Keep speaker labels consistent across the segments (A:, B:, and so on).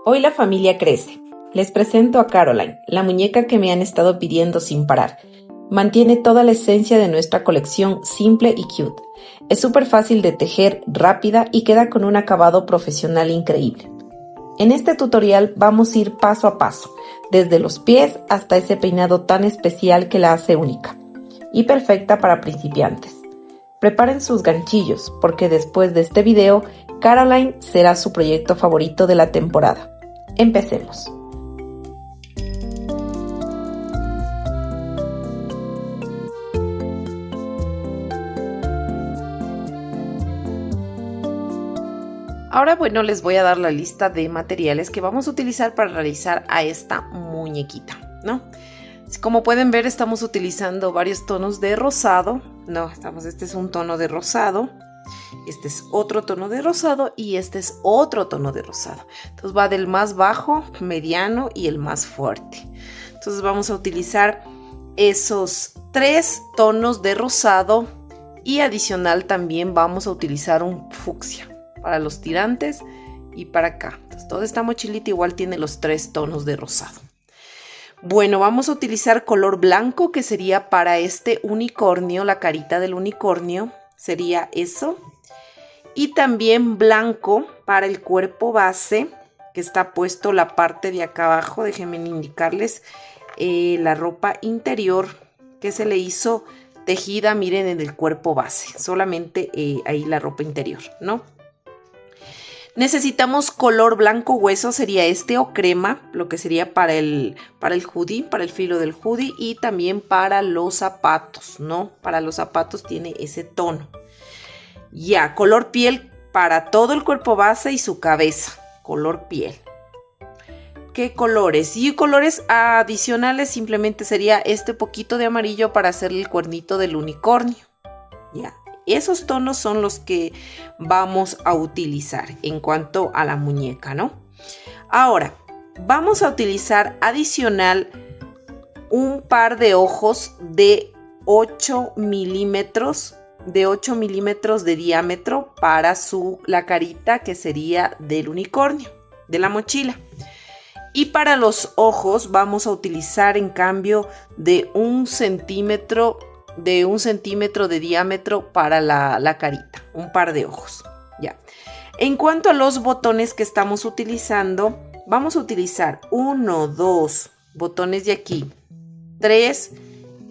A: Hoy la familia crece. Les presento a Caroline, la muñeca que me han estado pidiendo sin parar. Mantiene toda la esencia de nuestra colección simple y cute. Es súper fácil de tejer, rápida y queda con un acabado profesional increíble. En este tutorial vamos a ir paso a paso, desde los pies hasta ese peinado tan especial que la hace única y perfecta para principiantes. Preparen sus ganchillos porque después de este video, Caroline será su proyecto favorito de la temporada. Empecemos. Ahora, les voy a dar la lista de materiales que vamos a utilizar para realizar a esta muñequita, ¿no? Como pueden ver, estamos utilizando varios tonos de rosado. Este es un tono de rosado, este es otro tono de rosado y este es otro tono de rosado. Entonces va del más bajo, mediano y el más fuerte. Entonces vamos a utilizar esos 3 tonos de rosado y adicional también vamos a utilizar un fucsia para los tirantes y para acá. Entonces toda esta mochilita igual tiene los 3 tonos de rosado. Bueno, vamos a utilizar color blanco, que sería para este unicornio, la carita del unicornio, sería eso. Y también blanco para el cuerpo base, que está puesto la parte de acá abajo. Déjenme indicarles la ropa interior que se le hizo tejida, miren, en el cuerpo base. Solamente ahí la ropa interior, ¿no? Necesitamos color blanco hueso, sería este, o crema, lo que sería para el hoodie, para el filo del hoodie, y también para los zapatos, ¿no? Para los zapatos tiene ese tono. Ya, color piel para todo el cuerpo base y su cabeza, color piel. ¿Qué colores? Y colores adicionales simplemente sería este poquito de amarillo para hacerle el cuernito del unicornio. Ya. Esos tonos son los que vamos a utilizar en cuanto a la muñeca, ¿no? Ahora, vamos a utilizar adicional un par de ojos de 8 milímetros, de diámetro para la carita, que sería del unicornio, de la mochila. Y para los ojos vamos a utilizar en cambio de 1 centímetro de diámetro para la carita, un par de ojos. Ya. En cuanto a los botones que estamos utilizando, vamos a utilizar 1, 2 botones de aquí, 3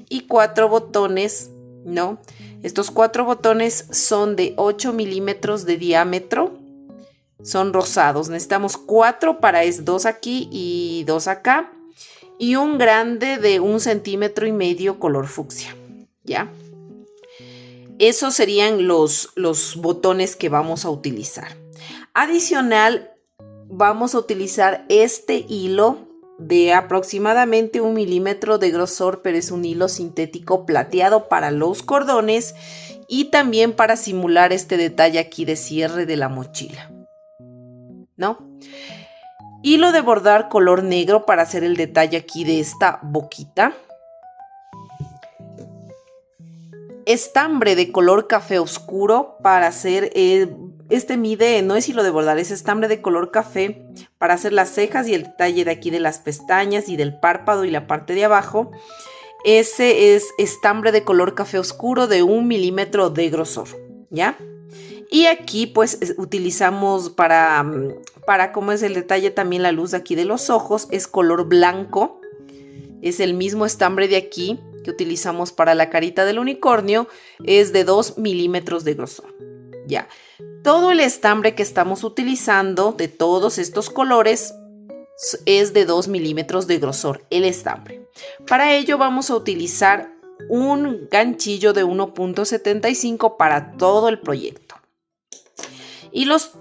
A: y 4 botones, ¿no? Estos 4 botones son de 8 milímetros de diámetro, son rosados. Necesitamos 4 para 2 aquí y 2 acá, y un grande de 1,5 centímetros color fucsia. ¿Ya? Esos serían los botones que vamos a utilizar. Adicional, vamos a utilizar este hilo de aproximadamente 1 milímetro de grosor, pero es un hilo sintético plateado para los cordones y también para simular este detalle aquí de cierre de la mochila, ¿no? Hilo de bordar color negro para hacer el detalle aquí de esta boquita. Estambre de color café oscuro para hacer, no es hilo de bordar, es estambre de color café para hacer las cejas y el detalle de aquí de las pestañas y del párpado y la parte de abajo. Ese es estambre de color café oscuro de 1 milímetro de grosor, ¿ya? Y aquí pues utilizamos para como es el detalle también la luz de aquí de los ojos, es color blanco, es el mismo estambre de aquí que utilizamos para la carita del unicornio, es de 2 milímetros de grosor. Ya, todo el estambre que estamos utilizando de todos estos colores es de 2 milímetros de grosor, el estambre. Para ello vamos a utilizar un ganchillo de 1.75 para todo el proyecto. Y los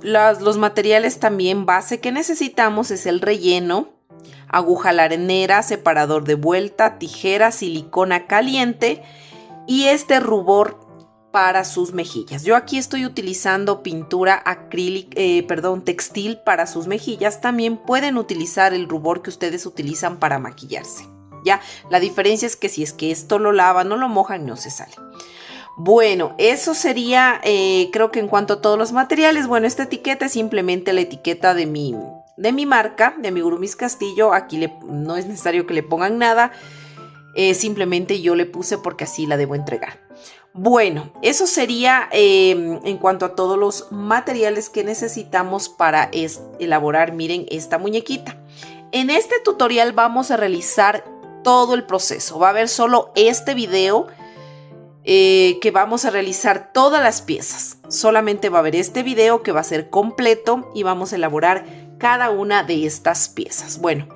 A: materiales también base que necesitamos es el relleno, aguja larenera, separador de vuelta, tijera, silicona caliente y este rubor para sus mejillas. Yo aquí estoy utilizando pintura textil para sus mejillas. También pueden utilizar el rubor que ustedes utilizan para maquillarse. Ya, la diferencia es que si es que esto lo lavan o lo mojan, no se sale. Bueno, eso sería, creo que en cuanto a todos los materiales. Bueno, esta etiqueta es simplemente la etiqueta de mi marca, de Amigurumis Castillo. Aquí no es necesario que le pongan nada. Simplemente yo le puse porque así la debo entregar. Bueno, eso sería en cuanto a todos los materiales que necesitamos para elaborar, miren, esta muñequita. En este tutorial vamos a realizar todo el proceso. Va a haber solo este video que vamos a realizar todas las piezas. Solamente va a haber este video que va a ser completo y vamos a elaborar cada una de estas piezas. Bueno,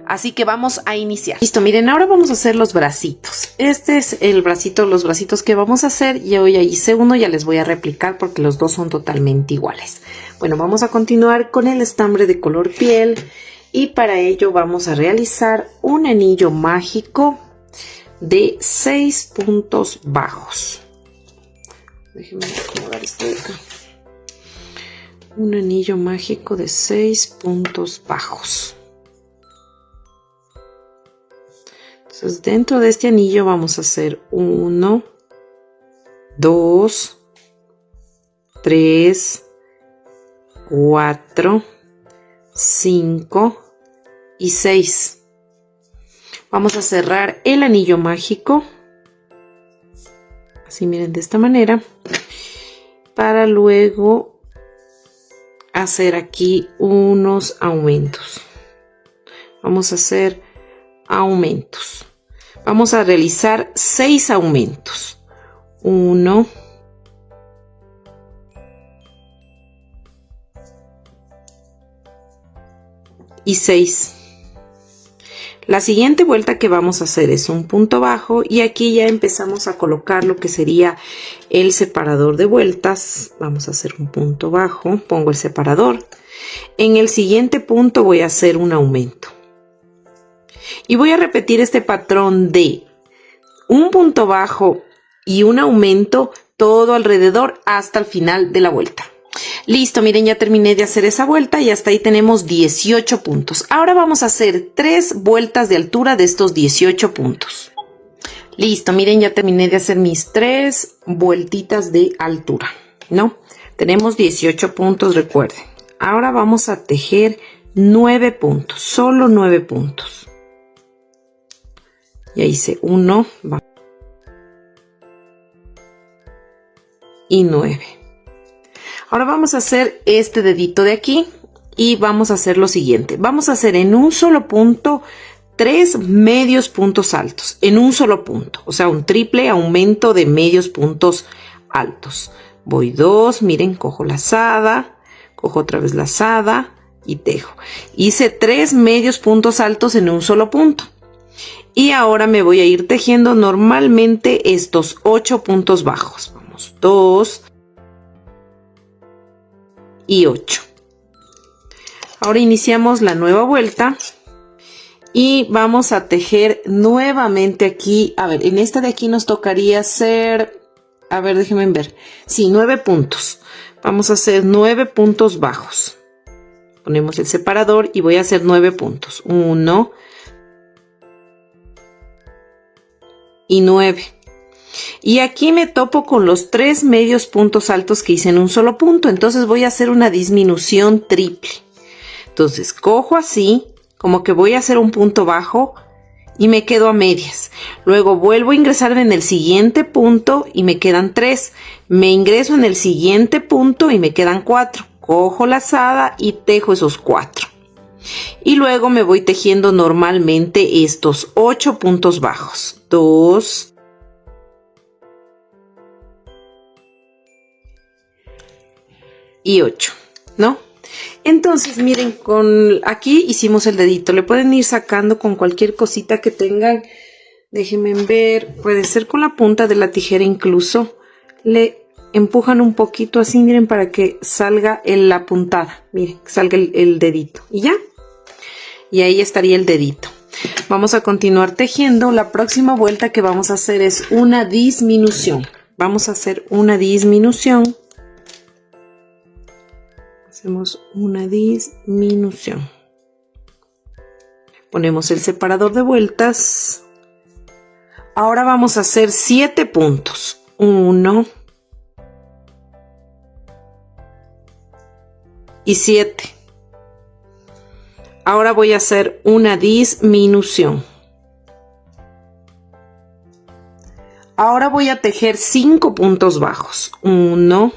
A: así que vamos a iniciar. Listo, miren, ahora vamos a hacer los bracitos. Este es el bracito, los bracitos que vamos a hacer. Yo ya hice uno, ya les voy a replicar porque los dos son totalmente iguales. Bueno, vamos a continuar con el estambre de color piel y para ello vamos a realizar un anillo mágico de 6 puntos bajos. Déjenme acomodar esto de acá. Un anillo mágico de 6 puntos bajos. Entonces, dentro de este anillo vamos a hacer 1, 2, 3, 4, 5 y 6. Vamos a cerrar el anillo mágico, así miren, de esta manera, para luego hacer aquí unos aumentos. Vamos a hacer aumentos. Vamos a realizar 6 aumentos. 1, 6. La siguiente vuelta que vamos a hacer es un punto bajo y aquí ya empezamos a colocar lo que sería el separador de vueltas. Vamos a hacer un punto bajo, pongo el separador. En el siguiente punto voy a hacer un aumento. Y voy a repetir este patrón de un punto bajo y un aumento todo alrededor hasta el final de la vuelta. Listo, miren, ya terminé de hacer esa vuelta y hasta ahí tenemos 18 puntos. Ahora vamos a hacer 3 vueltas de altura de estos 18 puntos. Listo, miren, ya terminé de hacer mis 3 vueltitas de altura, ¿no? Tenemos 18 puntos, recuerden. Ahora vamos a tejer 9 puntos, solo 9 puntos. Ya hice 1 y 9. Ahora vamos a hacer este dedito de aquí y vamos a hacer lo siguiente. Vamos a hacer en un solo punto 3 medios puntos altos, en un solo punto, o sea, un triple aumento de medios puntos altos. Voy 2, miren, cojo lazada, cojo otra vez lazada y tejo. Hice 3 medios puntos altos en un solo punto. Y ahora me voy a ir tejiendo normalmente estos 8 puntos bajos. Vamos, 2 y 8. Ahora iniciamos la nueva vuelta y vamos a tejer nuevamente aquí. A ver, en esta de aquí nos tocaría hacer, a ver, déjenme ver, sí, 9 puntos. Vamos a hacer 9 puntos bajos. Ponemos el separador y voy a hacer 9 puntos. 1 y 9. Y aquí me topo con los 3 medios puntos altos que hice en un solo punto. Entonces voy a hacer una disminución triple. Entonces cojo así, como que voy a hacer un punto bajo y me quedo a medias. Luego vuelvo a ingresarme en el siguiente punto y me quedan 3. Me ingreso en el siguiente punto y me quedan 4. Cojo lazada y tejo esos 4. Y luego me voy tejiendo normalmente estos 8 puntos bajos. 2 y 8, ¿no? Entonces, miren, aquí hicimos el dedito. Le pueden ir sacando con cualquier cosita que tengan. Déjenme ver, puede ser con la punta de la tijera incluso. Le empujan un poquito así, miren, para que salga la puntada. Miren, que salga el dedito. Y ya. Y ahí estaría el dedito. Vamos a continuar tejiendo. La próxima vuelta que vamos a hacer es una disminución. Vamos a hacer una disminución. Hacemos una disminución. Ponemos el separador de vueltas. Ahora vamos a hacer 7 puntos. 1 y 7. Ahora voy a hacer una disminución. Ahora voy a tejer 5 puntos bajos. 1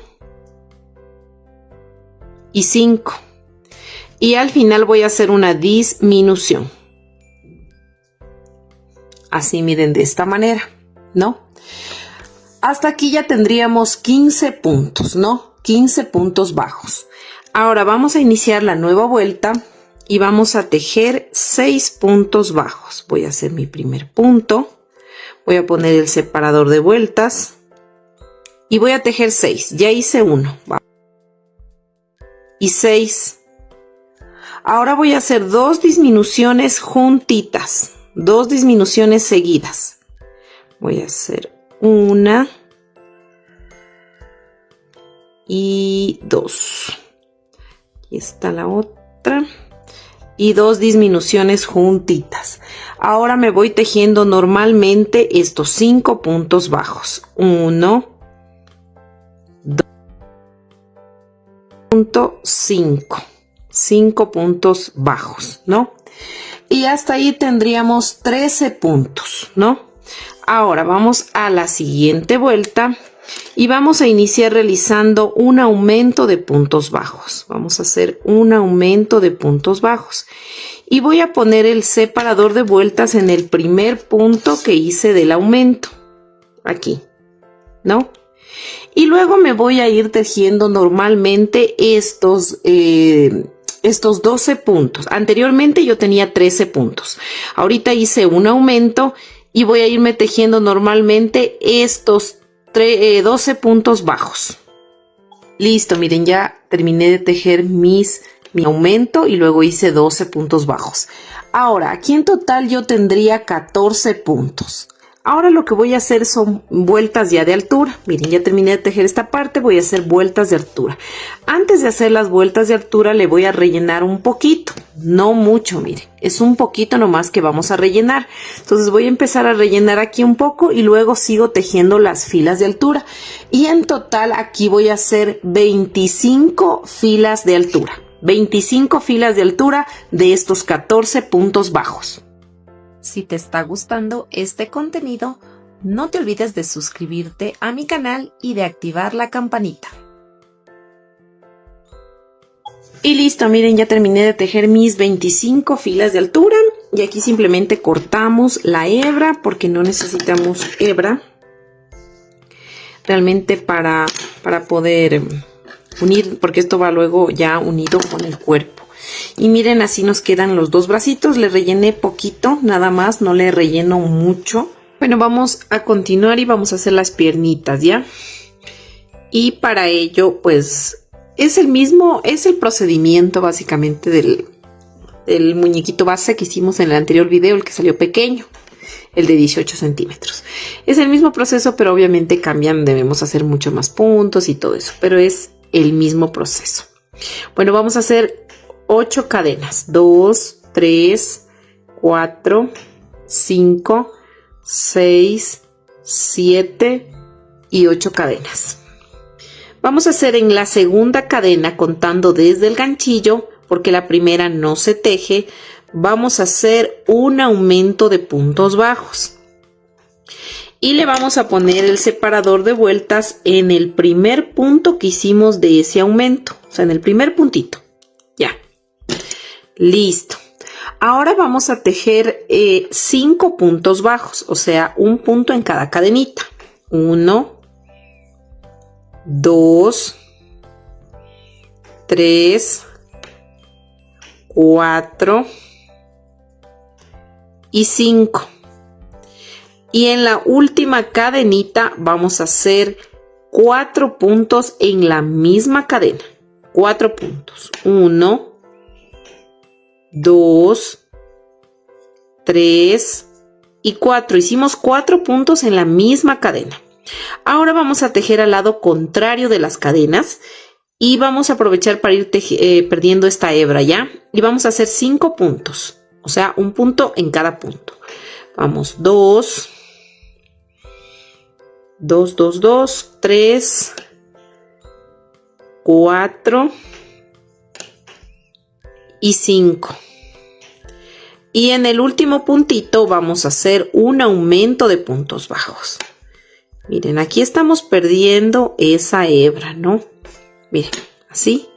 A: y 5. Y al final voy a hacer una disminución. Así, miren, de esta manera, ¿no? Hasta aquí ya tendríamos 15 puntos, ¿no? 15 puntos bajos. Ahora vamos a iniciar la nueva vuelta y vamos a tejer 6 puntos bajos. Voy a hacer mi primer punto. Voy a poner el separador de vueltas y voy a tejer 6. Ya hice 1 y 6. Ahora voy a hacer 2 disminuciones juntitas, 2 disminuciones seguidas. Voy a hacer 1 y 2. Aquí está la otra. Y 2 disminuciones juntitas. Ahora me voy tejiendo normalmente estos 5 puntos bajos. 1, 2, 5. 5 puntos bajos, ¿no? Y hasta ahí tendríamos 13 puntos, ¿no? Ahora vamos a la siguiente vuelta y vamos a iniciar realizando un aumento de puntos bajos. Vamos a hacer un aumento de puntos bajos y voy a poner el separador de vueltas en el primer punto que hice del aumento, aquí, ¿no? Y luego me voy a ir tejiendo normalmente estos 12 puntos. Anteriormente yo tenía 13 puntos. Ahorita hice un aumento y voy a irme tejiendo normalmente estos 12 puntos bajos. Listo, miren, ya terminé de tejer mi aumento y luego hice 12 puntos bajos. Ahora, aquí en total yo tendría 14 puntos. Ahora lo que voy a hacer son vueltas ya de altura. Miren, ya terminé de tejer esta parte, voy a hacer vueltas de altura. Antes de hacer las vueltas de altura le voy a rellenar un poquito, no mucho, miren, es un poquito nomás que vamos a rellenar. Entonces voy a empezar a rellenar aquí un poco y luego sigo tejiendo las filas de altura. Y en total aquí voy a hacer 25 filas de altura. 25 filas de altura de estos 14 puntos bajos. Si te está gustando este contenido, no te olvides de suscribirte a mi canal y de activar la campanita. Y listo, miren, ya terminé de tejer mis 25 filas de altura y aquí simplemente cortamos la hebra porque no necesitamos hebra realmente para poder unir, porque esto va luego ya unido con el cuerpo. Y miren, así nos quedan los dos bracitos. Le rellené poquito, nada más, no le relleno mucho. Bueno, vamos a continuar y vamos a hacer las piernitas, ¿ya? Y para ello, pues, es el procedimiento básicamente del muñequito base que hicimos en el anterior video, el que salió pequeño, el de 18 centímetros. Es el mismo proceso, pero obviamente cambian, debemos hacer mucho más puntos y todo eso, pero es el mismo proceso. Bueno, vamos a hacer 8 cadenas, 2, 3, 4, 5, 6, 7 y 8 cadenas. Vamos a hacer en la segunda cadena, contando desde el ganchillo, porque la primera no se teje, vamos a hacer un aumento de puntos bajos. Y le vamos a poner el separador de vueltas en el primer punto que hicimos de ese aumento, o sea, en el primer puntito. Ya. Listo. Ahora vamos a tejer 5 puntos bajos, o sea, un punto en cada cadenita. 1, 2, 3, 4 y 5. Y en la última cadenita vamos a hacer 4 puntos en la misma cadena. 4 puntos. 1, 2, 3 y 4. Hicimos 4 puntos en la misma cadena. Ahora vamos a tejer al lado contrario de las cadenas y vamos a aprovechar para ir perdiendo esta hebra, ¿ya? Y vamos a hacer 5 puntos, o sea, un punto en cada punto. Vamos, 2, 2, 2, 2, 3, 4 y 5. Y en el último puntito vamos a hacer un aumento de puntos bajos. Miren, aquí estamos perdiendo esa hebra, ¿no? Miren, así.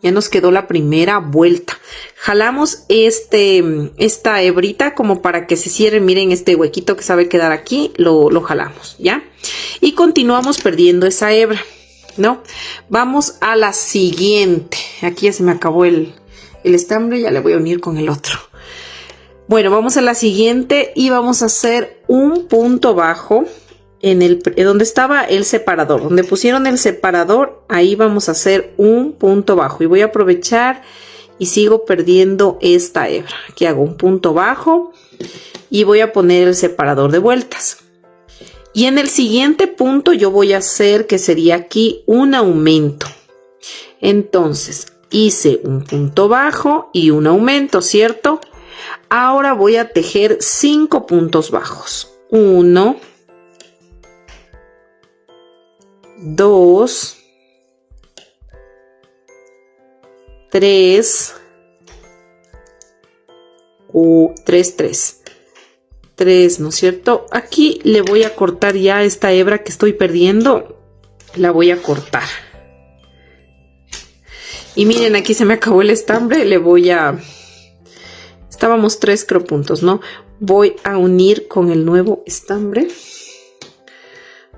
A: Ya nos quedó la primera vuelta. Jalamos esta hebrita como para que se cierre. Miren este huequito que sabe quedar aquí. Lo jalamos, ¿ya? Y continuamos perdiendo esa hebra, ¿no? Vamos a la siguiente. Aquí ya se me acabó el estambre. Ya le voy a unir con el otro. Bueno, vamos a la siguiente y vamos a hacer un punto bajo. Donde estaba el separador, donde pusieron el separador, ahí vamos a hacer un punto bajo y voy a aprovechar y sigo perdiendo esta hebra. Aquí hago un punto bajo y voy a poner el separador de vueltas. Y en el siguiente punto yo voy a hacer, que sería aquí, un aumento. Entonces hice un punto bajo y un aumento, ¿cierto? Ahora voy a tejer 5 puntos bajos. 1, 2, 3, 3, ¿no es cierto? Aquí le voy a cortar ya esta hebra que estoy perdiendo, la voy a cortar. Y miren, aquí se me acabó el estambre, estábamos 3 creo puntos, ¿no? Voy a unir con el nuevo estambre.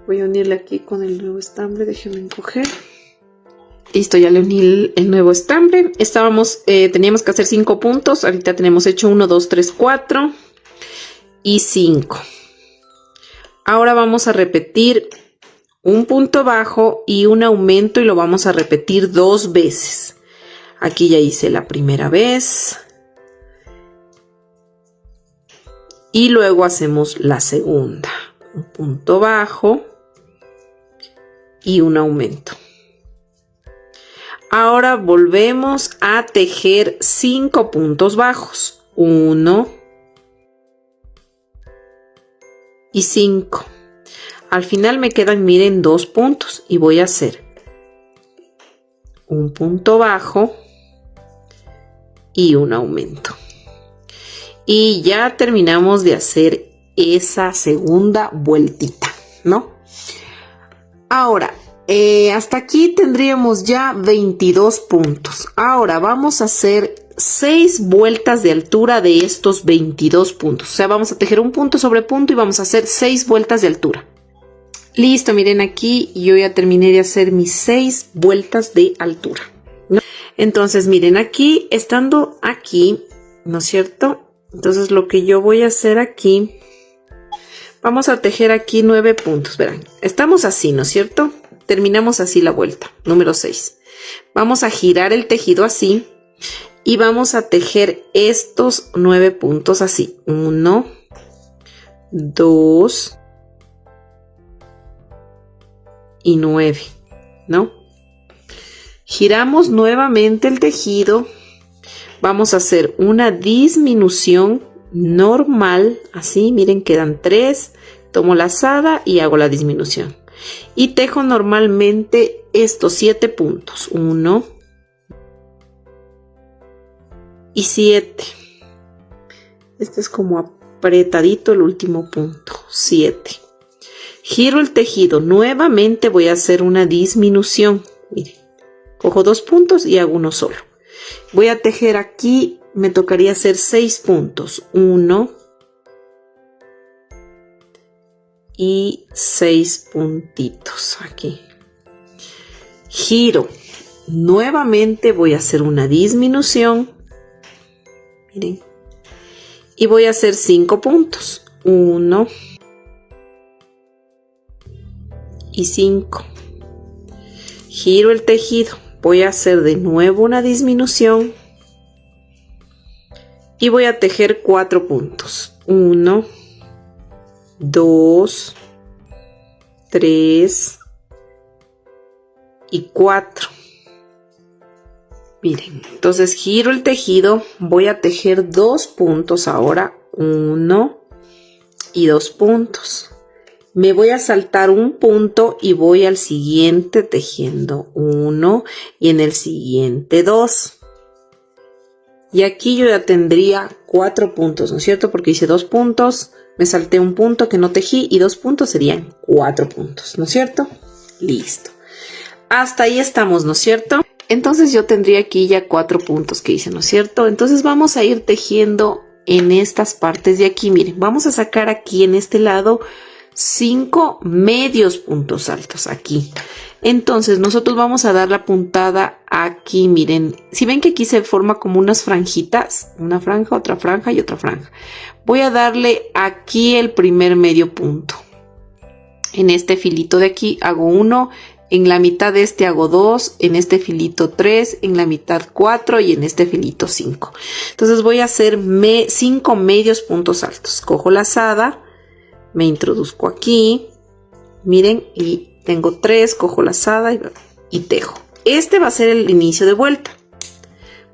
A: Voy a unirle aquí con el nuevo estambre, déjenme encoger. Listo, ya le uní el nuevo estambre. Teníamos que hacer 5 puntos. Ahorita tenemos hecho 1, 2, 3, 4 y 5. Ahora vamos a repetir un punto bajo y un aumento y lo vamos a repetir 2 veces. Aquí ya hice la primera vez. Y luego hacemos la segunda. Un punto bajo y un aumento. Ahora volvemos a tejer 5 puntos bajos. 1 y 5. Al final me quedan, miren, 2 puntos y voy a hacer un punto bajo y un aumento. Y ya terminamos de hacer esa segunda vueltita, ¿no? Ahora, hasta aquí tendríamos ya 22 puntos. Ahora vamos a hacer 6 vueltas de altura de estos 22 puntos. O sea, vamos a tejer un punto sobre punto y vamos a hacer 6 vueltas de altura. Listo, miren aquí, yo ya terminé de hacer mis 6 vueltas de altura, ¿no? Entonces, miren aquí, estando aquí, ¿no es cierto? Entonces, lo que yo voy a hacer aquí, vamos a tejer aquí 9 puntos, verán. Estamos así, ¿no es cierto? Terminamos así la vuelta, número 6. Vamos a girar el tejido así y vamos a tejer estos 9 puntos así. 1, 2 y 9, ¿no? Giramos nuevamente el tejido. Vamos a hacer una disminución normal, así, miren, quedan 3. Tomo la lazada y hago la disminución. Y tejo normalmente estos 7 puntos. 1 y 7. Este es como apretadito el último punto. 7. Giro el tejido. Nuevamente voy a hacer una disminución. Miren, cojo 2 puntos y hago uno solo. Voy a tejer aquí, me tocaría hacer 6 puntos. 1 y 6 puntitos aquí. Giro. Nuevamente voy a hacer una disminución. Miren. Y voy a hacer 5 puntos. 1 y 5. Giro el tejido. Voy a hacer de nuevo una disminución. Y voy a tejer 4 puntos. 1, 2, 3 y 4. Miren, entonces giro el tejido, voy a tejer 2 puntos ahora, 1 y 2 puntos. me voy a saltar un punto y voy al siguiente tejiendo 1 y en el siguiente 2. Y aquí yo ya tendría 4 puntos, ¿no es cierto? Porque hice 2 puntos, me salté un punto que no tejí y 2 puntos serían 4 puntos, ¿no es cierto? Listo. Hasta ahí estamos, ¿no es cierto? Entonces yo tendría aquí ya 4 puntos que hice, ¿no es cierto? Entonces vamos a ir tejiendo en estas partes de aquí. Miren, vamos a sacar aquí en este lado 5 medios puntos altos aquí. Entonces nosotros vamos a dar la puntada aquí. Miren, si ven que aquí se forma como unas franjitas, una franja, otra franja y otra franja. Voy a darle aquí el primer medio punto. En este filito de aquí hago 1, en la mitad de este hago 2, en este filito 3, en la mitad 4 y en este filito 5. Entonces voy a hacer 5 medios puntos altos. Cojo la lazada, me introduzco aquí, miren, y tengo 3, cojo la lazada y tejo. Este va a ser el inicio de vuelta.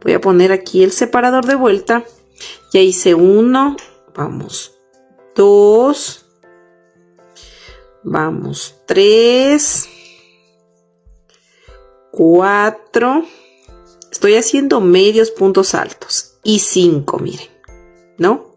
A: Voy a poner aquí el separador de vuelta. Ya hice 1, vamos 2, vamos 3, 4, estoy haciendo medios puntos altos y 5, miren, ¿no?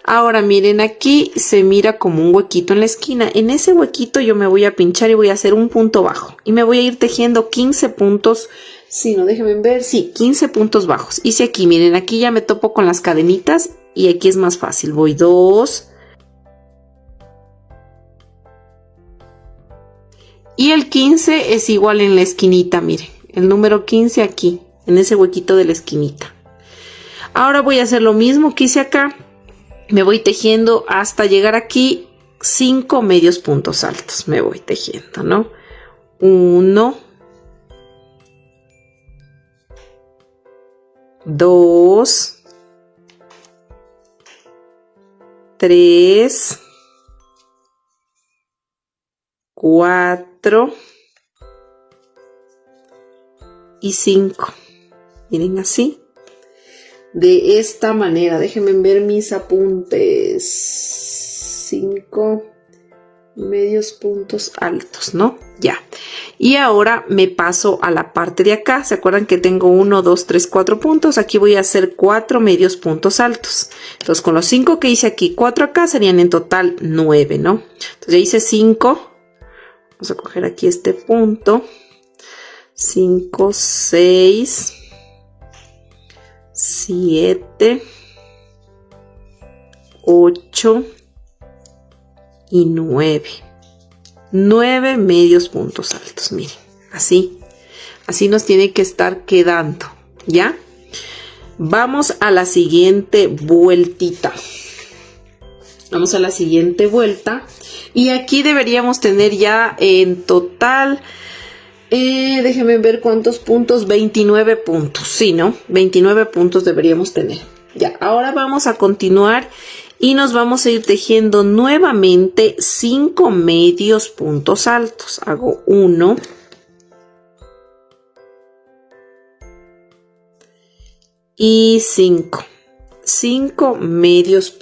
A: Ahora miren, aquí se mira como un huequito en la esquina. En ese huequito yo me voy a pinchar y voy a hacer un punto bajo. Y me voy a ir tejiendo 15 puntos. Si no, déjenme ver. Sí, 15 puntos bajos. Hice aquí, miren, aquí ya me topo con las cadenitas. Y aquí es más fácil. Voy 2. Y el 15 es igual en la esquinita, miren. El número 15 aquí, en ese huequito de la esquinita. Ahora voy a hacer lo mismo que hice acá. Me voy tejiendo hasta llegar aquí 5 medios puntos altos. Me voy tejiendo, ¿no? 1, 2, 3, 4 y 5. Miren así. De esta manera, déjenme ver mis apuntes. 5 medios puntos altos, ¿no? Ya. Y ahora me paso a la parte de acá. ¿Se acuerdan que tengo 1, 2, 3, 4 puntos? Aquí voy a hacer 4 medios puntos altos. Entonces, con los 5 que hice aquí, 4 acá, serían en total 9, ¿no? Entonces, ya hice 5. Vamos a coger aquí este punto. 5, 6... 7, 8 y 9. 9 medios puntos altos, miren, así nos tiene que estar quedando, ¿ya? Vamos a la siguiente vueltita. Vamos a la siguiente vuelta y aquí deberíamos tener ya en total... déjenme ver cuántos puntos, 29 puntos, sí, ¿no? 29 puntos deberíamos tener. Ya, ahora vamos a continuar y nos vamos a ir tejiendo nuevamente 5 medios puntos altos. Hago 1, y 5 medios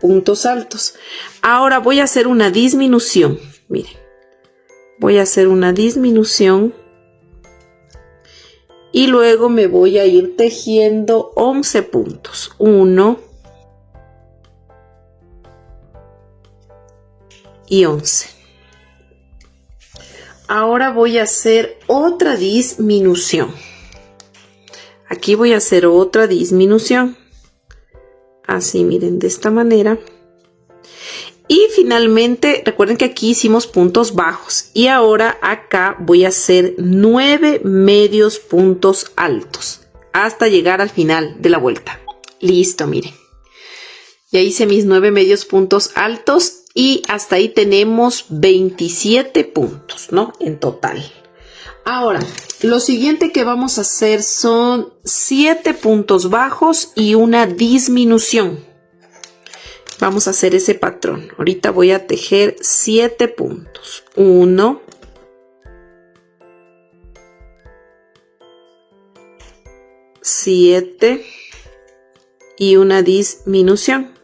A: puntos altos. Ahora voy a hacer una disminución, miren. Voy a hacer una disminución y luego me voy a ir tejiendo 11 puntos. 1 y 11. Ahora voy a hacer otra disminución. Aquí voy a hacer otra disminución. Así, miren, de esta manera. Y finalmente, recuerden que aquí hicimos puntos bajos y ahora acá voy a hacer 9 medios puntos altos hasta llegar al final de la vuelta. Listo, miren. Ya hice mis 9 medios puntos altos y hasta ahí tenemos 27 puntos, ¿no? En total. Ahora, lo siguiente que vamos a hacer son 7 puntos bajos y una disminución. Vamos a hacer ese patrón. Ahorita voy a tejer 7 puntos. 1, 7 y una disminución.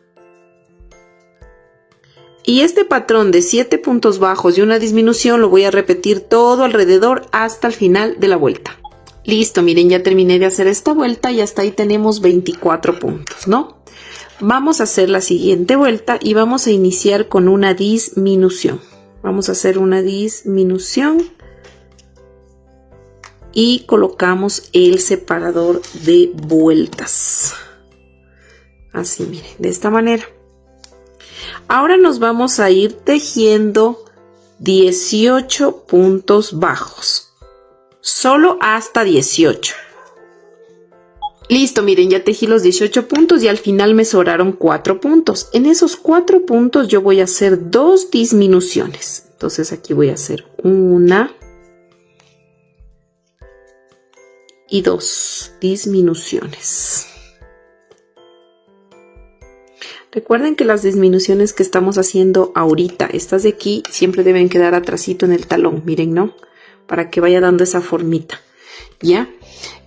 A: Y este patrón de 7 puntos bajos y una disminución lo voy a repetir todo alrededor hasta el final de la vuelta. Listo, miren, ya terminé de hacer esta vuelta y hasta ahí tenemos 24 puntos, ¿no? Vamos a hacer la siguiente vuelta y vamos a iniciar con una disminución. Vamos a hacer una disminución y colocamos el separador de vueltas. Así, miren, de esta manera. Ahora nos vamos a ir tejiendo 18 puntos bajos. Solo hasta 18. Listo, miren, ya tejí los 18 puntos y al final me sobraron 4 puntos. En esos 4 puntos yo voy a hacer 2 disminuciones. Entonces aquí voy a hacer una y 2 disminuciones. Recuerden que las disminuciones que estamos haciendo ahorita, estas de aquí, siempre deben quedar atrasito en el talón, miren, ¿no? Para que vaya dando esa formita, ¿ya?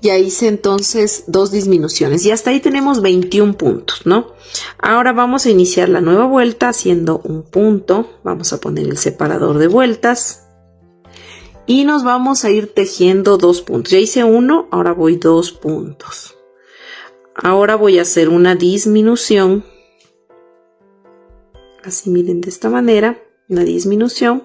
A: Ya hice entonces 2 disminuciones y hasta ahí tenemos 21 puntos, ¿no? Ahora vamos a iniciar la nueva vuelta haciendo un punto. Vamos a poner el separador de vueltas y nos vamos a ir tejiendo 2 puntos. Ya hice uno, ahora voy 2 puntos. Ahora voy a hacer una disminución. Así, miren, de esta manera, una disminución.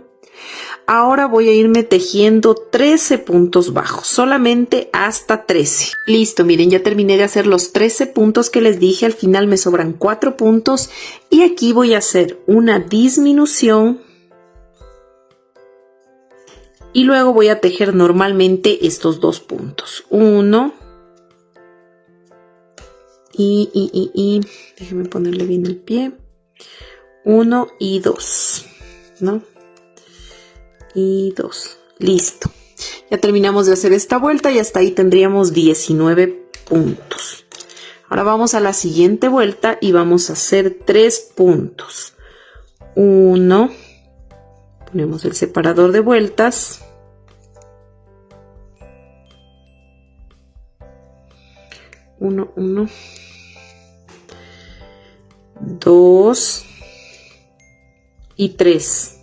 A: Ahora voy a irme tejiendo 13 puntos bajos, solamente hasta 13. Listo, miren, ya terminé de hacer los 13 puntos que les dije. Al final me sobran 4 puntos y aquí voy a hacer una disminución y luego voy a tejer normalmente estos 2 puntos. Uno y déjenme ponerle bien el pie. 1 y 2, ¿no? Y 2. Listo. Ya terminamos de hacer esta vuelta y hasta ahí tendríamos 19 puntos. Ahora vamos a la siguiente vuelta y vamos a hacer 3 puntos. 1. Ponemos el separador de vueltas. 1, 1. 2. Y 3.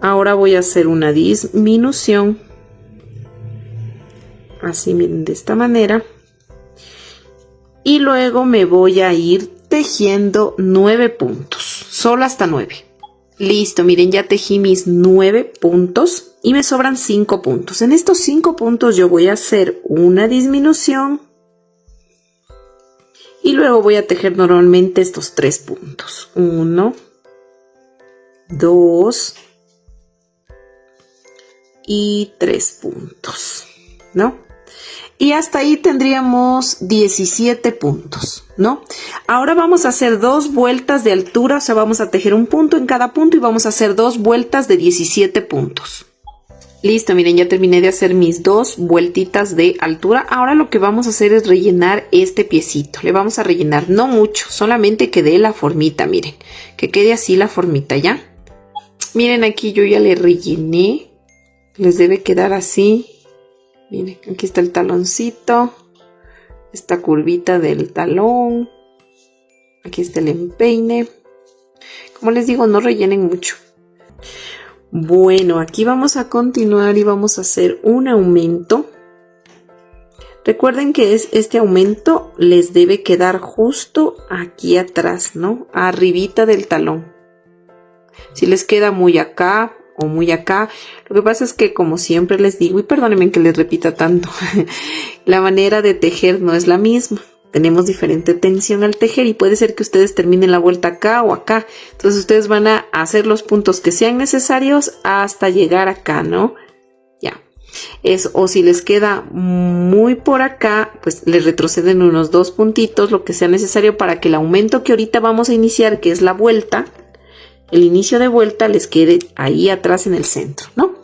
A: Ahora voy a hacer una disminución. Así, miren, de esta manera. Y luego me voy a ir tejiendo 9 puntos. Solo hasta 9. Listo, miren, ya tejí mis 9 puntos y me sobran 5 puntos. En estos 5 puntos yo voy a hacer una disminución. Y luego voy a tejer normalmente estos 3 puntos. 1, 2 y 3 puntos, ¿no? Y hasta ahí tendríamos 17 puntos, ¿no? Ahora vamos a hacer 2 vueltas de altura, o sea, vamos a tejer un punto en cada punto y vamos a hacer 2 vueltas de 17 puntos. Listo, miren, ya terminé de hacer mis 2 vueltitas de altura. Ahora lo que vamos a hacer es rellenar este piecito. Le vamos a rellenar, no mucho, solamente que dé la formita, miren, que quede así la formita, ¿ya? Miren, aquí yo ya le rellené. Les debe quedar así. Miren, aquí está el taloncito. Esta curvita del talón. Aquí está el empeine. Como les digo, no rellenen mucho. Bueno, aquí vamos a continuar y vamos a hacer un aumento. Recuerden que este aumento les debe quedar justo aquí atrás, ¿no? Arribita del talón. Si les queda muy acá o muy acá, lo que pasa es que, como siempre les digo, y perdónenme que les repita tanto, la manera de tejer no es la misma. Tenemos diferente tensión al tejer y puede ser que ustedes terminen la vuelta acá o acá. Entonces ustedes van a hacer los puntos que sean necesarios hasta llegar acá, ¿no? Ya. O si les queda muy por acá, pues les retroceden unos 2 puntitos, lo que sea necesario para que el aumento que ahorita vamos a iniciar, que es la vuelta, el inicio de vuelta, les quede ahí atrás en el centro, ¿no?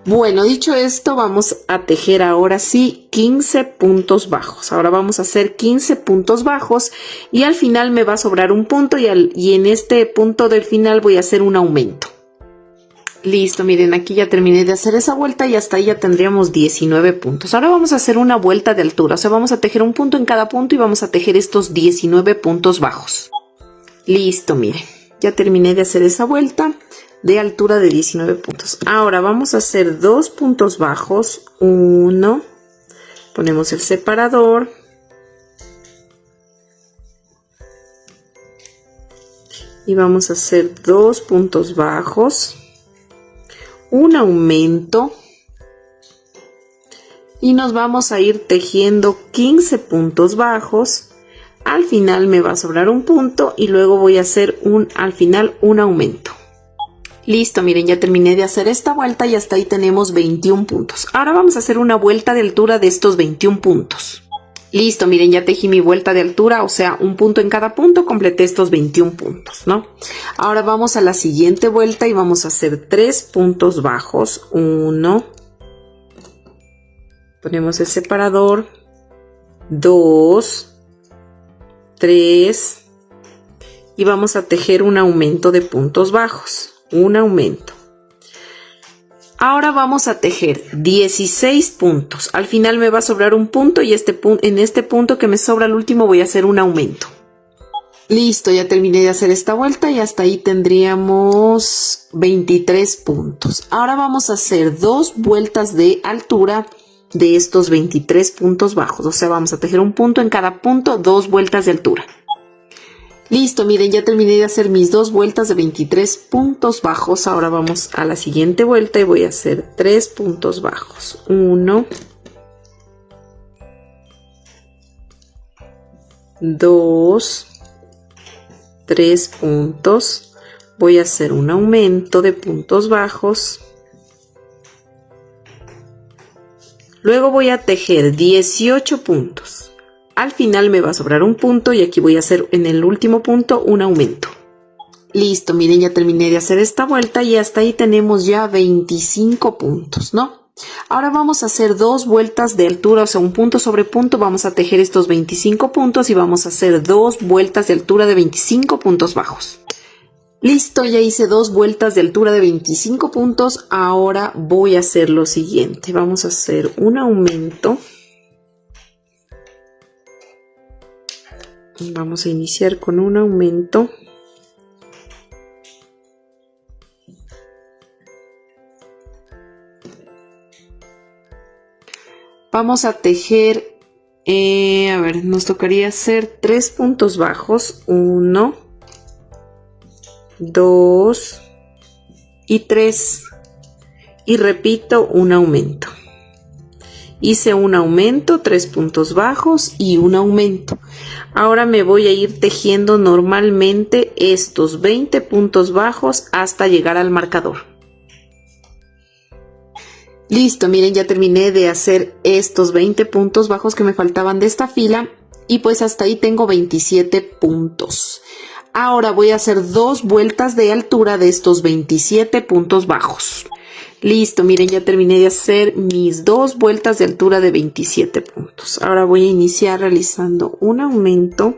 A: Bueno, dicho esto, vamos a tejer ahora sí 15 puntos bajos. Ahora vamos a hacer 15 puntos bajos y al final me va a sobrar un punto y en este punto del final voy a hacer un aumento. Listo, miren, aquí ya terminé de hacer esa vuelta y hasta ahí ya tendríamos 19 puntos. Ahora vamos a hacer una vuelta de altura, o sea, vamos a tejer un punto en cada punto y vamos a tejer estos 19 puntos bajos. Listo, miren. ya terminé de hacer esa vuelta de altura de 19 puntos. Ahora vamos a hacer 2 puntos bajos, 1, ponemos el separador, y vamos a hacer 2 puntos bajos, un aumento, y nos vamos a ir tejiendo 15 puntos bajos. Al final me va a sobrar un punto y luego voy a hacer al final un aumento. Listo, miren, ya terminé de hacer esta vuelta y hasta ahí tenemos 21 puntos. Ahora vamos a hacer una vuelta de altura de estos 21 puntos. Listo, miren, ya tejí mi vuelta de altura, o sea, un punto en cada punto, completé estos 21 puntos, ¿no? Ahora vamos a la siguiente vuelta y vamos a hacer 3 puntos bajos. 1, ponemos el separador, 2, 3, y vamos a tejer un aumento de puntos bajos. Un aumento. Ahora vamos a tejer 16 puntos. Al final me va a sobrar un punto y en este punto que me sobra el último voy a hacer un aumento. Listo, ya terminé de hacer esta vuelta y hasta ahí tendríamos 23 puntos. Ahora vamos a hacer 2 vueltas de altura de estos 23 puntos bajos. O sea, vamos a tejer un punto en cada punto, 2 vueltas de altura. Listo, miren, ya terminé de hacer mis 2 vueltas de 23 puntos bajos. Ahora vamos a la siguiente vuelta y voy a hacer 3 puntos bajos. 1, 2, 3 puntos. Voy a hacer un aumento de puntos bajos. Luego voy a tejer 18 puntos. Al final me va a sobrar un punto y aquí voy a hacer en el último punto un aumento. Listo, miren, ya terminé de hacer esta vuelta y hasta ahí tenemos ya 25 puntos, ¿no? Ahora vamos a hacer 2 vueltas de altura, o sea, un punto sobre punto. Vamos a tejer estos 25 puntos y vamos a hacer 2 vueltas de altura de 25 puntos bajos. Listo, ya hice 2 vueltas de altura de 25 puntos. Ahora voy a hacer lo siguiente. Vamos a hacer un aumento. Vamos a iniciar con un aumento. Vamos a tejer, a ver, nos tocaría hacer 3 puntos bajos. 1, 2 y 3. Y repito un aumento. Hice un aumento, 3 puntos bajos y un aumento. Ahora me voy a ir tejiendo normalmente estos 20 puntos bajos hasta llegar al marcador. Listo, miren, ya terminé de hacer estos 20 puntos bajos que me faltaban de esta fila y pues hasta ahí tengo 27 puntos. Ahora voy a hacer 2 vueltas de altura de estos 27 puntos bajos. Listo, miren, ya terminé de hacer mis 2 vueltas de altura de 27 puntos. Ahora voy a iniciar realizando un aumento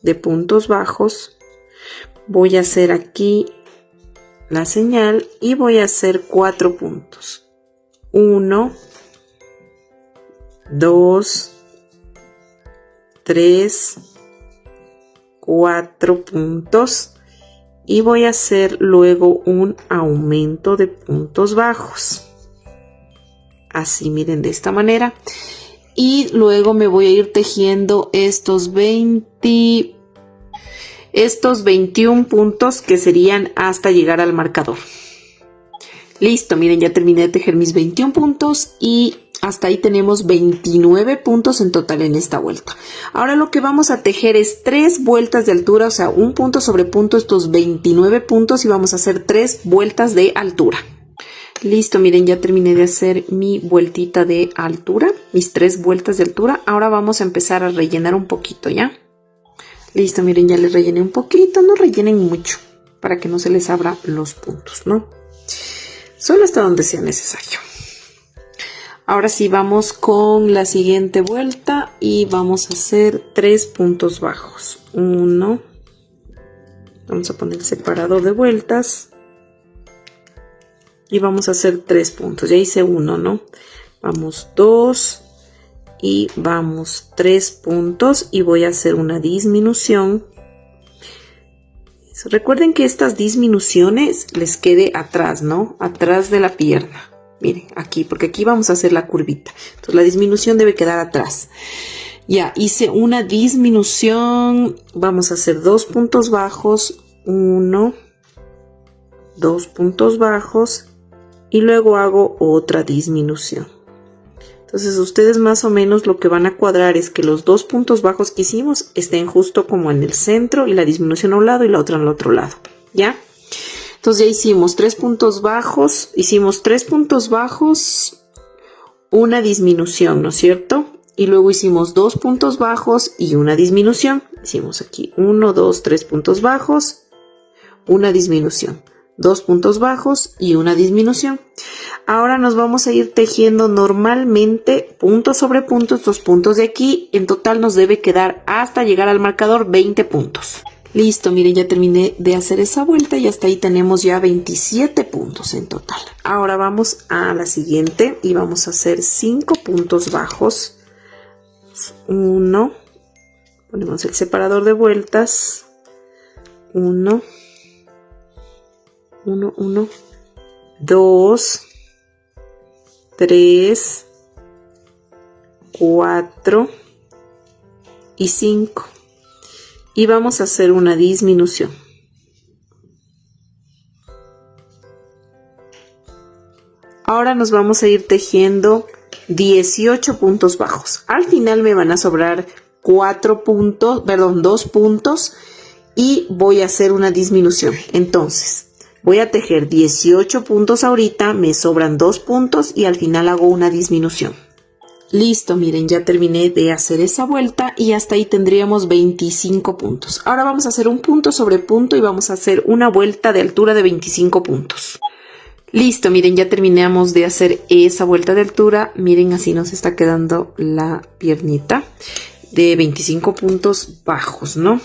A: de puntos bajos. Voy a hacer aquí la señal y voy a hacer 4 puntos. 1, 2, 3, 4 puntos. Y voy a hacer luego un aumento de puntos bajos. Así, miren, de esta manera. Y luego me voy a ir tejiendo estos 21 puntos que serían hasta llegar al marcador. Listo, miren, ya terminé de tejer mis 21 puntos y hasta ahí tenemos 29 puntos en total en esta vuelta. Ahora lo que vamos a tejer es 3 vueltas de altura, o sea, un punto sobre punto, estos 29 puntos, y vamos a hacer 3 vueltas de altura. Listo, miren, ya terminé de hacer mi vueltita de altura, mis 3 vueltas de altura. Ahora vamos a empezar a rellenar un poquito, ¿ya? Listo, miren, ya les rellené un poquito, no rellenen mucho para que no se les abra los puntos, ¿no? Solo hasta donde sea necesario. Ahora sí, vamos con la siguiente vuelta y vamos a hacer 3 puntos bajos. 1, vamos a poner el separador de vueltas y vamos a hacer 3 puntos. Ya hice 1, ¿no? Vamos 2 y vamos 3 puntos y voy a hacer una disminución. Recuerden que estas disminuciones les quede atrás, ¿no? Atrás de la pierna. Miren, aquí, porque aquí vamos a hacer la curvita. Entonces la disminución debe quedar atrás. Ya, hice una disminución. Vamos a hacer 2 puntos bajos. 1, 2 puntos bajos. Y luego hago otra disminución. Entonces ustedes más o menos lo que van a cuadrar es que los 2 puntos bajos que hicimos estén justo como en el centro y la disminución a un lado y la otra al otro lado, ¿ya? Entonces ya hicimos 3 puntos bajos, una disminución, ¿no es cierto? Y luego hicimos 2 puntos bajos y una disminución. Hicimos aquí 1, 2, 3 puntos bajos, una disminución. 2 puntos bajos y una disminución. Ahora nos vamos a ir tejiendo normalmente punto sobre punto estos puntos de aquí. En total nos debe quedar hasta llegar al marcador 20 puntos. Listo, miren, ya terminé de hacer esa vuelta y hasta ahí tenemos ya 27 puntos en total. Ahora vamos a la siguiente y vamos a hacer 5 puntos bajos. 1, ponemos el separador de vueltas. 1, 1, 1, 2, 3, 4 y 5. Y vamos a hacer una disminución. Ahora nos vamos a ir tejiendo 18 puntos bajos. Al final me van a sobrar 2 puntos y voy a hacer una disminución. Entonces, voy a tejer 18 puntos ahorita, me sobran 2 puntos y al final hago una disminución. Listo, miren, ya terminé de hacer esa vuelta y hasta ahí tendríamos 25 puntos. Ahora vamos a hacer un punto sobre punto y vamos a hacer una vuelta de altura de 25 puntos. Listo, miren, ya terminamos de hacer esa vuelta de altura. Miren, así nos está quedando la piernita de 25 puntos bajos, ¿no?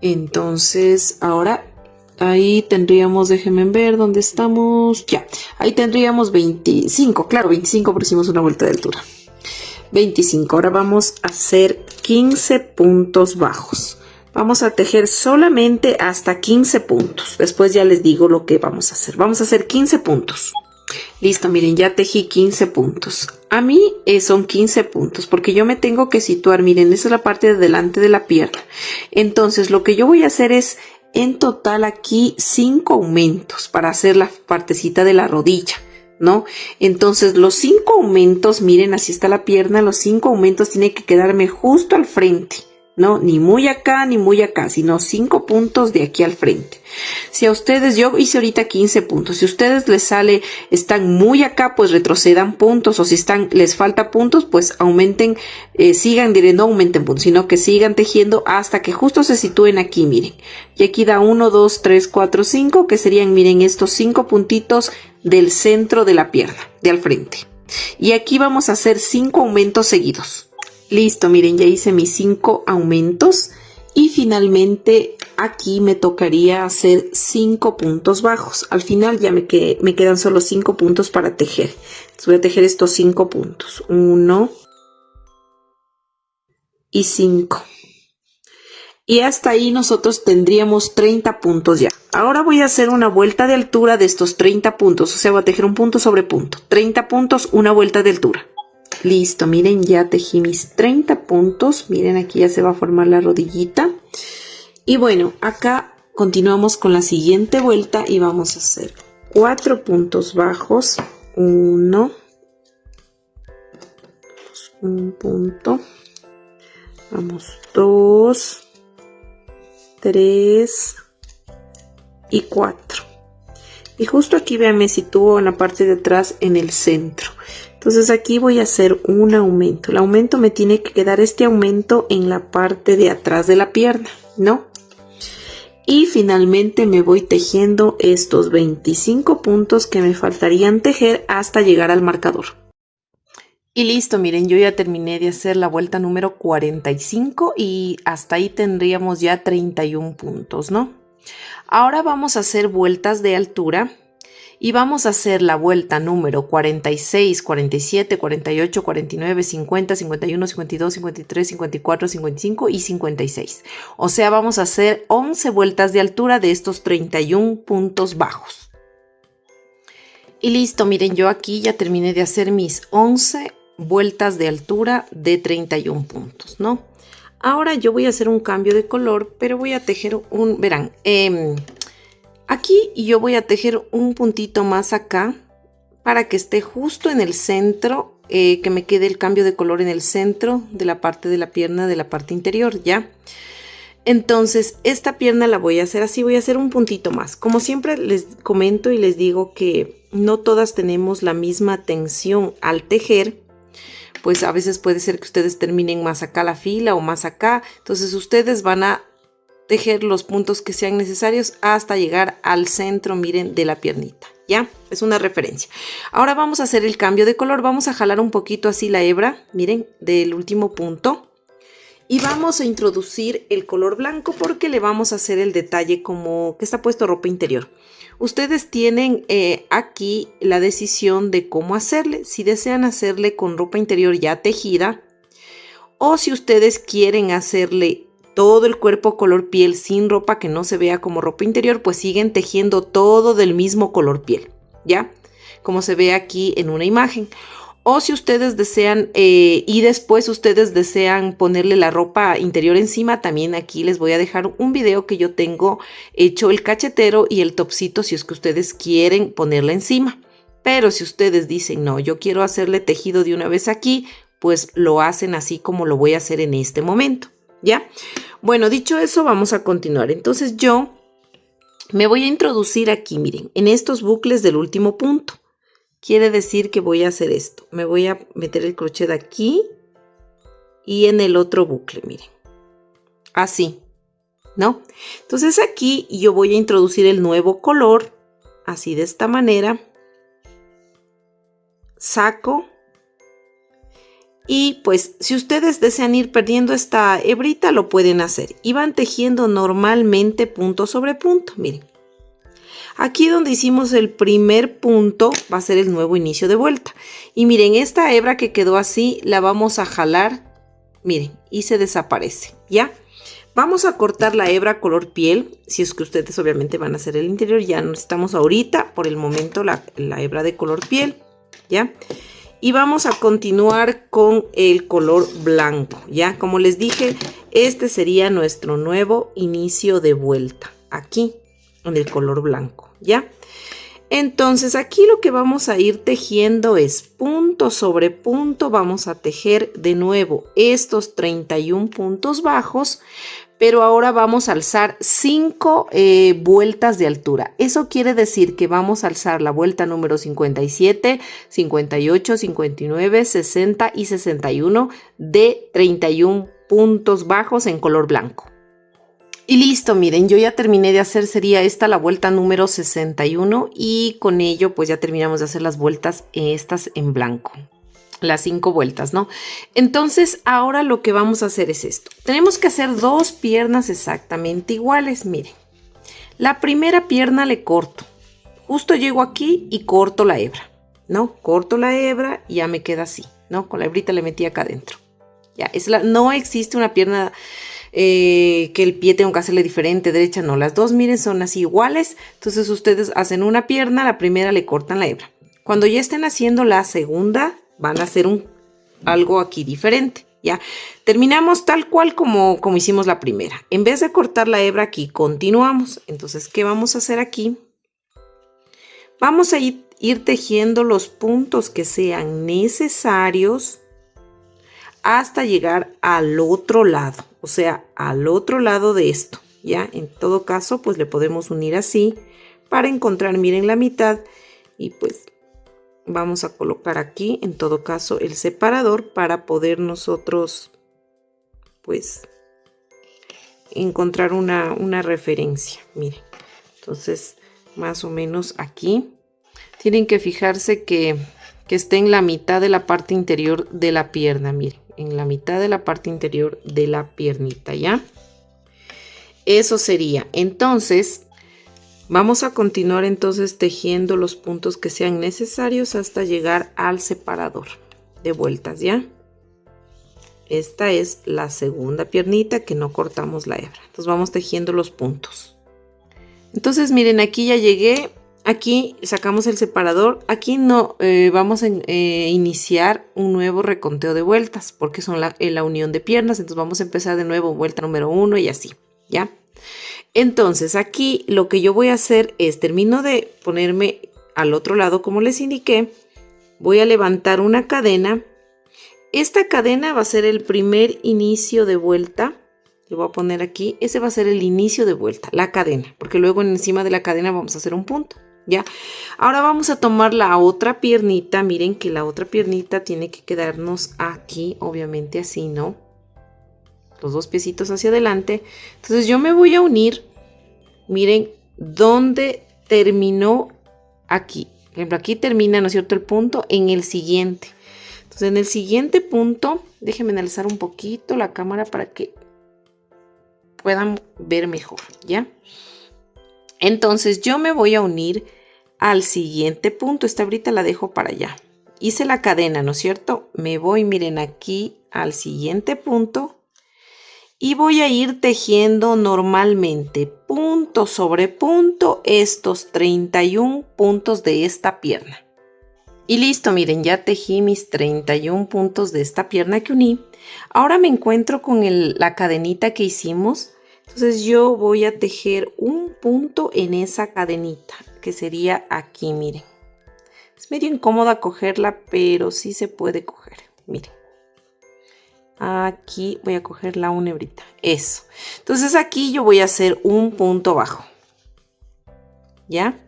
A: Entonces, ahora ahí tendríamos, déjenme ver dónde estamos. Ya, ahí tendríamos 25, claro, 25 porque hicimos una vuelta de altura. 25, ahora vamos a hacer 15 puntos bajos. Vamos a tejer solamente hasta 15 puntos. Después ya les digo lo que vamos a hacer. Vamos a hacer 15 puntos. Listo, miren, ya tejí 15 puntos. A mí son 15 puntos porque yo me tengo que situar. Miren, esa es la parte de delante de la pierna. Entonces, lo que yo voy a hacer es en total aquí 5 aumentos para hacer la partecita de la rodilla, ¿no? Entonces, los 5 aumentos, miren, así está la pierna. Los 5 aumentos tienen que quedarme justo al frente. No, ni muy acá ni muy acá, sino 5 puntos de aquí al frente. Si a ustedes, yo hice ahorita 15 puntos, si a ustedes les sale, están muy acá, pues retrocedan puntos, o si les falta puntos, pues aumenten, no aumenten puntos, sino que sigan tejiendo hasta que justo se sitúen aquí, miren. Y aquí da 1, 2, 3, 4, 5, que serían, miren, estos 5 puntitos del centro de la pierna, de al frente. Y aquí vamos a hacer 5 aumentos seguidos. Listo, miren, ya hice mis 5 aumentos y finalmente aquí me tocaría hacer 5 puntos bajos. Al final ya me quedan solo 5 puntos para tejer. Entonces voy a tejer estos 5 puntos. 1 y 5. Y hasta ahí nosotros tendríamos 30 puntos ya. Ahora voy a hacer una vuelta de altura de estos 30 puntos. O sea, voy a tejer un punto sobre punto. 30 puntos, una vuelta de altura. Listo, miren, ya tejí mis 30 puntos. Miren, aquí ya se va a formar la rodillita. Y bueno, acá continuamos con la siguiente vuelta y vamos a hacer 4 puntos bajos. 1, un punto. Vamos, 2, 3 y 4. Y justo aquí, vean, me sitúo en la parte de atrás en el centro. Entonces aquí voy a hacer un aumento. El aumento me tiene que quedar este aumento en la parte de atrás de la pierna, ¿no? Y finalmente me voy tejiendo estos 25 puntos que me faltarían tejer hasta llegar al marcador. Y listo, miren, yo ya terminé de hacer la vuelta número 45 y hasta ahí tendríamos ya 31 puntos, ¿no? Ahora vamos a hacer vueltas de altura. Y vamos a hacer la vuelta número 46, 47, 48, 49, 50, 51, 52, 53, 54, 55 y 56. O sea, vamos a hacer 11 vueltas de altura de estos 31 puntos bajos. Y listo, miren, yo aquí ya terminé de hacer mis 11 vueltas de altura de 31 puntos, ¿no? Ahora yo voy a hacer un cambio de color, pero voy a tejer verán, aquí yo voy a tejer un puntito más acá para que esté justo en el centro, que me quede el cambio de color en el centro de la parte de la pierna, de la parte interior, ¿ya? Entonces, esta pierna la voy a hacer así, voy a hacer un puntito más. Como siempre les comento y les digo que no todas tenemos la misma tensión al tejer, pues a veces puede ser que ustedes terminen más acá la fila o más acá. Entonces, ustedes van a tejer los puntos que sean necesarios hasta llegar al centro, miren, de la piernita, ¿ya? Es una referencia. Ahora vamos a hacer el cambio de color. Vamos a jalar un poquito así la hebra, miren, del último punto. Y vamos a introducir el color blanco porque le vamos a hacer el detalle como que está puesto ropa interior. Ustedes tienen aquí la decisión de cómo hacerle. Si desean hacerle con ropa interior ya tejida o si ustedes quieren hacerle todo el cuerpo color piel sin ropa que no se vea como ropa interior, pues siguen tejiendo todo del mismo color piel, ¿ya? Como se ve aquí en una imagen. O si ustedes desean y después ustedes desean ponerle la ropa interior encima, también aquí les voy a dejar un video que yo tengo hecho el cachetero y el topsito si es que ustedes quieren ponerla encima. Pero si ustedes dicen, no, yo quiero hacerle tejido de una vez aquí, pues lo hacen así como lo voy a hacer en este momento, ¿ya? Bueno, dicho eso, vamos a continuar. Entonces yo me voy a introducir aquí, miren, en estos bucles del último punto. Quiere decir que voy a hacer esto. Me voy a meter el crochet aquí y en el otro bucle, miren. Así, ¿no? Entonces aquí yo voy a introducir el nuevo color, así de esta manera. Saco. Y pues si ustedes desean ir perdiendo esta hebrita, lo pueden hacer. Y van tejiendo normalmente punto sobre punto, miren. Aquí donde hicimos el primer punto va a ser el nuevo inicio de vuelta. Y miren, esta hebra que quedó así la vamos a jalar, miren, y se desaparece, ¿ya? Vamos a cortar la hebra color piel, si es que ustedes obviamente van a hacer el interior. Ya no necesitamos ahorita, por el momento, la hebra de color piel, ¿ya? Y vamos a continuar con el color blanco, ¿ya? Como les dije, este sería nuestro nuevo inicio de vuelta, aquí, en el color blanco, ¿ya? Entonces aquí lo que vamos a ir tejiendo es punto sobre punto. Vamos a tejer de nuevo estos 31 puntos bajos, pero ahora vamos a alzar 5 vueltas de altura. Eso quiere decir que vamos a alzar la vuelta número 57, 58, 59, 60 y 61 de 31 puntos bajos en color blanco. Y listo, miren, yo ya terminé de hacer, sería esta la vuelta número 61 y con ello pues ya terminamos de hacer las vueltas estas en blanco. Las 5 vueltas, ¿no? Entonces ahora lo que vamos a hacer es esto. Tenemos que hacer 2 piernas exactamente iguales, miren. La primera pierna le corto. Justo llego aquí y corto la hebra, ¿no? Corto la hebra y ya me queda así, ¿no? Con la hebrita le metí acá adentro. Ya, no existe una pierna que el pie tenga que hacerle diferente, derecha, no. Las dos, miren, son así iguales. Entonces ustedes hacen una pierna, la primera le cortan la hebra. Cuando ya estén haciendo la segunda, van a hacer algo aquí diferente, ¿ya? Terminamos tal cual como hicimos la primera. En vez de cortar la hebra aquí, continuamos. Entonces, ¿qué vamos a hacer aquí? Vamos a ir tejiendo los puntos que sean necesarios hasta llegar al otro lado, o sea, al otro lado de esto, ¿ya? En todo caso, pues le podemos unir así para encontrar, miren, la mitad y pues vamos a colocar aquí, en todo caso, el separador para poder nosotros, pues, encontrar una referencia, miren. Entonces, más o menos aquí, tienen que fijarse que esté en la mitad de la parte interior de la pierna, miren. En la mitad de la parte interior de la piernita, ¿ya? Eso sería. Entonces, Vamos a continuar entonces tejiendo los puntos que sean necesarios hasta llegar al separador de vueltas, ¿ya? Esta es la segunda piernita que no cortamos la hebra. Entonces vamos tejiendo los puntos. Entonces miren, aquí ya llegué. Aquí sacamos el separador. Aquí no vamos a iniciar un nuevo reconteo de vueltas porque son la unión de piernas. Entonces vamos a empezar de nuevo vuelta número 1 y así, ¿ya? Entonces aquí lo que yo voy a hacer es, termino de ponerme al otro lado como les indiqué. Voy a levantar una cadena. Esta cadena va a ser el primer inicio de vuelta. Le voy a poner aquí, ese va a ser el inicio de vuelta, la cadena, porque luego encima de la cadena vamos a hacer un punto, ¿ya? Ahora vamos a tomar la otra piernita. Miren que la otra piernita tiene que quedarnos aquí, obviamente así, ¿no? Los dos piecitos hacia adelante. Entonces yo me voy a unir, miren, donde terminó aquí. Por ejemplo, aquí termina, ¿no es cierto?, el punto en el siguiente. Entonces en el siguiente punto, déjenme analizar un poquito la cámara para que puedan ver mejor, ¿ya? Entonces yo me voy a unir al siguiente punto. Esta ahorita la dejo para allá. Hice la cadena, ¿no es cierto? Me voy, miren, aquí al siguiente punto y voy a ir tejiendo normalmente, punto sobre punto, estos 31 puntos de esta pierna. Y listo, miren, ya tejí mis 31 puntos de esta pierna que uní. Ahora me encuentro con la cadenita que hicimos. Entonces yo voy a tejer un punto en esa cadenita, que sería aquí, miren. Es medio incómoda cogerla, pero sí se puede coger, miren. Aquí voy a coger la una hebrita, eso. Entonces aquí yo voy a hacer un punto bajo, ¿ya?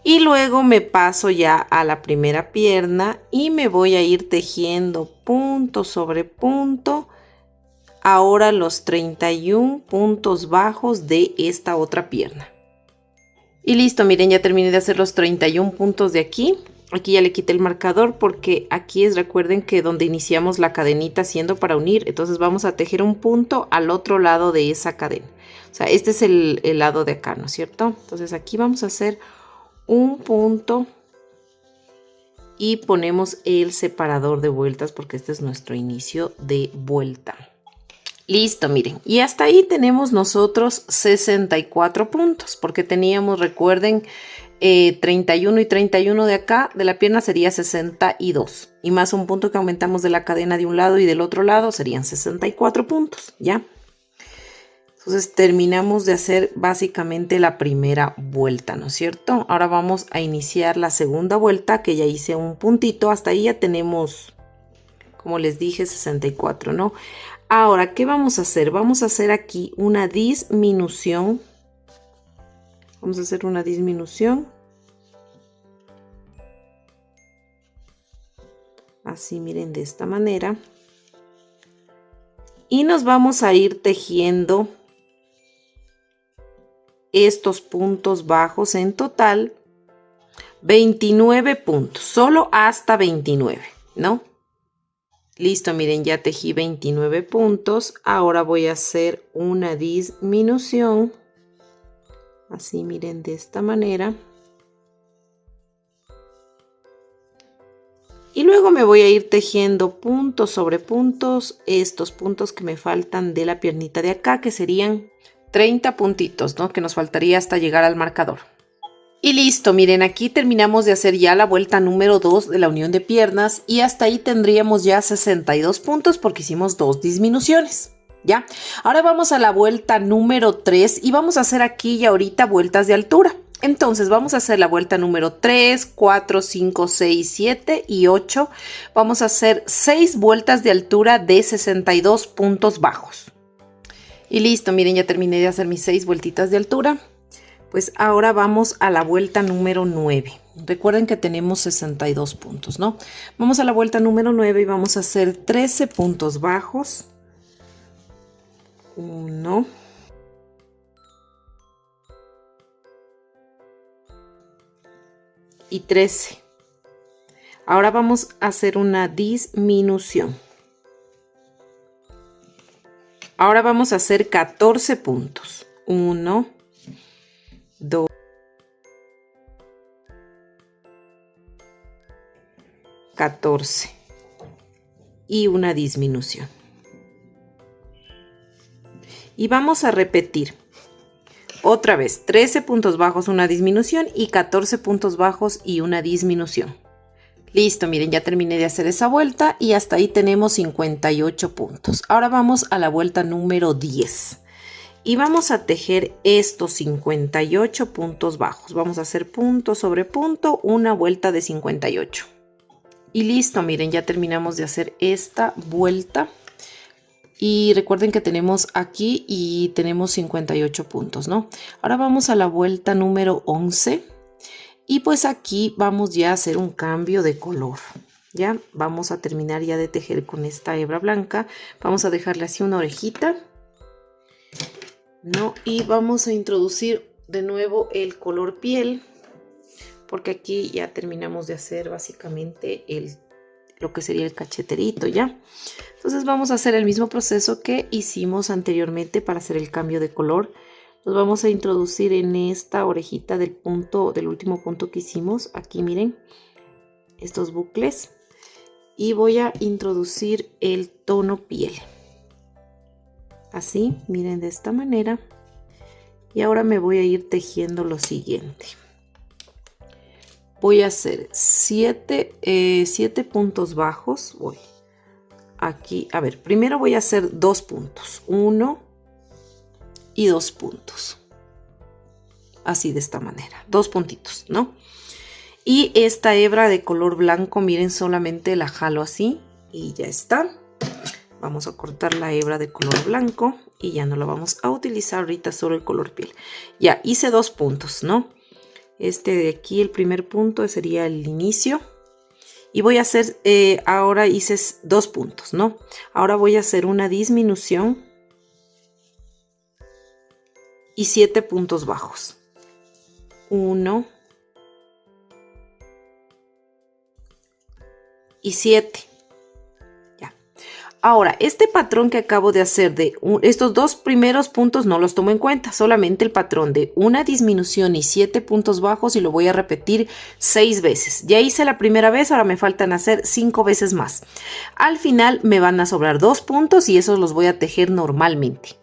A: Y luego me paso ya a la primera pierna y me voy a ir tejiendo punto sobre punto. Ahora los 31 puntos bajos de esta otra pierna. Y listo, miren, ya terminé de hacer los 31 puntos de aquí. Aquí ya le quité el marcador porque aquí es, recuerden que donde iniciamos la cadenita haciendo para unir. Entonces vamos a tejer un punto al otro lado de esa cadena. O sea, este es el lado de acá, ¿no es cierto? Entonces aquí vamos a hacer un punto y ponemos el separador de vueltas porque este es nuestro inicio de vuelta. Listo, miren, y hasta ahí tenemos nosotros 64 puntos, porque teníamos, recuerden, 31 y 31 de acá, de la pierna sería 62, y más un punto que aumentamos de la cadena de un lado y del otro lado serían 64 puntos, ¿ya? Entonces terminamos de hacer básicamente la primera vuelta, ¿no es cierto? Ahora vamos a iniciar la segunda vuelta, que ya hice un puntito, hasta ahí ya tenemos, como les dije, 64, ¿no? Ahora, ¿qué vamos a hacer? Vamos a hacer aquí una disminución. Vamos a hacer una disminución. Así, miren, de esta manera. Y nos vamos a ir tejiendo estos puntos bajos, en total 29 puntos, solo hasta 29, ¿no? Listo, miren, ya tejí 29 puntos. Ahora voy a hacer una disminución. Así, miren, de esta manera. Y luego me voy a ir tejiendo puntos sobre puntos, estos puntos que me faltan de la piernita de acá, que serían 30 puntitos, ¿no? Que nos faltaría hasta llegar al marcador. Y listo, miren, aquí terminamos de hacer ya la vuelta número 2 de la unión de piernas y hasta ahí tendríamos ya 62 puntos porque hicimos 2 disminuciones, ¿ya? Ahora vamos a la vuelta número 3 y vamos a hacer aquí y ahorita vueltas de altura. Entonces vamos a hacer la vuelta número 3, 4, 5, 6, 7 y 8. Vamos a hacer 6 vueltas de altura de 62 puntos bajos. Y listo, miren, ya terminé de hacer mis 6 vueltitas de altura. Pues ahora vamos a la vuelta número 9. Recuerden que tenemos 62 puntos, ¿no? Vamos a la vuelta número 9 y vamos a hacer 13 puntos bajos. 1. Y 13. Ahora vamos a hacer una disminución. Ahora vamos a hacer 14 puntos. 1, 2, 14 y una disminución. Y vamos a repetir otra vez 13 puntos bajos, una disminución y 14 puntos bajos y una disminución. Listo, miren, ya terminé de hacer esa vuelta y hasta ahí tenemos 58 puntos. Ahora vamos a la vuelta número 10 y vamos a tejer estos 58 puntos bajos. Vamos a hacer punto sobre punto, una vuelta de 58. Y listo, miren, ya terminamos de hacer esta vuelta. Y recuerden que tenemos aquí y tenemos 58 puntos, ¿no? Ahora vamos a la vuelta número 11. Y pues aquí vamos ya a hacer un cambio de color. Ya vamos a terminar ya de tejer con esta hebra blanca. Vamos a dejarle así una orejita, ¿no? Y vamos a introducir de nuevo el color piel, porque aquí ya terminamos de hacer básicamente lo que sería el cacheterito, ¿ya? Entonces vamos a hacer el mismo proceso que hicimos anteriormente para hacer el cambio de color. Nos vamos a introducir en esta orejita del último punto que hicimos. Aquí miren, estos bucles. Y voy a introducir el tono piel. Así, miren, de esta manera. Y ahora me voy a ir tejiendo lo siguiente. Voy a hacer 7 puntos bajos. Voy aquí, a ver, primero voy a hacer 2 puntos. 1 y 2 puntos. Así, de esta manera. 2 puntitos, ¿no? Y esta hebra de color blanco, miren, solamente la jalo así y ya está. Vamos a cortar la hebra de color blanco y ya no la vamos a utilizar ahorita, solo el color piel. Ya hice 2 puntos, ¿no? Este de aquí, el primer punto, sería el inicio. Y voy a hacer, ahora hice 2 puntos, ¿no? Ahora voy a hacer una disminución y 7 puntos bajos. 1 y 7. Ya. Ahora, este patrón que acabo de hacer de estos 2 primeros puntos no los tomo en cuenta, solamente el patrón de una disminución y 7 puntos bajos, y lo voy a repetir 6 veces. Ya hice la primera vez, ahora me faltan hacer 5 veces más. Al final me van a sobrar 2 puntos y esos los voy a tejer normalmente.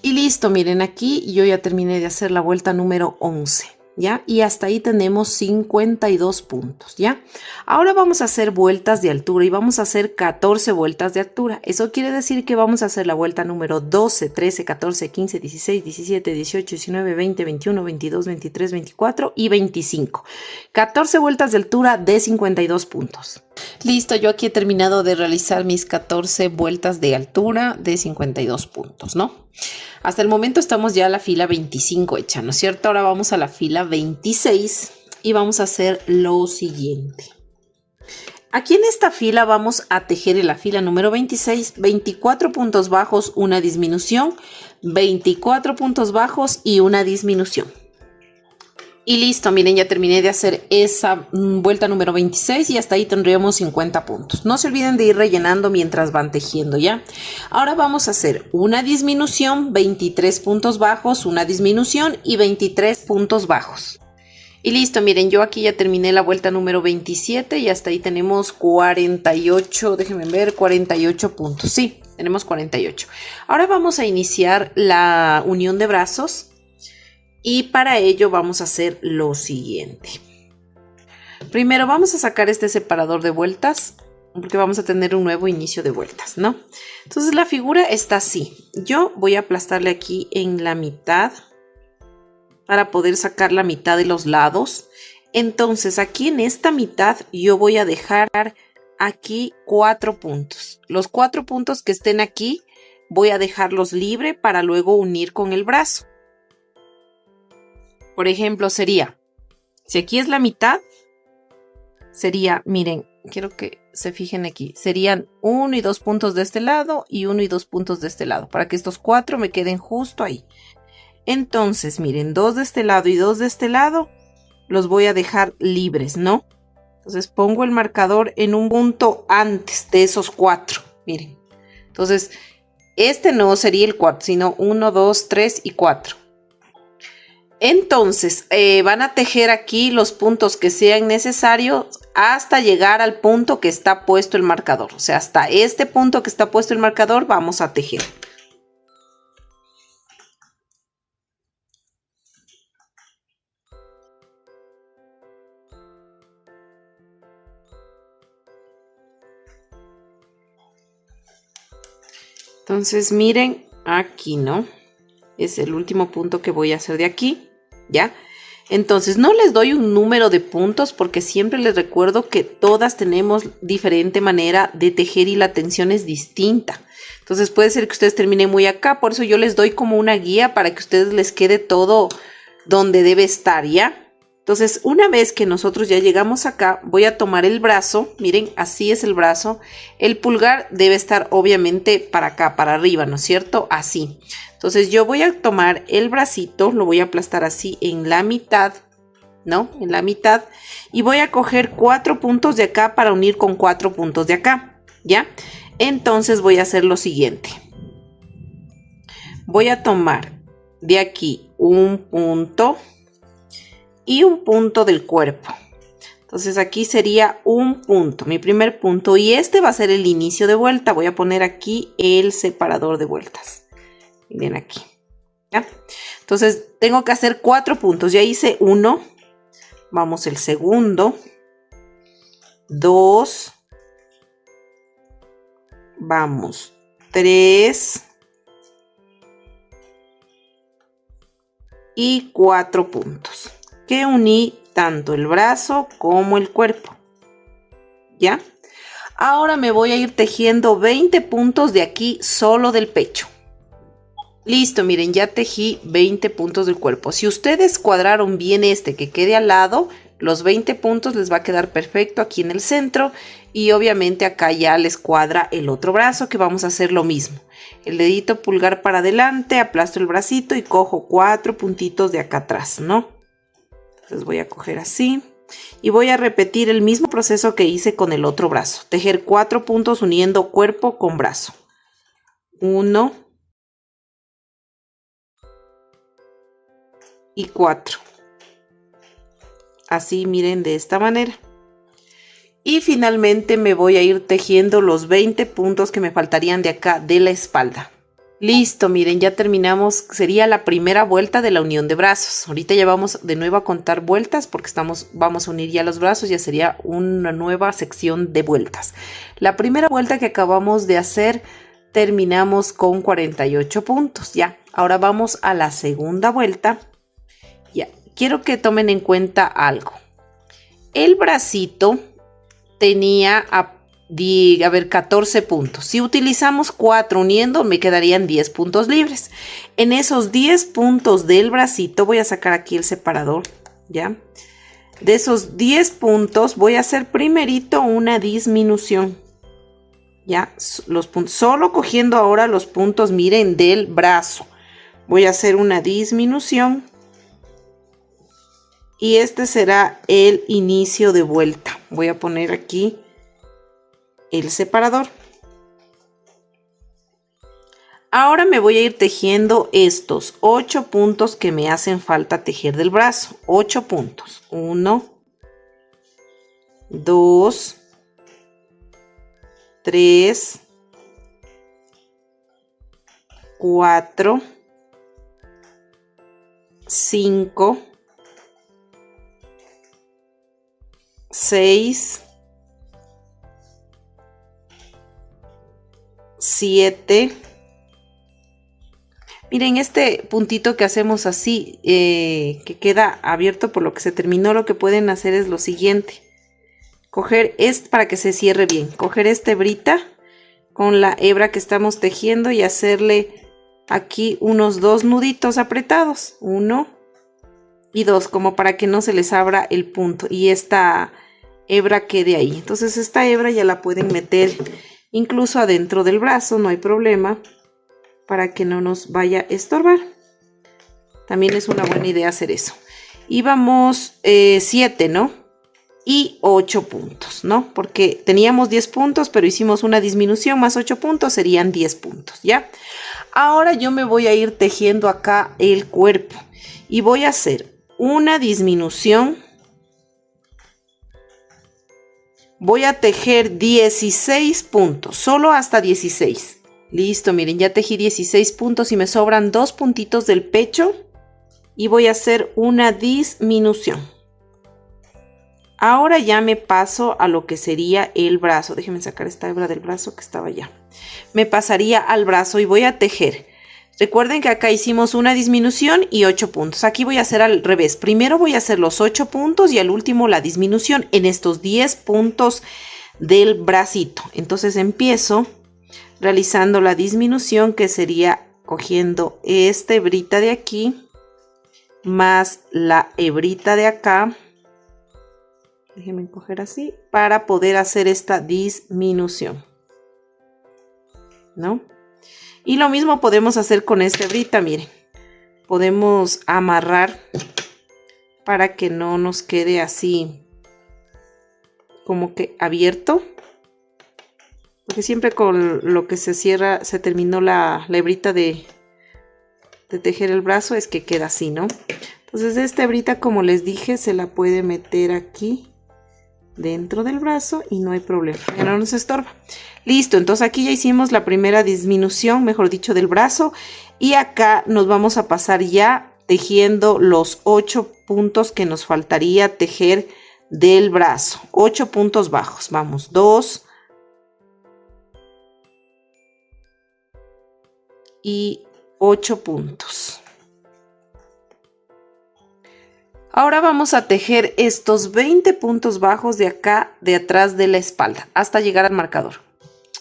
A: Y listo, miren, aquí yo ya terminé de hacer la vuelta número 11. ¿Ya? Y hasta ahí tenemos 52 puntos, ¿ya? Ahora vamos a hacer vueltas de altura y vamos a hacer 14 vueltas de altura. Eso quiere decir que vamos a hacer la vuelta número 12, 13, 14, 15, 16, 17, 18, 19, 20, 21, 22, 23, 24 y 25. 14 vueltas de altura de 52 puntos. Listo, yo aquí he terminado de realizar mis 14 vueltas de altura de 52 puntos, ¿no? Hasta el momento estamos ya a la fila 25 hecha, ¿no es cierto? Ahora vamos a la fila 26 y vamos a hacer lo siguiente. Aquí en esta fila vamos a tejer en la fila número 26, 24 puntos bajos, una disminución, 24 puntos bajos y una disminución. Y listo, miren, ya terminé de hacer esa vuelta número 26 y hasta ahí tendríamos 50 puntos. No se olviden de ir rellenando mientras van tejiendo, ¿ya? Ahora vamos a hacer una disminución, 23 puntos bajos, una disminución y 23 puntos bajos. Y listo, miren, yo aquí ya terminé la vuelta número 27 y hasta ahí tenemos 48, déjenme ver, 48 puntos. Sí, tenemos 48. Ahora vamos a iniciar la unión de brazos. Y para ello vamos a hacer lo siguiente. Primero vamos a sacar este separador de vueltas, porque vamos a tener un nuevo inicio de vueltas, ¿no? Entonces la figura está así. Yo voy a aplastarle aquí en la mitad para poder sacar la mitad de los lados. Entonces aquí en esta mitad yo voy a dejar aquí 4 puntos. Los 4 puntos que estén aquí voy a dejarlos libre para luego unir con el brazo. Por ejemplo, sería, si aquí es la mitad, sería, miren, quiero que se fijen aquí, serían 1 y 2 puntos de este lado y 1 y 2 puntos de este lado, para que estos 4 me queden justo ahí. Entonces, miren, 2 de este lado y 2 de este lado, los voy a dejar libres, ¿no? Entonces pongo el marcador en un punto antes de esos 4, miren. Entonces, este no sería el 4, sino 1, 2, 3 y 4. Entonces van a tejer aquí los puntos que sean necesarios hasta llegar al punto que está puesto el marcador. O sea, hasta este punto que está puesto el marcador vamos a tejer. Entonces miren aquí, ¿no? Es el último punto que voy a hacer de aquí, ¿ya? Entonces no les doy un número de puntos porque siempre les recuerdo que todas tenemos diferente manera de tejer y la tensión es distinta. Entonces puede ser que ustedes terminen muy acá, por eso yo les doy como una guía para que a ustedes les quede todo donde debe estar, ¿ya? Entonces, una vez que nosotros ya llegamos acá, voy a tomar el brazo. Miren, así es el brazo. El pulgar debe estar obviamente para acá, para arriba, ¿no es cierto? Así. Entonces, yo voy a tomar el bracito, lo voy a aplastar así en la mitad, ¿no? En la mitad. Y voy a coger 4 puntos de acá para unir con 4 puntos de acá, ¿ya? Entonces, voy a hacer lo siguiente. Voy a tomar de aquí un punto y un punto del cuerpo. Entonces aquí sería un punto, mi primer punto, y este va a ser el inicio de vuelta. Voy a poner aquí el separador de vueltas. Miren aquí, ¿ya? Entonces tengo que hacer 4 puntos. Ya hice uno, vamos el segundo, 2, vamos 3 y 4 puntos. Que uní tanto el brazo como el cuerpo, ¿ya? Ahora me voy a ir tejiendo 20 puntos de aquí solo del pecho. Listo, miren, ya tejí 20 puntos del cuerpo. Si ustedes cuadraron bien este que quede al lado, los 20 puntos les va a quedar perfecto aquí en el centro. Y obviamente acá ya les cuadra el otro brazo, que vamos a hacer lo mismo. El dedito pulgar para adelante, aplasto el bracito y cojo 4 puntitos de acá atrás, ¿no? Entonces voy a coger así y voy a repetir el mismo proceso que hice con el otro brazo. Tejer 4 puntos uniendo cuerpo con brazo. 1 y 4. Así, miren, de esta manera. Y finalmente me voy a ir tejiendo los 20 puntos que me faltarían de acá de la espalda. Listo, miren, ya terminamos. Sería la primera vuelta de la unión de brazos. Ahorita ya vamos de nuevo a contar vueltas porque vamos a unir ya los brazos. Ya sería una nueva sección de vueltas. La primera vuelta que acabamos de hacer terminamos con 48 puntos. Ya, ahora vamos a la segunda vuelta. Ya, quiero que tomen en cuenta algo. El bracito tenía a ver, 14 puntos. Si utilizamos 4 uniendo, me quedarían 10 puntos libres. En esos 10 puntos del bracito, voy a sacar aquí el separador, ¿ya? De esos 10 puntos, voy a hacer primerito una disminución, ¿ya? Los puntos, solo cogiendo ahora los puntos, miren, del brazo. Voy a hacer una disminución. Y este será el inicio de vuelta. Voy a poner aquí el separador. Ahora me voy a ir tejiendo estos 8 puntos que me hacen falta tejer del brazo. 8 puntos. 1, 2, 3, 4, 5, 6, 7. Miren, este puntito que hacemos así, que queda abierto por lo que se terminó, lo que pueden hacer es lo siguiente. Coger este para que se cierre bien. Coger esta hebrita con la hebra que estamos tejiendo y hacerle aquí unos 2 nuditos apretados. 1 y 2, como para que no se les abra el punto y esta hebra quede ahí. Entonces esta hebra ya la pueden meter incluso adentro del brazo, no hay problema, para que no nos vaya a estorbar. También es una buena idea hacer eso. Y vamos 7, ¿no? Y 8 puntos, ¿no? Porque teníamos 10 puntos, pero hicimos una disminución más 8 puntos, serían 10 puntos, ¿ya? Ahora yo me voy a ir tejiendo acá el cuerpo y voy a hacer una disminución Voy a tejer 16 puntos, solo hasta 16. Listo, miren, ya tejí 16 puntos y me sobran 2 puntitos del pecho y voy a hacer una disminución. Ahora ya me paso a lo que sería el brazo. Déjenme sacar esta hebra del brazo que estaba allá. Me pasaría al brazo y voy a tejer. Recuerden que acá hicimos una disminución y 8 puntos. Aquí voy a hacer al revés. Primero voy a hacer los 8 puntos y al último la disminución en estos 10 puntos del bracito. Entonces empiezo realizando la disminución, que sería cogiendo esta hebrita de aquí más la hebrita de acá. Déjenme coger así para poder hacer esta disminución, ¿no? Y lo mismo podemos hacer con esta hebrita, miren. Podemos amarrar para que no nos quede así como que abierto. Porque siempre con lo que se cierra, se terminó la hebrita de tejer el brazo, es que queda así, ¿no? Entonces esta hebrita, como les dije, se la puede meter aquí dentro del brazo y no hay problema, ya no nos estorba. Listo, entonces aquí ya hicimos la primera disminución, mejor dicho, del brazo, y acá nos vamos a pasar ya tejiendo los 8 puntos que nos faltaría tejer del brazo. 8 puntos bajos, vamos, 2 y 8 puntos. Ahora vamos a tejer estos 20 puntos bajos de acá, de atrás de la espalda, hasta llegar al marcador.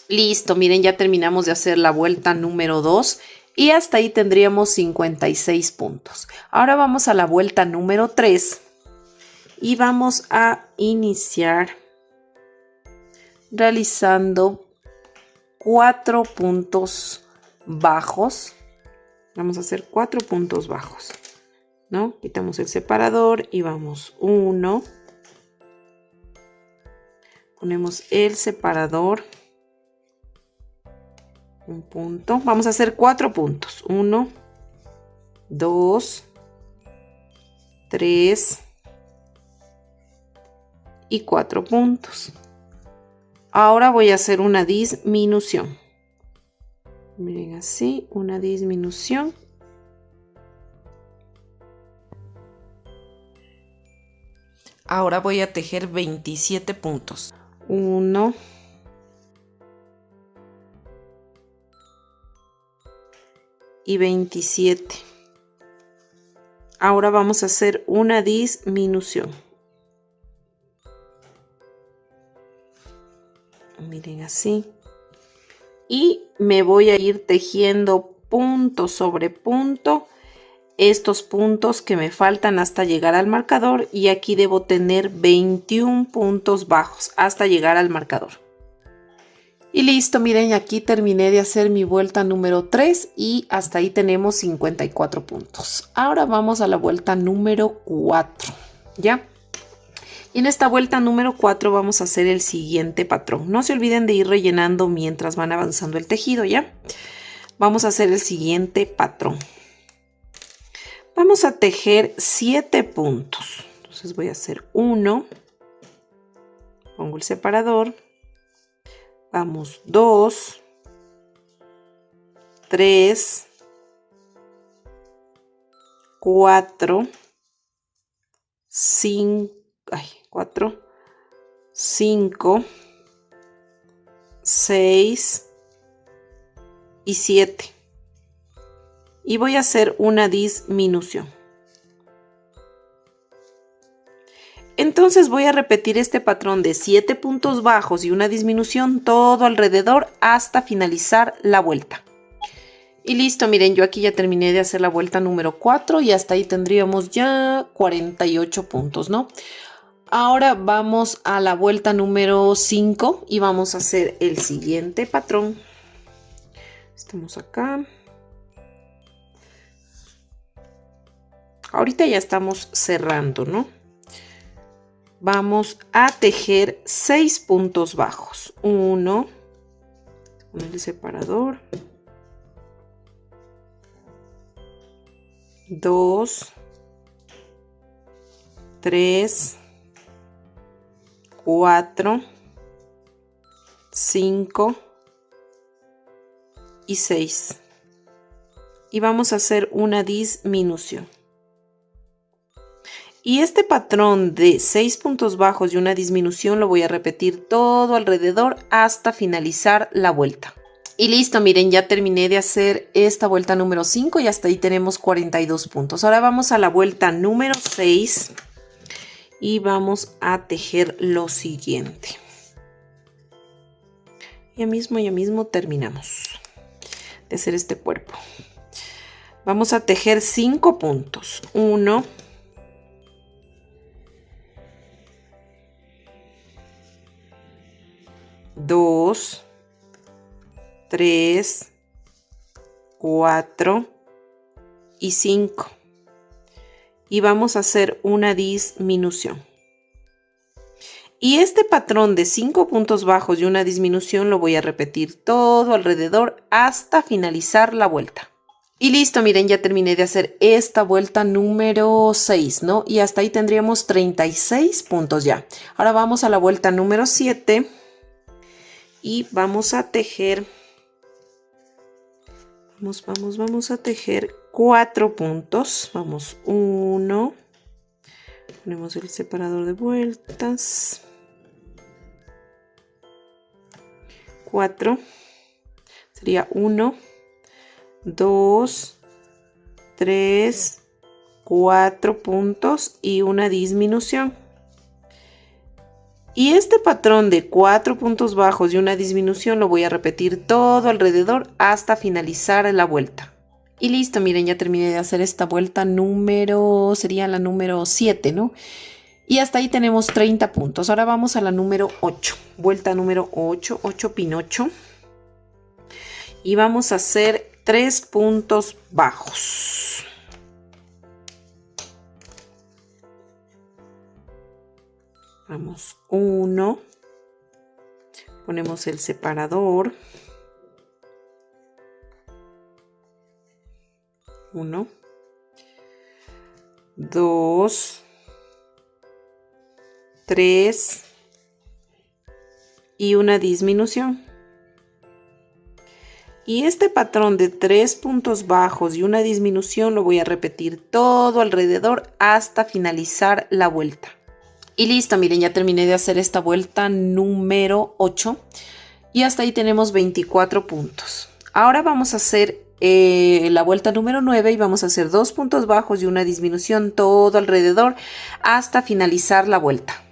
A: Listo, miren, ya terminamos de hacer la vuelta número 2 y hasta ahí tendríamos 56 puntos. Ahora vamos a la vuelta número 3 y vamos a iniciar realizando 4 puntos bajos. Vamos a hacer 4 puntos bajos, ¿no? Quitamos el separador y vamos 1, ponemos el separador, un punto, vamos a hacer 4 puntos, 1, 2, 3 y 4 puntos. Ahora voy a hacer una disminución, miren así, una disminución. Ahora voy a tejer 27 puntos. 1, 27. Ahora vamos a hacer una disminución. Miren así. Y me voy a ir tejiendo punto sobre punto estos puntos que me faltan hasta llegar al marcador, y aquí debo tener 21 puntos bajos hasta llegar al marcador. Y listo, miren, aquí terminé de hacer mi vuelta número 3 y hasta ahí tenemos 54 puntos. Ahora vamos a la vuelta número 4, ¿ya? Y en esta vuelta número 4 vamos a hacer el siguiente patrón. No se olviden de ir rellenando mientras van avanzando el tejido, ¿ya? Vamos a hacer el siguiente patrón. Vamos a tejer 7 puntos. Entonces voy a hacer 1, pongo el separador, vamos 2, 3, 4, 5, 6 y 7. Y voy a hacer una disminución. Entonces voy a repetir este patrón de 7 puntos bajos y una disminución todo alrededor hasta finalizar la vuelta. Y listo, miren, yo aquí ya terminé de hacer la vuelta número 4 y hasta ahí tendríamos ya 48 puntos, ¿no? Ahora vamos a la vuelta número 5 y vamos a hacer el siguiente patrón. Estamos acá. Ahorita ya estamos cerrando, ¿no? Vamos a tejer 6 puntos bajos. 1, con el separador. 2, 3, 4, 5 y 6. Y vamos a hacer una disminución. Y este patrón de 6 puntos bajos y una disminución lo voy a repetir todo alrededor hasta finalizar la vuelta. Y listo, miren, ya terminé de hacer esta vuelta número 5 y hasta ahí tenemos 42 puntos. Ahora vamos a la vuelta número 6 y vamos a tejer lo siguiente. Ya mismo terminamos de hacer este cuerpo. Vamos a tejer 5 puntos. 1, 2, 3, 4 y 5. Y vamos a hacer una disminución. Y este patrón de 5 puntos bajos y una disminución lo voy a repetir todo alrededor hasta finalizar la vuelta. Y listo, miren, ya terminé de hacer esta vuelta número 6, ¿no? Y hasta ahí tendríamos 36 puntos ya. Ahora vamos a la vuelta número 7 y vamos a tejer, vamos a tejer 4 puntos. Vamos, 1, ponemos el separador de vueltas, 4, sería 1, 2, 3, 4 puntos y una disminución. Y este patrón de 4 puntos bajos y una disminución lo voy a repetir todo alrededor hasta finalizar la vuelta. Y listo, miren, ya terminé de hacer esta vuelta sería la número 7, ¿no? Y hasta ahí tenemos 30 puntos. Ahora vamos a la número 8. Vuelta número 8, 8 pinocho. Y vamos a hacer 3 puntos bajos. Vamos, 1. Ponemos el separador. 1, 2, 3 y una disminución. Y este patrón de 3 puntos bajos y una disminución lo voy a repetir todo alrededor hasta finalizar la vuelta. Y listo, miren, ya terminé de hacer esta vuelta número 8 y hasta ahí tenemos 24 puntos. Ahora vamos a hacer la vuelta número 9 y vamos a hacer 2 puntos bajos y una disminución todo alrededor hasta finalizar la vuelta.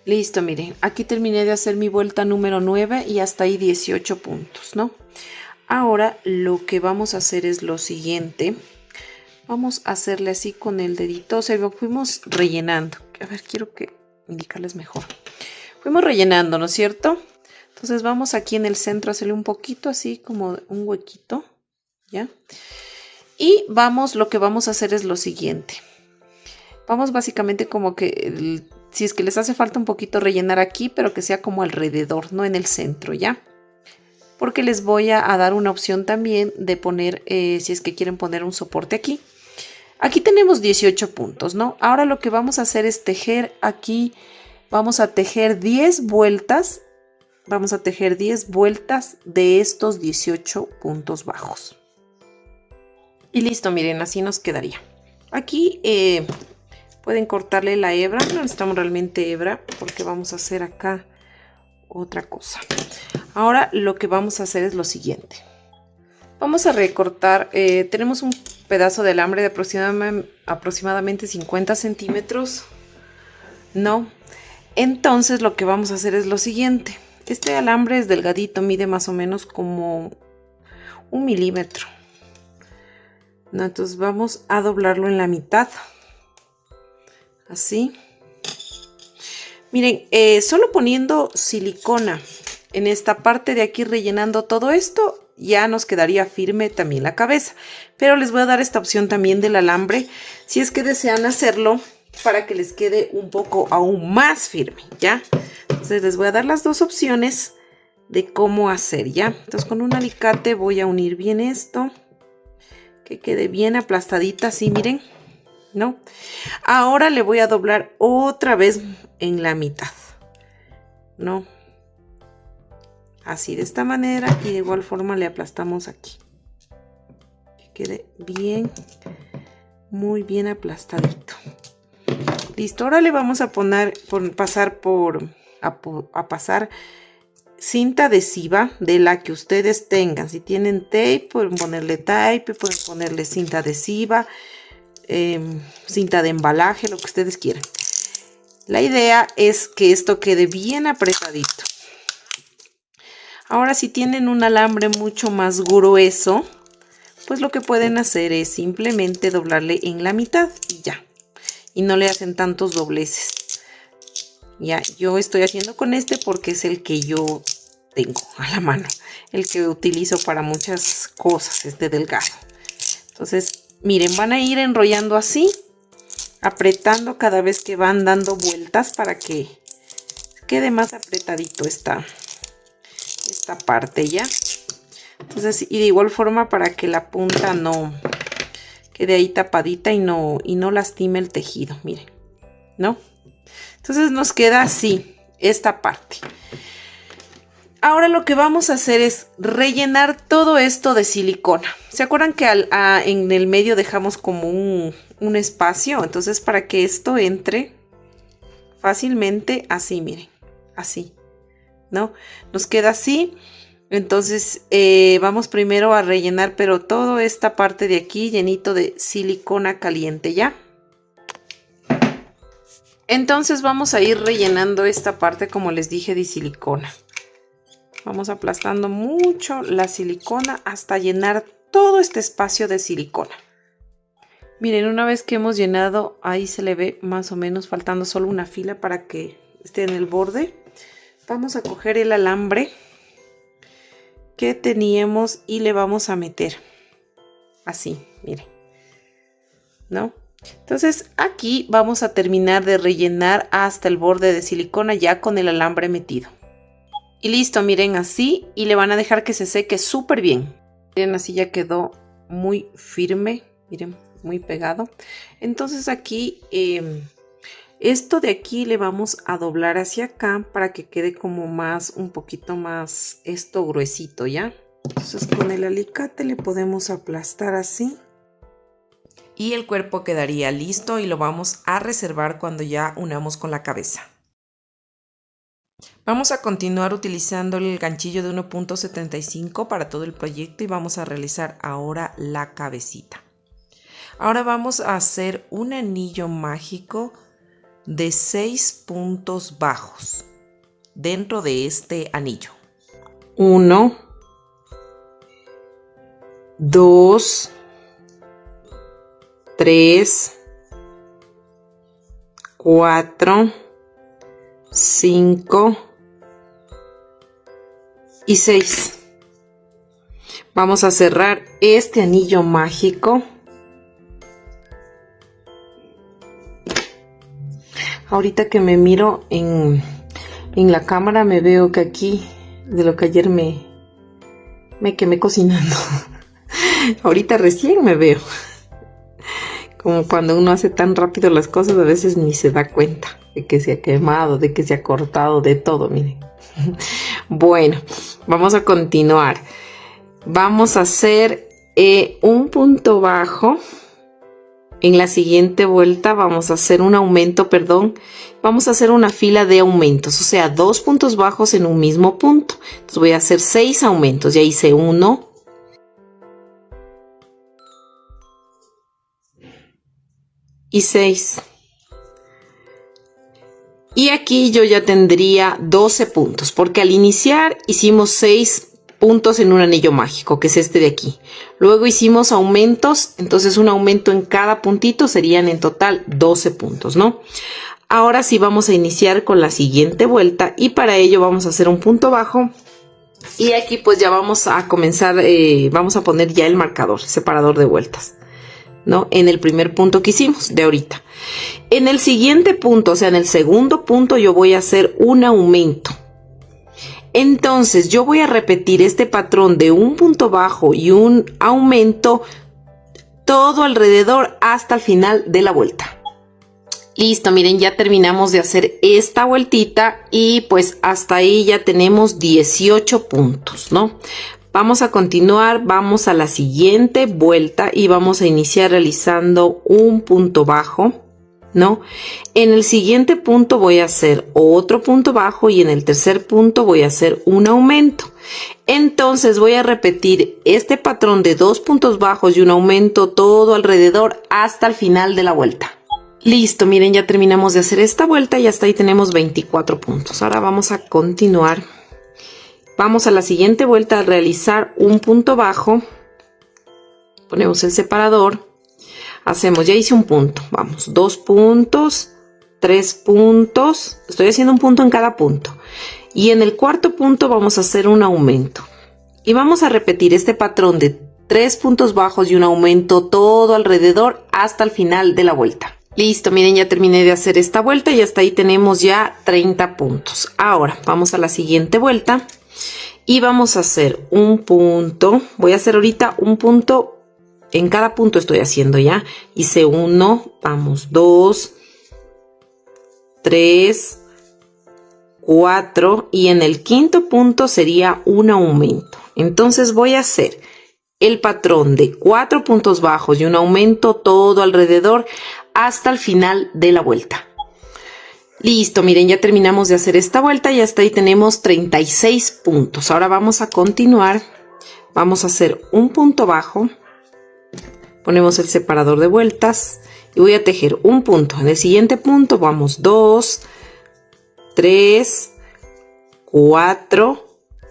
A: Listo, miren, aquí terminé de hacer mi vuelta número 9 y hasta ahí 18 puntos, ¿no? Ahora lo que vamos a hacer es lo siguiente. Vamos a hacerle así con el dedito, o sea, lo fuimos rellenando. A ver, quiero indicarles mejor. Fuimos rellenando, ¿no es cierto? Entonces vamos aquí en el centro a hacerle un poquito así como un huequito, ¿ya? Y lo que vamos a hacer es lo siguiente. Vamos básicamente como que, si es que les hace falta un poquito rellenar aquí, pero que sea como alrededor, no en el centro, ¿ya? Porque les voy a dar una opción también de poner, si es que quieren poner un soporte aquí. Aquí tenemos 18 puntos, ¿no? Ahora lo que vamos a hacer es tejer aquí, vamos a tejer 10 vueltas. Vamos a tejer 10 vueltas de estos 18 puntos bajos. Y listo, miren, así nos quedaría. Aquí pueden cortarle la hebra, no necesitamos realmente hebra porque vamos a hacer acá otra cosa. Ahora lo que vamos a hacer es lo siguiente. Vamos a recortar, tenemos un pedazo de alambre de aproximadamente 50 centímetros, ¿no? Entonces lo que vamos a hacer es lo siguiente. Este alambre es delgadito, mide más o menos como 1 milímetro, ¿no? Entonces vamos a doblarlo en la mitad, así. Miren, solo poniendo silicona en esta parte de aquí, rellenando todo esto, ya nos quedaría firme también la cabeza. Pero les voy a dar esta opción también del alambre, si es que desean hacerlo, para que les quede un poco aún más firme, ¿ya? Entonces les voy a dar las dos opciones de cómo hacer, ¿ya? Entonces con un alicate voy a unir bien esto, que quede bien aplastadita, así, miren, ¿no? Ahora le voy a doblar otra vez en la mitad, ¿no? así de esta manera, y de igual forma le aplastamos aquí. Que quede bien, muy bien aplastadito. Listo, ahora le vamos a pasar cinta adhesiva de la que ustedes tengan. Si tienen tape, pueden ponerle tape, pueden ponerle cinta adhesiva, cinta de embalaje, lo que ustedes quieran. La idea es que esto quede bien apretadito. Ahora, si tienen un alambre mucho más grueso, pues lo que pueden hacer es simplemente doblarle en la mitad y ya. Y no le hacen tantos dobleces. Ya, yo estoy haciendo con este porque es el que yo tengo a la mano. El que utilizo para muchas cosas, este delgado. Entonces, miren, van a ir enrollando así, apretando cada vez que van dando vueltas para que quede más apretadito esta parte ya. Entonces, y de igual forma para que la punta no quede ahí tapadita y no lastime el tejido, miren, ¿no? Entonces nos queda así esta parte. Ahora lo que vamos a hacer es rellenar todo esto de silicona. ¿Se acuerdan que en el medio dejamos como un espacio? Entonces, para que esto entre fácilmente, así, miren, así, ¿no? Nos queda así. Entonces vamos primero a rellenar, pero toda esta parte de aquí llenito de silicona caliente, ¿ya? Entonces vamos a ir rellenando esta parte, como les dije, de silicona. Vamos aplastando mucho la silicona hasta llenar todo este espacio de silicona. Miren, una vez que hemos llenado, ahí se le ve más o menos faltando solo una fila para que esté en el borde. Vamos a coger el alambre que teníamos y le vamos a meter así, miren, ¿no? Entonces aquí vamos a terminar de rellenar hasta el borde de silicona ya con el alambre metido. Y listo, miren, así, y le van a dejar que se seque súper bien. Miren, así ya quedó muy firme, miren, muy pegado. Entonces aquí, esto de aquí le vamos a doblar hacia acá para que quede como más, un poquito más esto gruesito, ¿ya? Entonces con el alicate le podemos aplastar así. Y el cuerpo quedaría listo y lo vamos a reservar cuando ya unamos con la cabeza. Vamos a continuar utilizando el ganchillo de 1.75 para todo el proyecto y vamos a realizar ahora la cabecita. Ahora vamos a hacer un anillo mágico de 6 puntos bajos dentro de este anillo. 1, 2, 3, 4, 5 y 6. Vamos a cerrar este anillo mágico. Ahorita que me miro en la cámara me veo que aquí, de lo que ayer me quemé cocinando. Ahorita recién me veo. Como cuando uno hace tan rápido las cosas, a veces ni se da cuenta de que se ha quemado, de que se ha cortado, de todo, miren. Bueno, vamos a continuar. Vamos a hacer un punto bajo. En la siguiente vuelta vamos a hacer un aumento, vamos a hacer una fila de aumentos, o sea, 2 puntos bajos en un mismo punto. Entonces voy a hacer 6 aumentos, ya hice 1, y 6. Y aquí yo ya tendría 12 puntos, porque al iniciar hicimos 6 puntos en un anillo mágico, que es este de aquí. Luego hicimos aumentos, entonces un aumento en cada puntito serían en total 12 puntos, ¿no? Ahora sí vamos a iniciar con la siguiente vuelta y para ello vamos a hacer un punto bajo. Y aquí pues ya vamos a comenzar, vamos a poner ya el marcador, separador de vueltas, ¿no? En el primer punto que hicimos de ahorita. En el siguiente punto, o sea, en el segundo punto yo voy a hacer un aumento. Entonces yo voy a repetir este patrón de un punto bajo y un aumento todo alrededor hasta el final de la vuelta. Listo, miren, ya terminamos de hacer esta vueltita y pues hasta ahí ya tenemos 18 puntos, ¿no? Vamos a continuar, vamos a la siguiente vuelta y vamos a iniciar realizando un punto bajo, ¿no? En el siguiente punto voy a hacer otro punto bajo y en el tercer punto voy a hacer un aumento. Entonces voy a repetir este patrón de 2 puntos bajos y un aumento todo alrededor hasta el final de la vuelta. Listo, miren, ya terminamos de hacer esta vuelta y hasta ahí tenemos 24 puntos. Ahora vamos a continuar. Vamos a la siguiente vuelta a realizar un punto bajo. Ponemos el separador. Hacemos, ya hice un punto. Vamos, 2 puntos, 3 puntos. Estoy haciendo un punto en cada punto. Y en el cuarto punto vamos a hacer un aumento. Y vamos a repetir este patrón de 3 puntos bajos y un aumento todo alrededor hasta el final de la vuelta. Listo, miren, ya terminé de hacer esta vuelta y hasta ahí tenemos ya 30 puntos. Ahora vamos a la siguiente vuelta y vamos a hacer un punto. Voy a hacer ahorita un punto, en cada punto estoy haciendo ya. Hice 1, vamos, 2, 3, 4 y en el quinto punto sería un aumento. Entonces voy a hacer el patrón de 4 puntos bajos y un aumento todo alrededor hasta el final de la vuelta. Listo, miren, ya terminamos de hacer esta vuelta y hasta ahí tenemos 36 puntos. Ahora vamos a continuar. Vamos a hacer un punto bajo. Ponemos el separador de vueltas y voy a tejer un punto. En el siguiente punto vamos 2, 3, 4,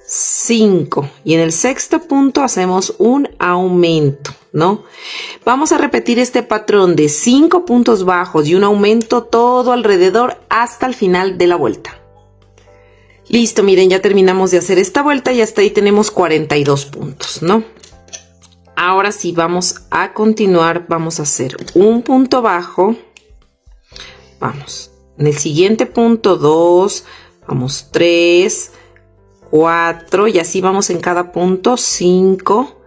A: 5 y en el sexto punto hacemos un aumento, ¿no? Vamos a repetir este patrón de 5 puntos bajos y un aumento todo alrededor hasta el final de la vuelta. Listo, miren, ya terminamos de hacer esta vuelta y hasta ahí tenemos 42 puntos, ¿no? Ahora sí, vamos a continuar, vamos a hacer un punto bajo. Vamos, en el siguiente punto 2, vamos 3, 4 y así vamos en cada punto, 5,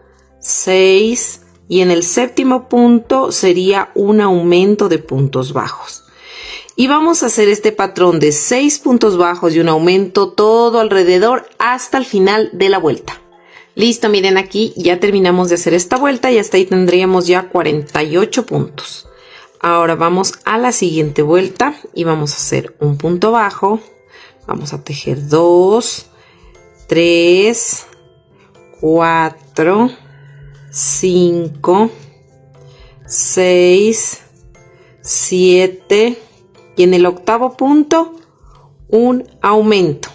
A: 6 y en el séptimo punto sería un aumento de puntos bajos. Y vamos a hacer este patrón de 6 puntos bajos y un aumento todo alrededor hasta el final de la vuelta. Listo, miren, aquí ya terminamos de hacer esta vuelta y hasta ahí tendríamos ya 48 puntos. Ahora vamos a la siguiente vuelta y vamos a hacer un punto bajo. Vamos a tejer 2, 3, 4, 5, 6, 7 y en el octavo punto un aumento.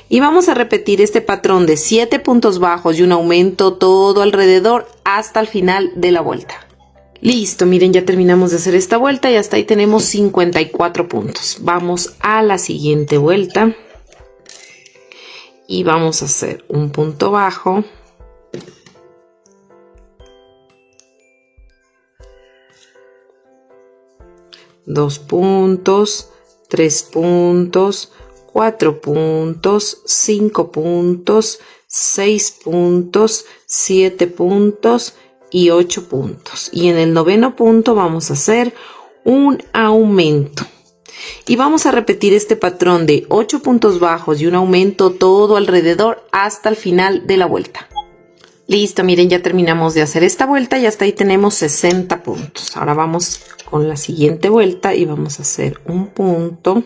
A: Y vamos a repetir este patrón de 7 puntos bajos y un aumento todo alrededor hasta el final de la vuelta. Listo, miren, ya terminamos de hacer esta vuelta y hasta ahí tenemos 54 puntos. Vamos a la siguiente vuelta. Y vamos a hacer un punto bajo. Dos puntos, 3 puntos, 4 puntos, 5 puntos, 6 puntos, 7 puntos y 8 puntos. Y en el noveno punto vamos a hacer un aumento. Y vamos a repetir este patrón de 8 puntos bajos y un aumento todo alrededor hasta el final de la vuelta. Listo, miren, ya terminamos de hacer esta vuelta y hasta ahí tenemos 60 puntos. Ahora vamos con la siguiente vuelta y vamos a hacer un punto.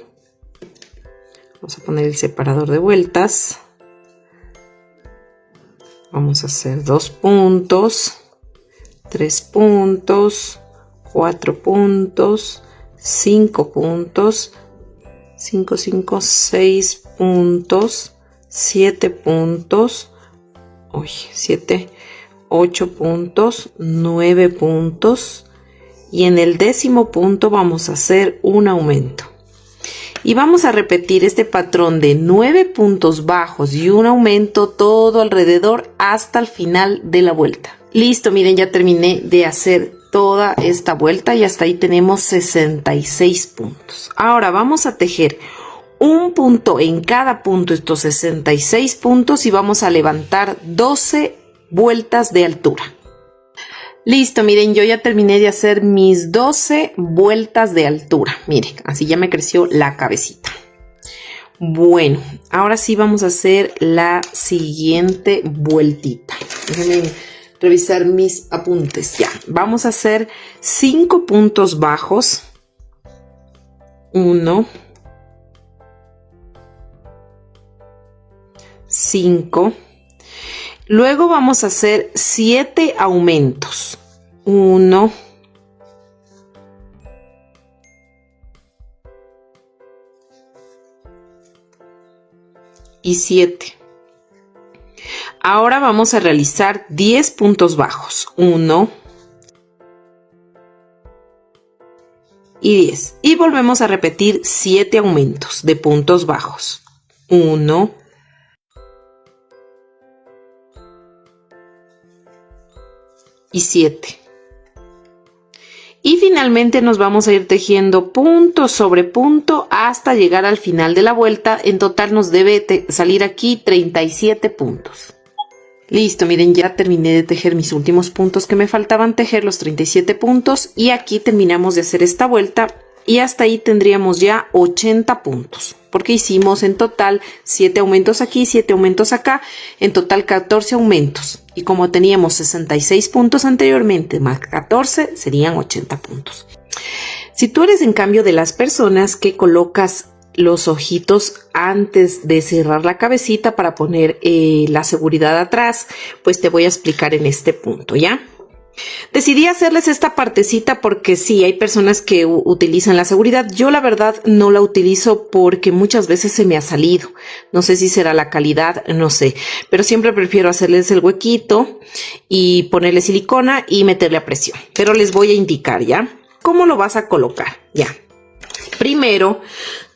A: Vamos a poner el separador de vueltas. Vamos a hacer 2 puntos, 3 puntos, 4 puntos, 5 puntos, 5, 5, 6 puntos, 7 puntos, 7, 8 puntos, 9 puntos y en el décimo punto vamos a hacer un aumento. Y vamos a repetir este patrón de 9 puntos bajos y un aumento todo alrededor hasta el final de la vuelta. Listo, miren, ya terminé de hacer toda esta vuelta y hasta ahí tenemos 66 puntos. Ahora vamos a tejer un punto en cada punto, estos 66 puntos, y vamos a levantar 12 vueltas de altura. Listo, miren, yo ya terminé de hacer mis 12 vueltas de altura. Miren, así ya me creció la cabecita. Bueno, ahora sí vamos a hacer la siguiente vueltita. Déjenme revisar mis apuntes. Ya, vamos a hacer 5 puntos bajos. 1, 5. Luego vamos a hacer 7 aumentos. 1, 7. Ahora vamos a realizar 10 puntos bajos. 1 y 10. Y volvemos a repetir 7 aumentos de puntos bajos. 1 y 7. Y finalmente nos vamos a ir tejiendo punto sobre punto hasta llegar al final de la vuelta. En total nos debe salir aquí 37 puntos. Listo, miren, ya terminé de tejer mis últimos puntos que me faltaban tejer, los 37 puntos. Y aquí terminamos de hacer esta vuelta y hasta ahí tendríamos ya 80 puntos. Porque hicimos en total 7 aumentos aquí, 7 aumentos acá, en total 14 aumentos. Y como teníamos 66 puntos anteriormente, más 14, serían 80 puntos. Si tú eres en cambio de las personas que colocas los ojitos antes de cerrar la cabecita para poner la seguridad atrás, pues te voy a explicar en este punto, ¿ya? Decidí hacerles esta partecita porque sí, hay personas que utilizan la seguridad. Yo la verdad no la utilizo porque muchas veces se me ha salido. No sé si será la calidad, no sé. Pero siempre prefiero hacerles el huequito y ponerle silicona y meterle a presión. Pero les voy a indicar, ¿ya? ¿Cómo lo vas a colocar? Ya. Primero,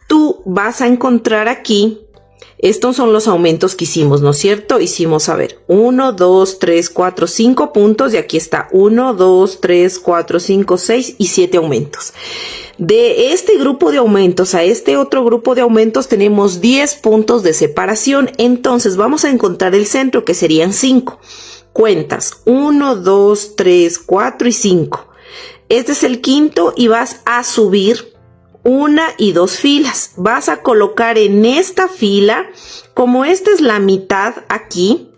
A: tú vas a encontrar aquí. Estos son los aumentos que hicimos, ¿no es cierto? Hicimos, a ver, 1, 2, 3, 4, 5 puntos y aquí está 1, 2, 3, 4, 5, 6 y 7 aumentos. De este grupo de aumentos a este otro grupo de aumentos tenemos 10 puntos de separación. Entonces vamos a encontrar el centro que serían 5. Cuentas 1, 2, 3, 4 y 5. Este es el quinto y vas a subir 1 y 2 filas. Vas a colocar en esta fila, como esta es la mitad aquí,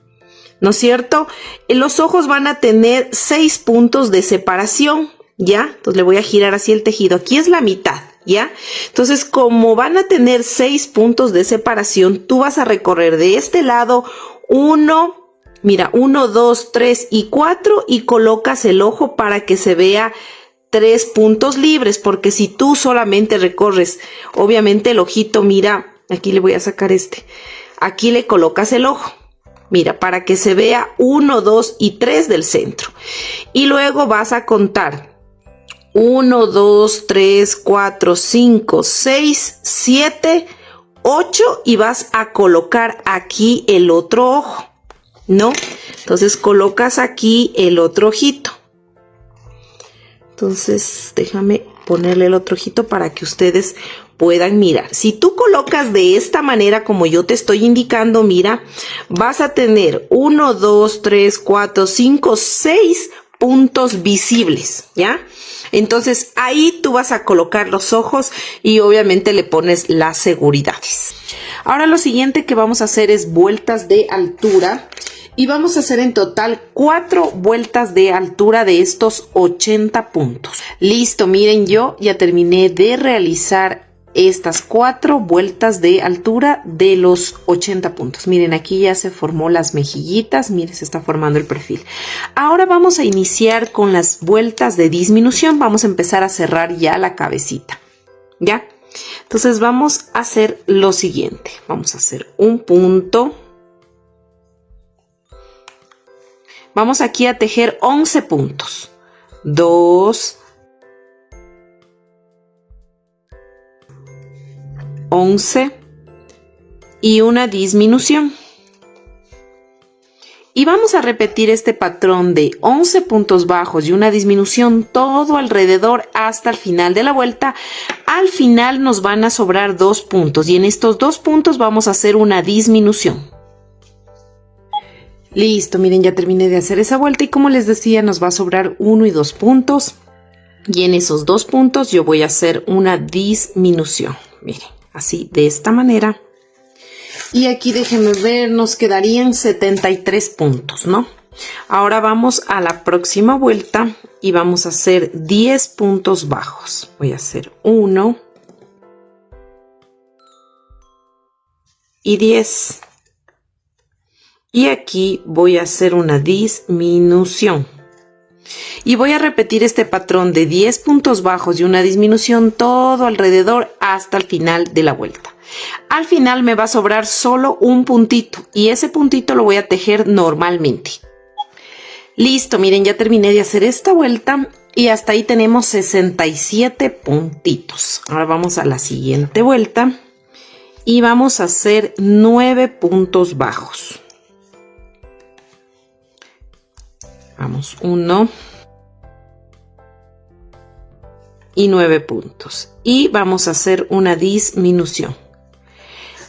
A: ¿no es cierto? Los ojos van a tener 6 puntos de separación, ¿ya? Entonces le voy a girar así el tejido. Aquí es la mitad, ¿ya? Entonces, como van a tener 6 puntos de separación, tú vas a recorrer de este lado 1, mira, 1, 2, 3 y 4 y colocas el ojo para que se vea 3 puntos libres, porque si tú solamente recorres, obviamente el ojito, mira, aquí le voy a sacar aquí le colocas el ojo, mira, para que se vea 1, 2 y 3 del centro. Y luego vas a contar 1, 2, 3, 4, 5, 6, 7, 8 y vas a colocar aquí el otro ojo, ¿no? Entonces colocas aquí el otro ojito. Entonces, déjame ponerle el otro ojito para que ustedes puedan mirar. Si tú colocas de esta manera como yo te estoy indicando, mira, vas a tener 1, 2, 3, 4, 5, 6 puntos visibles, ¿ya? Entonces, ahí tú vas a colocar los ojos y obviamente le pones las seguridades. Ahora lo siguiente que vamos a hacer es vueltas de altura. Y vamos a hacer en total 4 vueltas de altura de estos 80 puntos. Listo, miren, yo ya terminé de realizar estas 4 vueltas de altura de los 80 puntos. Miren, aquí ya se formó las mejillitas, miren, se está formando el perfil. Ahora vamos a iniciar con las vueltas de disminución. Vamos a empezar a cerrar ya la cabecita, ¿ya? Entonces vamos a hacer lo siguiente. Vamos a hacer un punto. Vamos aquí a tejer 11 puntos. 2, 11 y una disminución. Y vamos a repetir este patrón de 11 puntos bajos y una disminución todo alrededor hasta el final de la vuelta. Al final nos van a sobrar 2 puntos y en estos 2 puntos vamos a hacer una disminución. Listo, miren, ya terminé de hacer esa vuelta y como les decía, nos va a sobrar 1 y 2 puntos. Y en esos 2 puntos yo voy a hacer una disminución. Miren, así, de esta manera. Y aquí déjenme ver, nos quedarían 73 puntos, ¿no? Ahora vamos a la próxima vuelta y vamos a hacer 10 puntos bajos. Voy a hacer 1 y 10. Y aquí voy a hacer una disminución. Y voy a repetir este patrón de 10 puntos bajos y una disminución todo alrededor hasta el final de la vuelta. Al final me va a sobrar solo un puntito y ese puntito lo voy a tejer normalmente. Listo, miren, ya terminé de hacer esta vuelta y hasta ahí tenemos 67 puntitos. Ahora vamos a la siguiente vuelta y vamos a hacer 9 puntos bajos. Vamos, 1 y 9 puntos. Y vamos a hacer una disminución.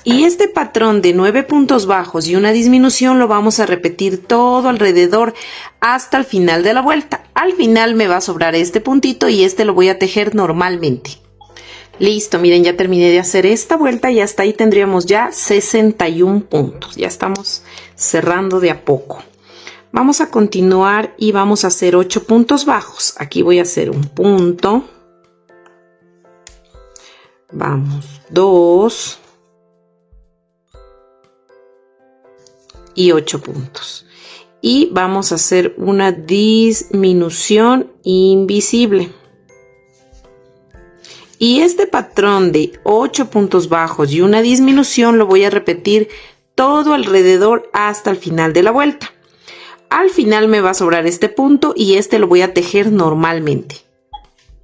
A: Y este patrón de 9 puntos bajos y una disminución lo vamos a repetir todo alrededor hasta el final de la vuelta. Al final me va a sobrar este puntito y este lo voy a tejer normalmente. Listo, miren, ya terminé de hacer esta vuelta y hasta ahí tendríamos ya 61 puntos. Ya estamos cerrando de a poco. Vamos a continuar y vamos a hacer 8 puntos bajos. Aquí voy a hacer un punto. Vamos, 2 y 8 puntos. Y vamos a hacer una disminución invisible. Y este patrón de 8 puntos bajos y una disminución lo voy a repetir todo alrededor hasta el final de la vuelta. Al final me va a sobrar este punto y este lo voy a tejer normalmente.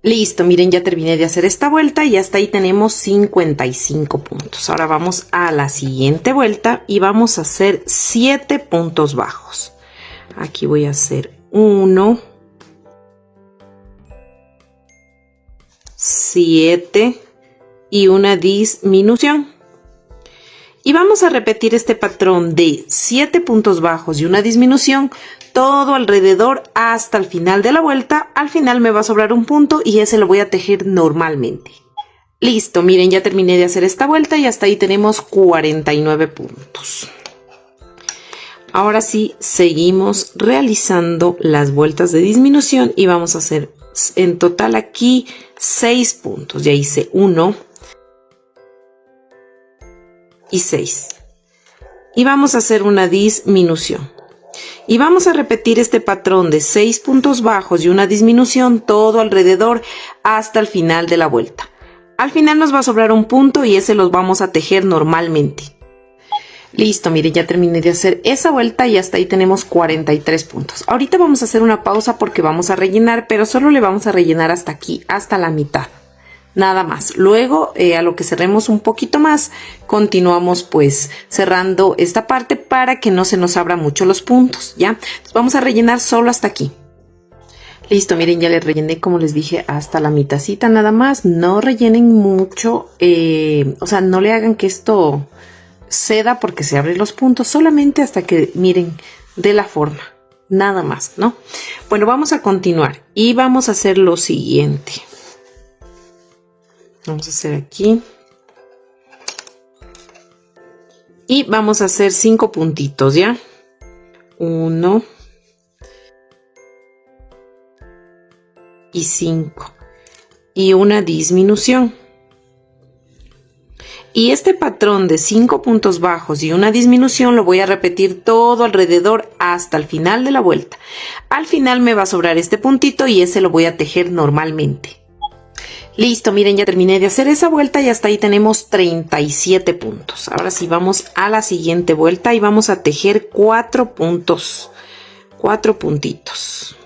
A: Listo, miren, ya terminé de hacer esta vuelta y hasta ahí tenemos 55 puntos. Ahora vamos a la siguiente vuelta y vamos a hacer 7 puntos bajos. Aquí voy a hacer 1, 7 y una disminución. Y vamos a repetir este patrón de 7 puntos bajos y una disminución todo alrededor hasta el final de la vuelta. Al final me va a sobrar un punto y ese lo voy a tejer normalmente. Listo, miren, ya terminé de hacer esta vuelta y hasta ahí tenemos 49 puntos. Ahora sí, seguimos realizando las vueltas de disminución y vamos a hacer en total aquí 6 puntos. Ya hice 1 y 6 y vamos a hacer una disminución y vamos a repetir este patrón de 6 puntos bajos y una disminución todo alrededor hasta el final de la vuelta. Al final nos va a sobrar un punto y ese los vamos a tejer normalmente. Listo, miren, ya terminé de hacer esa vuelta y hasta ahí tenemos 43 puntos. Ahorita vamos a hacer una pausa porque vamos a rellenar, pero solo le vamos a rellenar hasta aquí, hasta la mitad. Nada más. Luego, a lo que cerremos un poquito más, continuamos pues cerrando esta parte para que no se nos abran mucho los puntos, ¿ya? Entonces, vamos a rellenar solo hasta aquí. Listo, miren, ya le rellené, como les dije, hasta la mitacita nada más. No rellenen mucho, o sea, no le hagan que esto ceda porque se abren los puntos, solamente hasta que, miren, de la forma. Nada más, ¿no? Bueno, vamos a continuar y vamos a hacer lo siguiente. Vamos a hacer aquí y vamos a hacer 5 puntitos, ¿ya? 1 y 5 y una disminución. Y este patrón de 5 puntos bajos y una disminución lo voy a repetir todo alrededor hasta el final de la vuelta. Al final me va a sobrar este puntito y ese lo voy a tejer normalmente. Listo, miren, ya terminé de hacer esa vuelta y hasta ahí tenemos 37 puntos. Ahora sí, vamos a la siguiente vuelta y vamos a tejer 4 puntos. 4 puntitos.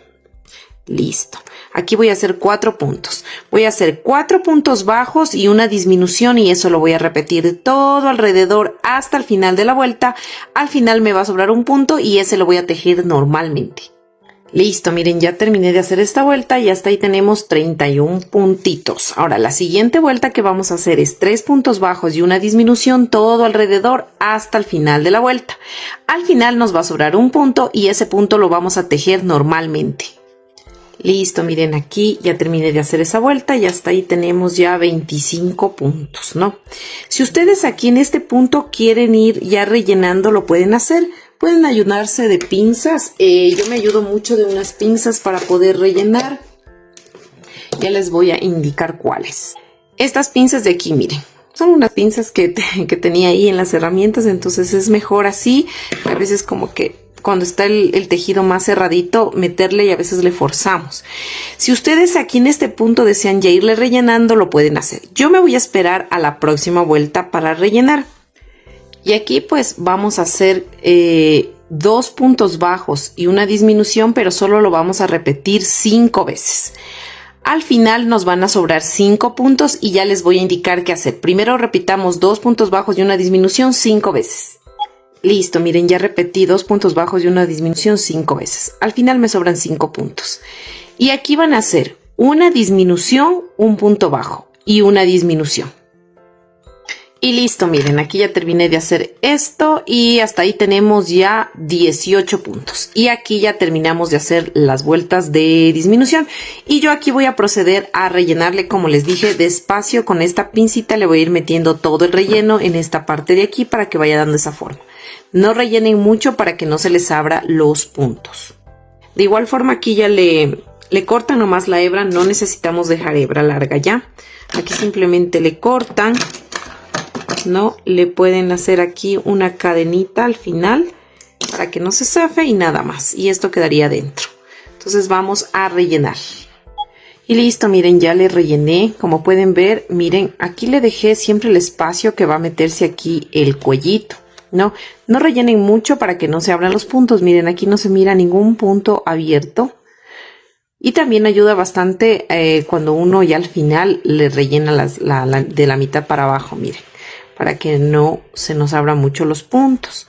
A: Listo. Aquí voy a hacer 4 puntos. Voy a hacer 4 puntos bajos y una disminución y eso lo voy a repetir todo alrededor hasta el final de la vuelta. Al final me va a sobrar un punto y ese lo voy a tejer normalmente. Listo, miren, ya terminé de hacer esta vuelta y hasta ahí tenemos 31 puntitos. Ahora, la siguiente vuelta que vamos a hacer es 3 puntos bajos y una disminución todo alrededor hasta el final de la vuelta. Al final nos va a sobrar un punto y ese punto lo vamos a tejer normalmente. Listo, miren, aquí ya terminé de hacer esa vuelta y hasta ahí tenemos ya 25 puntos, ¿no? Si ustedes aquí en este punto quieren ir ya rellenando, lo pueden hacer. Pueden ayudarse de pinzas. Yo me ayudo mucho de unas pinzas para poder rellenar. Ya les voy a indicar cuáles. Estas pinzas de aquí, miren. Son unas pinzas que tenía ahí en las herramientas. Entonces es mejor así. A veces como que cuando está el tejido más cerradito, meterle y a veces le forzamos. Si ustedes aquí en este punto desean ya irle rellenando, lo pueden hacer. Yo me voy a esperar a la próxima vuelta para rellenar. Y aquí pues vamos a hacer 2 puntos bajos y una disminución, pero solo lo vamos a repetir 5 veces. Al final nos van a sobrar 5 puntos y ya les voy a indicar qué hacer. Primero repitamos 2 puntos bajos y una disminución 5 veces. Listo, miren, ya repetí 2 puntos bajos y una disminución 5 veces. Al final me sobran 5 puntos. Y aquí van a hacer una disminución, un punto bajo y una disminución. Y listo, miren, aquí ya terminé de hacer esto y hasta ahí tenemos ya 18 puntos. Y aquí ya terminamos de hacer las vueltas de disminución. Y yo aquí voy a proceder a rellenarle, como les dije, despacio con esta pincita. Le voy a ir metiendo todo el relleno en esta parte de aquí para que vaya dando esa forma. No rellenen mucho para que no se les abra los puntos. De igual forma aquí ya le cortan nomás la hebra. No necesitamos dejar hebra larga ya. Aquí simplemente le cortan. No, le pueden hacer aquí una cadenita al final para que no se zafe y nada más. Y esto quedaría dentro. Entonces vamos a rellenar. Y listo, miren, ya le rellené. Como pueden ver, miren, aquí le dejé siempre el espacio que va a meterse aquí el cuellito. No rellenen mucho para que no se abran los puntos. Miren, aquí no se mira ningún punto abierto. Y también ayuda bastante cuando uno ya al final le rellena de la mitad para abajo, miren, para que no se nos abran mucho los puntos.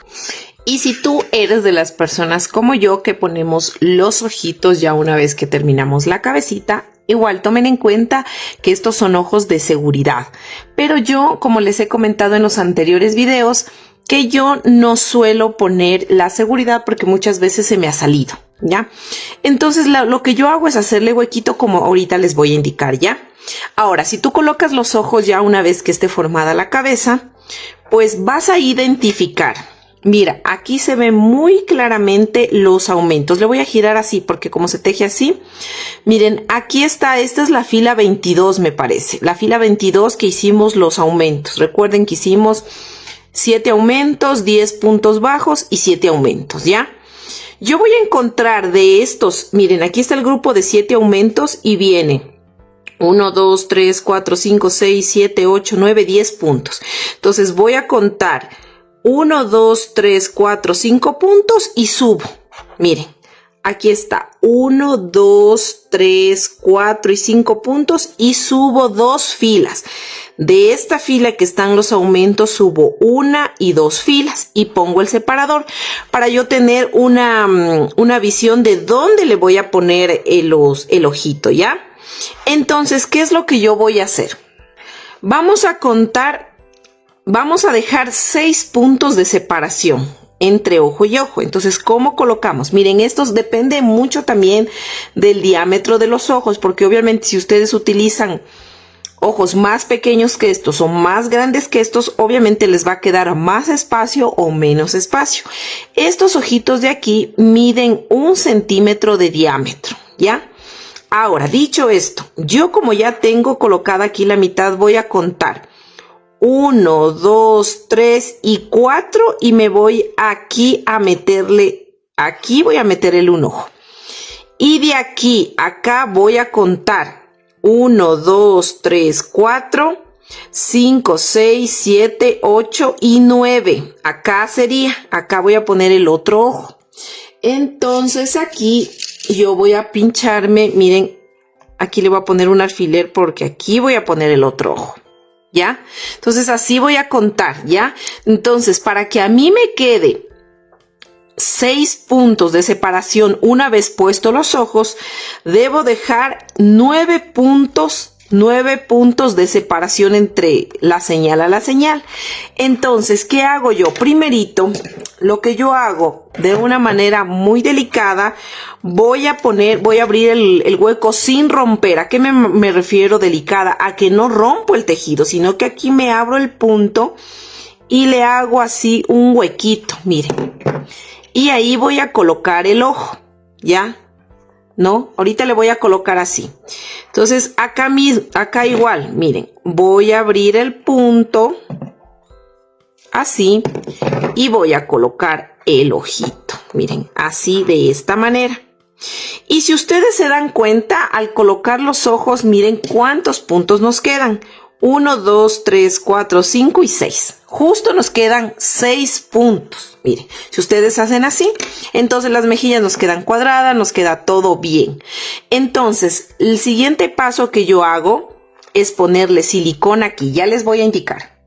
A: Y si tú eres de las personas como yo que ponemos los ojitos ya una vez que terminamos la cabecita, igual tomen en cuenta que estos son ojos de seguridad. Pero yo, como les he comentado en los anteriores videos, que yo no suelo poner la seguridad porque muchas veces se me ha salido, ¿ya? Entonces lo que yo hago es hacerle huequito como ahorita les voy a indicar, ¿ya? Ahora, si tú colocas los ojos ya una vez que esté formada la cabeza, pues vas a identificar. Mira, aquí se ven muy claramente los aumentos. Le voy a girar así porque como se teje así, miren, aquí está, esta es la fila 22 me parece. La fila 22 que hicimos los aumentos. Recuerden que hicimos 7 aumentos, 10 puntos bajos y 7 aumentos, ¿ya? Yo voy a encontrar de estos, miren, aquí está el grupo de 7 aumentos y viene 1, 2, 3, 4, 5, 6, 7, 8, 9, 10 puntos. Entonces voy a contar 1, 2, 3, 4, 5 puntos y subo. Miren, aquí está 1, 2, 3, 4 y 5 puntos y subo 2 filas. De esta fila que están los aumentos subo 1 y 2 filas y pongo el separador para yo tener una visión de dónde le voy a poner el ojito, ¿ya? Entonces, ¿qué es lo que yo voy a hacer? Vamos a contar, vamos a dejar 6 puntos de separación entre ojo y ojo. Entonces, ¿cómo colocamos? Miren, estos depende mucho también del diámetro de los ojos, porque obviamente si ustedes utilizan ojos más pequeños que estos o más grandes que estos, obviamente les va a quedar más espacio o menos espacio. Estos ojitos de aquí miden 1 centímetro de diámetro, ¿ya? Ahora, dicho esto, yo como ya tengo colocada aquí la mitad, voy a contar 1, 2, 3 y 4 y me voy aquí a meterle, aquí voy a meter un ojo. Y de aquí a acá voy a contar 1, 2, 3, 4, 5, 6, 7, 8 y 9. Acá sería, acá voy a poner el otro ojo. Entonces aquí yo voy a pincharme, miren, aquí le voy a poner un alfiler porque aquí voy a poner el otro ojo, ¿ya? Entonces así voy a contar, ¿ya? Entonces para que a mí me quede 6 puntos de separación una vez puestos los ojos, debo dejar 9 puntos de separación entre la señal a la señal. Entonces, ¿qué hago yo? Primerito, lo que yo hago de una manera muy delicada, voy a abrir el hueco sin romper. ¿A qué me refiero delicada? A que no rompo el tejido, sino que aquí me abro el punto y le hago así un huequito, miren. Y ahí voy a colocar el ojo, ¿ya? ¿No? Ahorita le voy a colocar así. Entonces, acá igual, miren, voy a abrir el punto, así, y voy a colocar el ojito, miren, así de esta manera. Y si ustedes se dan cuenta, al colocar los ojos, miren cuántos puntos nos quedan. 1, 2, 3, 4, 5 y 6. Justo nos quedan 6 puntos. Miren, si ustedes hacen así, entonces las mejillas nos quedan cuadradas, nos queda todo bien. Entonces, el siguiente paso que yo hago es ponerle silicona aquí. Ya les voy a indicar.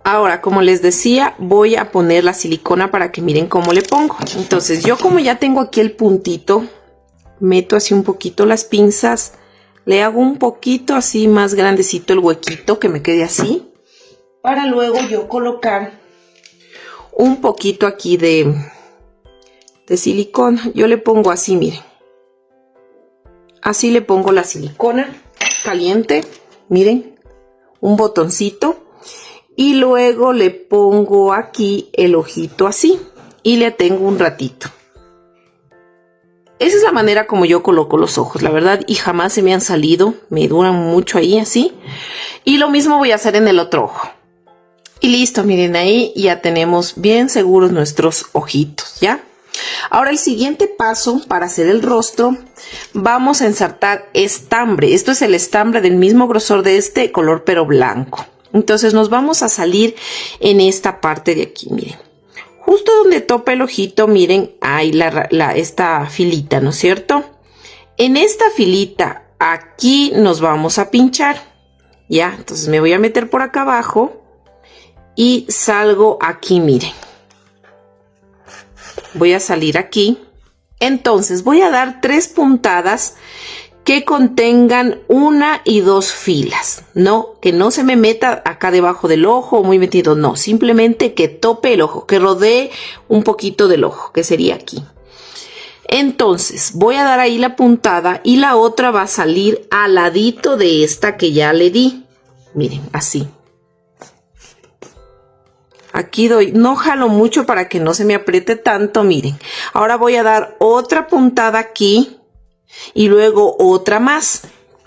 A: Ahora, como les decía, voy a poner la silicona para que miren cómo le pongo. Entonces, yo como ya tengo aquí el puntito, meto así un poquito las pinzas. Le hago un poquito así más grandecito el huequito, que me quede así, para luego yo colocar un poquito aquí de silicona. Yo le pongo así, miren. Así le pongo la silicona caliente, miren, un botoncito. Y luego le pongo aquí el ojito así y le tengo un ratito. Esa es la manera como yo coloco los ojos, la verdad, y jamás se me han salido, me duran mucho ahí así. Y lo mismo voy a hacer en el otro ojo. Y listo, miren, ahí ya tenemos bien seguros nuestros ojitos, ¿ya? Ahora el siguiente paso para hacer el rostro, vamos a ensartar estambre. Esto es el estambre del mismo grosor de este color, pero blanco. Entonces nos vamos a salir en esta parte de aquí, miren. Justo donde topa el ojito, miren, hay esta filita, ¿no es cierto? En esta filita, aquí nos vamos a pinchar, ¿ya? Entonces me voy a meter por acá abajo y salgo aquí, miren. Voy a salir aquí. Entonces voy a dar 3 puntadas que contengan 1 y 2 filas, ¿no? Que no se me meta acá debajo del ojo muy metido, no, simplemente que tope el ojo, que rodee un poquito del ojo, que sería aquí. Entonces voy a dar ahí la puntada y la otra va a salir al ladito de esta que ya le di, miren, así. Aquí doy, no jalo mucho para que no se me apriete tanto, miren. Ahora voy a dar otra puntada aquí. Y luego otra más.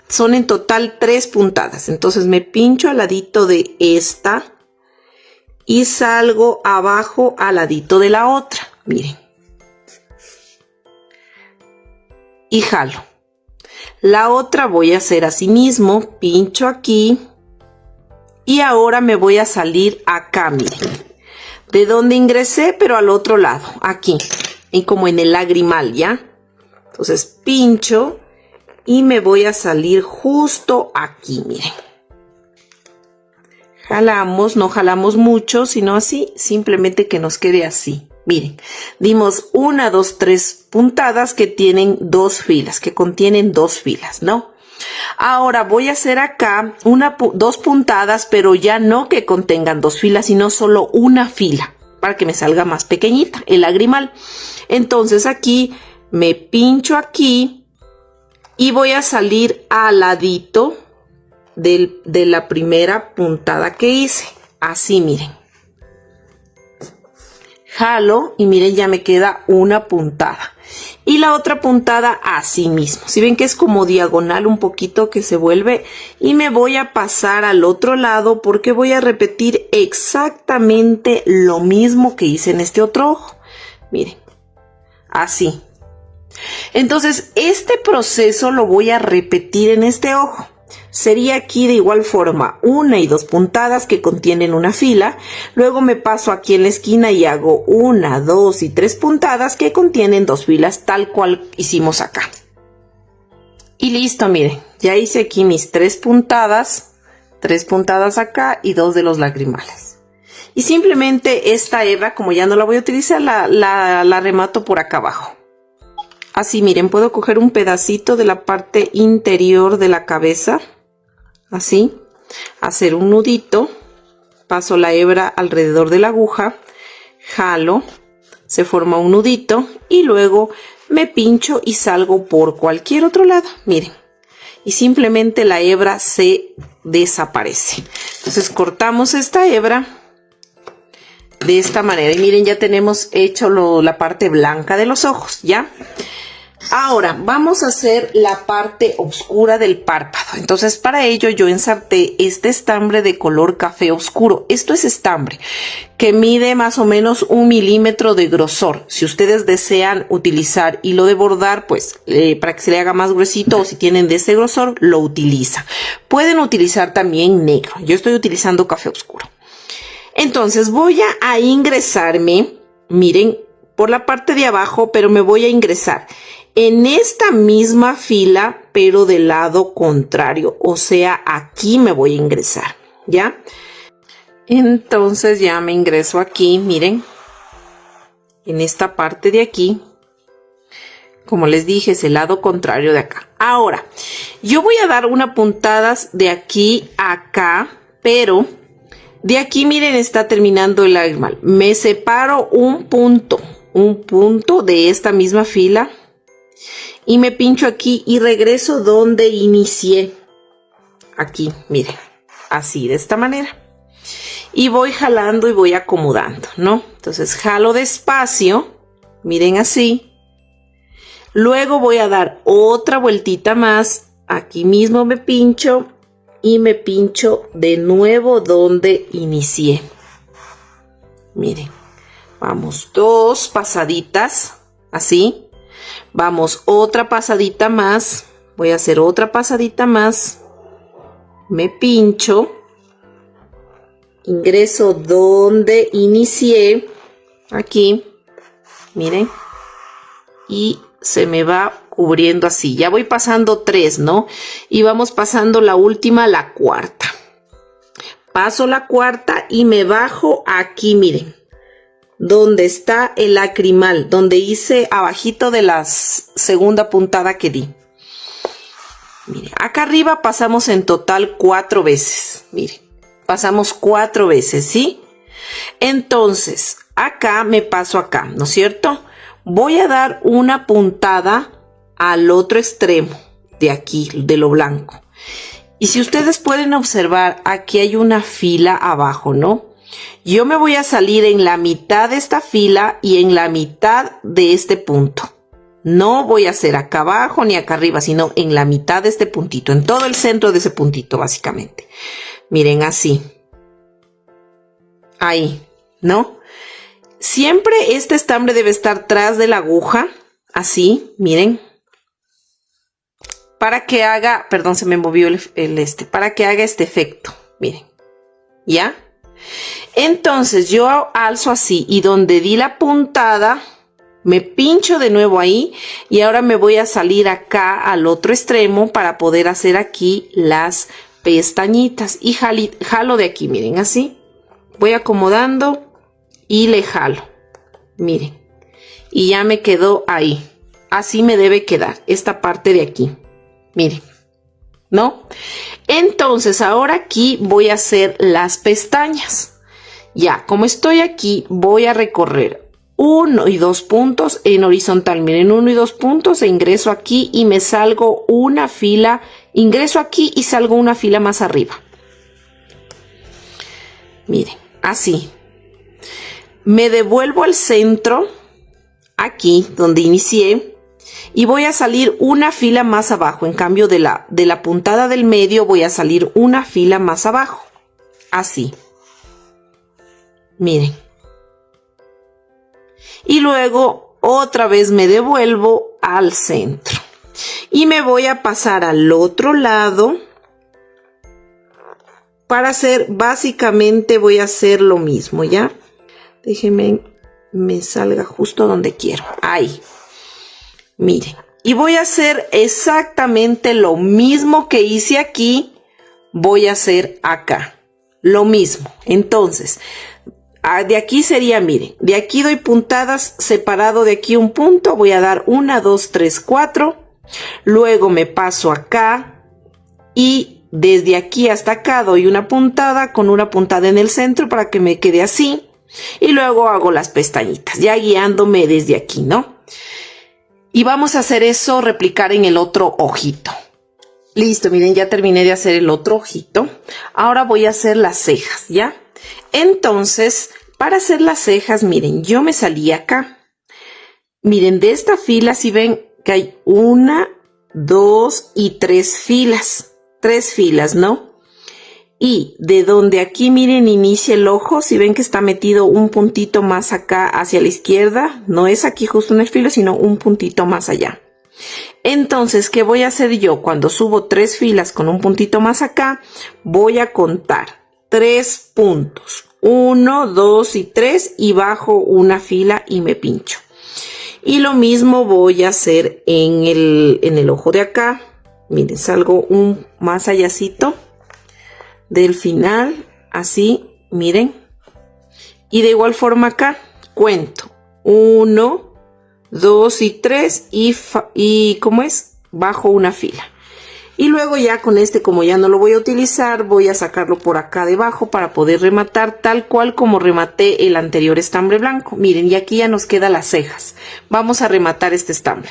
A: Son en total 3 puntadas. Entonces me pincho al ladito de esta y salgo abajo al ladito de la otra. Miren. Y jalo. La otra voy a hacer así mismo. Pincho aquí. Y ahora me voy a salir acá, miren. De donde ingresé, pero al otro lado. Aquí. Y como en el lagrimal, ¿ya? Entonces pincho y me voy a salir justo aquí, miren. Jalamos, no jalamos mucho, sino así, simplemente que nos quede así. Miren, dimos 1, 2, 3 puntadas que tienen 2 filas, que contienen 2 filas, ¿no? Ahora voy a hacer acá 2 puntadas, pero ya no que contengan 2 filas, sino solo una fila, para que me salga más pequeñita, el lagrimal. Entonces aquí me pincho aquí y voy a salir al ladito de la primera puntada que hice. Así, miren. Jalo y miren, ya me queda una puntada. Y la otra puntada así mismo. Si ven que es como diagonal un poquito que se vuelve. Y me voy a pasar al otro lado porque voy a repetir exactamente lo mismo que hice en este otro ojo. Miren. Así. Entonces, este proceso lo voy a repetir en este ojo. Sería aquí de igual forma 1 y 2 puntadas que contienen una fila. Luego me paso aquí en la esquina y hago 1, 2 y 3 puntadas que contienen 2 filas, tal cual hicimos acá. Y listo, miren, ya hice aquí mis 3 puntadas acá y 2 de los lagrimales. Y simplemente esta hebra, como ya no la voy a utilizar, la remato por acá abajo. Así, miren, puedo coger un pedacito de la parte interior de la cabeza, así, hacer un nudito, paso la hebra alrededor de la aguja, jalo, se forma un nudito y luego me pincho y salgo por cualquier otro lado, miren, y simplemente la hebra se desaparece. Entonces cortamos esta hebra de esta manera y miren, ya tenemos hecho la parte blanca de los ojos, ¿ya? Ahora vamos a hacer la parte oscura del párpado. Entonces para ello yo ensarté este estambre de color café oscuro. Esto es estambre que mide más o menos 1 milímetro de grosor. Si ustedes desean utilizar hilo de bordar, pues para que se le haga más gruesito, o si tienen de ese grosor, lo utilizan. Pueden utilizar también negro. Yo estoy utilizando café oscuro. Entonces voy a ingresarme, miren, por la parte de abajo, pero me voy a ingresar en esta misma fila, pero del lado contrario, o sea, aquí me voy a ingresar, ¿ya? Entonces ya me ingreso aquí, miren, en esta parte de aquí. Como les dije, es el lado contrario de acá. Ahora, yo voy a dar una puntada de aquí a acá, pero de aquí, miren, está terminando el lagrimal. Me separo un punto de esta misma fila y me pincho aquí y regreso donde inicié. Aquí, miren, así, de esta manera. Y voy jalando y voy acomodando, ¿no? Entonces jalo despacio, miren, así. Luego voy a dar otra vueltita más. Aquí mismo me pincho y me pincho de nuevo donde inicié. Miren, vamos 2 pasaditas, así. Vamos otra pasadita más, voy a hacer otra pasadita más, me pincho, ingreso donde inicié, aquí, miren, y se me va cubriendo así. Ya voy pasando 3, ¿no? Y vamos pasando la última, la cuarta. Paso la cuarta y me bajo aquí, miren, donde está el lacrimal, donde hice abajito de la segunda puntada que di. Miren, acá arriba pasamos en total 4 veces. Miren, pasamos 4 veces, ¿sí? Entonces, acá me paso acá, ¿no es cierto? Voy a dar una puntada al otro extremo de aquí, de lo blanco. Y si ustedes pueden observar, aquí hay una fila abajo, ¿no? Yo me voy a salir en la mitad de esta fila y en la mitad de este punto. No voy a hacer acá abajo ni acá arriba, sino en la mitad de este puntito, en todo el centro de ese puntito, básicamente. Miren, así. Ahí, ¿no? Siempre este estambre debe estar tras de la aguja, así, miren. Para que haga, perdón, se me movió para que haga este efecto, miren. ¿Ya? Entonces yo alzo así y donde di la puntada me pincho de nuevo ahí y ahora me voy a salir acá al otro extremo para poder hacer aquí las pestañitas y jalo de aquí, miren, así voy acomodando y le jalo, miren, y ya me quedó ahí. Así me debe quedar esta parte de aquí, miren, ¿no? Entonces ahora aquí voy a hacer las pestañas. Ya, como estoy aquí, voy a recorrer 1 y 2 puntos en horizontal. Miren, 1 y 2 puntos e ingreso aquí y me salgo una fila. Ingreso aquí y salgo una fila más arriba. Miren, así. Me devuelvo al centro, aquí donde inicié, y voy a salir una fila más abajo. En cambio de la puntada del medio voy a salir una fila más abajo. Así. Miren. Y luego otra vez me devuelvo al centro. Y me voy a pasar al otro lado. Para hacer, básicamente voy a hacer lo mismo, ¿ya? Déjenme, me salga justo donde quiero. Ahí. Miren. Y voy a hacer exactamente lo mismo que hice aquí. Voy a hacer acá. Lo mismo. Entonces, de aquí sería, miren, de aquí doy puntadas, separado de aquí un punto, voy a dar 1, 2, 3, 4, luego me paso acá y desde aquí hasta acá doy una puntada con una puntada en el centro para que me quede así y luego hago las pestañitas, ya guiándome desde aquí, ¿no? Y vamos a hacer eso, replicar en el otro ojito. Listo, miren, ya terminé de hacer el otro ojito. Ahora voy a hacer las cejas, ¿ya? Entonces, para hacer las cejas, miren, yo me salí acá. Miren, de esta fila, si ven que hay 1, 2 y 3 filas. 3 filas, ¿no? Y de donde aquí, miren, inicia el ojo, si ven que está metido un puntito más acá hacia la izquierda, no es aquí justo en el filo, sino un puntito más allá. Entonces, ¿qué voy a hacer yo? Cuando subo 3 filas con un puntito más acá, voy a contar 3 puntos. 1, 2 y 3 y bajo una fila y me pincho. Y lo mismo voy a hacer en el ojo de acá. Miren, salgo un más allácito del final, así, miren. Y de igual forma acá, cuento 1, 2 y 3 y ¿cómo es? Bajo una fila. Y luego ya con este, como ya no lo voy a utilizar, voy a sacarlo por acá debajo para poder rematar tal cual como rematé el anterior estambre blanco. Miren, y aquí ya nos quedan las cejas. Vamos a rematar este estambre.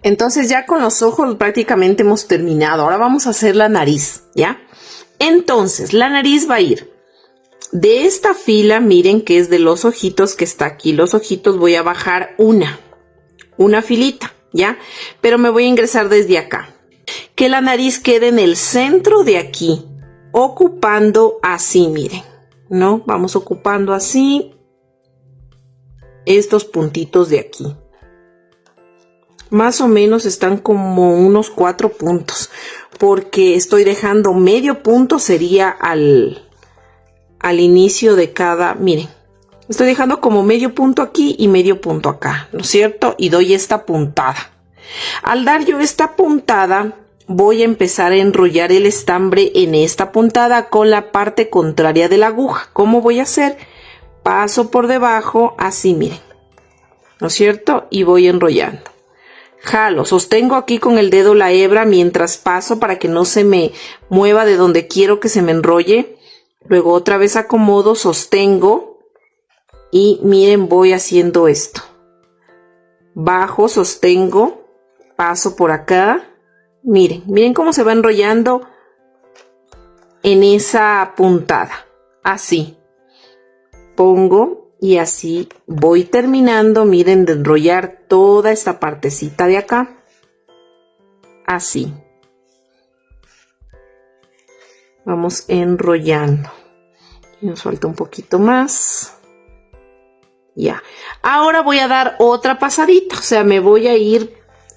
A: Entonces ya con los ojos prácticamente hemos terminado. Ahora vamos a hacer la nariz, ¿ya? Entonces la nariz va a ir de esta fila, miren que es de los ojitos que está aquí. Los ojitos voy a bajar una filita, ¿ya? Pero me voy a ingresar desde acá. Que la nariz quede en el centro de aquí, ocupando así, miren, ¿no? Vamos ocupando así estos puntitos de aquí. Más o menos están como unos 4 puntos, porque estoy dejando medio punto, sería al inicio de cada, miren, estoy dejando como medio punto aquí y medio punto acá, ¿no es cierto? Y doy esta puntada. Al dar yo esta puntada, voy a empezar a enrollar el estambre en esta puntada con la parte contraria de la aguja. ¿Cómo voy a hacer? Paso por debajo, así, miren, ¿no es cierto? Y voy enrollando. Jalo, sostengo aquí con el dedo la hebra mientras paso para que no se me mueva de donde quiero que se me enrolle. Luego otra vez acomodo, sostengo y miren, voy haciendo esto. Bajo, sostengo, paso por acá. Miren cómo se va enrollando en esa puntada. Así. Pongo y así voy terminando, miren, de enrollar toda esta partecita de acá. Así. Vamos enrollando. Nos falta un poquito más. Ya. Ahora voy a dar otra pasadita, o sea, me voy a ir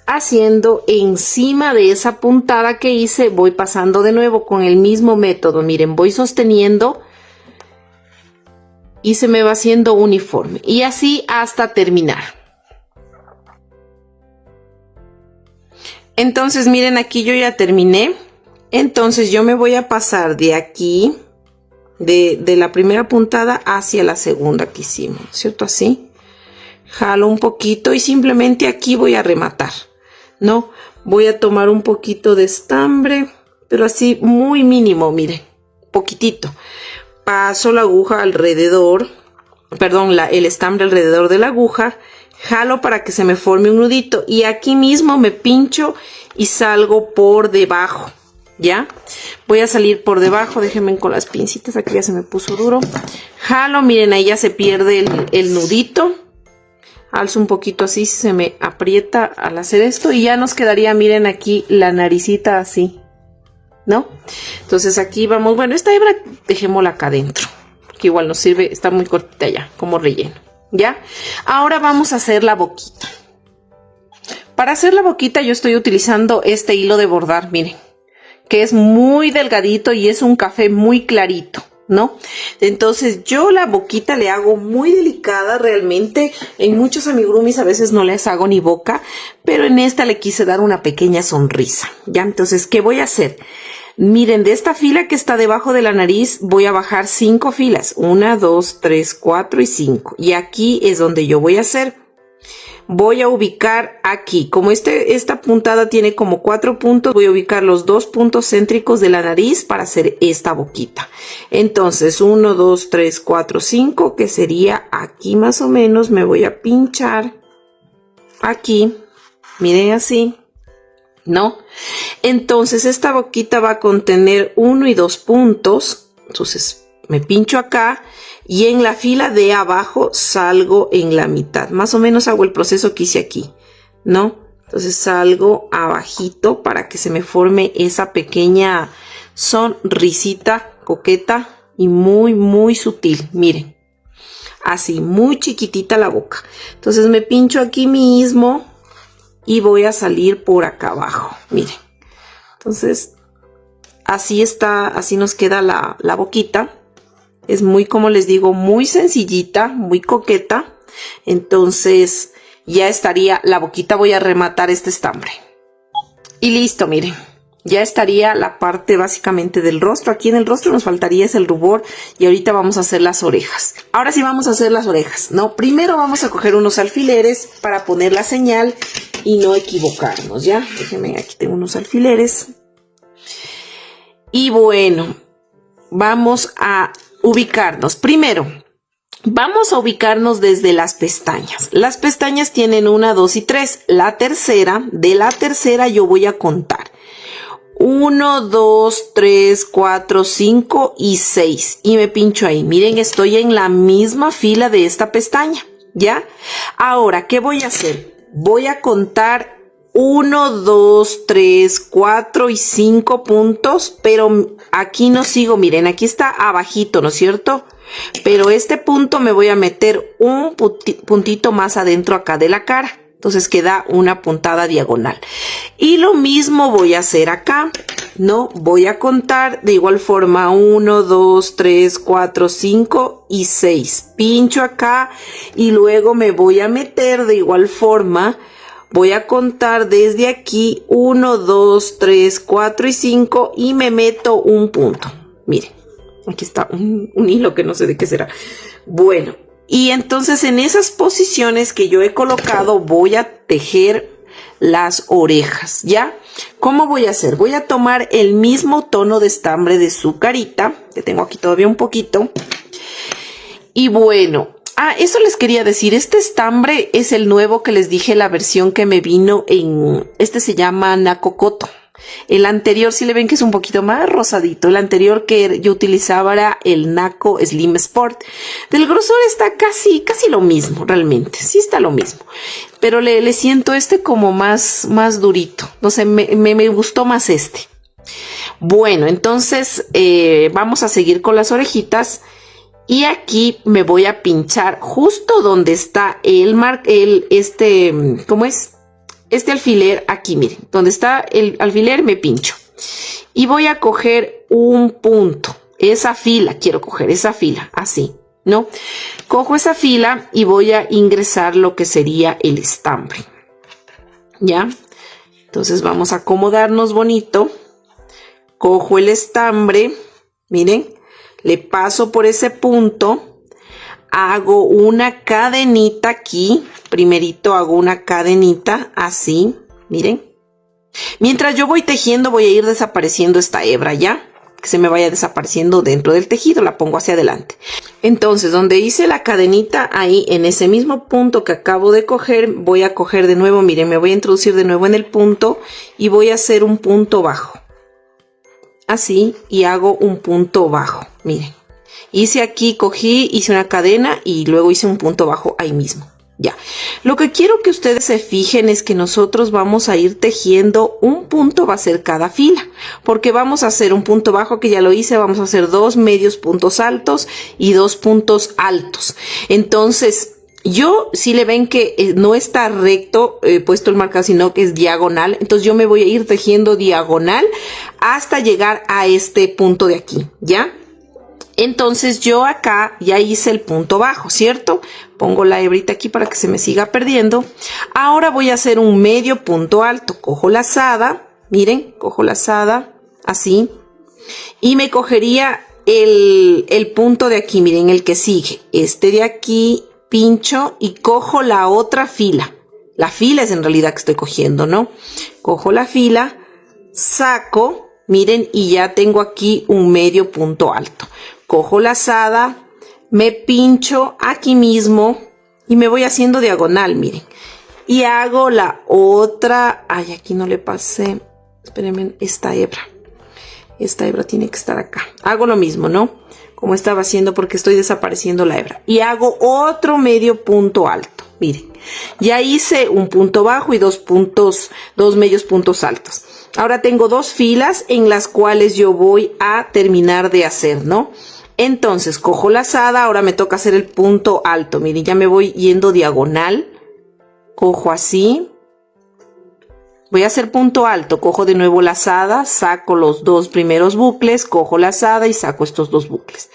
A: haciendo encima de esa puntada que hice, voy pasando de nuevo con el mismo método. Miren, voy sosteniendo y se me va haciendo uniforme y así hasta terminar. Entonces miren, aquí yo ya terminé. Entonces yo me voy a pasar de aquí, de la primera puntada hacia la segunda que hicimos, ¿cierto? Así jalo un poquito y simplemente aquí voy a rematar, ¿no? Voy a tomar un poquito de estambre, pero así muy mínimo, miren, poquitito. Paso la aguja alrededor, perdón, el estambre alrededor de la aguja, jalo para que se me forme un nudito y aquí mismo me pincho y salgo por debajo, ¿ya? Voy a salir por debajo, déjenme con las pincitas, aquí ya se me puso duro. Jalo, miren, ahí ya se pierde el nudito. Alzo un poquito así, se me aprieta al hacer esto y ya nos quedaría, miren aquí, la naricita así, ¿no? Entonces aquí vamos, bueno, esta hebra dejémosla acá adentro, porque igual nos sirve, está muy cortita ya, como relleno, ¿ya? Ahora vamos a hacer la boquita. Para hacer la boquita yo estoy utilizando este hilo de bordar, miren, que es muy delgadito y es un café muy clarito, ¿no? Entonces yo la boquita le hago muy delicada realmente. En muchos amigurumis a veces no les hago ni boca, pero en esta le quise dar una pequeña sonrisa, ¿ya? Entonces, ¿qué voy a hacer? Miren, de esta fila que está debajo de la nariz voy a bajar 5 filas. 1, 2, 3, 4 y 5. Y aquí es donde yo voy a hacer. Voy a ubicar aquí, como esta puntada tiene como 4 puntos, voy a ubicar los 2 puntos céntricos de la nariz para hacer esta boquita. Entonces 1, 2, 3, 4, 5, que sería aquí más o menos. Me voy a pinchar aquí, miren así, ¿no? Entonces esta boquita va a contener 1 y 2 puntos, entonces me pincho acá. Y en la fila de abajo salgo en la mitad. Más o menos hago el proceso que hice aquí, ¿no? Entonces salgo abajito para que se me forme esa pequeña sonrisita coqueta y muy, muy sutil. Miren, así, muy chiquitita la boca. Entonces me pincho aquí mismo y voy a salir por acá abajo. Miren, entonces así está, así nos queda la boquita. Es muy, como les digo, muy sencillita, muy coqueta. Entonces ya estaría la boquita. Voy a rematar este estambre. Y listo, miren. Ya estaría la parte básicamente del rostro. Aquí en el rostro nos faltaría es el rubor. Y ahorita vamos a hacer las orejas. Ahora sí vamos a hacer las orejas, ¿no? Primero vamos a coger unos alfileres para poner la señal y no equivocarnos, ¿ya? Déjenme, aquí tengo unos alfileres. Y bueno, vamos a ubicarnos. Primero, vamos a ubicarnos desde las pestañas. Las pestañas tienen 1, 2 y 3. De la tercera yo voy a contar. 1, 2, 3, 4, 5 y 6. Y me pincho ahí. Miren, estoy en la misma fila de esta pestaña, ¿ya? Ahora, ¿qué voy a hacer? Voy a contar 1, 2, 3, 4 y 5 puntos, pero aquí no sigo, miren, aquí está abajito, ¿no es cierto? Pero este punto me voy a meter un puntito más adentro acá de la cara, entonces queda una puntada diagonal. Y lo mismo voy a hacer acá, ¿no? Voy a contar de igual forma 1, 2, 3, 4, 5 y 6. Pincho acá y luego me voy a meter de igual forma. Voy a contar desde aquí 1, 2, 3, 4 y 5 y me meto un punto. Miren, aquí está un hilo que no sé de qué será. Bueno, y entonces en esas posiciones que yo he colocado voy a tejer las orejas, ¿ya? ¿Cómo voy a hacer? Voy a tomar el mismo tono de estambre de su carita, que tengo aquí todavía un poquito. Y bueno, eso les quería decir, este estambre es el nuevo que les dije, la versión que me vino en, este se llama Nacocoto. El anterior, si le ven que es un poquito más rosadito, el anterior que yo utilizaba era el Naco Slim Sport. Del grosor está casi lo mismo, realmente, sí está lo mismo. Pero le siento este como más durito, no sé, me gustó más este. Bueno, entonces vamos a seguir con las orejitas. Y aquí me voy a pinchar justo donde está ¿cómo es? Este alfiler aquí, miren, donde está el alfiler me pincho. Y voy a coger un punto, esa fila, quiero coger esa fila, así, ¿no? Cojo esa fila y voy a ingresar lo que sería el estambre, ¿ya? Entonces vamos a acomodarnos bonito. Cojo el estambre, miren. Le paso por ese punto, hago una cadenita aquí, primerito hago una cadenita así, miren. Mientras yo voy tejiendo voy a ir desapareciendo esta hebra, ¿ya? Que se me vaya desapareciendo dentro del tejido, la pongo hacia adelante. Entonces, donde hice la cadenita, ahí en ese mismo punto que acabo de coger, voy a coger de nuevo, miren, me voy a introducir de nuevo en el punto y voy a hacer un punto bajo. Así, y hago un punto bajo, miren, hice aquí, cogí, hice una cadena y luego hice un punto bajo ahí mismo, ya. Lo que quiero que ustedes se fijen es que nosotros vamos a ir tejiendo un punto, va a ser cada fila, porque vamos a hacer un punto bajo que ya lo hice, vamos a hacer 2 medios puntos altos y 2 puntos altos. Entonces, si le ven que no está recto puesto el marcador, sino que es diagonal, entonces yo me voy a ir tejiendo diagonal hasta llegar a este punto de aquí, ¿ya? Entonces yo acá ya hice el punto bajo, ¿cierto? Pongo la hebrita aquí para que se me siga perdiendo. Ahora voy a hacer un medio punto alto. Cojo la lazada, miren, cojo la lazada así, Y me cogería el punto de aquí, miren, el que sigue. Este de aquí, pincho y cojo la otra fila. La fila es en realidad que estoy cogiendo, ¿no? Cojo la fila, saco, miren, y ya tengo aquí un medio punto alto. Cojo la lazada, me pincho aquí mismo y me voy haciendo diagonal, miren. Y hago la otra, ay, aquí no le pasé, espérenme, esta hebra tiene que estar acá. Hago lo mismo, ¿no? Como estaba haciendo porque estoy desapareciendo la hebra. Y hago otro medio punto alto, miren. Ya hice un punto bajo y dos medios puntos altos. Ahora tengo dos filas en las cuales yo voy a terminar de hacer, ¿no? Entonces cojo la lazada, ahora me toca hacer el punto alto. Miren, ya me voy yendo diagonal. Cojo así. Voy a hacer punto alto, cojo de nuevo la lazada, saco los dos primeros bucles, cojo la lazada y saco estos dos bucles.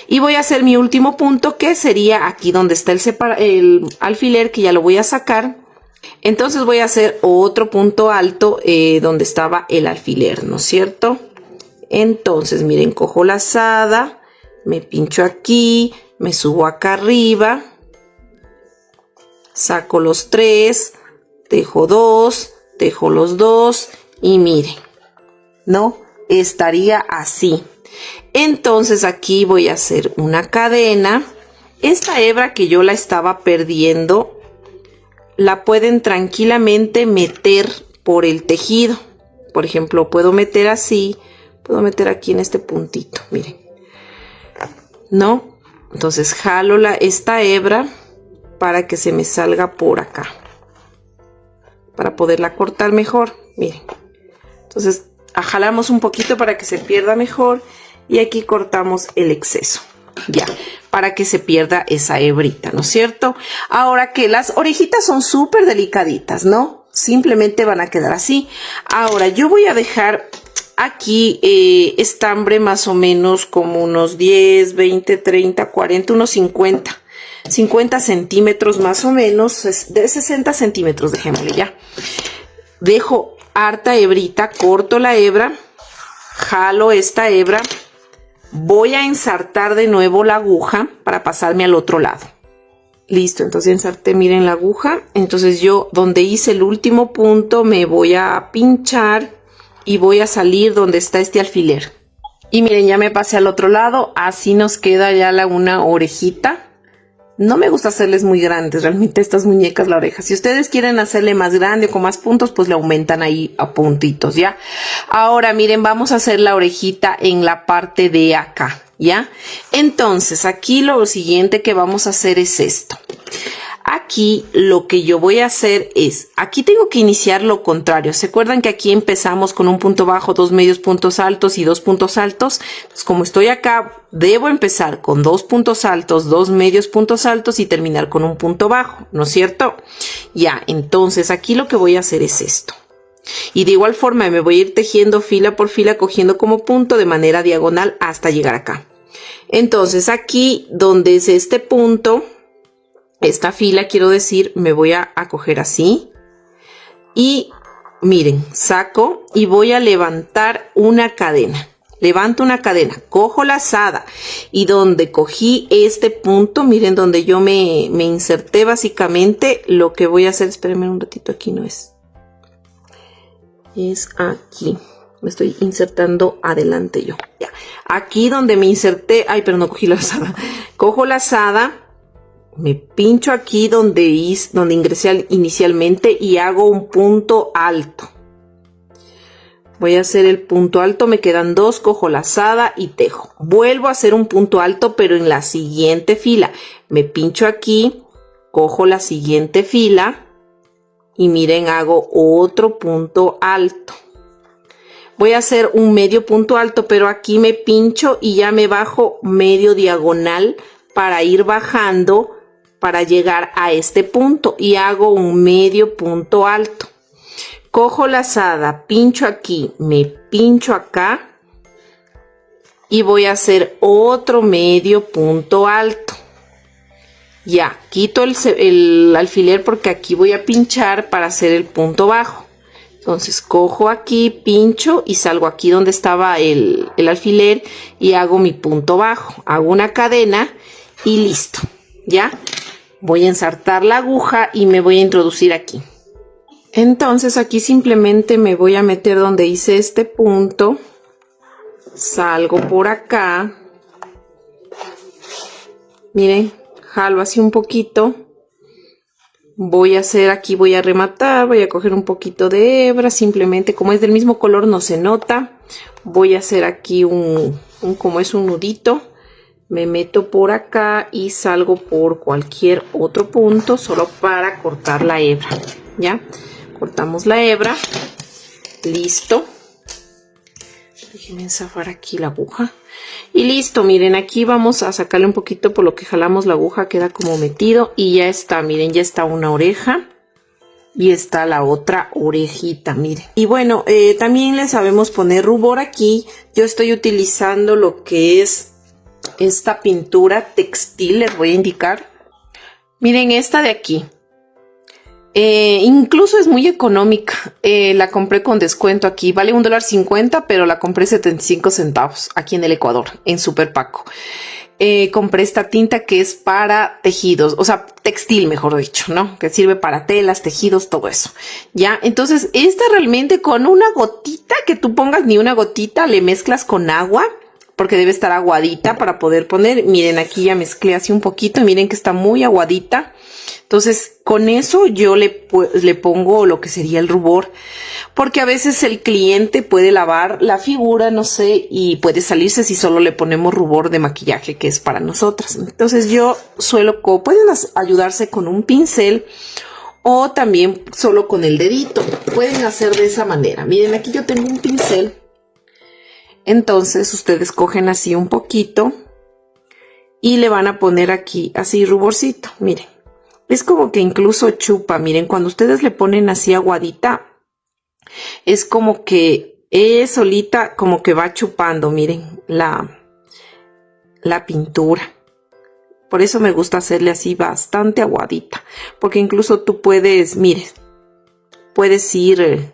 A: Y voy a hacer mi último punto, que sería aquí donde está el alfiler, que ya lo voy a sacar. Entonces voy a hacer otro punto alto donde estaba el alfiler, ¿no es cierto? Entonces, miren, cojo la lazada, me pincho aquí, me subo acá arriba, saco los tres, dejo dos, dejo los dos y miren, ¿no? Estaría así. Entonces aquí voy a hacer una cadena. Esta hebra que yo la estaba perdiendo, la pueden tranquilamente meter por el tejido. Por ejemplo, puedo meter así, puedo meter aquí en este puntito, miren, ¿no? Entonces jalo esta hebra para que se me salga por acá, para poderla cortar mejor, miren. Entonces jalamos un poquito para que se pierda mejor y aquí cortamos el exceso, ya, para que se pierda esa hebrita, ¿no es cierto? Ahora que las orejitas son súper delicaditas, ¿no? Simplemente van a quedar así. Ahora yo voy a dejar aquí estambre más o menos como unos 10, 20, 30, 40, unos 50 centímetros más o menos, de 60 centímetros, dejémosle ya. Dejo harta hebrita, corto la hebra, jalo esta hebra, voy a ensartar de nuevo la aguja para pasarme al otro lado. Listo, entonces ensarté, miren la aguja. Entonces yo donde hice el último punto me voy a pinchar y voy a salir donde está este alfiler. Y miren, ya me pasé al otro lado, así nos queda ya una orejita. No me gusta hacerles muy grandes, realmente estas muñecas la oreja. Si ustedes quieren hacerle más grande o con más puntos, pues le aumentan ahí a puntitos, ¿ya? Ahora, miren, vamos a hacer la orejita en la parte de acá, ¿ya? Entonces, aquí lo siguiente que vamos a hacer es esto. Aquí lo que yo voy a hacer es, aquí tengo que iniciar lo contrario. ¿Se acuerdan que aquí empezamos con un punto bajo, dos medios puntos altos y dos puntos altos? Pues como estoy acá, debo empezar con dos puntos altos, dos medios puntos altos y terminar con un punto bajo, ¿no es cierto? Ya, entonces aquí lo que voy a hacer es esto. Y de igual forma me voy a ir tejiendo fila por fila, cogiendo como punto de manera diagonal hasta llegar acá. Entonces aquí donde es este punto, esta fila, quiero decir, me voy a coger así y miren, saco y voy a levantar una cadena. Levanto una cadena, cojo la lazada y donde cogí este punto, miren, donde yo me inserté básicamente, lo que voy a hacer, espérenme un ratito, aquí no es aquí, me estoy insertando adelante yo, ya. Aquí donde me inserté, ay, pero no cogí la lazada, cojo la lazada, me pincho aquí donde ingresé inicialmente y hago un punto alto. Voy a hacer el punto alto, me quedan dos, cojo la lazada y tejo. Vuelvo a hacer un punto alto, pero en la siguiente fila. Me pincho aquí, cojo la siguiente fila y miren, hago otro punto alto. Voy a hacer un medio punto alto, pero aquí me pincho y ya me bajo medio diagonal para ir bajando para llegar a este punto y hago un medio punto alto. Cojo la lazada, pincho aquí, me pincho acá y voy a hacer otro medio punto alto. Ya, quito el alfiler porque aquí voy a pinchar para hacer el punto bajo. Entonces cojo aquí, pincho y salgo aquí donde estaba el alfiler y hago mi punto bajo. Hago una cadena y listo. ¿Ya? Voy a ensartar la aguja y me voy a introducir aquí. Entonces aquí simplemente me voy a meter donde hice este punto. Salgo por acá. Miren, jalo así un poquito. Voy a hacer aquí, voy a rematar, voy a coger un poquito de hebra, simplemente como es del mismo color no se nota. Voy a hacer aquí como es un nudito, me meto por acá y salgo por cualquier otro punto solo para cortar la hebra, ¿ya? Cortamos la hebra, listo. Déjenme zafar aquí la aguja. Y listo, miren, aquí vamos a sacarle un poquito por lo que jalamos la aguja, queda como metido y ya está, miren, ya está una oreja y está la otra orejita, miren. Y bueno, también le sabemos poner rubor aquí. Yo estoy utilizando lo que es esta pintura textil, les voy a indicar. Miren esta de aquí. Incluso es muy económica, la compré con descuento aquí, vale $1.50, pero la compré 75 centavos aquí en el Ecuador, en Super Paco. Compré esta tinta que es para tejidos, o sea, textil mejor dicho, ¿no? Que sirve para telas, tejidos, todo eso, ¿ya? Entonces, esta realmente con una gotita que tú pongas, ni una gotita, le mezclas con agua, porque debe estar aguadita para poder poner. Miren, aquí ya mezclé así un poquito, miren que está muy aguadita. Entonces, con eso yo le pongo lo que sería el rubor, porque a veces el cliente puede lavar la figura, no sé, y puede salirse si solo le ponemos rubor de maquillaje, que es para nosotras. Entonces, yo suelo, pueden ayudarse con un pincel o también solo con el dedito. Pueden hacer de esa manera. Miren, aquí yo tengo un pincel. Entonces, ustedes cogen así un poquito y le van a poner aquí así ruborcito, miren. Es como que incluso chupa, miren, cuando ustedes le ponen así aguadita, es como que solita como que va chupando, miren, la pintura. Por eso me gusta hacerle así bastante aguadita, porque incluso tú puedes, miren, puedes ir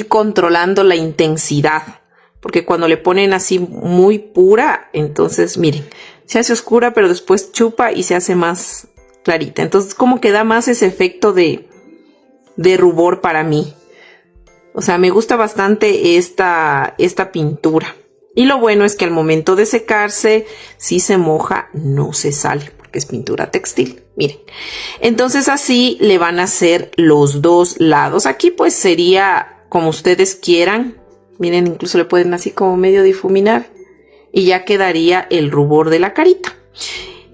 A: controlando la intensidad, porque cuando le ponen así muy pura, entonces miren, se hace oscura, pero después chupa y se hace más clarita. Entonces como que da más ese efecto de rubor para mí. O sea, me gusta bastante esta pintura. Y lo bueno es que al momento de secarse, si se moja, no se sale, porque es pintura textil. Miren. Entonces así le van a hacer los dos lados. Aquí pues sería como ustedes quieran. Miren, incluso le pueden así como medio difuminar. Y ya quedaría el rubor de la carita.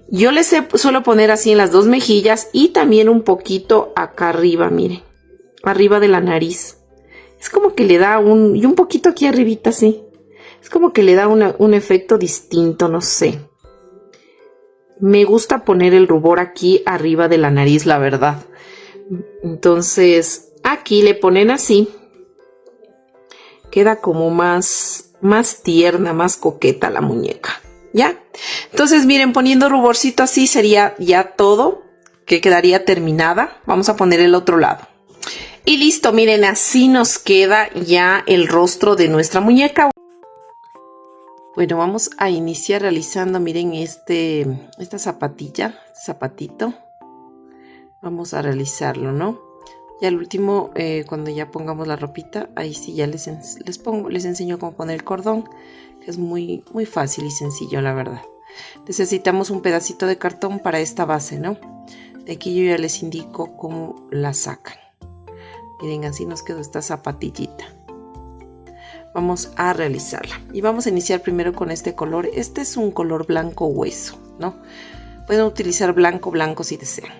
A: Yo les suelo poner así en las dos mejillas y también un poquito acá arriba, miren, arriba de la nariz. Es como que le da y un poquito aquí arribita, sí. Es como que le da un efecto distinto, no sé. Me gusta poner el rubor aquí arriba de la nariz, la verdad. Entonces, aquí le ponen así. Queda como más tierna, más coqueta la muñeca. ¿Ya? Entonces, miren, poniendo ruborcito así sería ya todo, que quedaría terminada. Vamos a poner el otro lado. Y listo, miren, así nos queda ya el rostro de nuestra muñeca. Bueno, vamos a iniciar realizando, miren, esta zapatito. Vamos a realizarlo, ¿no? Y al último, cuando ya pongamos la ropita, ahí sí ya les enseño cómo poner el cordón. Es muy fácil y sencillo, la verdad. Necesitamos un pedacito de cartón para esta base, ¿no? De aquí yo ya les indico cómo la sacan. Miren, así nos quedó esta zapatillita. Vamos a realizarla. Y vamos a iniciar primero con este color. Este es un color blanco hueso, ¿no? Pueden utilizar blanco si desean.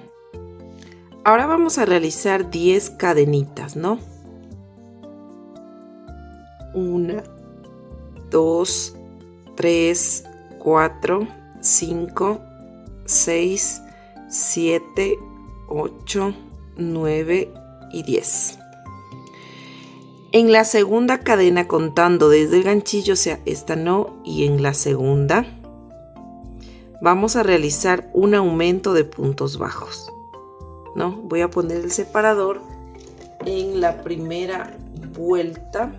A: Ahora vamos a realizar 10 cadenitas, ¿no? 1, 2, 3, 4, 5, 6, 7, 8, 9 y 10. En la segunda cadena, contando desde el ganchillo, o sea, esta no, y en la segunda vamos a realizar un aumento de puntos bajos, ¿no? Voy a poner el separador en la primera vuelta,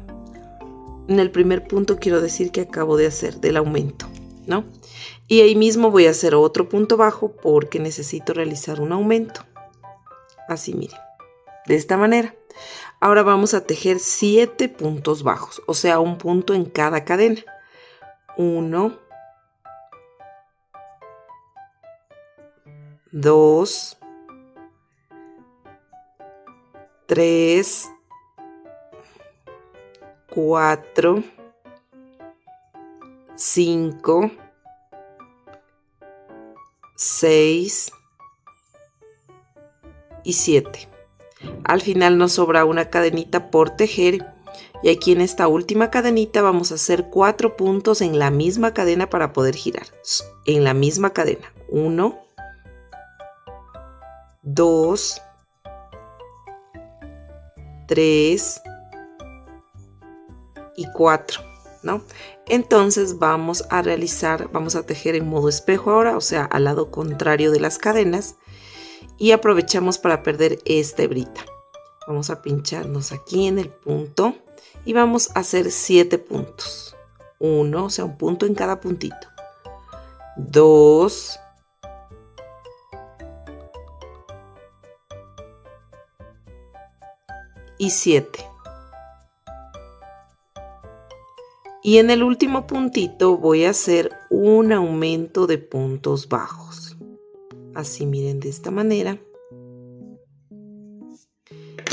A: en el primer punto quiero decir que acabo de hacer del aumento, ¿no? Y ahí mismo voy a hacer otro punto bajo porque necesito realizar un aumento. Así, miren, de esta manera. Ahora vamos a tejer 7 puntos bajos, o sea, un punto en cada cadena. 1, 2, 3, 4, 5, 6 y 7. Al final nos sobra una cadenita por tejer y aquí en esta última cadenita vamos a hacer 4 puntos en la misma cadena para poder girar. En la misma cadena. 1, 2, 3 y 4, ¿no? Entonces vamos a tejer en modo espejo ahora, o sea, al lado contrario de las cadenas, y aprovechamos para perder esta hebrita. Vamos a pincharnos aquí en el punto y vamos a hacer 7 puntos. 1, o sea, un punto en cada puntito. 2, 7. Y en el último puntito voy a hacer un aumento de puntos bajos. Así, miren, de esta manera.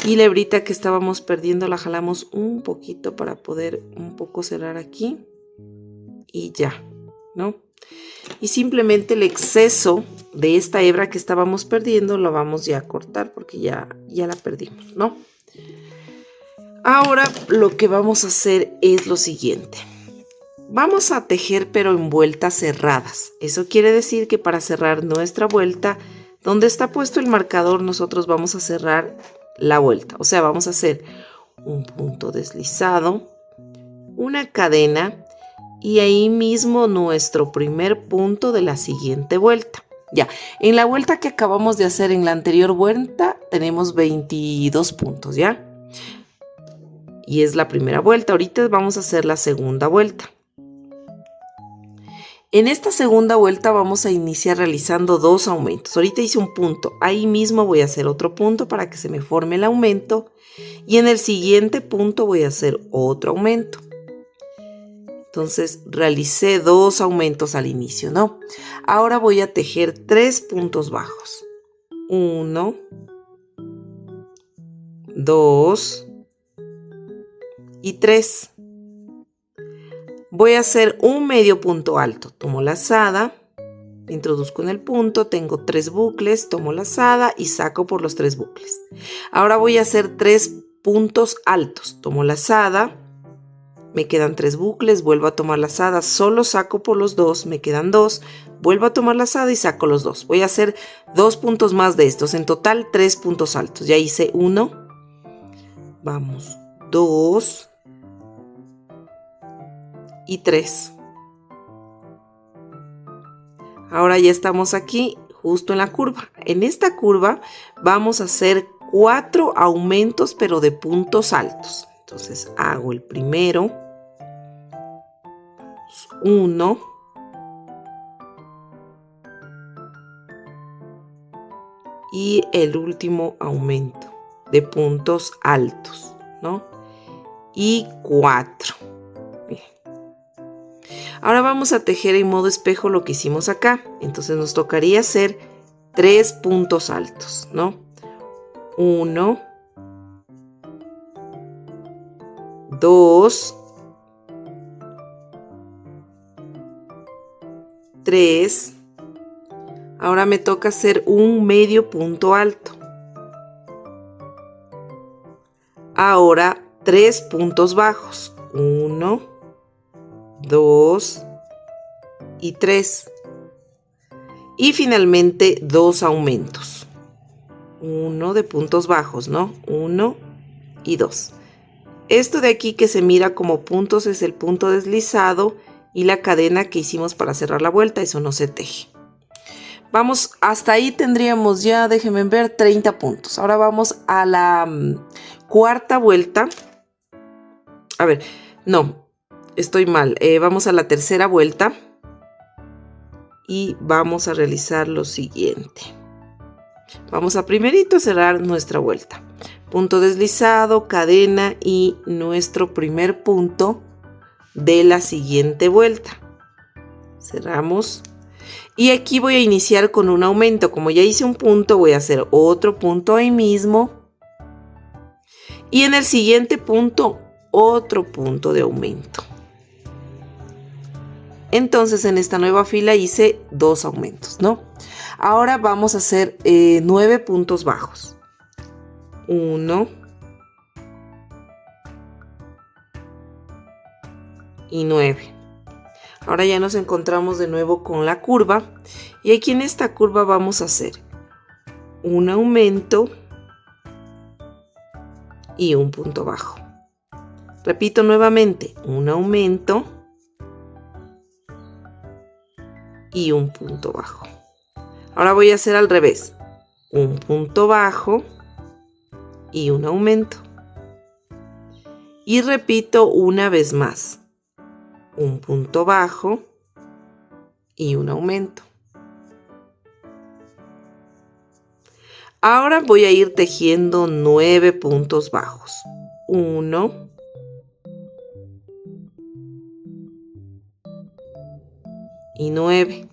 A: Y la hebrita que estábamos perdiendo la jalamos un poquito para poder un poco cerrar aquí. Y ya, ¿no? Y simplemente el exceso de esta hebra que estábamos perdiendo lo vamos ya a cortar porque ya la perdimos, ¿no? Ahora lo que vamos a hacer es lo siguiente. Vamos a tejer pero en vueltas cerradas. Eso quiere decir que para cerrar nuestra vuelta, donde está puesto el marcador, nosotros vamos a cerrar la vuelta. O sea, vamos a hacer un punto deslizado, una cadena y ahí mismo nuestro primer punto de la siguiente vuelta. Ya, en la vuelta que acabamos de hacer en la anterior vuelta tenemos 22 puntos, ¿ya? Y es la primera vuelta. Ahorita vamos a hacer la segunda vuelta. En esta segunda vuelta vamos a iniciar realizando 2 aumentos. Ahorita hice un punto. Ahí mismo voy a hacer otro punto para que se me forme el aumento. Y en el siguiente punto voy a hacer otro aumento. Entonces realicé 2 aumentos al inicio, ¿no? Ahora voy a tejer 3 puntos bajos. 1, 2 y 3. Voy a hacer un medio punto alto. Tomo lazada, introduzco en el punto, tengo 3 bucles, tomo lazada y saco por los 3 bucles. Ahora voy a hacer 3 puntos altos. Tomo lazada, me quedan 3 bucles, vuelvo a tomar lazada, solo saco por los 2, me quedan 2, vuelvo a tomar lazada y saco los 2. Voy a hacer 2 puntos más de estos, en total 3 puntos altos. Ya hice 1, vamos, 2 y 3. Ahora ya estamos aquí justo en la curva. En esta curva vamos a hacer 4 aumentos pero de puntos altos. Entonces hago el primero, 1, y el último aumento de puntos altos, ¿no? Y 4. Bien. Ahora vamos a tejer en modo espejo lo que hicimos acá. Entonces nos tocaría hacer 3 puntos altos, ¿no? 1, 2, 3. Ahora me toca hacer un medio punto alto. Ahora 3 puntos bajos. 1, 2 y 3. Y finalmente 2 aumentos. 1 de puntos bajos, ¿no? 1 y 2. Esto de aquí que se mira como puntos es el punto deslizado y la cadena que hicimos para cerrar la vuelta. Eso no se teje. Vamos, hasta ahí tendríamos ya, déjenme ver, 30 puntos. Ahora vamos a la cuarta vuelta. A ver, no, estoy mal. Vamos a la tercera vuelta. Y vamos a realizar lo siguiente. Vamos a primerito cerrar nuestra vuelta. Punto deslizado, cadena y nuestro primer punto de la siguiente vuelta. Cerramos. Y aquí voy a iniciar con un aumento. Como ya hice un punto, voy a hacer otro punto ahí mismo. Y en el siguiente punto, otro punto de aumento. Entonces en esta nueva fila hice 2 aumentos, ¿no? Ahora vamos a hacer 9 puntos bajos. 1 y 9. Ahora ya nos encontramos de nuevo con la curva. Y aquí en esta curva vamos a hacer un aumento y un punto bajo. Repito nuevamente, un aumento y un punto bajo. Ahora voy a hacer al revés. Un punto bajo y un aumento. Y repito una vez más. Un punto bajo y un aumento. Ahora voy a ir tejiendo 9 puntos bajos. 1 y 9.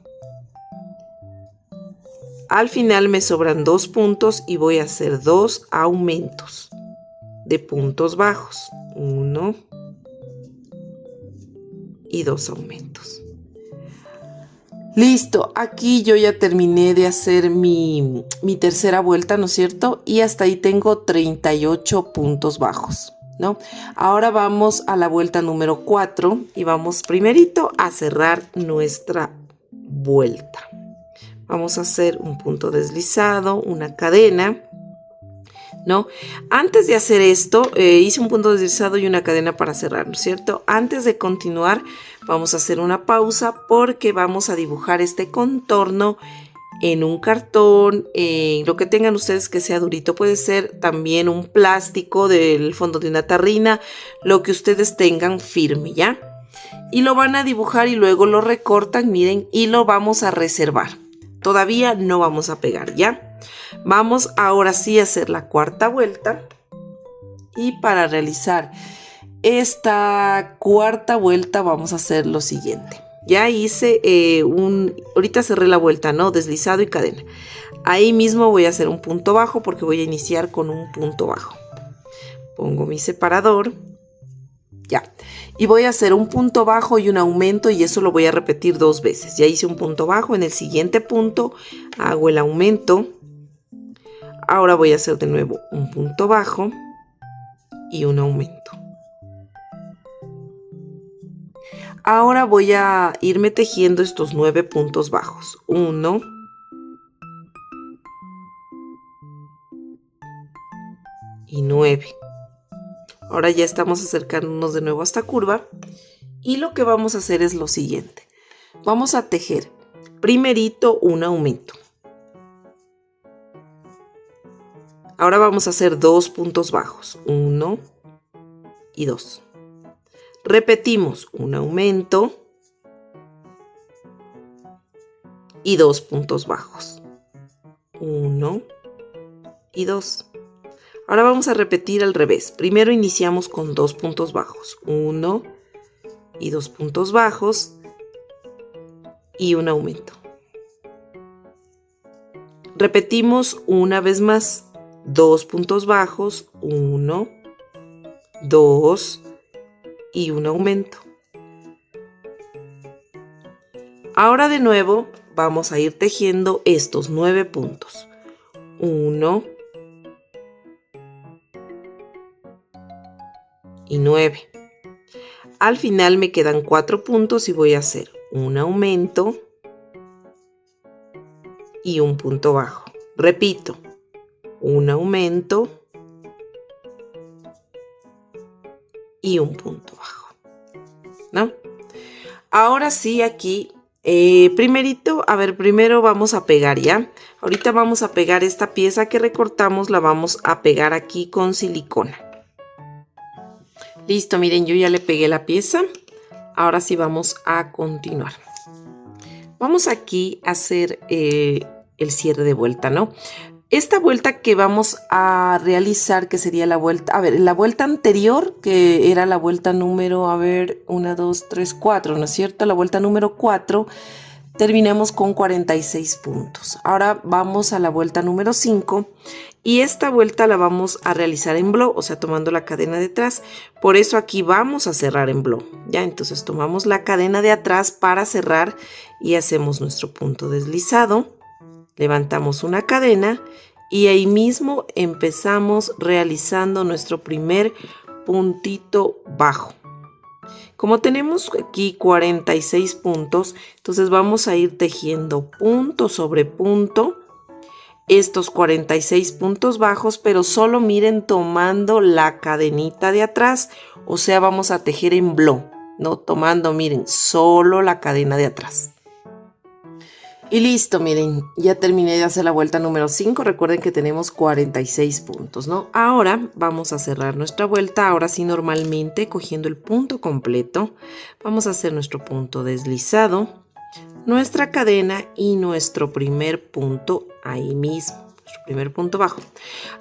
A: Al final me sobran 2 puntos y voy a hacer 2 aumentos de puntos bajos. 1 y 2 aumentos. Listo, aquí yo ya terminé de hacer mi tercera vuelta, ¿no es cierto? Y hasta ahí tengo 38 puntos bajos, ¿no? Ahora vamos a la vuelta número 4 y vamos primerito a cerrar nuestra vuelta. Vamos a hacer un punto deslizado, una cadena, ¿no? Antes de hacer esto, hice un punto deslizado y una cadena para cerrar, ¿no es cierto? Antes de continuar, vamos a hacer una pausa porque vamos a dibujar este contorno en un cartón, lo que tengan ustedes que sea durito, puede ser también un plástico del fondo de una tarrina, lo que ustedes tengan firme, ¿ya? Y lo van a dibujar y luego lo recortan, miren, y lo vamos a reservar. Todavía no vamos a pegar, ¿ya? Vamos ahora sí a hacer la cuarta vuelta. Y para realizar esta cuarta vuelta vamos a hacer lo siguiente. Ya hice ahorita cerré la vuelta, ¿no? Deslizado y cadena. Ahí mismo voy a hacer un punto bajo porque voy a iniciar con un punto bajo. Pongo mi separador. Ya. Y voy a hacer un punto bajo y un aumento y eso lo voy a repetir 2 veces. Ya hice un punto bajo, en el siguiente punto hago el aumento. Ahora voy a hacer de nuevo un punto bajo y un aumento. Ahora voy a irme tejiendo estos 9 puntos bajos. 1 y 9. Ahora ya estamos acercándonos de nuevo a esta curva y lo que vamos a hacer es lo siguiente. Vamos a tejer primerito un aumento. Ahora vamos a hacer 2 puntos bajos, 1 y 2. Repetimos un aumento y 2 puntos bajos, 1 y 2. Ahora vamos a repetir al revés. Primero iniciamos con 2 puntos bajos, 1 y 2 puntos bajos y un aumento. Repetimos una vez más, 2 puntos bajos, 1, 2 y un aumento. Ahora de nuevo vamos a ir tejiendo estos 9 puntos. 1 y 9. Al final me quedan 4 puntos y voy a hacer un aumento y un punto bajo. Repito, un aumento y un punto bajo, ¿no? Ahora sí, aquí Primero vamos a pegar, ¿ya? Ahorita vamos a pegar esta pieza que recortamos, la vamos a pegar aquí con silicona. Listo, miren, yo ya le pegué la pieza. Ahora sí vamos a continuar. Vamos aquí a hacer el cierre de vuelta, ¿no? Esta vuelta que vamos a realizar, que sería la vuelta, la vuelta anterior, que era la vuelta número, 1, 2, 3, 4, ¿no es cierto? La vuelta número 4, terminamos con 46 puntos. Ahora vamos a la vuelta número 5 y esta vuelta la vamos a realizar en blow, o sea, tomando la cadena de atrás. Por eso aquí vamos a cerrar en blow, ¿ya? Entonces tomamos la cadena de atrás para cerrar y hacemos nuestro punto deslizado. Levantamos una cadena y ahí mismo empezamos realizando nuestro primer puntito bajo. Como tenemos aquí 46 puntos, entonces vamos a ir tejiendo punto sobre punto estos 46 puntos bajos, pero solo miren tomando la cadenita de atrás, o sea, vamos a tejer en blow, no tomando, miren, solo la cadena de atrás. Y listo, miren, ya terminé de hacer la vuelta número 5. Recuerden que tenemos 46 puntos, ¿no? Ahora vamos a cerrar nuestra vuelta. Ahora sí, normalmente, cogiendo el punto completo, vamos a hacer nuestro punto deslizado, nuestra cadena y nuestro primer punto ahí mismo, nuestro primer punto bajo.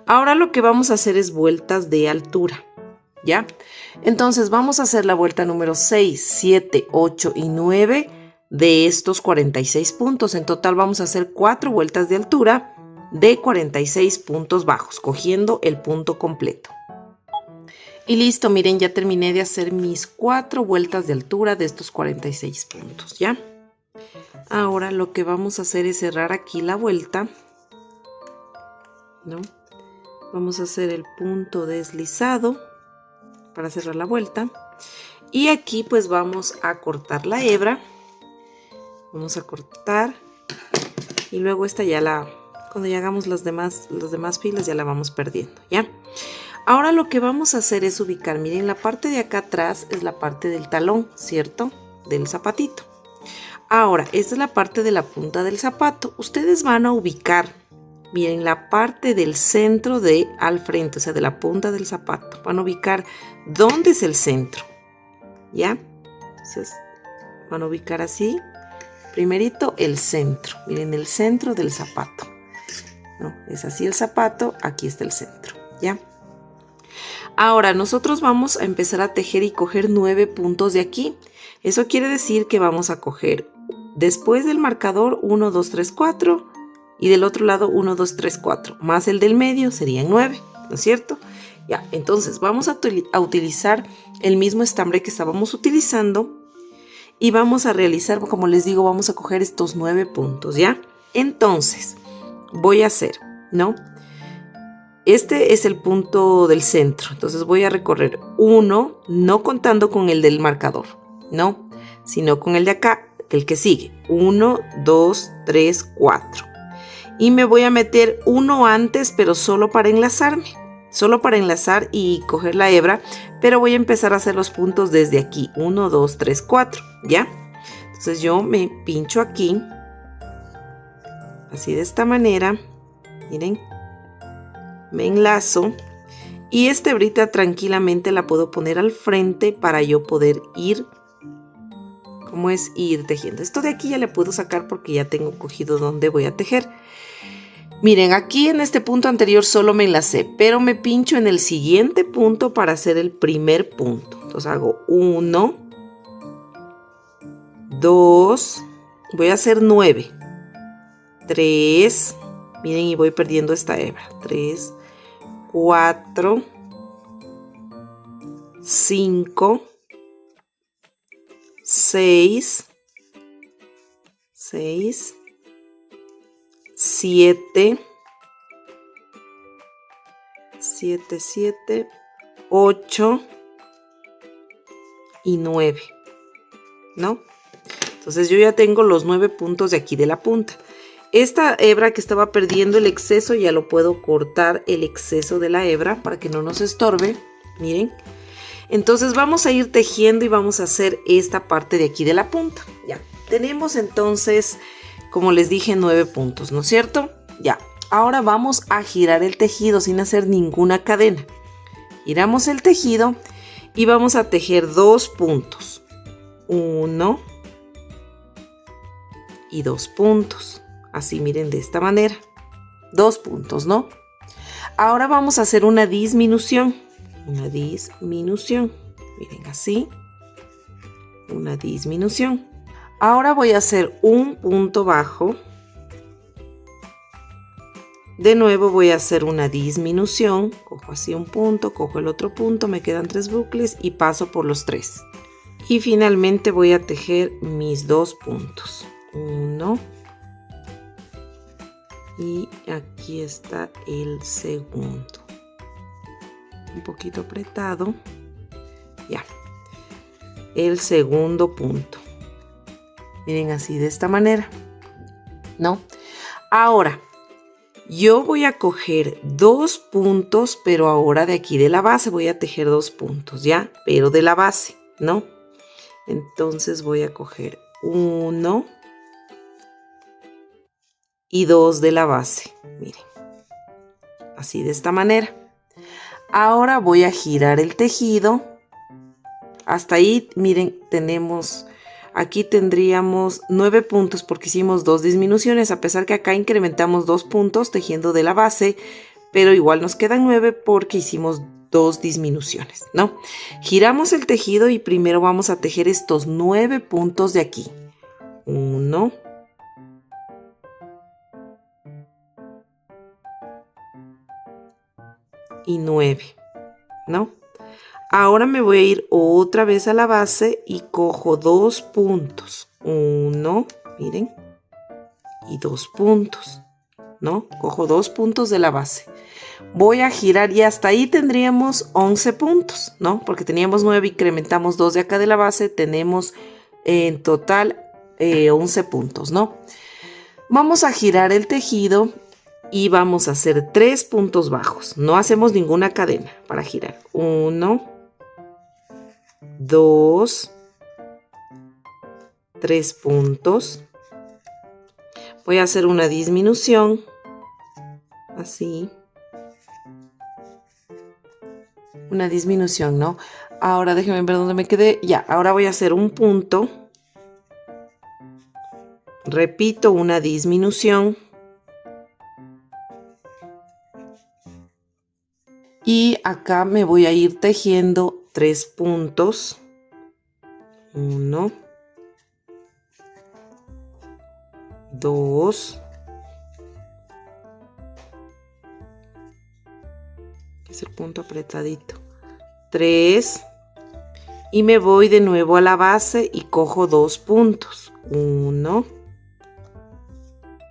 A: Ahora lo que vamos a hacer es vueltas de altura, ¿ya? Entonces vamos a hacer la vuelta número 6, 7, 8 y 9 de estos 46 puntos. En total vamos a hacer 4 vueltas de altura de 46 puntos bajos, cogiendo el punto completo. Y listo, miren, ya terminé de hacer mis 4 vueltas de altura de estos 46 puntos, ¿ya? Ahora lo que vamos a hacer es cerrar aquí la vuelta, ¿no? Vamos a hacer el punto deslizado para cerrar la vuelta. Y aquí pues vamos a cortar la hebra. Vamos a cortar y luego esta cuando ya hagamos los demás filas ya la vamos perdiendo, ¿ya? Ahora lo que vamos a hacer es ubicar, miren, la parte de acá atrás es la parte del talón, ¿cierto? Del zapatito. Ahora, esta es la parte de la punta del zapato. Ustedes van a ubicar, miren, la parte del centro de al frente, o sea, de la punta del zapato. Van a ubicar dónde es el centro, ¿ya? Entonces, van a ubicar así. Primerito el centro, miren el centro del zapato, ¿no? Es así el zapato, aquí está el centro, ¿ya? Ahora nosotros vamos a empezar a tejer y coger 9 puntos de aquí. Eso quiere decir que vamos a coger después del marcador 1, 2, 3, 4 y del otro lado 1, 2, 3, 4, más el del medio serían 9, ¿no es cierto? Ya, entonces vamos a utilizar el mismo estambre que estábamos utilizando. Y vamos a realizar, como les digo, vamos a coger estos 9 puntos, ¿ya? Entonces, voy a hacer, ¿no? Este es el punto del centro. Entonces voy a recorrer 1, no contando con el del marcador, ¿no? Sino con el de acá, el que sigue. 1, 2, 3, 4. Y me voy a meter uno antes, pero solo para enlazarme. Solo para enlazar y coger la hebra, pero voy a empezar a hacer los puntos desde aquí, 1, 2, 3, 4, ¿ya? Entonces yo me pincho aquí, así de esta manera, miren, me enlazo y esta hebrita tranquilamente la puedo poner al frente para yo poder ir, ¿cómo es? Ir tejiendo. Esto de aquí ya le puedo sacar porque ya tengo cogido donde voy a tejer. Miren, aquí en este punto anterior solo me enlacé, pero me pincho en el siguiente punto para hacer el primer punto. Entonces hago 1, 2, voy a hacer 9, 3, miren y voy perdiendo esta hebra, 3, 4, 5, 6, 7, 8 y 9, ¿no? Entonces yo ya tengo los 9 puntos de aquí de la punta. Esta hebra que estaba perdiendo el exceso ya lo puedo cortar, el exceso de la hebra, para que no nos estorbe, miren. Entonces vamos a ir tejiendo y vamos a hacer esta parte de aquí de la punta, ya. tenemos entonces, como les dije, 9 puntos, ¿no es cierto? Ya, ahora vamos a girar el tejido sin hacer ninguna cadena. Giramos el tejido y vamos a tejer 2 puntos. 1 y 2 puntos. Así, miren, de esta manera. 2 puntos, ¿no? Ahora vamos a hacer una disminución. Una disminución. Miren, así. Una disminución. Ahora voy a hacer un punto bajo. De nuevo voy a hacer una disminución. Cojo así un punto, cojo el otro punto, me quedan 3 bucles y paso por los 3. Y finalmente voy a tejer mis 2 puntos. 1. Y aquí está el segundo. Un poquito apretado. Ya. El segundo punto. Miren, así de esta manera. ¿No? Ahora, yo voy a coger 2 puntos, pero ahora de aquí de la base voy a tejer 2 puntos, ¿ya? Pero de la base, ¿no? Entonces voy a coger 1 y 2 de la base. Miren. Así de esta manera. Ahora voy a girar el tejido. Hasta ahí, miren, tenemos, aquí tendríamos 9 puntos porque hicimos 2 disminuciones, a pesar que acá incrementamos 2 puntos tejiendo de la base, pero igual nos quedan 9 porque hicimos 2 disminuciones, ¿no? Giramos el tejido y primero vamos a tejer estos 9 puntos de aquí. 1. Y 9, ¿no? Ahora me voy a ir otra vez a la base y cojo 2 puntos. 1, miren, y 2 puntos, ¿no? Cojo 2 puntos de la base. Voy a girar y hasta ahí tendríamos 11 puntos, ¿no? Porque teníamos 9, incrementamos 2 de acá de la base, tenemos en total 11 puntos, ¿no? Vamos a girar el tejido y vamos a hacer 3 puntos bajos. No hacemos ninguna cadena para girar. 1, 2, 3 puntos. Voy a hacer una disminución. Así. Una disminución, ¿no? Ahora déjenme ver dónde me quedé. Ya, ahora voy a hacer un punto. Repito, una disminución. Y acá me voy a ir tejiendo 3 puntos. 1, 2. Es el punto apretadito. 3. Y me voy de nuevo a la base y cojo 2 puntos. 1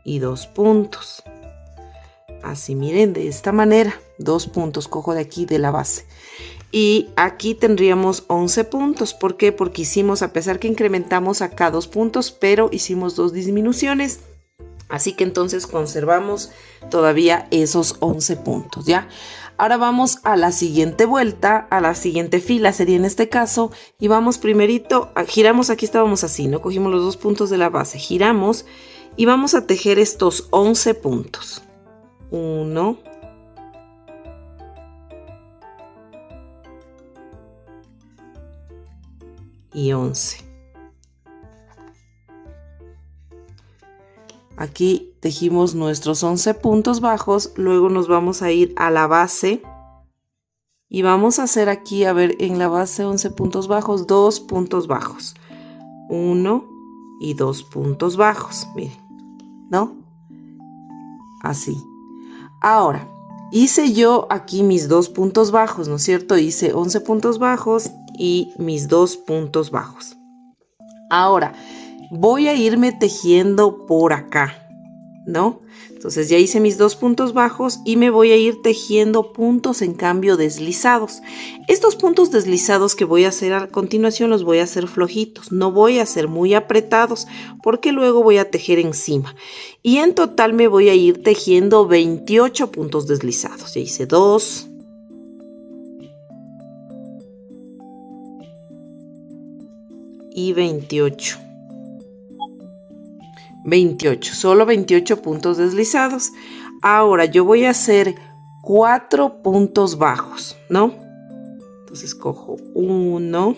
A: y 2 puntos. Así, miren, de esta manera. 2 puntos cojo de aquí de la base. Y aquí tendríamos 11 puntos. ¿Por qué? Porque hicimos, a pesar que incrementamos acá 2 puntos, pero hicimos 2 disminuciones. Así que entonces conservamos todavía esos 11 puntos, ¿ya? Ahora vamos a la siguiente vuelta, a la siguiente fila sería en este caso. Y vamos primerito, giramos, aquí estábamos así, ¿no? Cogimos los 2 puntos de la base, giramos y vamos a tejer estos 11 puntos. 1, y 11. Aquí tejimos nuestros 11 puntos bajos, luego nos vamos a ir a la base y vamos a hacer aquí, a ver, en la base 11 puntos bajos, 2 puntos bajos. 1 y 2 puntos bajos, miren, ¿no? Así. Ahora, hice yo aquí mis 2 puntos bajos, ¿no es cierto? Hice 11 puntos bajos y mis 2 puntos bajos. Ahora, voy a irme tejiendo por acá, ¿no? Entonces ya hice mis 2 puntos bajos y me voy a ir tejiendo puntos en cambio deslizados. Estos puntos deslizados que voy a hacer a continuación los voy a hacer flojitos, no voy a hacer muy apretados porque luego voy a tejer encima. Y en total me voy a ir tejiendo 28 puntos deslizados. Ya hice 2. Y 28. 28, solo 28 puntos deslizados. Ahora yo voy a hacer 4 puntos bajos, ¿no? Entonces cojo 1,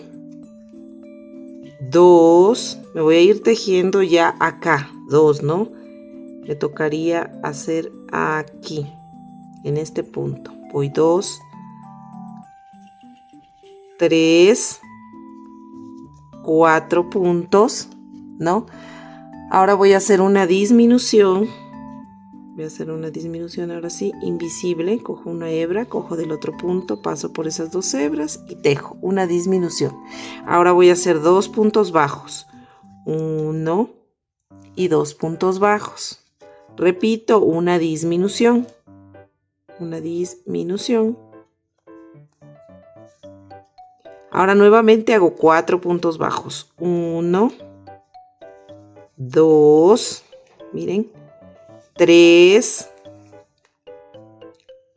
A: 2, me voy a ir tejiendo ya acá, 2, ¿no? Me tocaría hacer aquí, en este punto. Voy 2, 3, 4 puntos, ¿no? Ahora voy a hacer una disminución. Voy a hacer una disminución ahora sí, invisible. Cojo una hebra, cojo del otro punto, paso por esas 2 hebras y tejo una disminución. Ahora voy a hacer 2 puntos bajos. 1 y 2 puntos bajos. Repito, una disminución. Una disminución. Ahora nuevamente hago 4 puntos bajos. 1, 2, miren, 3,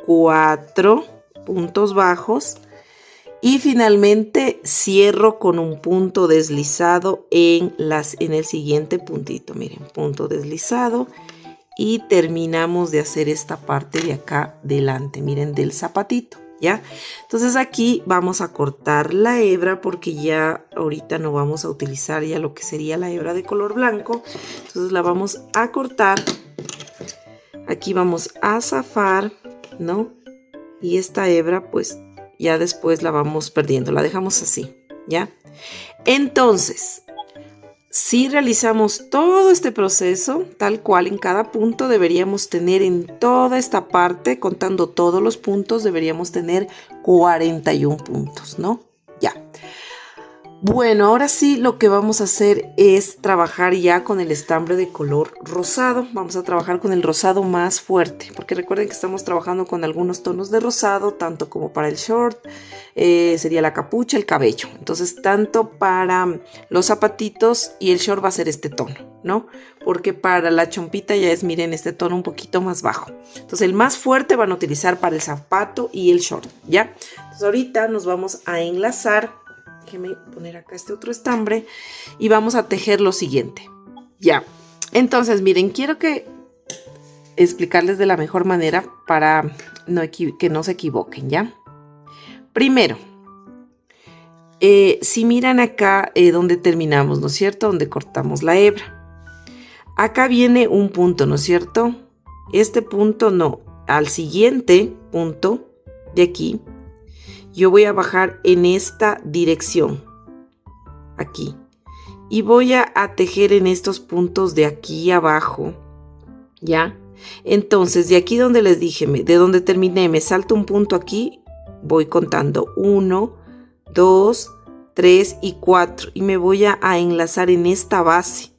A: 4 puntos bajos y finalmente cierro con un punto deslizado en el siguiente puntito. Miren, punto deslizado y terminamos de hacer esta parte de acá delante, miren, del zapatito. ¿Ya? Entonces aquí vamos a cortar la hebra porque ya ahorita no vamos a utilizar ya lo que sería la hebra de color blanco. Entonces la vamos a cortar. Aquí vamos a zafar, ¿no? Y esta hebra pues ya después la vamos perdiendo, la dejamos así, ¿ya? Entonces, si realizamos todo este proceso, tal cual en cada punto deberíamos tener en toda esta parte, contando todos los puntos, deberíamos tener 41 puntos, ¿no? Ya. Bueno, ahora sí lo que vamos a hacer es trabajar ya con el estambre de color rosado. Vamos a trabajar con el rosado más fuerte, porque recuerden que estamos trabajando con algunos tonos de rosado, tanto como para el short, sería la capucha, el cabello. Entonces, tanto para los zapatitos y el short va a ser este tono, ¿no? Porque para la chompita ya es, miren, este tono un poquito más bajo. Entonces, el más fuerte van a utilizar para el zapato y el short, ¿ya? Entonces, ahorita nos vamos a enlazar. Déjenme poner acá este otro estambre y vamos a tejer lo siguiente. Ya, entonces miren, quiero explicarles de la mejor manera para que no se equivoquen, ¿ya? Primero, si miran acá donde terminamos, ¿no es cierto? Donde cortamos la hebra. Acá viene un punto, ¿no es cierto? Este punto no, al siguiente punto de aquí. Yo voy a bajar en esta dirección, aquí, y voy a tejer en estos puntos de aquí abajo, ¿ya? Entonces, de aquí donde les dije, de donde terminé, me salto un punto aquí, voy contando 1, 2, 3 y 4, y me voy a enlazar en esta base,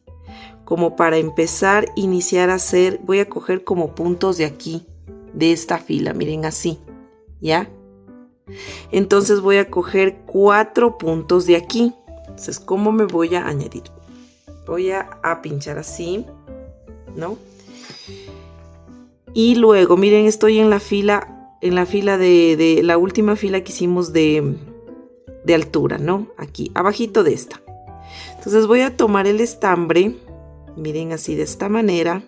A: como para empezar, iniciar a hacer, voy a coger como puntos de aquí, de esta fila, miren así, ¿ya? Entonces voy a coger 4 puntos de aquí. Entonces, ¿cómo me voy a añadir? Voy a pinchar así, ¿no? Y luego, miren, estoy en la fila de la última fila que hicimos de altura, ¿no? Aquí, abajito de esta. Entonces voy a tomar el estambre, miren, así de esta manera.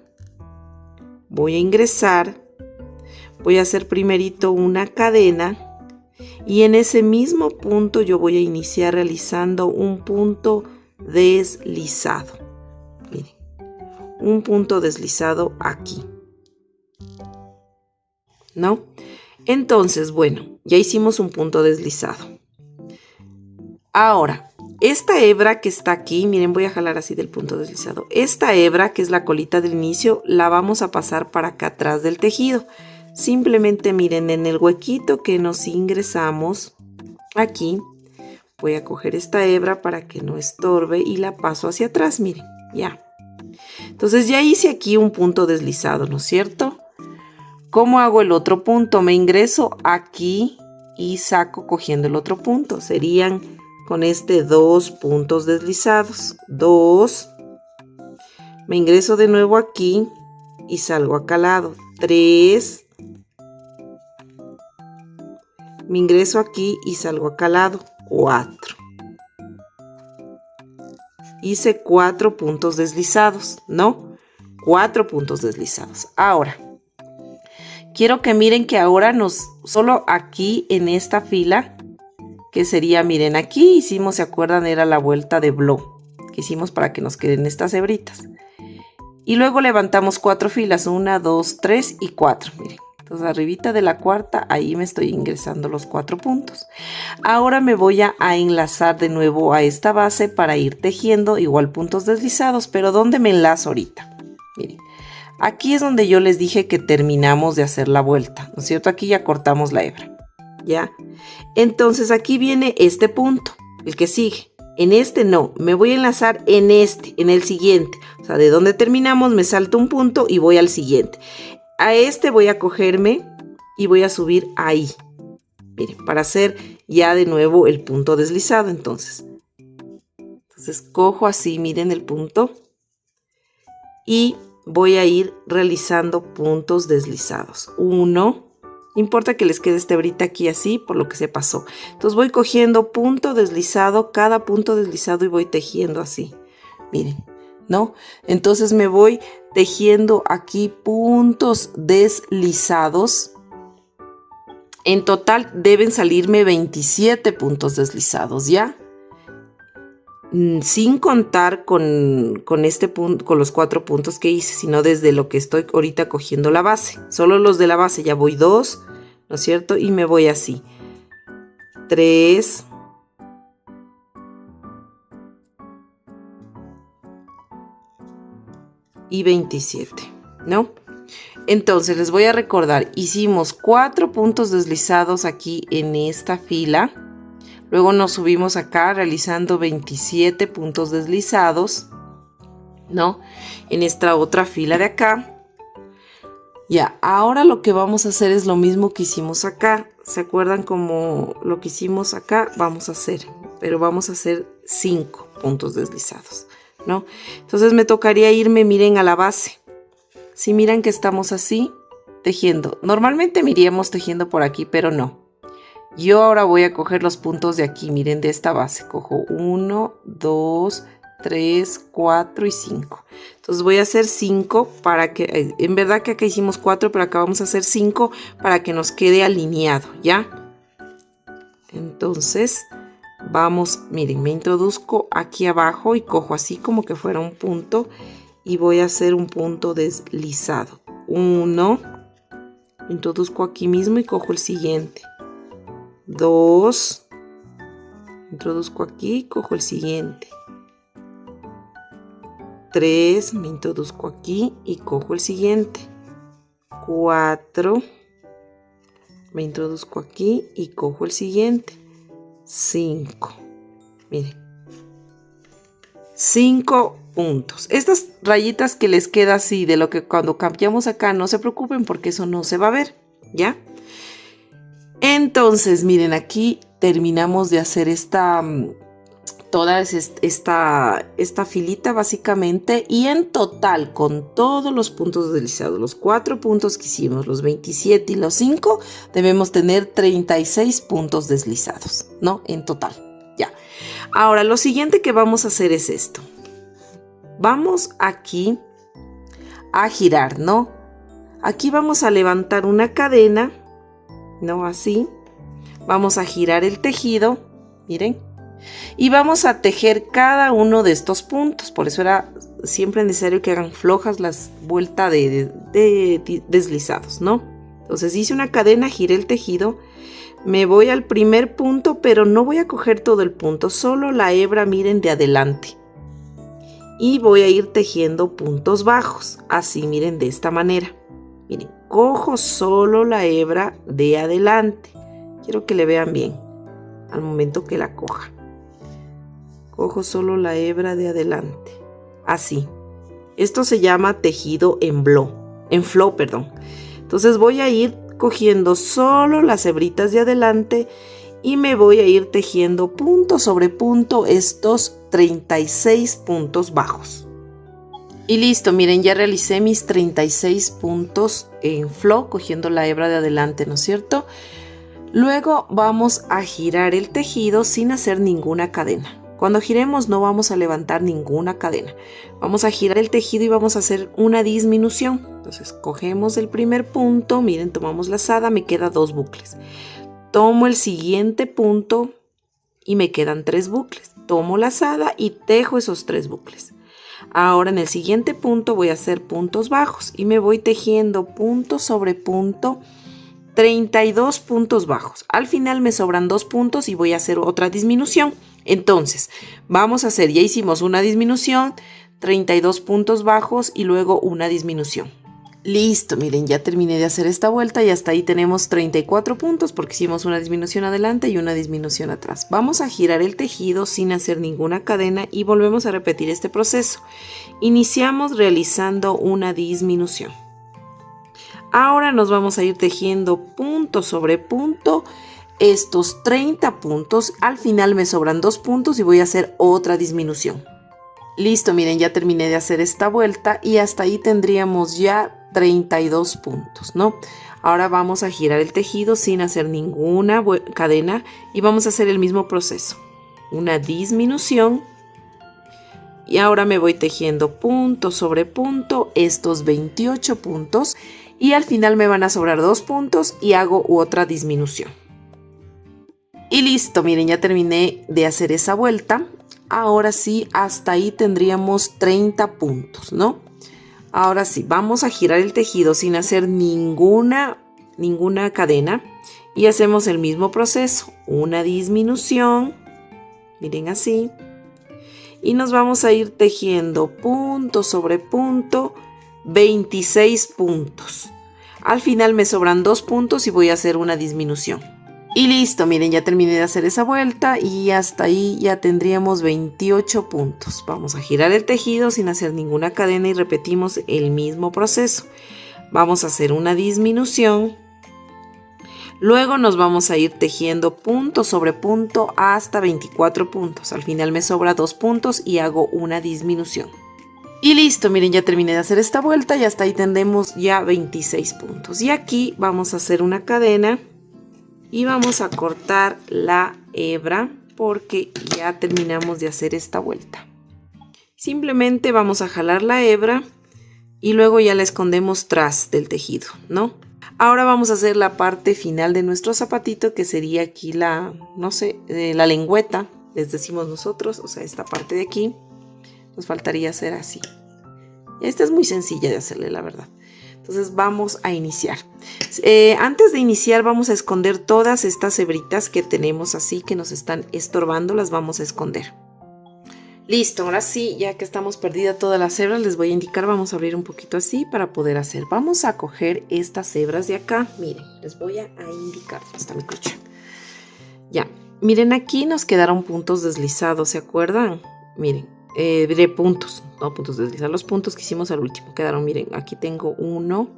A: Voy a ingresar, voy a hacer primerito una cadena. Y en ese mismo punto yo voy a iniciar realizando un punto deslizado. Miren, un punto deslizado aquí, ¿no? Entonces, bueno, ya hicimos un punto deslizado. Ahora, esta hebra que está aquí, miren, voy a jalar así del punto deslizado. Esta hebra, que es la colita del inicio, la vamos a pasar para acá atrás del tejido. Simplemente miren, en el huequito que nos ingresamos aquí, voy a coger esta hebra para que no estorbe y la paso hacia atrás, miren, ya. Entonces ya hice aquí un punto deslizado, ¿no es cierto? ¿Cómo hago el otro punto? Me ingreso aquí y saco cogiendo el otro punto. Serían con 2 puntos deslizados. 2. Me ingreso de nuevo aquí y salgo acá al lado. 3. Me ingreso aquí y salgo acá al lado, 4. Hice 4 puntos deslizados, ¿no? 4 puntos deslizados. Ahora, quiero que miren que ahora solo aquí en esta fila, que sería, miren, aquí hicimos, ¿se acuerdan? Era la vuelta de blow que hicimos para que nos queden estas hebritas. Y luego levantamos 4 filas, 1, 2, 3 y 4, miren. Entonces arribita de la cuarta, ahí me estoy ingresando los 4 puntos. Ahora me voy a enlazar de nuevo a esta base para ir tejiendo igual puntos deslizados, pero ¿dónde me enlazo ahorita? Miren, aquí es donde yo les dije que terminamos de hacer la vuelta, ¿no es cierto? Aquí ya cortamos la hebra, ¿ya? Entonces aquí viene este punto, el que sigue. En este no, me voy a enlazar en en el siguiente. O sea, de donde terminamos me salto un punto y voy al siguiente. A este voy a cogerme y voy a subir ahí. Miren, para hacer ya de nuevo el punto deslizado. Entonces cojo así, miren el punto. Y voy a ir realizando puntos deslizados. 1. No importa que les quede esta hebrita aquí así, por lo que se pasó. Entonces voy cogiendo punto deslizado, cada punto deslizado y voy tejiendo así. Miren, ¿no? Entonces me voy tejiendo aquí puntos deslizados. En total deben salirme 27 puntos deslizados, ¿ya? Sin contar con este punto, con los 4 puntos que hice, sino desde lo que estoy ahorita cogiendo la base. Solo los de la base ya voy 2, ¿no es cierto? Y me voy así. 3. Y 27, ¿no? Entonces les voy a recordar, hicimos 4 puntos deslizados aquí en esta fila. Luego nos subimos acá realizando 27 puntos deslizados, ¿no? En esta otra fila de acá. Ya, ahora lo que vamos a hacer es lo mismo que hicimos acá. ¿Se acuerdan como lo que hicimos acá? Vamos a hacer, pero vamos a hacer 5 puntos deslizados, ¿no? Entonces me tocaría irme, miren, a la base. Si miran que estamos así, tejiendo. Normalmente me iríamos tejiendo por aquí, pero no. Yo ahora voy a coger los puntos de aquí, miren, de esta base. Cojo 1, 2, 3, 4 y 5. Entonces voy a hacer 5 para que, en verdad que acá hicimos 4, pero acá vamos a hacer 5 para que nos quede alineado, ¿ya? Entonces vamos, miren, me introduzco aquí abajo y cojo así como que fuera un punto y voy a hacer un punto deslizado. 1, introduzco aquí mismo y cojo el siguiente. 2, introduzco aquí, cojo el siguiente. 3, me introduzco aquí y cojo el siguiente. 4, me introduzco aquí y cojo el siguiente. 5, miren, 5 puntos. Estas rayitas que les queda así de lo que cuando cambiamos acá, no se preocupen porque eso no se va a ver, ¿ya? Entonces, miren, aquí terminamos de hacer toda esta filita básicamente, y en total con todos los puntos deslizados, los 4 puntos que hicimos, los 27 y los 5, debemos tener 36 puntos deslizados, ¿no? En total, ya. Ahora, lo siguiente que vamos a hacer es esto. Vamos aquí a girar, ¿no? Aquí vamos a levantar una cadena, ¿no? Así. Vamos a girar el tejido, miren. Y vamos a tejer cada uno de estos puntos. Por eso era siempre necesario que hagan flojas las vueltas de deslizados, ¿no? Entonces hice una cadena, giré el tejido. Me voy al primer punto, pero no voy a coger todo el punto. Solo la hebra, miren, de adelante. Y voy a ir tejiendo puntos bajos. Así, miren, de esta manera. Miren, cojo solo la hebra de adelante. Quiero que le vean bien al momento que la coja. Cojo solo la hebra de adelante. Así. Esto se llama tejido en flow, perdón. Entonces voy a ir cogiendo solo las hebritas de adelante y me voy a ir tejiendo punto sobre punto estos 36 puntos bajos. Y listo, miren, ya realicé mis 36 puntos en flow cogiendo la hebra de adelante, ¿no es cierto? Luego vamos a girar el tejido sin hacer ninguna cadena. Cuando giremos no vamos a levantar ninguna cadena. Vamos a girar el tejido y vamos a hacer una disminución. Entonces cogemos el primer punto, miren, tomamos lazada, me quedan 2 bucles. Tomo el siguiente punto y me quedan 3 bucles. Tomo lazada y tejo esos 3 bucles. Ahora en el siguiente punto voy a hacer puntos bajos y me voy tejiendo punto sobre punto, 32 puntos bajos. Al final me sobran 2 puntos y voy a hacer otra disminución. Entonces, vamos a hacer, ya hicimos una disminución, 32 puntos bajos y luego una disminución. Listo, miren, ya terminé de hacer esta vuelta y hasta ahí tenemos 34 puntos porque hicimos una disminución adelante y una disminución atrás. Vamos a girar el tejido sin hacer ninguna cadena y volvemos a repetir este proceso. Iniciamos realizando una disminución. Ahora nos vamos a ir tejiendo punto sobre punto. Estos 30 puntos, al final me sobran 2 puntos y voy a hacer otra disminución. Listo, miren, ya terminé de hacer esta vuelta y hasta ahí tendríamos ya 32 puntos, ¿no? Ahora vamos a girar el tejido sin hacer ninguna cadena y vamos a hacer el mismo proceso. Una disminución y ahora me voy tejiendo punto sobre punto estos 28 puntos y al final me van a sobrar 2 puntos y hago otra disminución. Y listo, miren, ya terminé de hacer esa vuelta. Ahora sí, hasta ahí tendríamos 30 puntos, ¿no? Ahora sí, vamos a girar el tejido sin hacer ninguna cadena y hacemos el mismo proceso. Una disminución, miren así. Y nos vamos a ir tejiendo punto sobre punto, 26 puntos. Al final me sobran 2 puntos y voy a hacer una disminución. Y listo, miren, ya terminé de hacer esa vuelta y hasta ahí ya tendríamos 28 puntos. Vamos a girar el tejido sin hacer ninguna cadena y repetimos el mismo proceso. Vamos a hacer una disminución. Luego nos vamos a ir tejiendo punto sobre punto hasta 24 puntos. Al final me sobra 2 puntos y hago una disminución. Y listo, miren, ya terminé de hacer esta vuelta y hasta ahí tendremos ya 26 puntos. Y aquí vamos a hacer una cadena. Y vamos a cortar la hebra porque ya terminamos de hacer esta vuelta. Simplemente vamos a jalar la hebra y luego ya la escondemos tras del tejido, ¿no? Ahora vamos a hacer la parte final de nuestro zapatito, que sería aquí la, no sé, la lengüeta, les decimos nosotros, o sea, esta parte de aquí. Nos faltaría hacer así. Esta es muy sencilla de hacerle, la verdad. Entonces vamos a iniciar. Antes de iniciar vamos a esconder todas estas hebritas que tenemos así que nos están estorbando, las vamos a esconder. Listo, ahora sí, ya que estamos perdidas todas las hebras, les voy a indicar, vamos a abrir un poquito así para poder hacer. Vamos a coger estas hebras de acá, miren, les voy a indicar, ¿dónde está mi crochet? Ya, miren, aquí nos quedaron puntos deslizados, ¿se acuerdan? Miren. Diré puntos, no puntos deslizados, los puntos que hicimos al último quedaron, miren, aquí tengo 1,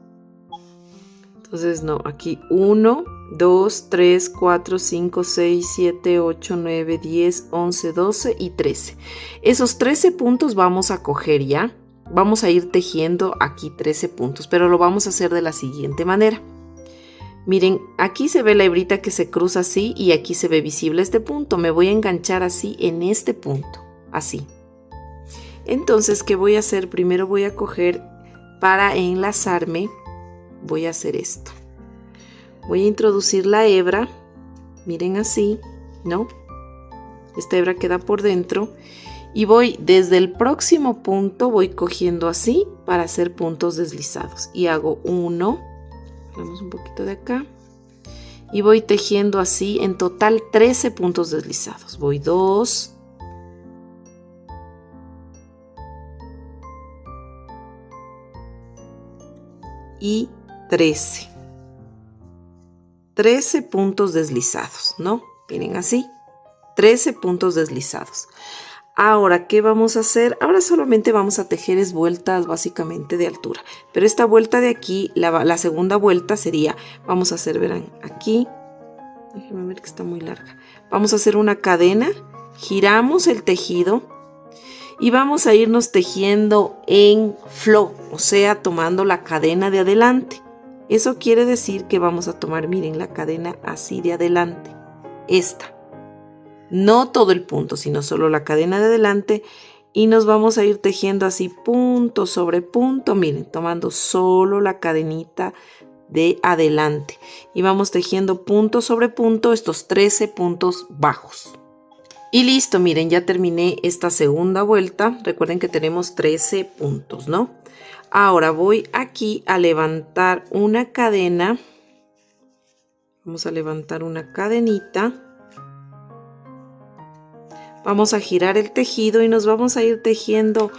A: entonces no, aquí 1, 2, 3, 4, 5, 6, 7, 8, 9, 10, 11, 12 y 13. Esos 13 puntos vamos a coger ya, vamos a ir tejiendo aquí 13 puntos, pero lo vamos a hacer de la siguiente manera. Miren, aquí se ve la hebrita que se cruza así y aquí se ve visible este punto, me voy a enganchar así en este punto, así. Entonces, ¿qué voy a hacer? Primero voy a coger para enlazarme, voy a hacer esto. Voy a introducir la hebra, miren así, ¿no? Esta hebra queda por dentro y voy desde el próximo punto, voy cogiendo así para hacer puntos deslizados. Y hago 1, vamos un poquito de acá, y voy tejiendo así en total 13 puntos deslizados. Voy 2, y 13 puntos deslizados, ¿no? Miren así, 13 puntos deslizados. Ahora, ¿qué vamos a hacer? Ahora solamente vamos a tejer vueltas básicamente de altura, pero esta vuelta de aquí, la segunda vuelta sería, vamos a hacer, verán, aquí, déjenme ver que está muy larga, vamos a hacer una cadena, giramos el tejido y vamos a irnos tejiendo en flow, o sea, tomando la cadena de adelante. Eso quiere decir que vamos a tomar, miren, la cadena así de adelante, esta. no todo el punto, sino solo la cadena de adelante, y nos vamos a ir tejiendo así punto sobre punto, miren, tomando solo la cadenita de adelante y vamos tejiendo punto sobre punto estos 13 puntos bajos. Y listo, miren, ya terminé esta segunda vuelta. Recuerden que tenemos 13 puntos, ¿no? Ahora voy aquí a levantar una cadena. Vamos a levantar una cadenita. Vamos a girar el tejido y nos vamos a ir tejiendo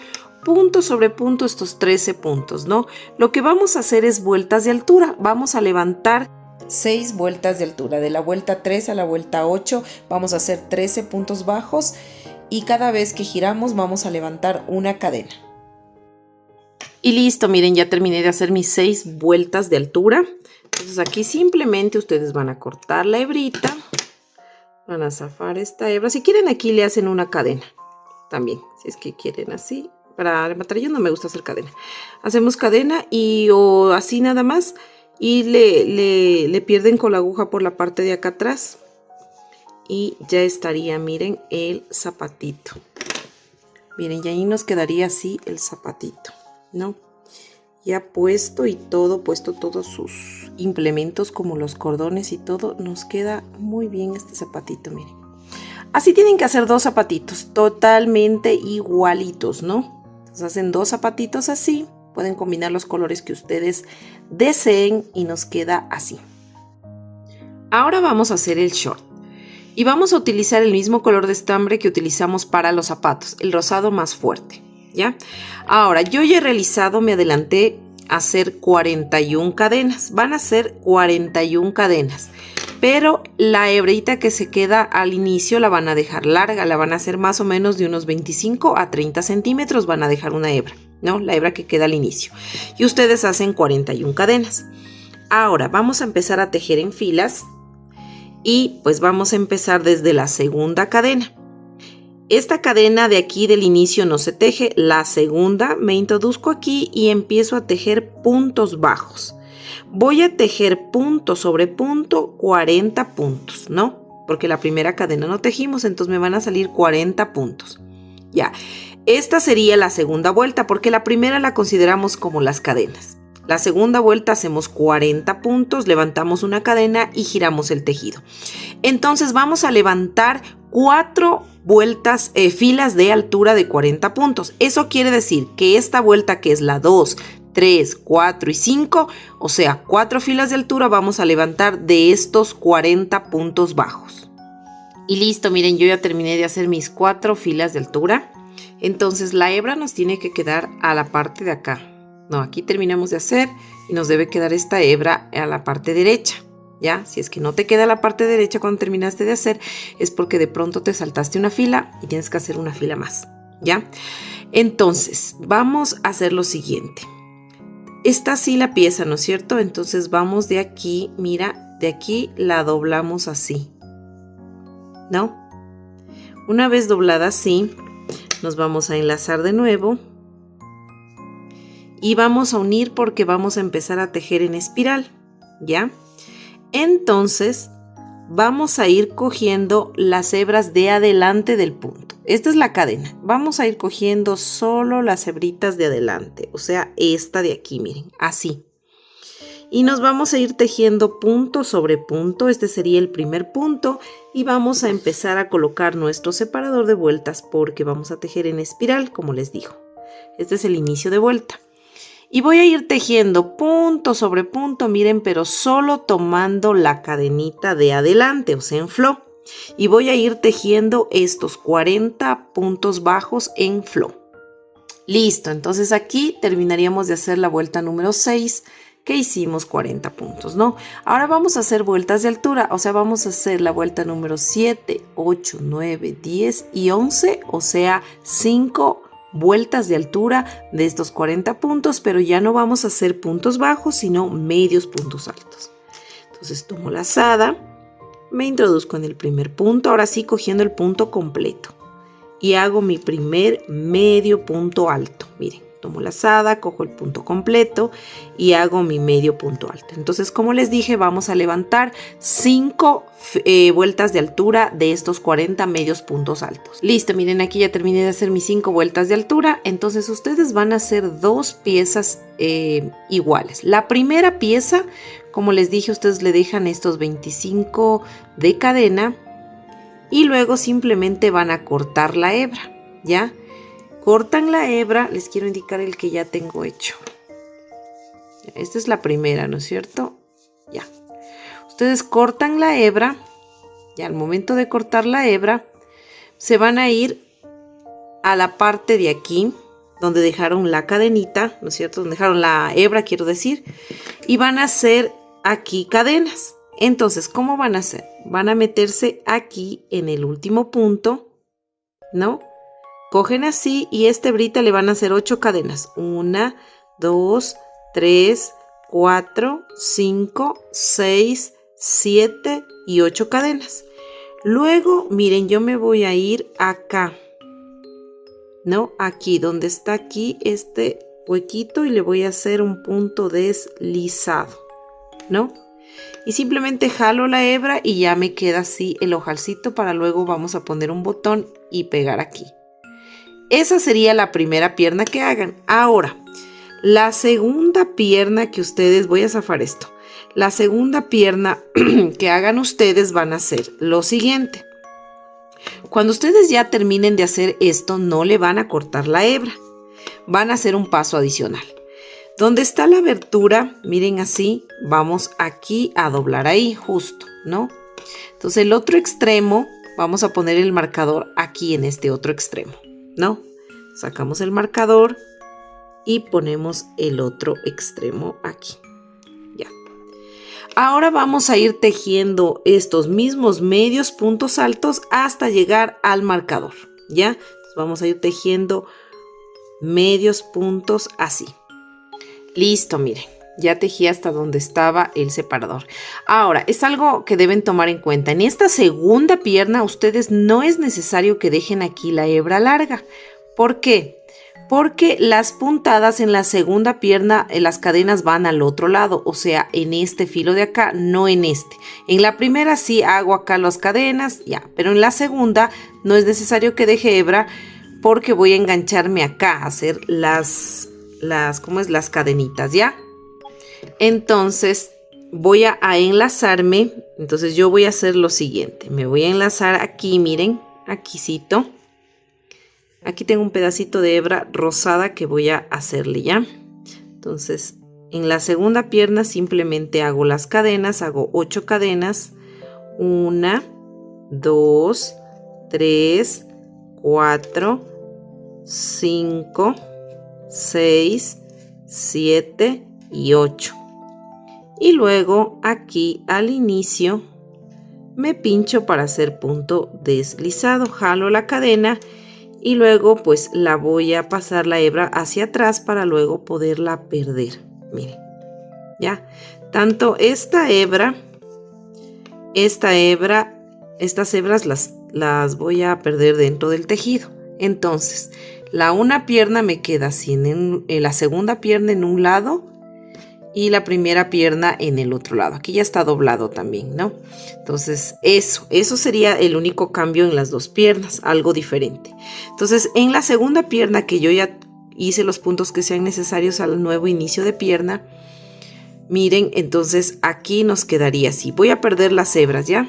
A: punto sobre punto estos 13 puntos, ¿no? Lo que vamos a hacer es vueltas de altura. Vamos a levantar 6 vueltas de altura. De la vuelta 3 a la vuelta 8 vamos a hacer 13 puntos bajos y cada vez que giramos vamos a levantar una cadena. Y listo, miren, ya terminé de hacer mis 6 vueltas de altura. Entonces aquí simplemente ustedes van a cortar la hebrita. Van a zafar esta hebra. Si quieren aquí le hacen una cadena también, si es que quieren así. Para rematar yo no me gusta hacer cadena. Hacemos cadena o así nada más y le pierden con la aguja por la parte de acá atrás. Y ya estaría, miren, el zapatito. Miren, y ahí nos quedaría así el zapatito, ¿no? Ya puesto y todo, puesto todos sus implementos como los cordones y todo, nos queda muy bien este zapatito, miren. Así tienen que hacer 2 zapatitos totalmente igualitos, ¿no? Entonces hacen 2 zapatitos así, pueden combinar los colores que ustedes deseen y nos queda así. Ahora vamos a hacer el short y vamos a utilizar el mismo color de estambre que utilizamos para los zapatos, el rosado más fuerte. ¿Ya? Ahora, yo ya he realizado, me adelanté a hacer 41 cadenas. Van a ser 41 cadenas. Pero la hebrita que se queda al inicio la van a dejar larga. La van a hacer más o menos de unos 25 a 30 centímetros. Van a dejar una hebra, ¿no? La hebra que queda al inicio. Y ustedes hacen 41 cadenas. Ahora, vamos a empezar a tejer en filas. Y pues vamos a empezar desde la segunda cadena. Esta cadena de aquí del inicio no se teje, la segunda me introduzco aquí y empiezo a tejer puntos bajos. Voy a tejer punto sobre punto 40 puntos, ¿no? Porque la primera cadena no tejimos, entonces me van a salir 40 puntos. Ya, esta sería la segunda vuelta porque la primera la consideramos como las cadenas. La segunda vuelta hacemos 40 puntos, levantamos una cadena y giramos el tejido. Entonces vamos a levantar 4 vueltas, filas de altura de 40 puntos. Eso quiere decir que esta vuelta, que es la 2, 3, 4 y 5, o sea, 4 filas de altura, vamos a levantar de estos 40 puntos bajos. Y listo, miren, yo ya terminé de hacer mis 4 filas de altura. Entonces la hebra nos tiene que quedar a la parte de acá. No, aquí terminamos de hacer y nos debe quedar esta hebra a la parte derecha. ¿Ya? Si es que no te queda la parte derecha cuando terminaste de hacer, es porque de pronto te saltaste una fila y tienes que hacer una fila más. ¿Ya? Entonces, vamos a hacer lo siguiente. Está así la pieza, ¿no es cierto? Entonces vamos de aquí, mira, de aquí la doblamos así. ¿No? Una vez doblada así, nos vamos a enlazar de nuevo. Y vamos a unir porque vamos a empezar a tejer en espiral. ¿Ya? Entonces vamos a ir cogiendo las hebras de adelante del punto. Esta es la cadena. Vamos a ir cogiendo solo las hebritas de adelante, o sea, esta de aquí, miren, así. Y nos vamos a ir tejiendo punto sobre punto. Este sería el primer punto y vamos a empezar a colocar nuestro separador de vueltas porque vamos a tejer en espiral, como les digo. Este es el inicio de vuelta. Y voy a ir tejiendo punto sobre punto, miren, pero solo tomando la cadenita de adelante, o sea, en flow. Y voy a ir tejiendo estos 40 puntos bajos en flow. Listo, entonces aquí terminaríamos de hacer la vuelta número 6, que hicimos 40 puntos, ¿no? Ahora vamos a hacer vueltas de altura, o sea, vamos a hacer la vuelta número 7, 8, 9, 10 y 11, o sea, 5 vueltas de altura de estos 40 puntos, pero ya no vamos a hacer puntos bajos, sino medios puntos altos. Entonces tomo la lazada, me introduzco en el primer punto, ahora sí cogiendo el punto completo y hago mi primer medio punto alto, miren, tomo lazada, cojo el punto completo y hago mi medio punto alto. Entonces, como les dije, vamos a levantar 5 vueltas de altura de estos 40 medios puntos altos. Listo, miren, aquí ya terminé de hacer mis 5 vueltas de altura. Entonces ustedes van a hacer 2 piezas iguales. La primera pieza, como les dije, ustedes le dejan estos 25 de cadena y luego simplemente van a cortar la hebra, ¿ya? Cortan la hebra, les quiero indicar el que ya tengo hecho. Esta es la primera, ¿no es cierto? Ya. Ustedes cortan la hebra, y al momento de cortar la hebra, se van a ir a la parte de aquí, donde dejaron la cadenita, ¿no es cierto? Donde dejaron la hebra, quiero decir, y van a hacer aquí cadenas. Entonces, ¿cómo van a hacer? Van a meterse aquí en el último punto, ¿no? Cogen así y esta hebrita le van a hacer 8 cadenas. 1, 2, 3, 4, 5, 6, 7 y 8 cadenas. Luego, miren, yo me voy a ir acá, ¿no? Aquí, donde está aquí este huequito y le voy a hacer un punto deslizado, ¿no? Y simplemente jalo la hebra y ya me queda así el ojalcito para luego vamos a poner un botón y pegar aquí. Esa sería la primera pierna que hagan. Ahora, la segunda pierna que ustedes, voy a zafar esto. La segunda pierna que hagan ustedes van a hacer lo siguiente. Cuando ustedes ya terminen de hacer esto, no le van a cortar la hebra. Van a hacer un paso adicional. Donde está la abertura, miren así, vamos aquí a doblar ahí, justo, ¿no? Entonces el otro extremo, vamos a poner el marcador aquí en este otro extremo, ¿no? Sacamos el marcador y ponemos el otro extremo aquí. Ya. Ahora vamos a ir tejiendo estos mismos medios puntos altos hasta llegar al marcador, ¿ya? Entonces vamos a ir tejiendo medios puntos así. Listo, miren, ya tejí hasta donde estaba el separador. Ahora, es algo que deben tomar en cuenta. En esta segunda pierna, ustedes no es necesario que dejen aquí la hebra larga. ¿Por qué? Porque las puntadas en la segunda pierna, las cadenas van al otro lado, o sea, en este filo de acá, no en este. En la primera sí hago acá las cadenas, ya, pero en la segunda no es necesario que deje hebra porque voy a engancharme acá a hacer las cadenitas, ¿ya? Entonces voy a enlazarme, entonces yo voy a hacer lo siguiente, me voy a enlazar aquí, miren, aquícito. Aquí tengo un pedacito de hebra rosada que voy a hacerle, ¿ya? Entonces, en la segunda pierna simplemente hago las cadenas, hago 8 cadenas. 1, 2, 3, 4, 5, 6, 7 y 8. Y luego aquí al inicio me pincho para hacer punto deslizado, jalo la cadena y luego pues la voy a pasar la hebra hacia atrás para luego poderla perder. Miren, ya, tanto estas hebras las voy a perder dentro del tejido. Entonces, una pierna me queda así, en la segunda pierna en un lado y la primera pierna en el otro lado. Aquí ya está doblado también, ¿no? Entonces, eso sería el único cambio en las dos piernas, algo diferente. Entonces, en la segunda pierna que yo ya hice los puntos que sean necesarios al nuevo inicio de pierna, miren, entonces aquí nos quedaría así. Voy a perder las hebras, ¿ya?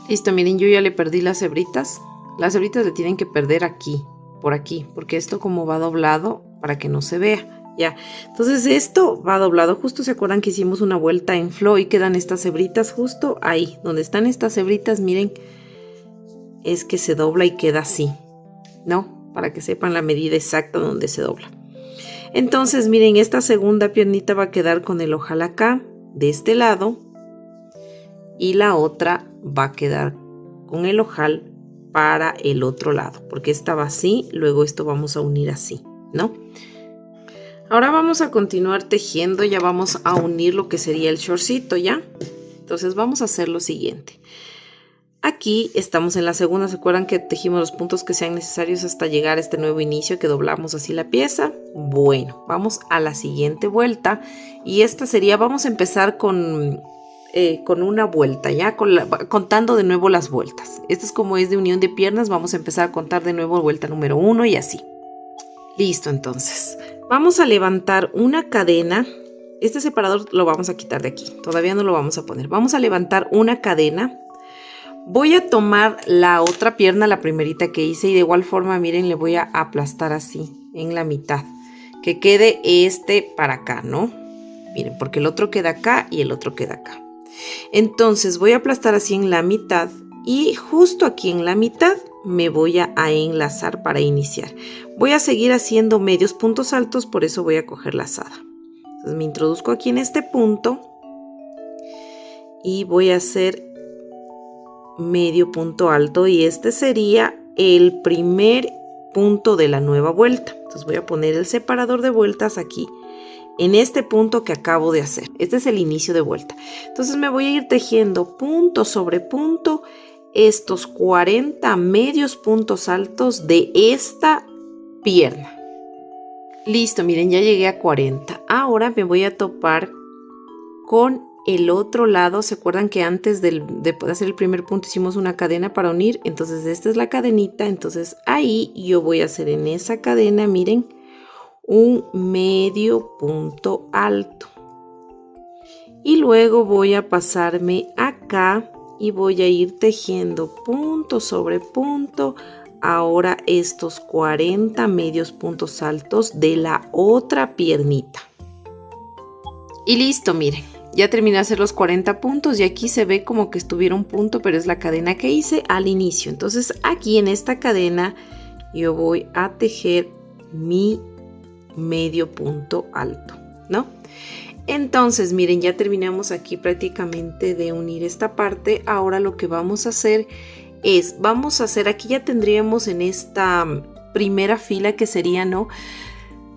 A: Listo, miren, yo ya le perdí las hebritas. Las hebritas le tienen que perder aquí, por aquí, porque esto como va doblado para que no se vea. Ya, entonces esto va doblado, justo se acuerdan que hicimos una vuelta en flow y quedan estas hebritas justo ahí, donde están estas hebritas, miren, es que se dobla y queda así, ¿no? Para que sepan la medida exacta donde se dobla. Entonces, miren, esta segunda piernita va a quedar con el ojal acá, de este lado, y la otra va a quedar con el ojal para el otro lado, porque esta va así, luego esto vamos a unir así, ¿no? Ahora vamos a continuar tejiendo, ya vamos a unir lo que sería el shortcito, ¿ya? Entonces vamos a hacer lo siguiente. aquí estamos en la segunda. ¿Se acuerdan que tejimos los puntos que sean necesarios hasta llegar a este nuevo inicio, que doblamos así la pieza? Bueno, vamos a la siguiente vuelta y esta sería, vamos a empezar con una vuelta, ya contando de nuevo las vueltas. Esto es como es de unión de piernas, vamos a empezar a contar de nuevo vuelta número 1 y así. Listo, entonces vamos a levantar una cadena. Este separador lo vamos a quitar de aquí, todavía no lo vamos a poner. Vamos a levantar una cadena. Voy a tomar la otra pierna, la primerita que hice, y de igual forma, miren, le voy a aplastar así en la mitad, que quede este para acá, ¿no? Miren, porque el otro queda acá y el otro queda acá. Entonces voy a aplastar así en la mitad y justo aquí en la mitad me voy a enlazar para iniciar. Voy a seguir haciendo medios puntos altos, por eso voy a coger lazada. Entonces me introduzco aquí en este punto y voy a hacer medio punto alto y este sería el primer punto de la nueva vuelta. Entonces voy a poner el separador de vueltas aquí en este punto que acabo de hacer. Este es el inicio de vuelta. Entonces me voy a ir tejiendo punto sobre punto estos 40 medios puntos altos de esta pierna. Listo, miren, ya llegué a 40. Ahora me voy a topar con el otro lado. ¿Se acuerdan que antes de hacer el primer punto hicimos una cadena para unir? Entonces esta es la cadenita. Entonces ahí yo voy a hacer en esa cadena, miren, un medio punto alto. Y luego voy a pasarme acá y voy a ir tejiendo punto sobre punto. Ahora estos 40 medios puntos altos de la otra piernita. Y listo, miren. Ya terminé de hacer los 40 puntos y aquí se ve como que estuviera un punto, pero es la cadena que hice al inicio. Entonces aquí en esta cadena yo voy a tejer mi medio punto alto, ¿no? Entonces miren, ya terminamos aquí prácticamente de unir esta parte. Ahora lo que vamos a hacer es, aquí ya tendríamos en esta primera fila que sería, ¿no?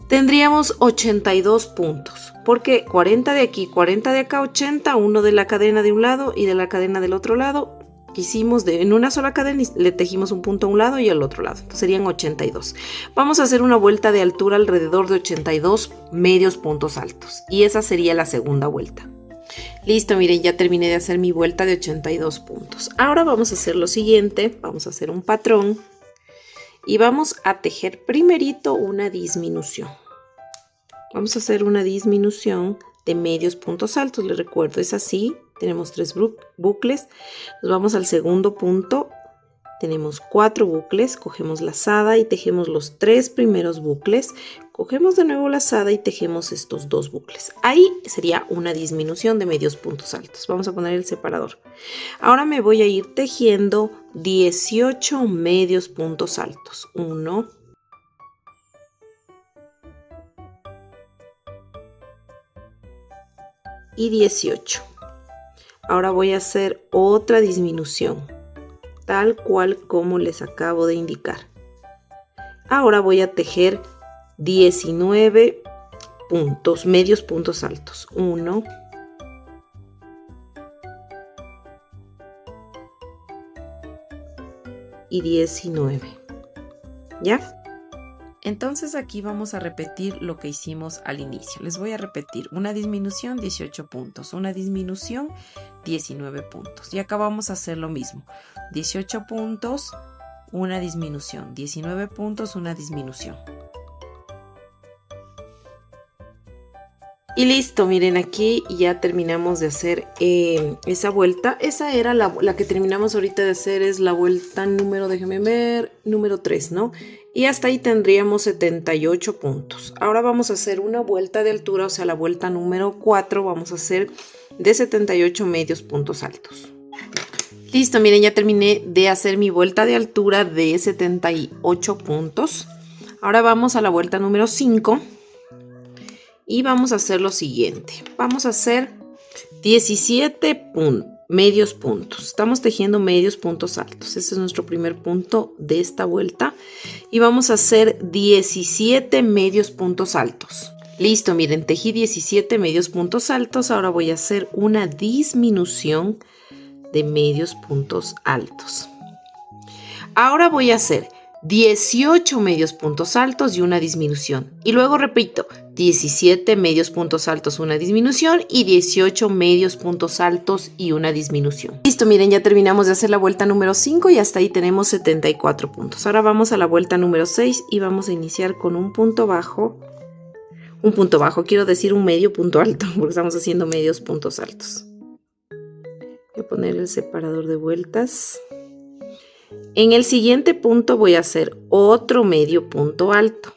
A: Tendríamos 82 puntos, porque 40 de aquí, 40 de acá, 80, uno de la cadena de un lado y de la cadena del otro lado. Hicimos en una sola cadena y le tejimos un punto a un lado y al otro lado. Entonces serían 82. Vamos a hacer una vuelta de altura alrededor de 82 medios puntos altos. Y esa sería la segunda vuelta. Listo, miren, ya terminé de hacer mi vuelta de 82 puntos. Ahora vamos a hacer lo siguiente. Vamos a hacer un patrón. Y vamos a tejer primerito una disminución. Vamos a hacer una disminución de medios puntos altos. Les recuerdo, es así. Tenemos 3 bucles. Nos vamos al segundo punto. Tenemos 4 bucles. Cogemos lazada y tejemos los 3 primeros bucles. Cogemos de nuevo lazada y tejemos estos 2 bucles. Ahí sería una disminución de medios puntos altos. Vamos a poner el separador. Ahora me voy a ir tejiendo 18 medios puntos altos. 1, 18. Ahora voy a hacer otra disminución, tal cual como les acabo de indicar. Ahora voy a tejer 19 puntos, medios puntos altos. 1, 19. ¿Ya? Entonces aquí vamos a repetir lo que hicimos al inicio. Les voy a repetir una disminución, 18 puntos, una disminución, 19 puntos. Y acá vamos a hacer lo mismo, 18 puntos, una disminución, 19 puntos, una disminución. Y listo, miren, aquí ya terminamos de hacer esa vuelta. Esa era la que terminamos ahorita de hacer, es la vuelta número, déjenme ver, número 3, ¿no? Y hasta ahí tendríamos 78 puntos. Ahora vamos a hacer una vuelta de altura, o sea, la vuelta número 4 vamos a hacer de 78 medios puntos altos. Listo, miren, ya terminé de hacer mi vuelta de altura de 78 puntos. Ahora vamos a la vuelta número 5. Y vamos a hacer lo siguiente. Vamos a hacer 17 medios puntos. Estamos tejiendo medios puntos altos. Este es nuestro primer punto de esta vuelta. Y vamos a hacer 17 medios puntos altos. Listo, miren, tejí 17 medios puntos altos. Ahora voy a hacer una disminución de medios puntos altos. Ahora voy a hacer 18 medios puntos altos y una disminución. Y luego repito, 17 medios puntos altos, una disminución y 18 medios puntos altos y una disminución. Listo, miren, ya terminamos de hacer la vuelta número 5 y hasta ahí tenemos 74 puntos. Ahora vamos a la vuelta número 6 y vamos a iniciar con un punto bajo. Un punto bajo, quiero decir un medio punto alto, porque estamos haciendo medios puntos altos. Voy a poner el separador de vueltas. En el siguiente punto voy a hacer otro medio punto alto.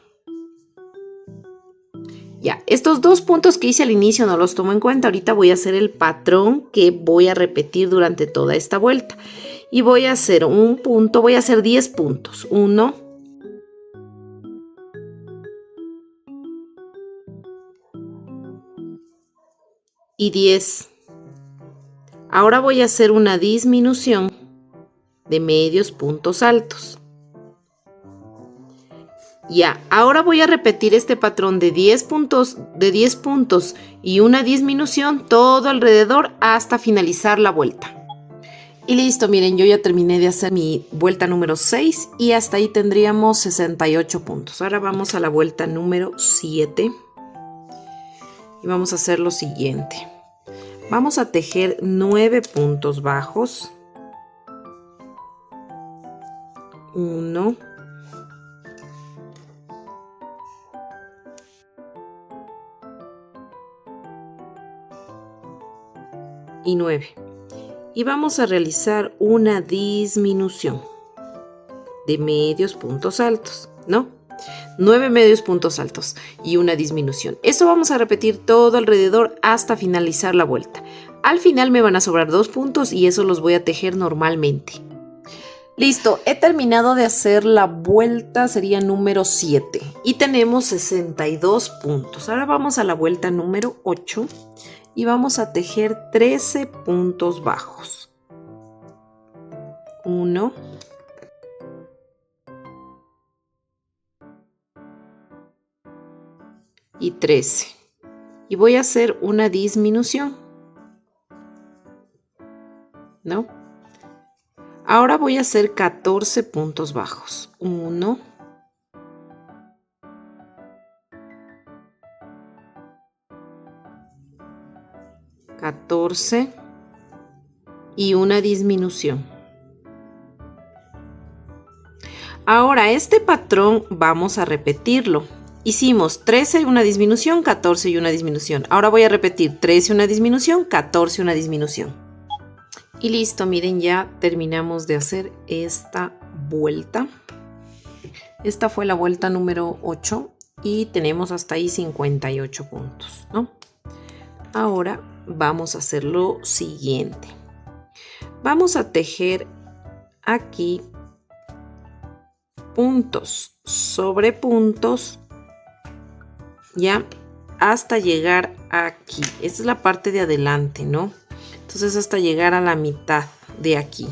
A: Ya, estos dos puntos que hice al inicio no los tomo en cuenta. Ahorita voy a hacer el patrón que voy a repetir durante toda esta vuelta. Y voy a hacer un punto, voy a hacer 10 puntos. 1, 10. Ahora voy a hacer una disminución de medios puntos altos. Ya, ahora voy a repetir este patrón de 10 puntos y una disminución todo alrededor hasta finalizar la vuelta. Y listo, miren, yo ya terminé de hacer mi vuelta número 6 y hasta ahí tendríamos 68 puntos. Ahora vamos a la vuelta número 7 y vamos a hacer lo siguiente. Vamos a tejer 9 puntos bajos. 1, 9 y vamos a realizar una disminución de medios puntos altos, ¿no? 9 medios puntos altos y una disminución. Eso vamos a repetir todo alrededor hasta finalizar la vuelta. Al final me van a sobrar 2 puntos y eso los voy a tejer normalmente. Listo, he terminado de hacer la vuelta, sería número 7 y tenemos 62 puntos. Ahora vamos a la vuelta número 8 y vamos a tejer 13 puntos bajos. 1, 13. Y voy a hacer una disminución, ¿no? Ahora voy a hacer 14 puntos bajos. 1, 14 y una disminución. Ahora este patrón vamos a repetirlo. Hicimos 13 y una disminución, 14 y una disminución. Ahora voy a repetir 13 y una disminución, 14 y una disminución. Y listo, miren, ya terminamos de hacer esta vuelta. Esta fue la vuelta número 8 y tenemos hasta ahí 58 puntos, ¿no? Ahora vamos a hacer lo siguiente. Vamos a tejer aquí puntos sobre puntos, ya, hasta llegar aquí. Esta es la parte de adelante, ¿no? Entonces hasta llegar a la mitad de aquí,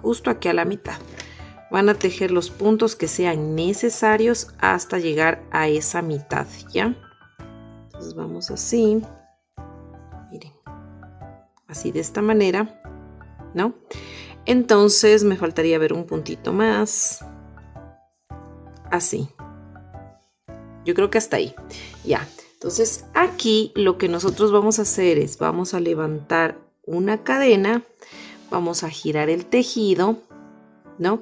A: justo aquí a la mitad. Van a tejer los puntos que sean necesarios hasta llegar a esa mitad, ¿ya? Entonces vamos así, miren, así de esta manera, ¿no? Entonces me faltaría ver un puntito más, así. Yo creo que hasta ahí, ya. Entonces aquí lo que nosotros vamos a hacer es, vamos a levantar una cadena, vamos a girar el tejido, ¿no?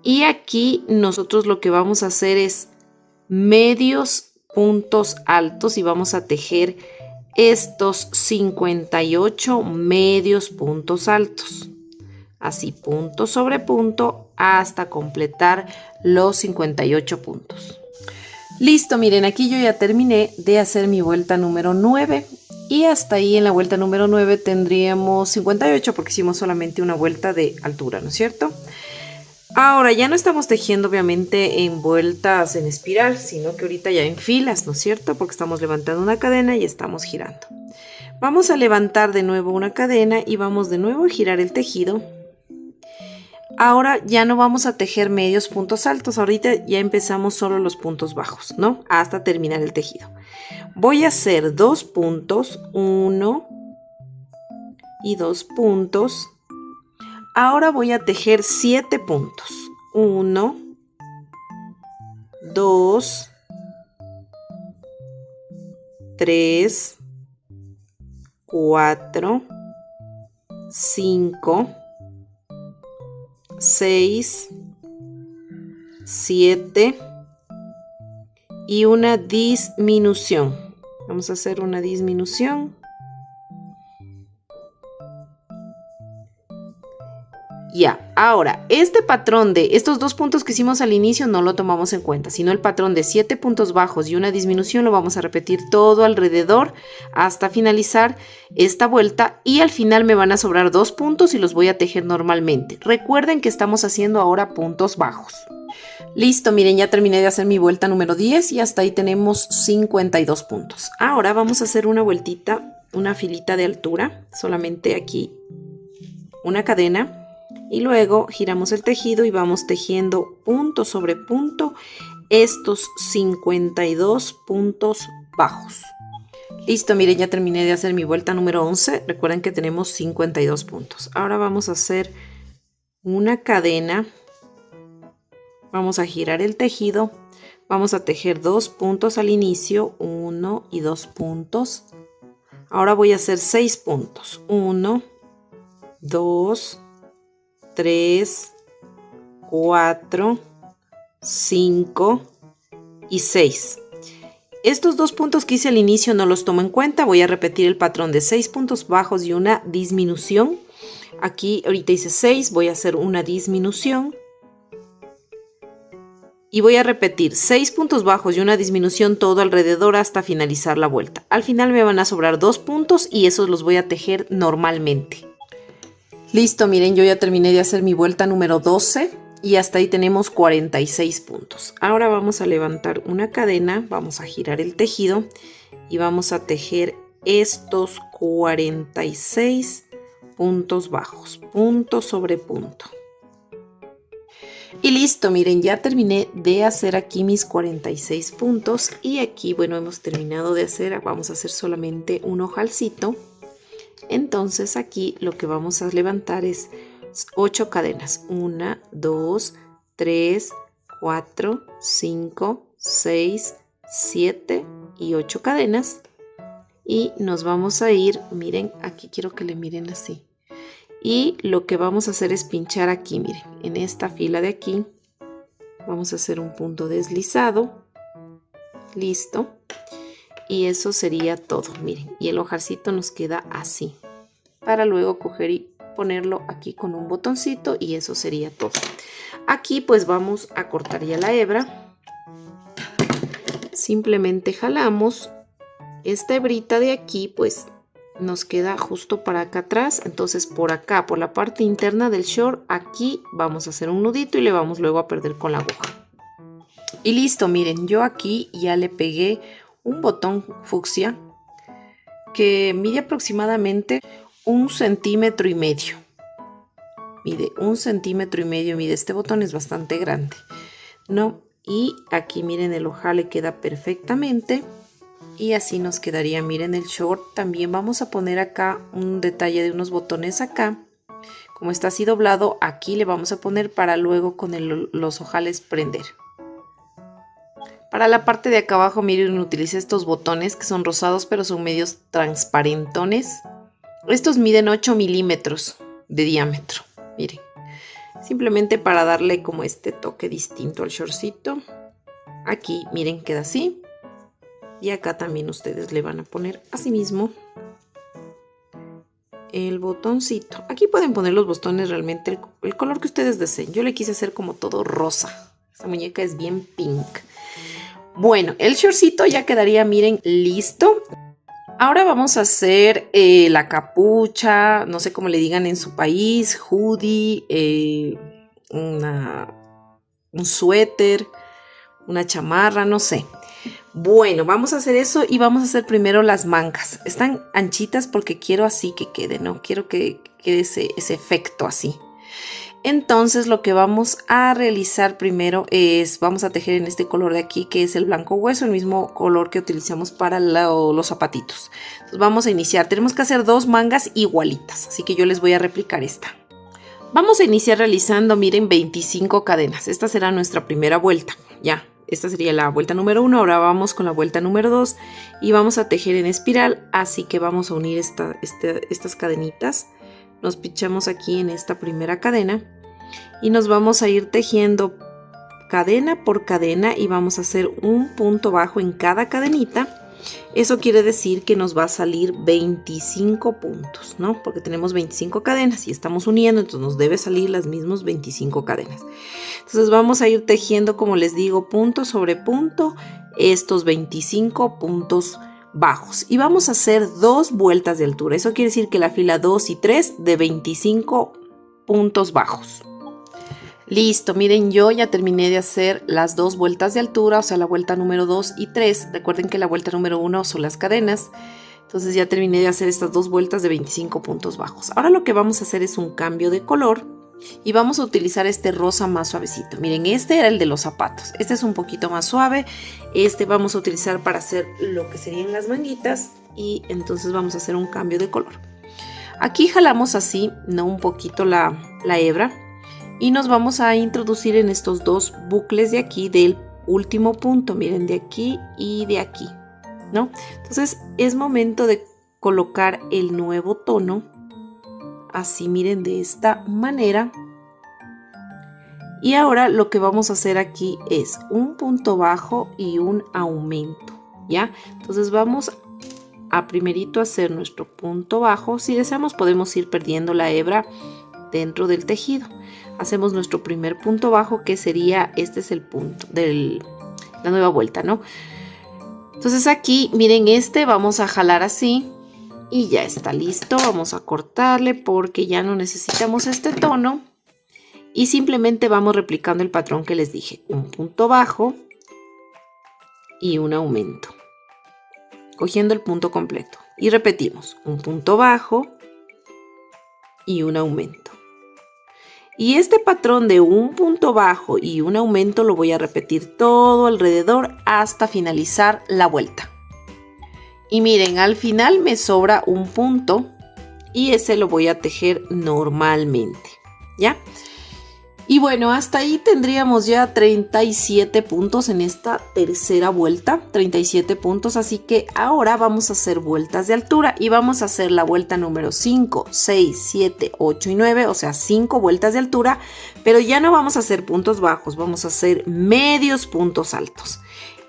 A: Y aquí nosotros lo que vamos a hacer es medios puntos altos y vamos a tejer estos 58 medios puntos altos. Así, punto sobre punto hasta completar los 58 puntos. Listo, miren, aquí yo ya terminé de hacer mi vuelta número 9 y hasta ahí en la vuelta número 9 tendríamos 58 porque hicimos solamente una vuelta de altura, ¿no es cierto? Ahora ya no estamos tejiendo obviamente en vueltas en espiral, sino que ahorita ya en filas, ¿no es cierto? Porque estamos levantando una cadena y estamos girando. Vamos a levantar de nuevo una cadena y vamos de nuevo a girar el tejido. Ahora ya no vamos a tejer medios puntos altos, ahorita ya empezamos solo los puntos bajos, ¿no? Hasta terminar el tejido. Voy a hacer 2 puntos, 1 y 2 puntos Ahora voy a tejer 7 puntos. 1, 2, 3, 4, 5, 6, 7 y una disminución. Vamos a hacer una disminución. Ya, ahora, este patrón de estos 2 puntos que hicimos al inicio no lo tomamos en cuenta, sino el patrón de 7 puntos bajos y una disminución lo vamos a repetir todo alrededor hasta finalizar esta vuelta y al final me van a sobrar 2 puntos y los voy a tejer normalmente. Recuerden que estamos haciendo ahora puntos bajos. Listo, miren, ya terminé de hacer mi vuelta número 10 y hasta ahí tenemos 52 puntos. Ahora vamos a hacer una vueltita, una filita de altura, solamente aquí una cadena. Y luego giramos el tejido y vamos tejiendo punto sobre punto estos 52 puntos bajos. Listo, miren, ya terminé de hacer mi vuelta número 11. Recuerden que tenemos 52 puntos. Ahora vamos a hacer una cadena. Vamos a girar el tejido. Vamos a tejer 2 puntos al inicio. 1 y 2 puntos. Ahora voy a hacer 6 puntos. 1, 2, 3, 4, 5 y 6. Estos 2 puntos que hice al inicio no los tomo en cuenta. Voy a repetir el patrón de 6 puntos bajos y una disminución. Aquí ahorita hice 6, voy a hacer una disminución. Y voy a repetir 6 puntos bajos y una disminución todo alrededor hasta finalizar la vuelta. Al final me van a sobrar 2 puntos y esos los voy a tejer normalmente. Listo, miren, yo ya terminé de hacer mi vuelta número 12 y hasta ahí tenemos 46 puntos. Ahora vamos a levantar una cadena, vamos a girar el tejido y vamos a tejer estos 46 puntos bajos, punto sobre punto. Y listo, miren, ya terminé de hacer aquí mis 46 puntos y aquí, bueno, hemos terminado de hacer, vamos a hacer solamente un ojalcito. Entonces aquí lo que vamos a levantar es 8 cadenas. 1, 2, 3, 4, 5, 6, 7 y 8 cadenas. Y nos vamos a ir, miren, aquí quiero que le miren así. Y lo que vamos a hacer es pinchar aquí, miren, en esta fila de aquí. Vamos a hacer un punto deslizado. Listo. Y eso sería todo, miren, y el hojarcito nos queda así, para luego coger y ponerlo aquí con un botoncito y eso sería todo. Aquí pues vamos a cortar ya la hebra, simplemente jalamos esta hebrita de aquí, pues nos queda justo para acá atrás, entonces por acá, por la parte interna del short, aquí vamos a hacer un nudito y le vamos luego a perder con la aguja. Y listo, miren, yo aquí ya le pegué un botón fucsia que mide aproximadamente 1,5 centímetros. Mide 1,5 centímetros, mide este botón, es bastante grande, ¿no? Y aquí miren, el ojal le queda perfectamente y así nos quedaría, miren el short. También vamos a poner acá un detalle de unos botones acá, como está así doblado, aquí le vamos a poner para luego con los ojales prender. Para la parte de acá abajo, miren, utilicé estos botones que son rosados, pero son medios transparentones. Estos miden 8 milímetros de diámetro, miren. Simplemente para darle como este toque distinto al shortcito. Aquí, miren, queda así. Y acá también ustedes le van a poner así mismo el botoncito. Aquí pueden poner los botones realmente el color que ustedes deseen. Yo le quise hacer como todo rosa. Esta muñeca es bien pink. Bueno, el shortcito ya quedaría, miren, listo. Ahora vamos a hacer la capucha, no sé cómo le digan en su país, hoodie, un suéter, una chamarra, no sé. Bueno, vamos a hacer eso y vamos a hacer primero las mangas. Están anchitas porque quiero así que quede, ¿no? Quiero que quede ese efecto así. Entonces lo que vamos a realizar primero es, vamos a tejer en este color de aquí, que es el blanco hueso, el mismo color que utilizamos para los zapatitos. Entonces vamos a iniciar, tenemos que hacer 2 mangas igualitas, así que yo les voy a replicar esta. Vamos a iniciar realizando, miren, 25 cadenas. Esta será nuestra primera vuelta. Ya, esta sería la vuelta número 1. Ahora vamos con la vuelta número 2 y vamos a tejer en espiral. Así que vamos a unir estas cadenitas. Nos pinchamos aquí en esta primera cadena y nos vamos a ir tejiendo cadena por cadena y vamos a hacer un punto bajo en cada cadenita. Eso quiere decir que nos va a salir 25 puntos, ¿no? Porque tenemos 25 cadenas y estamos uniendo, entonces nos debe salir las mismas 25 cadenas. Entonces vamos a ir tejiendo, como les digo, punto sobre punto, estos 25 puntos bajos. Y vamos a hacer 2 vueltas de altura. Eso quiere decir que la fila 2 y 3 de 25 puntos bajos. Listo, miren, yo ya terminé de hacer las 2 vueltas de altura, o sea, la vuelta número 2 y 3. Recuerden que la vuelta número 1 son las cadenas. Entonces ya terminé de hacer estas 2 vueltas de 25 puntos bajos. Ahora lo que vamos a hacer es un cambio de color y vamos a utilizar este rosa más suavecito. Miren, este era el de los zapatos. Este es un poquito más suave. Este vamos a utilizar para hacer lo que serían las manguitas y entonces vamos a hacer un cambio de color. Aquí jalamos así, ¿no? Un poquito la hebra. Y nos vamos a introducir en estos 2 bucles de aquí del último punto. Miren, de aquí y de aquí, ¿no? Entonces es momento de colocar el nuevo tono. Así, miren, de esta manera. Y ahora lo que vamos a hacer aquí es un punto bajo y un aumento, ¿ya? Entonces vamos a primerito hacer nuestro punto bajo. Si deseamos podemos ir perdiendo la hebra dentro del tejido. Hacemos nuestro primer punto bajo, que sería, este es el punto de la nueva vuelta, ¿no? Entonces aquí, miren, vamos a jalar así y ya está listo. Vamos a cortarle porque ya no necesitamos este tono y simplemente vamos replicando el patrón que les dije. Un punto bajo y un aumento, cogiendo el punto completo. Y repetimos, un punto bajo y un aumento. Y este patrón de un punto bajo y un aumento lo voy a repetir todo alrededor hasta finalizar la vuelta. Y miren, al final me sobra un punto y ese lo voy a tejer normalmente, ¿ya? Y bueno, hasta ahí tendríamos ya 37 puntos en esta tercera vuelta, 37 puntos, así que ahora vamos a hacer vueltas de altura y vamos a hacer la vuelta número 5, 6, 7, 8 y 9, o sea, 5 vueltas de altura, pero ya no vamos a hacer puntos bajos, vamos a hacer medios puntos altos.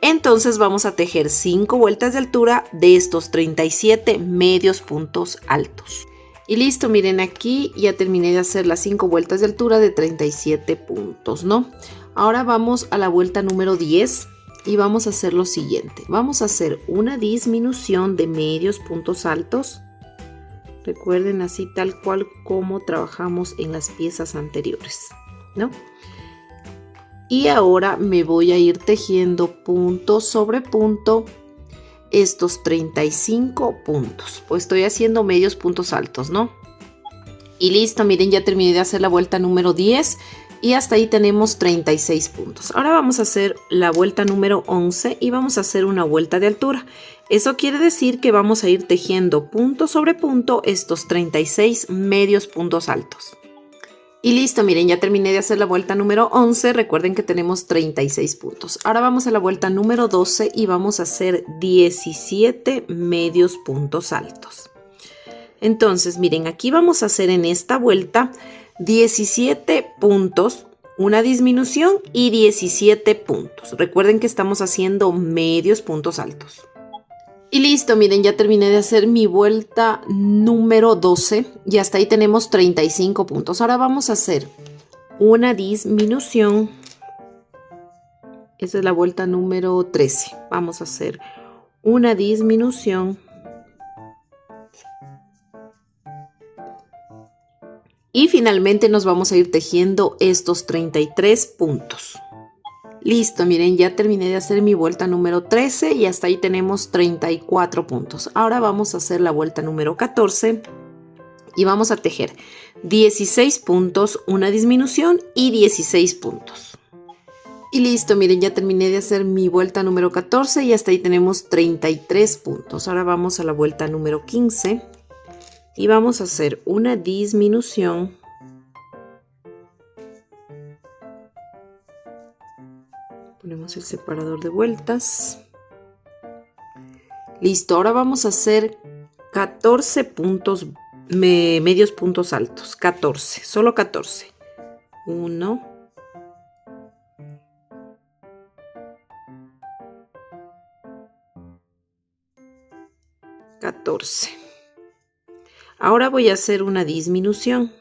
A: Entonces vamos a tejer 5 vueltas de altura de estos 37 medios puntos altos. Y listo, miren, aquí ya terminé de hacer las 5 vueltas de altura de 37 puntos, ¿no? Ahora vamos a la vuelta número 10 y vamos a hacer lo siguiente. Vamos a hacer una disminución de medios puntos altos. Recuerden, así tal cual como trabajamos en las piezas anteriores, ¿no? Y ahora me voy a ir tejiendo punto sobre punto estos 35 puntos, pues estoy haciendo medios puntos altos, ¿no? Y listo, miren, ya terminé de hacer la vuelta número 10 y hasta ahí tenemos 36 puntos. Ahora vamos a hacer la vuelta número 11 y vamos a hacer una vuelta de altura. Eso quiere decir que vamos a ir tejiendo punto sobre punto estos 36 medios puntos altos. Y listo, miren, ya terminé de hacer la vuelta número 11. Recuerden que tenemos 36 puntos. Ahora vamos a la vuelta número 12 y vamos a hacer 17 medios puntos altos. Entonces, miren, aquí vamos a hacer en esta vuelta 17 puntos, una disminución y 17 puntos. Recuerden que estamos haciendo medios puntos altos. Y listo, miren, ya terminé de hacer mi vuelta número 12 y hasta ahí tenemos 35 puntos. Ahora vamos a hacer una disminución. Esa es la vuelta número 13. Vamos a hacer una disminución. Y finalmente nos vamos a ir tejiendo estos 33 puntos. Listo, miren, ya terminé de hacer mi vuelta número 13 y hasta ahí tenemos 34 puntos. Ahora vamos a hacer la vuelta número 14 y vamos a tejer 16 puntos, una disminución y 16 puntos. Y listo, miren, ya terminé de hacer mi vuelta número 14 y hasta ahí tenemos 33 puntos. Ahora vamos a la vuelta número 15 y vamos a hacer una disminución Ponemos el separador de vueltas. Listo, ahora vamos a hacer 14 puntos, medios puntos altos. 14, solo 14. 1, 14. Ahora voy a hacer una disminución.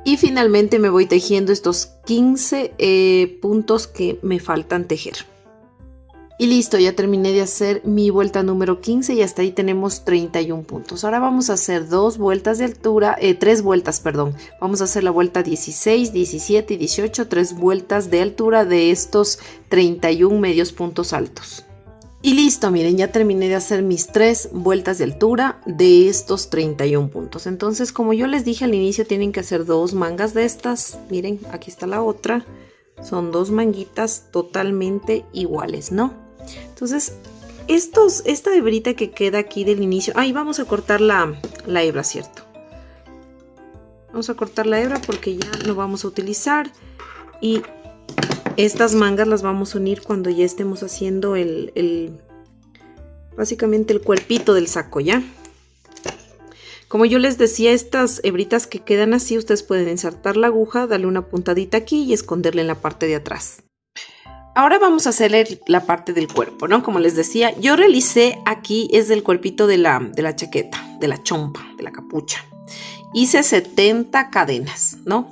A: Y finalmente me voy tejiendo estos 15 puntos que me faltan tejer. Y listo, ya terminé de hacer mi vuelta número 15 y hasta ahí tenemos 31 puntos. Ahora vamos a hacer 2 vueltas de altura, 3 vueltas, perdón. Vamos a hacer la vuelta 16, 17 y 18, 3 vueltas de altura de estos 31 medios puntos altos. Y listo, miren, ya terminé de hacer mis 3 vueltas de altura de estos 31 puntos. Entonces, como yo les dije al inicio, tienen que hacer 2 mangas de estas. Miren, aquí está la otra. Son 2 manguitas totalmente iguales, ¿no? Entonces, esta hebrita que queda aquí del inicio... Ahí vamos a cortar la hebra, ¿cierto? Vamos a cortar la hebra porque ya no vamos a utilizar. Y... estas mangas las vamos a unir cuando ya estemos haciendo básicamente el cuerpito del saco, ¿ya? Como yo les decía, estas hebritas que quedan así, ustedes pueden insertar la aguja, darle una puntadita aquí y esconderla en la parte de atrás. Ahora vamos a hacerle la parte del cuerpo, ¿no? Como les decía, yo realicé aquí es el cuerpito de la chaqueta, de la chompa, de la capucha. Hice 70 cadenas, ¿no?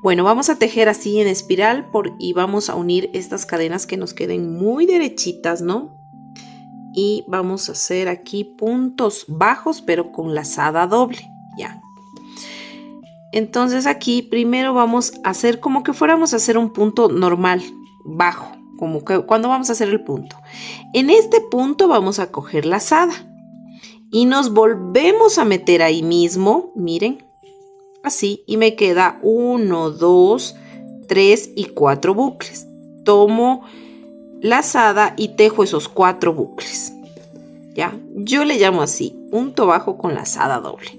A: Bueno, vamos a tejer así en espiral y vamos a unir estas cadenas que nos queden muy derechitas, ¿no? Y vamos a hacer aquí puntos bajos, pero con lazada doble, ya. Entonces aquí primero vamos a hacer como que fuéramos a hacer un punto normal, bajo, como que cuando vamos a hacer el punto. En este punto vamos a coger lazada y nos volvemos a meter ahí mismo, miren. Así, y me queda 1, 2, 3 y 4 bucles. Tomo lazada y tejo esos 4 bucles. ¿Ya? Yo le llamo así, punto bajo con lazada doble.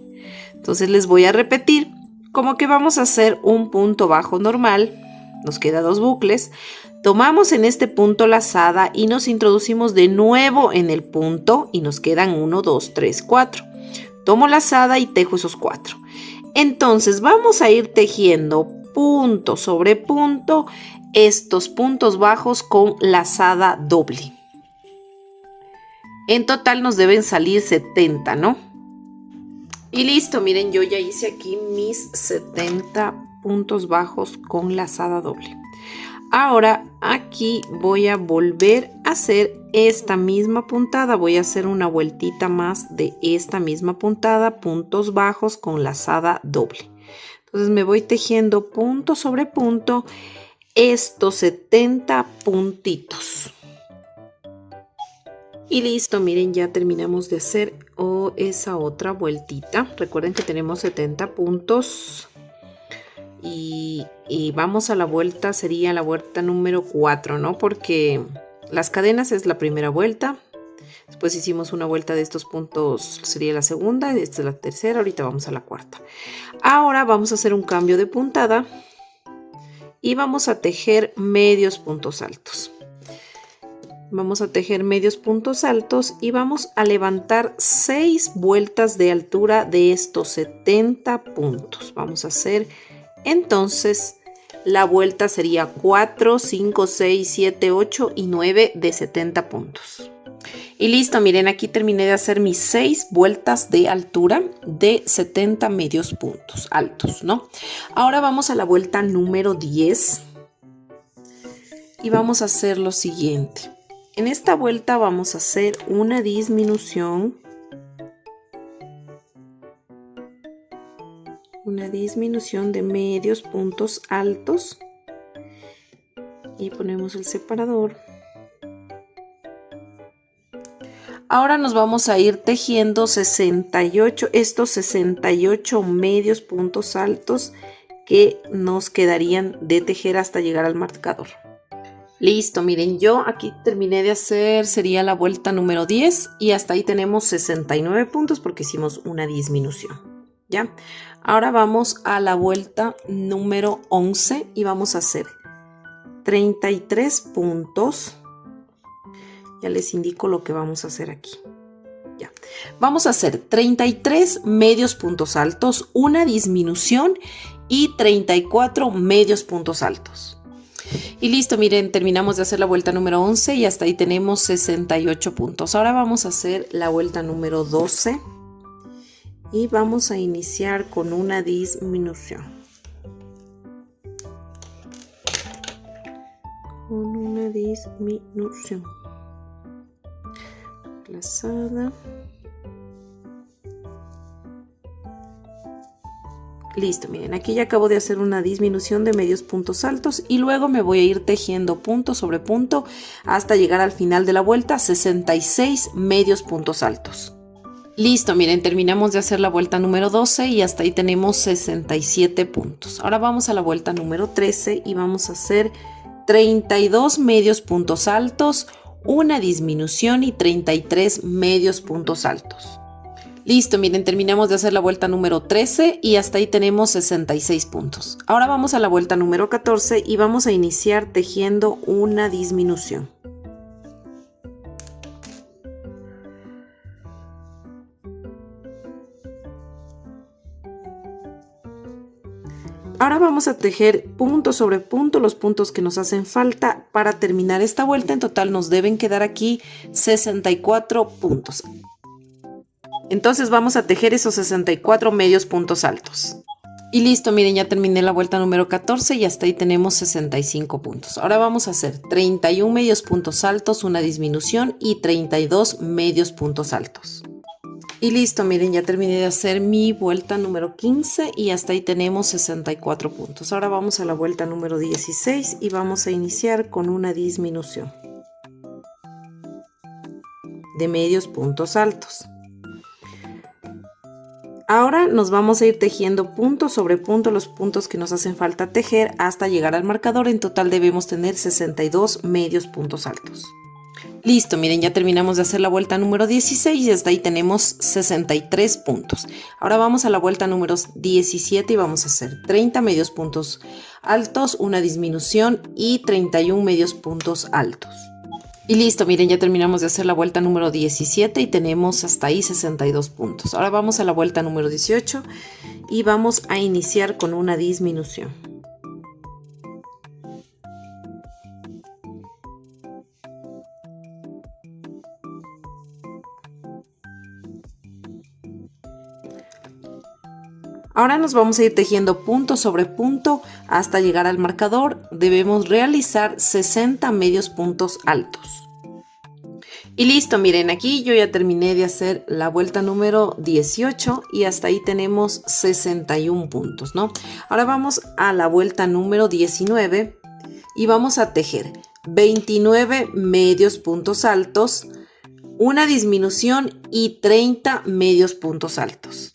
A: Entonces les voy a repetir, como que vamos a hacer un punto bajo normal. Nos queda 2 bucles. Tomamos en este punto lazada y nos introducimos de nuevo en el punto y nos quedan 1, 2, 3, 4. Tomo lazada y tejo esos 4. Entonces vamos a ir tejiendo punto sobre punto estos puntos bajos con lazada doble. En total nos deben salir 70, ¿no? Y listo, miren, yo ya hice aquí mis 70 puntos bajos con lazada doble. Ahora aquí voy a volver a hacer esta misma puntada, voy a hacer una vueltita más de esta misma puntada, puntos bajos con lazada doble. Entonces me voy tejiendo punto sobre punto estos 70 puntitos. Y listo, miren, ya terminamos de hacer esa otra vueltita. Recuerden que tenemos 70 puntos. Y vamos a la vuelta, sería la vuelta número 4, ¿no? Porque las cadenas es la primera vuelta. Después hicimos una vuelta de estos puntos, sería la segunda. Esta es la tercera, ahorita vamos a la cuarta. Ahora vamos a hacer un cambio de puntada. Y vamos a tejer medios puntos altos. Vamos a tejer medios puntos altos y vamos a levantar 6 vueltas de altura de estos 70 puntos. Vamos a hacer... Entonces, la vuelta sería 4, 5, 6, 7, 8 y 9 de 70 puntos. Y listo, miren, aquí terminé de hacer mis 6 vueltas de altura de 70 medios puntos altos, ¿no? Ahora vamos a la vuelta número 10 y vamos a hacer lo siguiente. En esta vuelta vamos a hacer una disminución. Una disminución de medios puntos altos y ponemos el separador. Ahora nos vamos a ir tejiendo 68, estos 68 medios puntos altos que nos quedarían de tejer hasta llegar al marcador. Listo, miren, yo aquí terminé de hacer, sería la vuelta número 10 y hasta ahí tenemos 69 puntos porque hicimos una disminución. ¿Ya? Ahora vamos a la vuelta número 11 y vamos a hacer 33 puntos. Ya les indico lo que vamos a hacer aquí. Ya. Vamos a hacer 33 medios puntos altos, una disminución y 34 medios puntos altos. Y listo, miren, terminamos de hacer la vuelta número 11 y hasta ahí tenemos 68 puntos. Ahora vamos a hacer la vuelta número 12 y vamos a iniciar con una disminución. Con una disminución. Lazada. Listo, miren, aquí ya acabo de hacer una disminución de medios puntos altos y luego me voy a ir tejiendo punto sobre punto hasta llegar al final de la vuelta, 66 medios puntos altos. Listo, miren, terminamos de hacer la vuelta número 12 y hasta ahí tenemos 67 puntos. Ahora vamos a la vuelta número 13 y vamos a hacer 32 medios puntos altos, una disminución y 33 medios puntos altos. Listo, miren, terminamos de hacer la vuelta número 13 y hasta ahí tenemos 66 puntos. Ahora vamos a la vuelta número 14 y vamos a iniciar tejiendo una disminución. Ahora vamos a tejer punto sobre punto los puntos que nos hacen falta para terminar esta vuelta. En total nos deben quedar aquí 64 puntos. Entonces vamos a tejer esos 64 medios puntos altos. Y listo, miren, ya terminé la vuelta número 14 y hasta ahí tenemos 65 puntos. Ahora vamos a hacer 31 medios puntos altos, una disminución y 32 medios puntos altos. Y listo, miren, ya terminé de hacer mi vuelta número 15 y hasta ahí tenemos 64 puntos. Ahora vamos a la vuelta número 16 y vamos a iniciar con una disminución de medios puntos altos. Ahora nos vamos a ir tejiendo punto sobre punto los puntos que nos hacen falta tejer hasta llegar al marcador. En total debemos tener 62 medios puntos altos. Listo, miren, ya terminamos de hacer la vuelta número 16 y hasta ahí tenemos 63 puntos. Ahora vamos a la vuelta número 17 y vamos a hacer 30 medios puntos altos, una disminución y 31 medios puntos altos. Y listo, miren, ya terminamos de hacer la vuelta número 17 y tenemos hasta ahí 62 puntos. Ahora vamos a la vuelta número 18 y vamos a iniciar con una disminución. Ahora nos vamos a ir tejiendo punto sobre punto hasta llegar al marcador. Debemos realizar 60 medios puntos altos. Y listo, miren, aquí yo ya terminé de hacer la vuelta número 18 y hasta ahí tenemos 61 puntos, ¿no? Ahora vamos a la vuelta número 19 y vamos a tejer 29 medios puntos altos, una disminución y 30 medios puntos altos.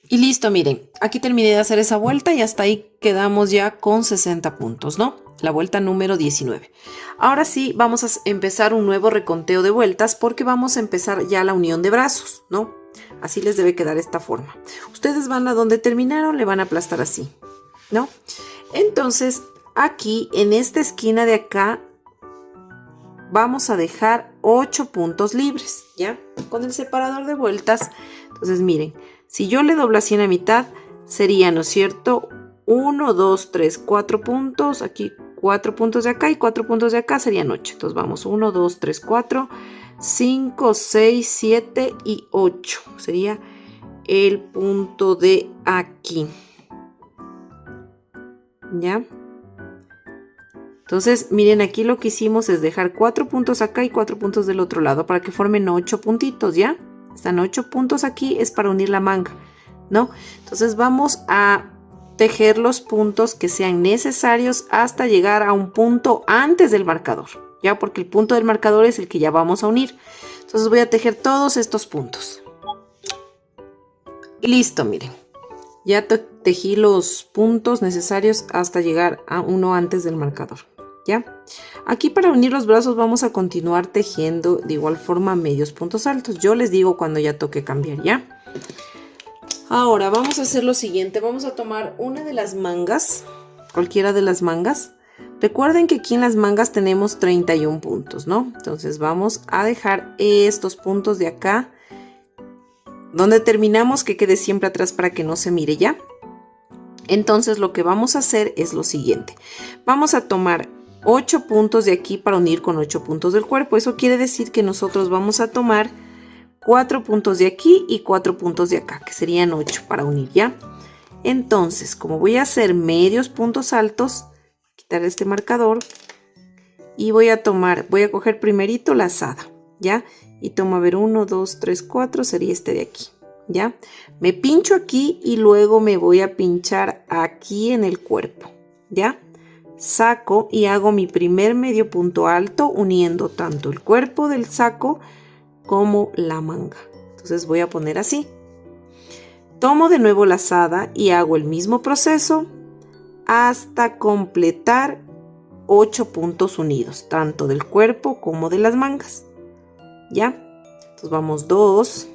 A: Y listo, miren, aquí terminé de hacer esa vuelta y hasta ahí quedamos ya con 60 puntos, ¿no? La vuelta número 19. Ahora sí, vamos a empezar un nuevo reconteo de vueltas porque vamos a empezar ya la unión de brazos, ¿no? Así les debe quedar esta forma. Ustedes van a donde terminaron, le van a aplastar así, ¿no? Entonces, aquí en esta esquina de acá vamos a dejar 8 puntos libres, ¿ya? Con el separador de vueltas. Entonces, miren. Si yo le doblo así en la mitad, sería, ¿no es cierto? 1, 2, 3, 4 puntos. Aquí 4 puntos de acá y 4 puntos de acá serían 8. Entonces vamos 1, 2, 3, 4, 5, 6, 7 y 8. Sería el punto de aquí. ¿Ya? Entonces, miren, aquí lo que hicimos es dejar 4 puntos acá y 4 puntos del otro lado para que formen 8 puntitos, ¿ya? Están 8 puntos aquí, es para unir la manga, ¿no? Entonces vamos a tejer los puntos que sean necesarios hasta llegar a un punto antes del marcador, ¿ya? Porque el punto del marcador es el que ya vamos a unir. Entonces voy a tejer todos estos puntos. Y listo, miren. Ya tejí los puntos necesarios hasta llegar a uno antes del marcador, ¿ya? Aquí para unir los brazos vamos a continuar tejiendo de igual forma medios puntos altos. Yo les digo cuando ya toque cambiar, ¿ya? Ahora vamos a hacer lo siguiente, vamos a tomar una de las mangas, cualquiera de las mangas. Recuerden que aquí en las mangas tenemos 31 puntos, ¿no? Entonces vamos a dejar estos puntos de acá, donde terminamos, que quede siempre atrás para que no se mire ya. Entonces lo que vamos a hacer es lo siguiente, vamos a tomar 8 puntos de aquí para unir con 8 puntos del cuerpo. Eso quiere decir que nosotros vamos a tomar 4 puntos de aquí y 4 puntos de acá, que serían 8 para unir ya. Entonces, como voy a hacer medios puntos altos, quitar este marcador y voy a coger primerito lazada, ¿ya? Y tomo, a ver, 1, 2, 3, 4, sería este de aquí, ¿ya? Me pincho aquí y luego me voy a pinchar aquí en el cuerpo, ¿ya? Saco y hago mi primer medio punto alto uniendo tanto el cuerpo del saco como la manga. Entonces voy a poner así. Tomo de nuevo lazada y hago el mismo proceso hasta completar 8 puntos unidos, tanto del cuerpo como de las mangas. ¿Ya? Entonces vamos 2,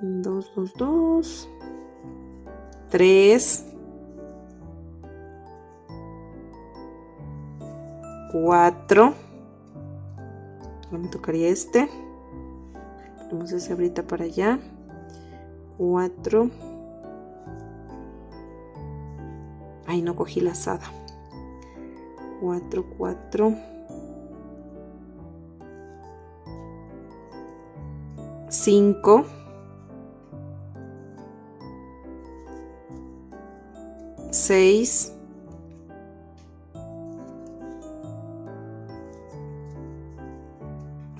A: 2, 2, 2, 3, 4, ahora me tocaría este, ponemos esa hebrita para allá, 4, ay, no cogí lazada, 4, 4, 5, 6,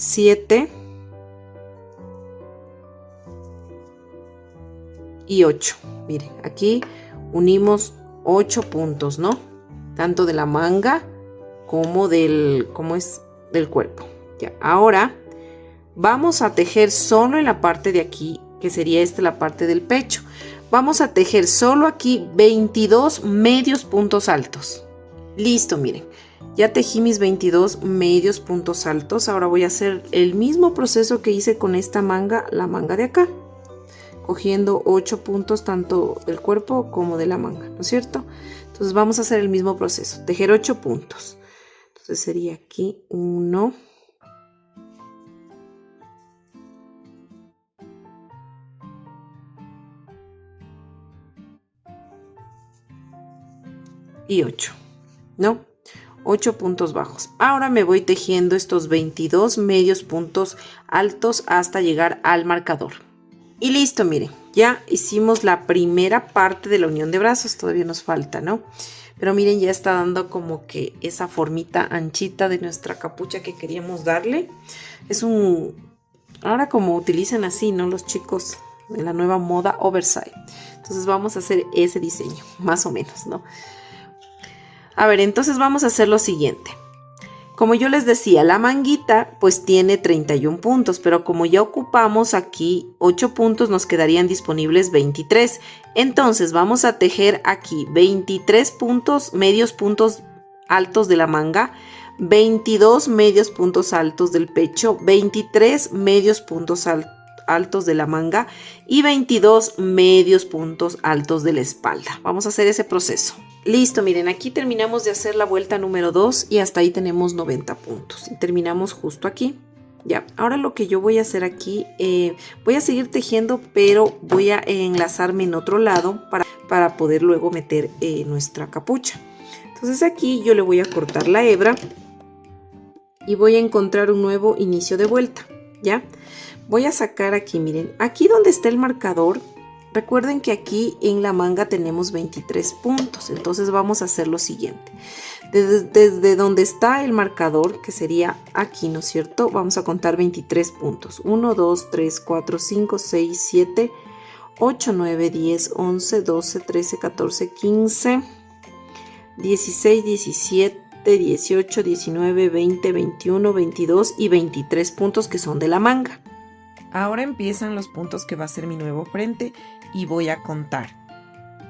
A: 7 y 8. Miren, aquí unimos 8 puntos, ¿no? Tanto de la manga como del cuerpo. Ya, ahora vamos a tejer solo en la parte de aquí, que sería la parte del pecho. Vamos a tejer solo aquí 22 medios puntos altos. Listo, miren. Ya tejí mis 22 medios puntos altos. Ahora voy a hacer el mismo proceso que hice con esta manga, la manga de acá. Cogiendo 8 puntos tanto del cuerpo como de la manga, ¿no es cierto? Entonces vamos a hacer el mismo proceso, tejer 8 puntos. Entonces sería aquí 1, 8, ¿no? 8 puntos bajos. Ahora me voy tejiendo estos 22 medios puntos altos hasta llegar al marcador. Y listo, miren, ya hicimos la primera parte de la unión de brazos, todavía nos falta, ¿no? Pero miren, ya está dando como que esa formita anchita de nuestra capucha que queríamos darle. Es ahora como utilizan así, ¿no? Los chicos de la nueva moda oversize. Entonces vamos a hacer ese diseño, más o menos, ¿no? A ver, entonces vamos a hacer lo siguiente. Como yo les decía, la manguita pues tiene 31 puntos, pero como ya ocupamos aquí 8 puntos, nos quedarían disponibles 23. Entonces vamos a tejer aquí 23 puntos, medios puntos altos de la manga, 22 medios puntos altos del pecho, 23 medios puntos altos de la manga y 22 medios puntos altos de la espalda. Vamos a hacer ese proceso. Listo, miren, aquí terminamos de hacer la vuelta número 2 y hasta ahí tenemos 90 puntos. Y terminamos justo aquí. Ya, ahora lo que yo voy a hacer aquí, voy a seguir tejiendo, pero voy a enlazarme en otro lado para poder luego meter nuestra capucha. Entonces aquí yo le voy a cortar la hebra y voy a encontrar un nuevo inicio de vuelta, ¿ya? Voy a sacar aquí, miren, aquí donde está el marcador. Recuerden que aquí en la manga tenemos 23 puntos, entonces vamos a hacer lo siguiente. Desde donde está el marcador, que sería aquí, ¿no es cierto? Vamos a contar 23 puntos. 1, 2, 3, 4, 5, 6, 7, 8, 9, 10, 11, 12, 13, 14, 15, 16, 17, 18, 19, 20, 21, 22 y 23 puntos que son de la manga. Ahora empiezan los puntos que va a ser mi nuevo frente y voy a contar.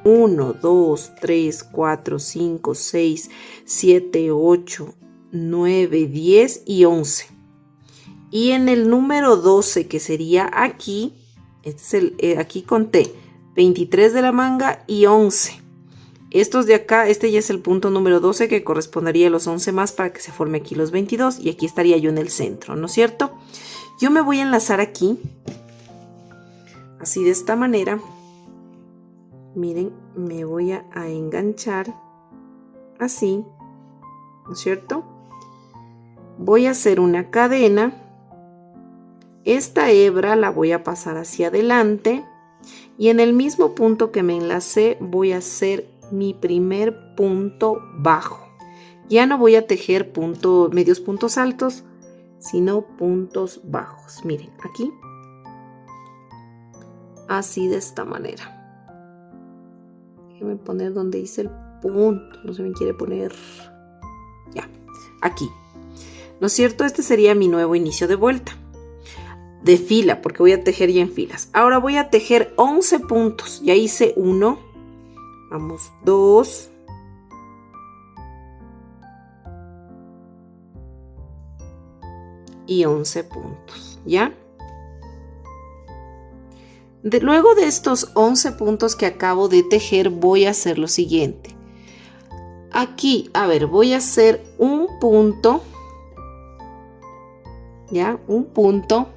A: 1, 2, 3, 4, 5, 6, 7, 8, 9, 10 y 11. Y en el número 12, que sería aquí, Este es aquí conté 23 de la manga y 11. Estos de acá, este ya es el punto número 12 que correspondería a los 11 más para que se forme aquí los 22 y aquí estaría yo en el centro, ¿no es cierto? Yo me voy a enlazar aquí, así de esta manera. Miren, me voy a enganchar así, ¿no es cierto? Voy a hacer una cadena. Esta hebra la voy a pasar hacia adelante y en el mismo punto que me enlacé voy a hacer mi primer punto bajo. Ya no voy a tejer medios puntos altos, sino puntos bajos. Miren, aquí. Así de esta manera. Déjenme poner donde hice el punto. No se me quiere poner. Ya, aquí. ¿No es cierto? Este sería mi nuevo inicio de vuelta. De fila, porque voy a tejer ya en filas. Ahora voy a tejer 11 puntos. Ya hice 1. Vamos, 2. Y 11 puntos, ¿ya? Luego de estos 11 puntos que acabo de tejer, voy a hacer lo siguiente. Aquí, a ver, voy a hacer un punto. ¿Ya? Un punto.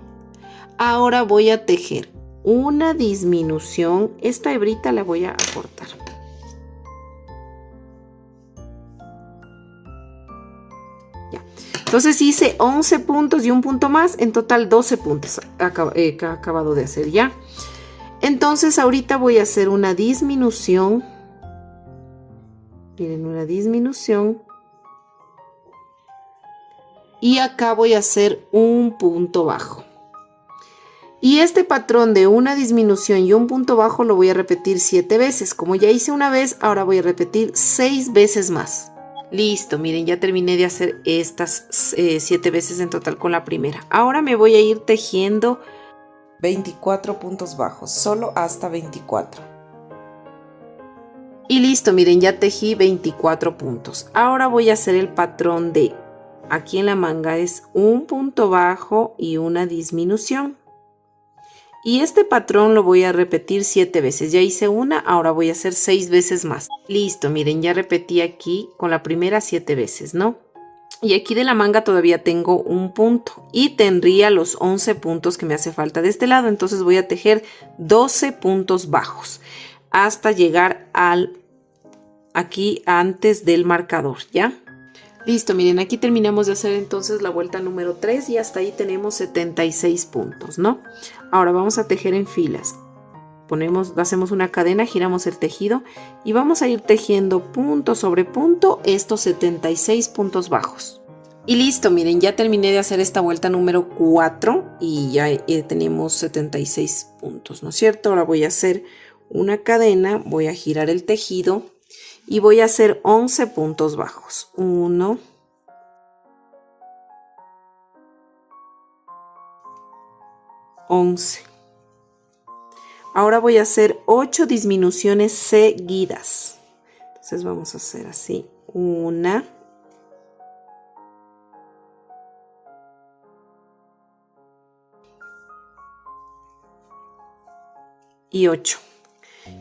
A: Ahora voy a tejer una disminución. Esta hebrita la voy a cortar. Ya. Entonces hice 11 puntos y un punto más. En total 12 puntos he acabado de hacer ya. Entonces ahorita voy a hacer una disminución. Miren, una disminución. Y acá voy a hacer un punto bajo. Y este patrón de una disminución y un punto bajo lo voy a repetir 7 veces. Como ya hice una vez, ahora voy a repetir 6 veces más. Listo, miren, ya terminé de hacer estas 7 veces en total con la primera. Ahora me voy a ir tejiendo 24 puntos bajos, solo hasta 24. Y listo, miren, ya tejí 24 puntos. Ahora voy a hacer el patrón de aquí en la manga, es un punto bajo y una disminución. Y este patrón lo voy a repetir 7 veces. Ya hice una, ahora voy a hacer 6 veces más. Listo, miren, ya repetí aquí con la primera 7 veces, ¿no? Y aquí de la manga todavía tengo un punto. Y tendría los 11 puntos que me hace falta de este lado. Entonces voy a tejer 12 puntos bajos hasta llegar aquí antes del marcador, ¿ya? Listo, miren, aquí terminamos de hacer entonces la vuelta número 3 y hasta ahí tenemos 76 puntos, ¿no? Ahora vamos a tejer en filas. Hacemos una cadena, giramos el tejido y vamos a ir tejiendo punto sobre punto estos 76 puntos bajos. Y listo, miren, ya terminé de hacer esta vuelta número 4 y ya tenemos 76 puntos, ¿no es cierto? Ahora voy a hacer una cadena, voy a girar el tejido. Y voy a hacer 11 puntos bajos. 1, 11. Ahora voy a hacer 8 disminuciones seguidas. Entonces vamos a hacer así. 1. Y 8.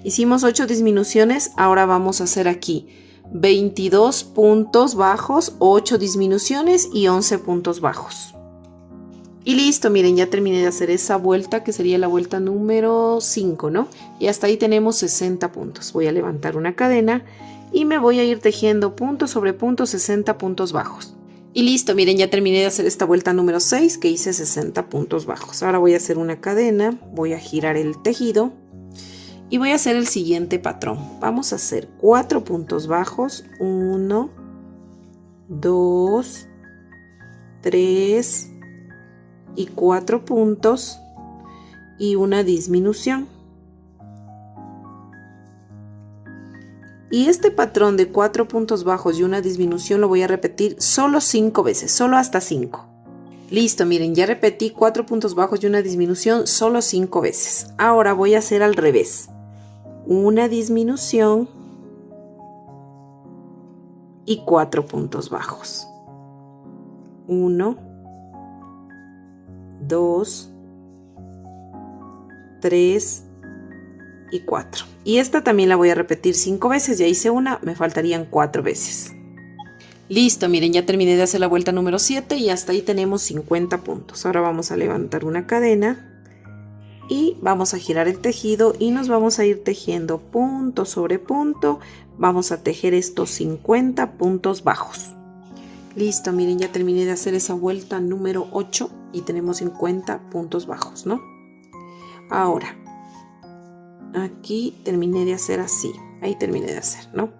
A: Hicimos 8 disminuciones, ahora vamos a hacer aquí 22 puntos bajos, 8 disminuciones y 11 puntos bajos. Y listo, miren, ya terminé de hacer esa vuelta que sería la vuelta número 5, ¿no? Y hasta ahí tenemos 60 puntos. Voy a levantar una cadena y me voy a ir tejiendo punto sobre punto 60 puntos bajos. Y listo, miren, ya terminé de hacer esta vuelta número 6 que hice 60 puntos bajos. Ahora voy a hacer una cadena, voy a girar el tejido. Y voy a hacer el siguiente patrón. Vamos a hacer 4 puntos bajos. 1, 2, 3 y 4 puntos. Y una disminución. Y este patrón de 4 puntos bajos y una disminución lo voy a repetir solo 5 veces. Solo hasta 5. Listo, miren, ya repetí 4 puntos bajos y una disminución solo 5 veces. Ahora voy a hacer al revés. Una disminución y 4 puntos bajos. 1, 2, 3 y 4. Y esta también la voy a repetir 5 veces. Ya hice una, me faltarían 4 veces. Listo, miren, ya terminé de hacer la vuelta número 7 y hasta ahí tenemos 50 puntos. Ahora vamos a levantar una cadena y vamos a girar el tejido y nos vamos a ir tejiendo punto sobre punto. Vamos a tejer estos 50 puntos bajos. Listo, miren, ya terminé de hacer esa vuelta número 8 y tenemos 50 puntos bajos, ¿no? Ahora, aquí terminé de hacer así. Ahí terminé de hacer, ¿no?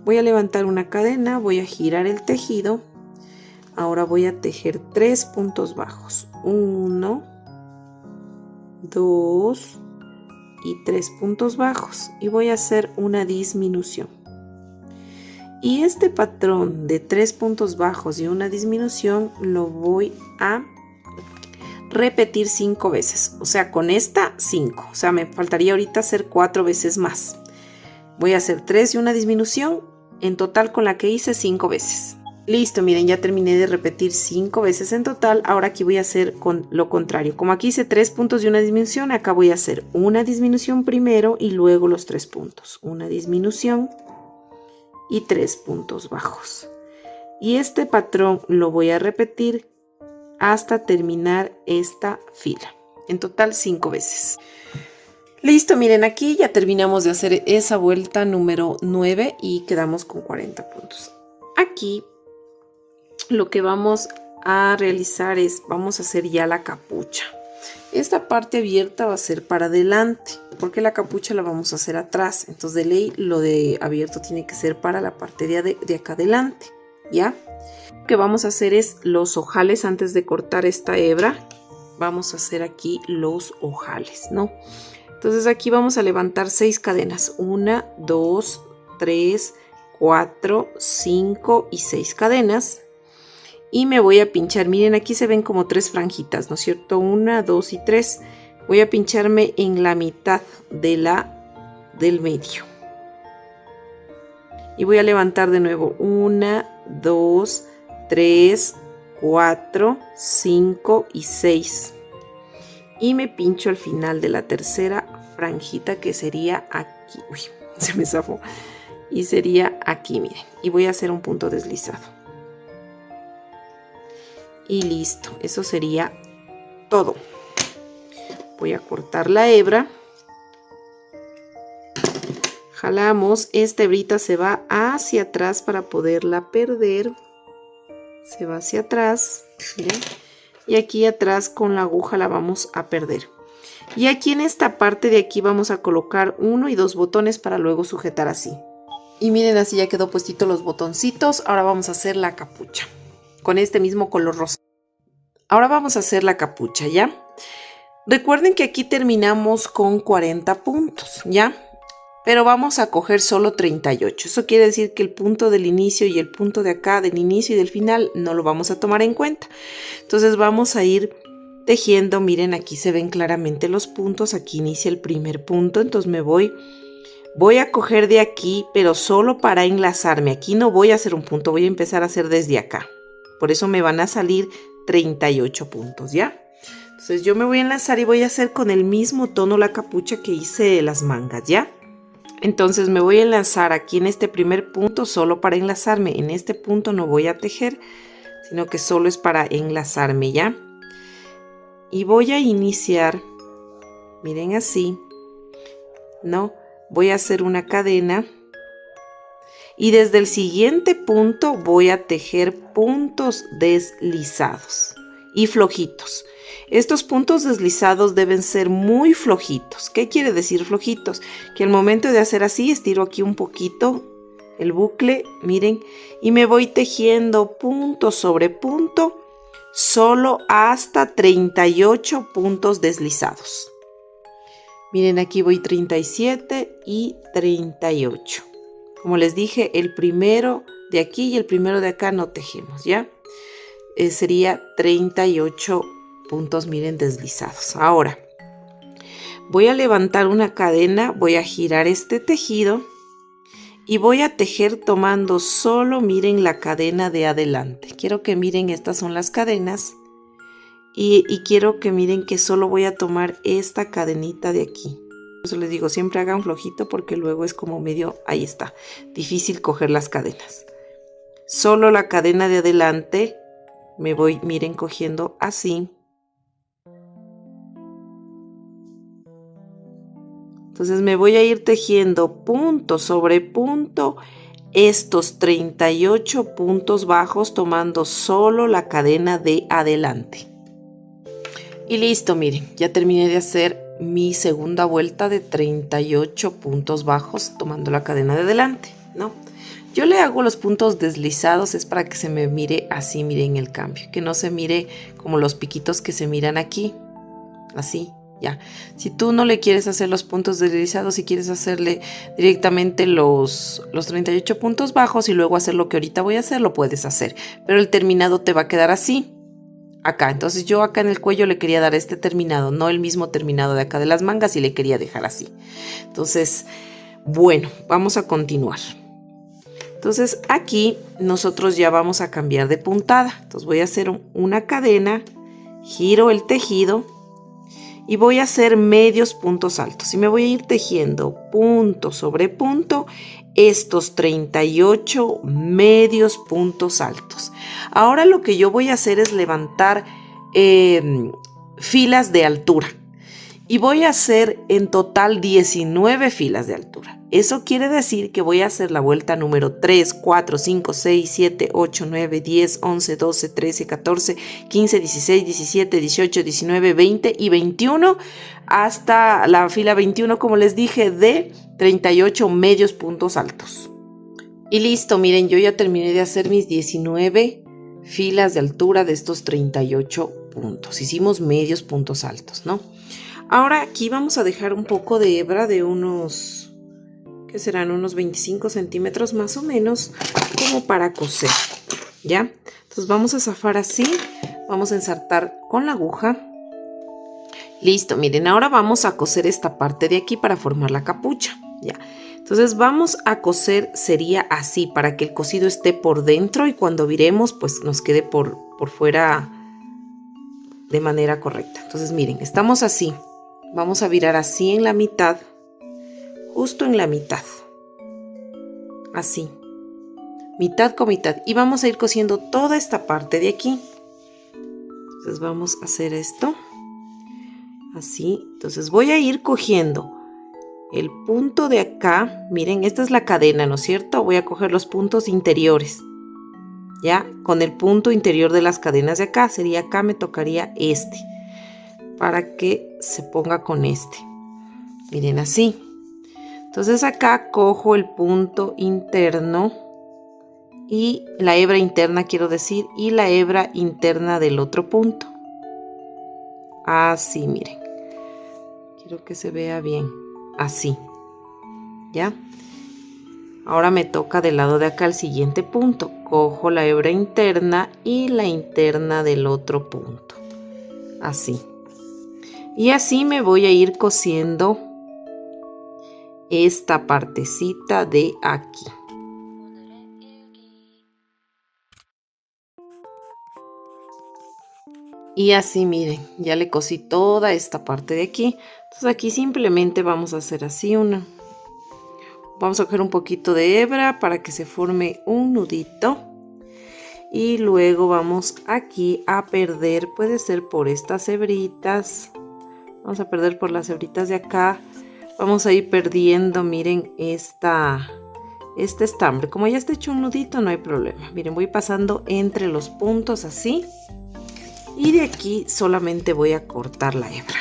A: Voy a levantar una cadena, voy a girar el tejido. Ahora voy a tejer 3 puntos bajos. 1, 2 y 3 puntos bajos. Y voy a hacer una disminución. Y este patrón de 3 puntos bajos y una disminución lo voy a repetir 5 veces. O sea, con esta 5. O sea, me faltaría ahorita hacer 4 veces más. Voy a hacer 3 y una disminución. En total con la que hice 5 veces. Listo, miren, ya terminé de repetir 5 veces en total. Ahora aquí voy a hacer con lo contrario. Como aquí hice 3 puntos y una disminución, acá voy a hacer una disminución primero y luego los 3 puntos. Una disminución y 3 puntos bajos. Y este patrón lo voy a repetir hasta terminar esta fila. En total 5 veces. Listo, miren, aquí ya terminamos de hacer esa vuelta número 9 y quedamos con 40 puntos. Aquí lo que vamos a realizar es, vamos a hacer ya la capucha. Esta parte abierta va a ser para adelante, porque la capucha la vamos a hacer atrás. Entonces de ley lo de abierto tiene que ser para la parte de acá adelante, ¿ya? Lo que vamos a hacer es los ojales antes de cortar esta hebra. Vamos a hacer aquí los ojales, ¿no? Entonces aquí vamos a levantar 6 cadenas. 1, 2, 3, 4, 5 y 6 cadenas. Y me voy a pinchar, miren, aquí se ven como 3 franjitas, ¿no es cierto? 1, 2 y 3. Voy a pincharme en la mitad del medio. Y voy a levantar de nuevo 1, 2, 3, 4, 5 y 6. Y me pincho al final de la tercera franjita, que sería aquí. Uy, se me zafó. Y sería aquí, miren. Y voy a hacer un punto deslizado. Y listo, eso sería todo. Voy a cortar la hebra. Jalamos, esta hebrita se va hacia atrás para poderla perder. Se va hacia atrás, miren. Y aquí atrás con la aguja la vamos a perder. Y aquí en esta parte de aquí vamos a colocar 1 y 2 botones para luego sujetar así. Y miren, así ya quedó puestito los botoncitos. Ahora vamos a hacer la capucha con este mismo color rosa. Ahora vamos a hacer la capucha, ¿ya? Recuerden que aquí terminamos con 40 puntos, ¿ya? Pero vamos a coger solo 38. Eso quiere decir que el punto del inicio y el punto de acá, del inicio y del final, no lo vamos a tomar en cuenta. Entonces vamos a ir tejiendo. Miren, aquí se ven claramente los puntos. Aquí inicia el primer punto. Entonces voy a coger de aquí, pero solo para enlazarme. Aquí no voy a hacer un punto, voy a empezar a hacer desde acá. Por eso me van a salir 38 puntos, ¿ya? Entonces yo me voy a enlazar y voy a hacer con el mismo tono la capucha que hice las mangas, ¿ya? Entonces me voy a enlazar aquí en este primer punto solo para enlazarme. En este punto no voy a tejer, sino que solo es para enlazarme, ¿ya? Y voy a iniciar, miren así, ¿no? Voy a hacer una cadena. Y desde el siguiente punto voy a tejer puntos deslizados y flojitos. Estos puntos deslizados deben ser muy flojitos. ¿Qué quiere decir flojitos? Que al momento de hacer así, estiro aquí un poquito el bucle, miren, y me voy tejiendo punto sobre punto, solo hasta 38 puntos deslizados. Miren, aquí voy 37 y 38. Como les dije, el primero de aquí y el primero de acá no tejemos, ¿ya? Sería 38 puntos, miren, deslizados. Ahora, voy a levantar una cadena, voy a girar este tejido y voy a tejer tomando solo, miren, la cadena de adelante. Quiero que miren, estas son las cadenas. y quiero que miren que solo voy a tomar esta cadenita de aquí. Por eso les digo, siempre hagan flojito porque luego es como medio, ahí está, difícil coger las cadenas. Solo la cadena de adelante me voy, miren, cogiendo así. Entonces me voy a ir tejiendo punto sobre punto estos 38 puntos bajos tomando solo la cadena de adelante. Y listo, miren, ya terminé de hacer mi segunda vuelta de 38 puntos bajos tomando la cadena de adelante, ¿no? Yo le hago los puntos deslizados, es para que se me mire así, miren el cambio, que no se mire como los piquitos que se miran aquí, así. Ya, si tú no le quieres hacer los puntos deslizados, si quieres hacerle directamente los 38 puntos bajos y luego hacer lo que ahorita voy a hacer, lo puedes hacer. Pero el terminado te va a quedar así, acá. Entonces yo acá en el cuello le quería dar este terminado, no el mismo terminado de acá de las mangas y le quería dejar así. Entonces, bueno, vamos a continuar. Entonces aquí nosotros ya vamos a cambiar de puntada. Entonces voy a hacer una cadena, giro el tejido. Y voy a hacer medios puntos altos y me voy a ir tejiendo punto sobre punto estos 38 medios puntos altos. Ahora lo que yo voy a hacer es levantar filas de altura y voy a hacer en total 19 filas de altura. Eso quiere decir que voy a hacer la vuelta número 3, 4, 5, 6, 7, 8, 9, 10, 11, 12, 13, 14, 15, 16, 17, 18, 19, 20 y 21 hasta la fila 21, como les dije, de 38 medios puntos altos. Y listo, miren, yo ya terminé de hacer mis 19 filas de altura de estos 38 puntos. Hicimos medios puntos altos, ¿no? Ahora aquí vamos a dejar un poco de hebra de unos, que serán unos 25 centímetros más o menos, como para coser, ¿ya? Entonces vamos a zafar así, vamos a ensartar con la aguja. Listo, miren, ahora vamos a coser esta parte de aquí para formar la capucha, ¿ya? Entonces vamos a coser, sería así, para que el cosido esté por dentro y cuando viremos, pues nos quede por fuera de manera correcta. Entonces miren, estamos así. Vamos a virar así en la mitad, justo en la mitad, así, mitad con mitad, y vamos a ir cosiendo toda esta parte de aquí. Entonces vamos a hacer esto, así. Entonces voy a ir cogiendo el punto de acá, miren, esta es la cadena, ¿no es cierto? Voy a coger los puntos interiores, ya, con el punto interior de las cadenas de acá, sería acá, me tocaría este, para que se ponga con este, miren así. Entonces acá cojo el punto interno y la hebra interna, quiero decir, y la hebra interna del otro punto, así, miren, quiero que se vea bien, así, ya. Ahora me toca del lado de acá el siguiente punto, cojo la hebra interna y la interna del otro punto, así. Y así me voy a ir cosiendo esta partecita de aquí. Y así miren, ya le cosí toda esta parte de aquí. Entonces aquí simplemente vamos a hacer así una. Vamos a coger un poquito de hebra para que se forme un nudito. Y luego vamos aquí a perder, puede ser por estas hebritas. Vamos a perder por las hebritas de acá. Vamos a ir perdiendo, miren, este estambre. Como ya está hecho un nudito, no hay problema. Miren, voy pasando entre los puntos así. Y de aquí solamente voy a cortar la hebra.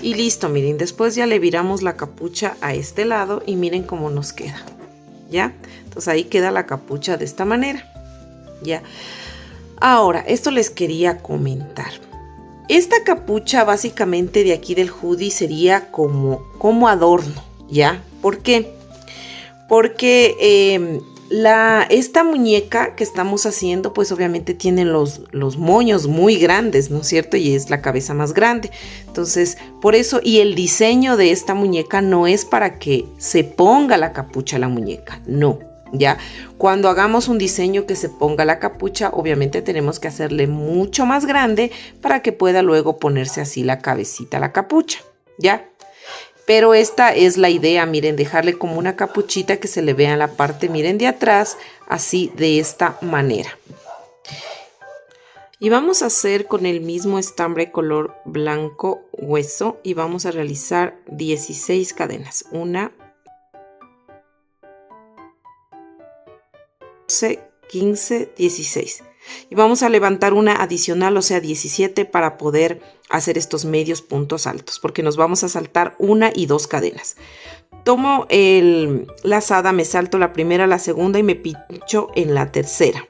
A: Y listo, miren, después ya le viramos la capucha a este lado y miren cómo nos queda. ¿Ya? Entonces ahí queda la capucha de esta manera. ¿Ya? Ahora, esto les quería comentar. Esta capucha básicamente de aquí del hoodie sería como adorno, ¿ya? ¿Por qué? Porque esta muñeca que estamos haciendo, pues obviamente tiene los moños muy grandes, ¿no es cierto? Y es la cabeza más grande. Entonces, por eso, y el diseño de esta muñeca no es para que se ponga la capucha a la muñeca, no. Ya, cuando hagamos un diseño que se ponga la capucha, obviamente tenemos que hacerle mucho más grande para que pueda luego ponerse así la cabecita, la capucha, ¿ya? Pero esta es la idea, miren, dejarle como una capuchita que se le vea en la parte, miren, de atrás, así de esta manera. Y vamos a hacer con el mismo estambre color blanco hueso y vamos a realizar 16 cadenas. 1, 12, 15, 16. Y vamos a levantar una adicional, o sea 17, para poder hacer estos medios puntos altos, porque nos vamos a saltar 1 y 2 cadenas. Tomo la lazada, me salto la primera, la segunda y me pincho en la tercera.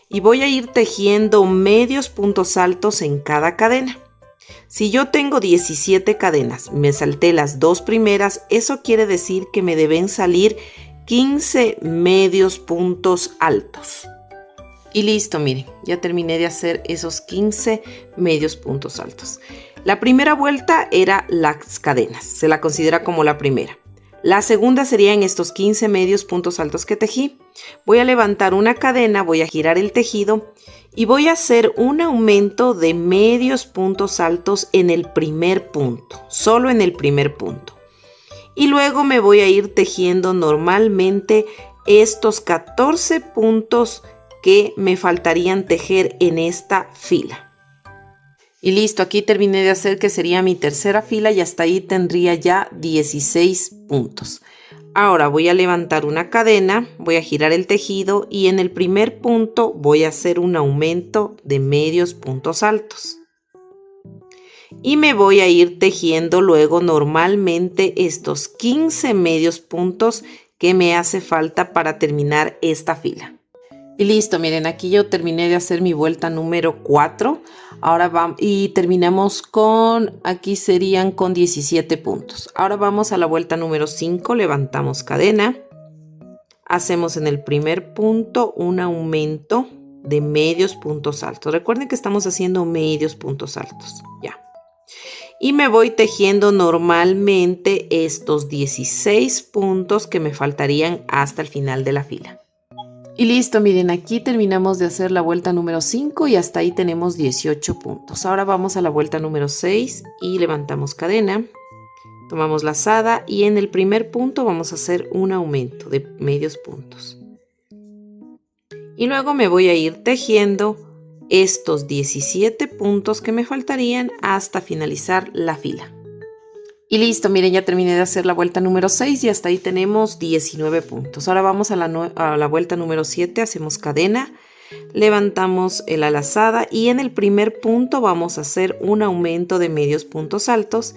A: Y voy a ir tejiendo medios puntos altos en cada cadena. Si yo tengo 17 cadenas, me salté las 2 primeras, eso quiere decir que me deben salir 15 medios puntos altos. Y listo, miren, ya terminé de hacer esos 15 medios puntos altos. La primera vuelta era las cadenas, se la considera como la primera. La segunda sería en estos 15 medios puntos altos que tejí. Voy a levantar una cadena, voy a girar el tejido y voy a hacer un aumento de medios puntos altos en el primer punto, solo en el primer punto. Y luego me voy a ir tejiendo normalmente estos 14 puntos que me faltarían tejer en esta fila. Y listo, aquí terminé de hacer que sería mi tercera fila y hasta ahí tendría ya 16 puntos. Ahora voy a levantar una cadena, voy a girar el tejido y en el primer punto voy a hacer un aumento de medios puntos altos. Y me voy a ir tejiendo luego normalmente estos 15 medios puntos que me hace falta para terminar esta fila. Y listo, miren, aquí yo terminé de hacer mi vuelta número 4. Ahora vamos y terminamos con, aquí serían con 17 puntos. Ahora vamos a la vuelta número 5, levantamos cadena. Hacemos en el primer punto un aumento de medios puntos altos. Recuerden que estamos haciendo medios puntos altos, ya. Y me voy tejiendo normalmente estos 16 puntos que me faltarían hasta el final de la fila. Y listo, miren, aquí terminamos de hacer la vuelta número 5 y hasta ahí tenemos 18 puntos. Ahora vamos a la vuelta número 6 y levantamos cadena, tomamos lazada y en el primer punto vamos a hacer un aumento de medios puntos. Y luego me voy a ir tejiendo estos 17 puntos que me faltarían hasta finalizar la fila. Y listo, miren, ya terminé de hacer la vuelta número 6 y hasta ahí tenemos 19 puntos. Ahora vamos a la vuelta número 7, hacemos cadena, levantamos la lazada y en el primer punto vamos a hacer un aumento de medios puntos altos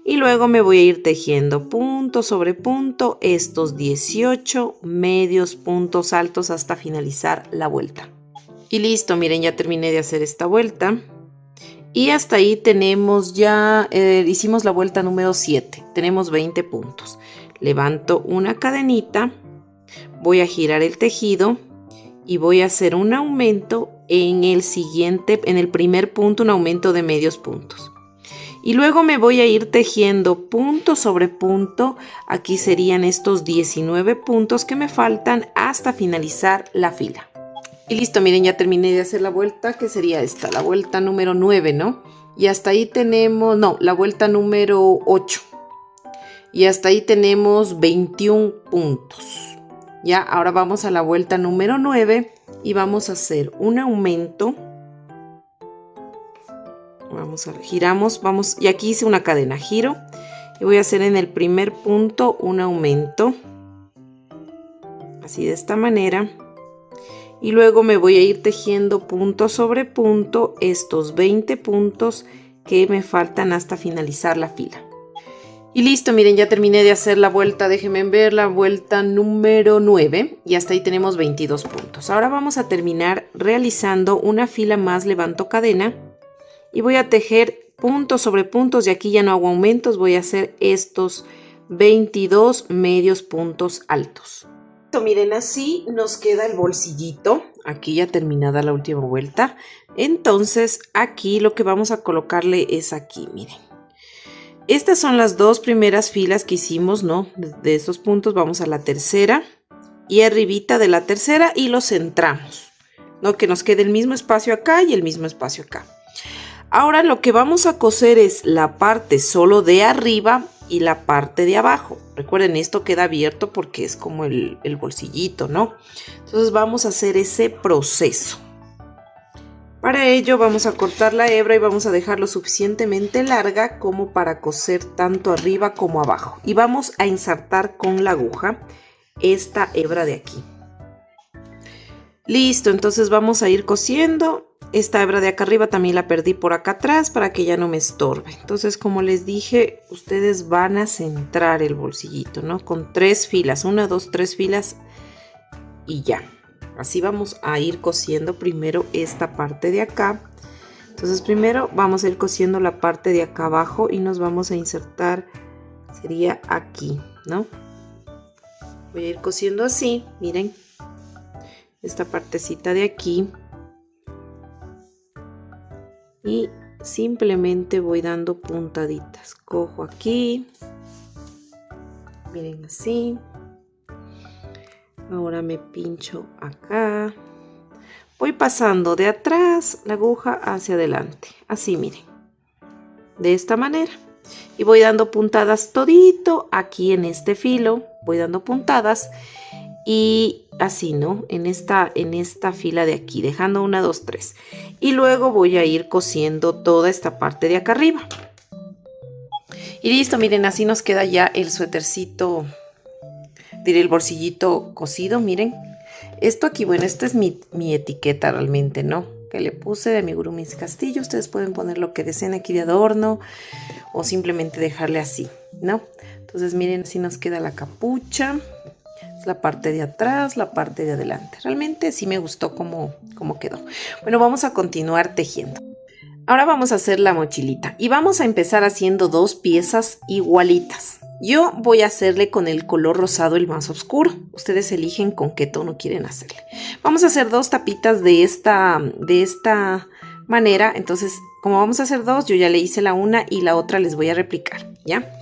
A: y luego me voy a ir tejiendo punto sobre punto estos 18 medios puntos altos hasta finalizar la vuelta. Y listo, miren, ya terminé de hacer esta vuelta. Y hasta ahí tenemos ya, hicimos la vuelta número 7, tenemos 20 puntos. Levanto una cadenita, voy a girar el tejido y voy a hacer un aumento en el primer punto, un aumento de medios puntos. Y luego me voy a ir tejiendo punto sobre punto, aquí serían estos 19 puntos que me faltan hasta finalizar la fila. Y listo, miren, ya terminé de hacer la vuelta, que sería esta, la vuelta número 9, ¿no? Y hasta ahí tenemos, no, la vuelta número 8. Y hasta ahí tenemos 21 puntos. Ya, ahora vamos a la vuelta número 9 y vamos a hacer un aumento. Giramos, vamos, y aquí hice una cadena, giro. Y voy a hacer en el primer punto un aumento. Así de esta manera. Y luego me voy a ir tejiendo punto sobre punto estos 20 puntos que me faltan hasta finalizar la fila. Y listo, miren, ya terminé de hacer la vuelta, déjenme ver la vuelta número 9 y hasta ahí tenemos 22 puntos. Ahora vamos a terminar realizando una fila más, levanto cadena y voy a tejer puntos sobre puntos y aquí ya no hago aumentos, voy a hacer estos 22 medios puntos altos. Miren, así nos queda el bolsillito, aquí ya terminada la última vuelta. Entonces aquí lo que vamos a colocarle es aquí, miren. Estas son las dos primeras filas que hicimos, ¿no? De estos puntos vamos a la tercera, y arribita de la tercera y lo centramos, ¿no? Que nos quede el mismo espacio acá y el mismo espacio acá. Ahora lo que vamos a coser es la parte solo de arriba y la parte de abajo. Recuerden, esto queda abierto porque es como el bolsillito, ¿no? Entonces vamos a hacer ese proceso. Para ello vamos a cortar la hebra y vamos a dejarlo suficientemente larga como para coser tanto arriba como abajo. Y vamos a insertar con la aguja esta hebra de aquí. Listo, entonces vamos a ir cosiendo. Esta hebra de acá arriba también la perdí por acá atrás para que ya no me estorbe. Entonces, como les dije, ustedes van a centrar el bolsillito, ¿no? Con 3 filas, 1, 2, 3 filas y ya. Así vamos a ir cosiendo primero esta parte de acá. Entonces, primero vamos a ir cosiendo la parte de acá abajo y nos vamos a insertar, sería aquí, ¿no? Voy a ir cosiendo así, miren, esta partecita de aquí. Y simplemente voy dando puntaditas. Cojo aquí, miren así. Ahora me pincho acá. Voy pasando de atrás la aguja hacia adelante. Así, miren. De esta manera. Y voy dando puntadas todito aquí en este filo. Voy dando puntadas. Y así, ¿no? En esta fila de aquí, dejando 1, 2, 3. Y luego voy a ir cosiendo toda esta parte de acá arriba. Y listo, miren, así nos queda ya el suétercito, diré el bolsillito cosido, miren. Esto aquí, bueno, esta es mi etiqueta realmente, ¿no? Que le puse de Amigurumi Castillo. Ustedes pueden poner lo que deseen aquí de adorno o simplemente dejarle así, ¿no? Entonces, miren, así nos queda la capucha. La parte de atrás, la parte de adelante. Realmente sí me gustó cómo quedó. Bueno, vamos a continuar tejiendo. Ahora vamos a hacer la mochilita y vamos a empezar haciendo 2 piezas igualitas. Yo voy a hacerle con el color rosado, el más oscuro. Ustedes eligen con qué tono quieren hacerle. Vamos a hacer 2 tapitas de esta manera. Entonces, como vamos a hacer 2, yo ya le hice la una y la otra les voy a replicar, ¿ya?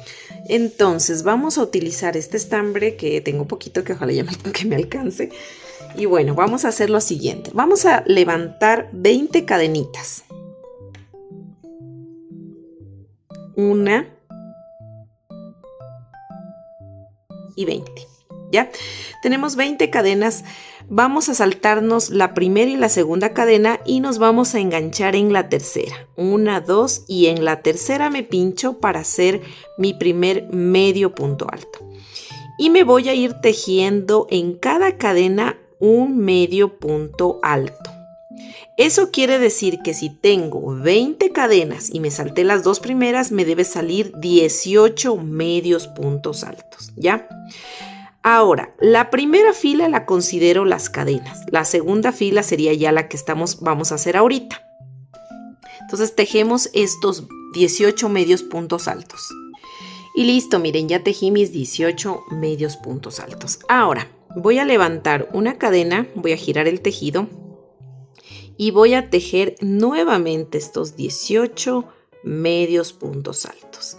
A: Entonces vamos a utilizar este estambre que tengo poquito, que ojalá ya que me alcance. Y bueno, vamos a hacer lo siguiente. Vamos a levantar 20 cadenitas. 1 y 20. ¿Ya? Tenemos 20 cadenas. Vamos a saltarnos la primera y la segunda cadena y nos vamos a enganchar en la tercera. 1, 2 y en la tercera me pincho para hacer mi primer medio punto alto. Y me voy a ir tejiendo en cada cadena un medio punto alto. Eso quiere decir que si tengo 20 cadenas y me salté las 2 primeras, me debe salir 18 medios puntos altos, ¿ya? Ahora, la primera fila la considero las cadenas. La segunda fila sería ya la que vamos a hacer ahorita. Entonces tejemos estos 18 medios puntos altos. Y listo, miren, ya tejí mis 18 medios puntos altos. Ahora, voy a levantar una cadena, voy a girar el tejido y voy a tejer nuevamente estos 18 medios puntos altos.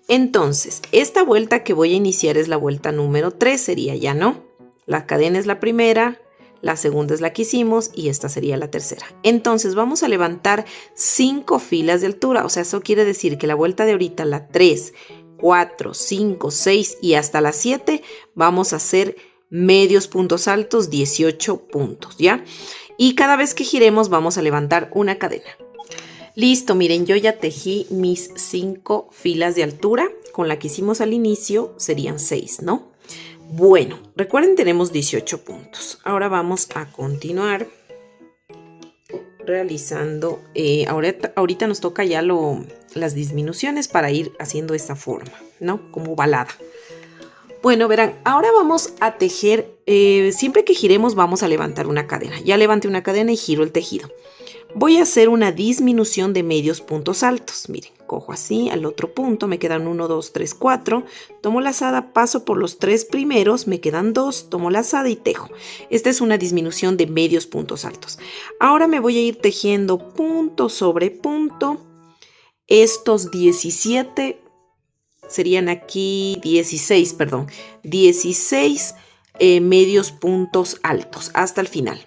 A: Entonces, esta vuelta que voy a iniciar es la vuelta número 3, sería ya, ¿no? La cadena es la primera, la segunda es la que hicimos y esta sería la tercera. Entonces, vamos a levantar 5 filas de altura. O sea, eso quiere decir que la vuelta de ahorita, la 3, 4, 5, 6 y hasta la 7, vamos a hacer medios puntos altos, 18 puntos, ¿ya? Y cada vez que giremos, vamos a levantar una cadena. Listo, miren, yo ya tejí mis 5 filas de altura. Con la que hicimos al inicio serían 6, ¿no? Bueno, recuerden, tenemos 18 puntos. Ahora vamos a continuar realizando. Ahorita nos toca ya las disminuciones para ir haciendo esta forma, ¿no? Como balada. Bueno, verán, ahora vamos a tejer. Siempre que giremos vamos a levantar una cadena. Ya levanté una cadena y giro el tejido. Voy a hacer una disminución de medios puntos altos. Miren, cojo así al otro punto, me quedan 1, 2, 3, 4. Tomo lazada, paso por los 3 primeros, me quedan 2, tomo lazada y tejo. Esta es una disminución de medios puntos altos. Ahora me voy a ir tejiendo punto sobre punto. Estos 17 serían aquí 16, perdón, 16 medios puntos altos hasta el final.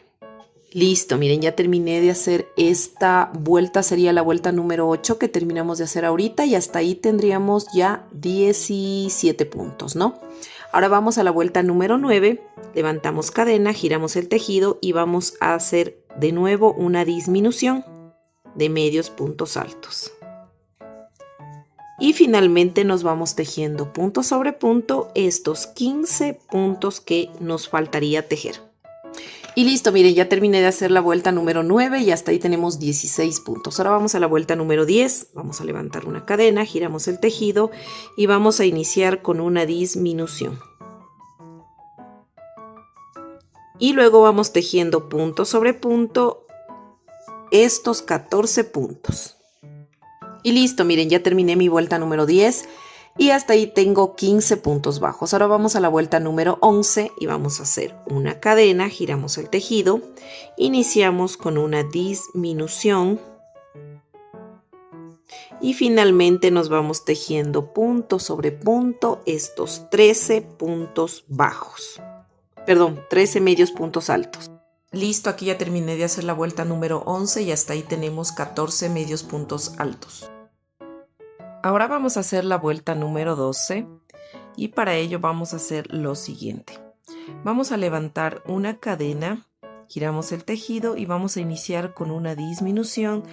A: Listo, miren, ya terminé de hacer esta vuelta, sería la vuelta número 8 que terminamos de hacer ahorita y hasta ahí tendríamos ya 17 puntos, ¿no? Ahora vamos a la vuelta número 9, levantamos cadena, giramos el tejido y vamos a hacer de nuevo una disminución de medios puntos altos. Y finalmente nos vamos tejiendo punto sobre punto estos 15 puntos que nos faltaría tejer. Y listo, miren, ya terminé de hacer la vuelta número 9 y hasta ahí tenemos 16 puntos. Ahora vamos a la vuelta número 10. Vamos a levantar una cadena, giramos el tejido y vamos a iniciar con una disminución. Y luego vamos tejiendo punto sobre punto estos 14 puntos. Y listo, miren, ya terminé mi vuelta número 10. Y hasta ahí tengo 15 puntos bajos. Ahora vamos a la vuelta número 11 y vamos a hacer una cadena, giramos el tejido, iniciamos con una disminución y finalmente nos vamos tejiendo punto sobre punto estos 13 puntos bajos. Perdón, 13 medios puntos altos. Listo, aquí ya terminé de hacer la vuelta número 11 y hasta ahí tenemos 14 medios puntos altos. Ahora vamos a hacer la vuelta número 12 y para ello vamos a hacer lo siguiente. Vamos a levantar una cadena, giramos el tejido y vamos a iniciar con una disminución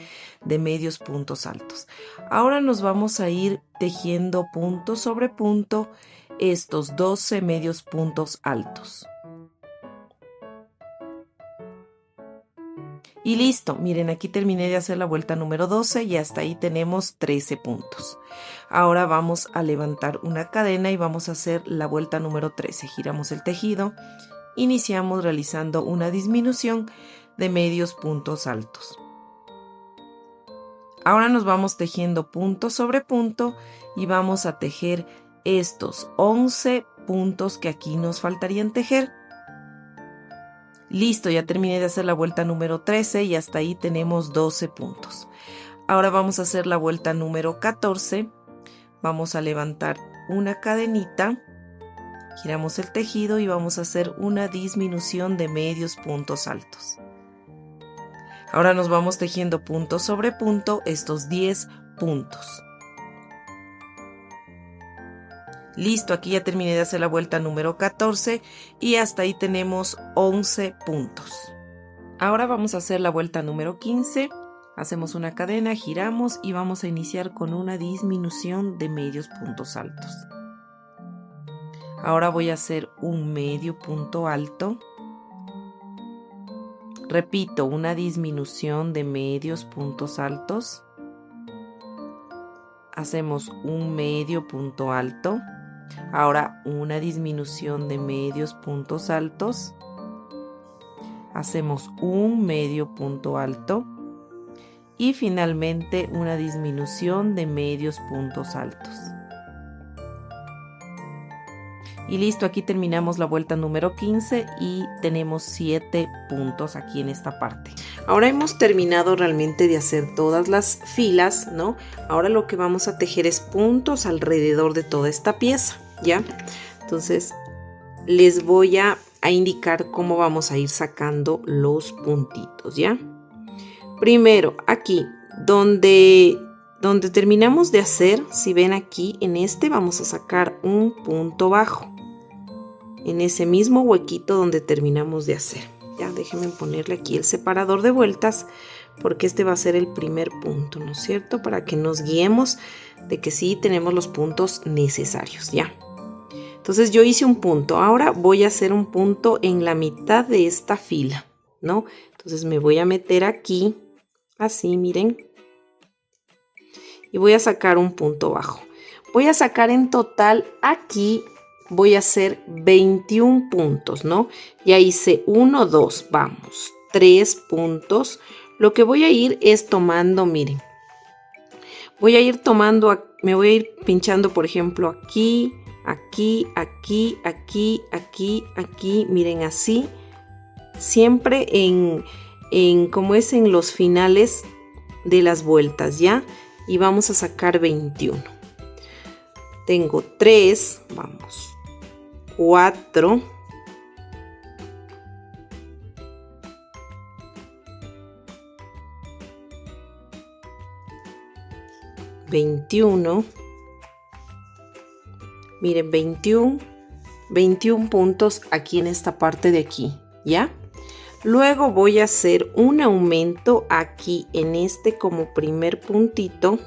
A: de medios puntos altos. Ahora nos vamos a ir tejiendo punto sobre punto estos 12 medios puntos altos. Y listo, miren, aquí terminé de hacer la vuelta número 12 y hasta ahí tenemos 13 puntos. Ahora vamos a levantar una cadena y vamos a hacer la vuelta número 13. Giramos el tejido, iniciamos realizando una disminución de medios puntos altos. Ahora nos vamos tejiendo punto sobre punto y vamos a tejer estos 11 puntos que aquí nos faltarían tejer. Listo, ya terminé de hacer la vuelta número 13 y hasta ahí tenemos 12 puntos. Ahora vamos a hacer la vuelta número 14. Vamos a levantar una cadenita, giramos el tejido y vamos a hacer una disminución de medios puntos altos. Ahora nos vamos tejiendo punto sobre punto estos 10 puntos. Listo, aquí ya terminé de hacer la vuelta número 14 y hasta ahí tenemos 11 puntos. Ahora vamos a hacer la vuelta número 15. Hacemos una cadena, giramos y vamos a iniciar con una disminución de medios puntos altos. Ahora voy a hacer un medio punto alto. Repito, una disminución de medios puntos altos. Hacemos un medio punto alto. Ahora una disminución de medios puntos altos. Hacemos un medio punto alto. Y finalmente una disminución de medios puntos altos. Y listo, aquí terminamos la vuelta número 15 y tenemos 7 puntos aquí en esta parte. Ahora hemos terminado realmente de hacer todas las filas, ¿no? Ahora lo que vamos a tejer es puntos alrededor de toda esta pieza, ¿ya? Entonces les voy a indicar cómo vamos a ir sacando los puntitos, ¿ya? Primero, aquí, donde terminamos de hacer, si ven aquí, en este vamos a sacar un punto bajo. En ese mismo huequito donde terminamos de hacer. Ya, déjenme ponerle aquí el separador de vueltas, porque este va a ser el primer punto, ¿no es cierto? Para que nos guiemos de que sí tenemos los puntos necesarios, ya. Entonces yo hice un punto, ahora voy a hacer un punto en la mitad de esta fila, ¿no? Entonces me voy a meter aquí, así, miren. Y voy a sacar un punto bajo. Voy a sacar en total aquí, voy a hacer 21 puntos, ¿no? Ya hice 1, 2, vamos, 3 puntos. Lo que voy a ir es tomando, miren. Voy a ir tomando, me voy a ir pinchando, por ejemplo, aquí, aquí, aquí, aquí, aquí, aquí, miren así. Siempre como es en los finales de las vueltas, ¿ya? Y vamos a sacar 21. Tengo 3, vamos, 4, 21. Miren, 21 puntos aquí en esta parte de aquí, ¿ya? Luego voy a hacer un aumento aquí en este como primer puntito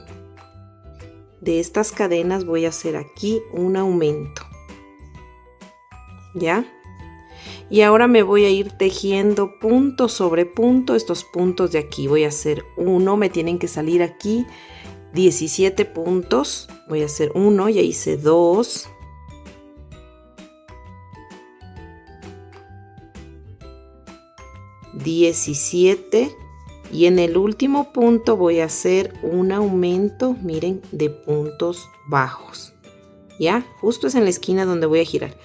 A: de estas cadenas. Voy a hacer aquí un aumento, ¿ya? Y ahora me voy a ir tejiendo punto sobre punto estos puntos de aquí. Voy a hacer uno, me tienen que salir aquí 17 puntos. Voy a hacer uno, ya hice 2. 17 y en el último punto voy a hacer un aumento, miren, de puntos bajos, ya, justo es en la esquina donde voy a girar.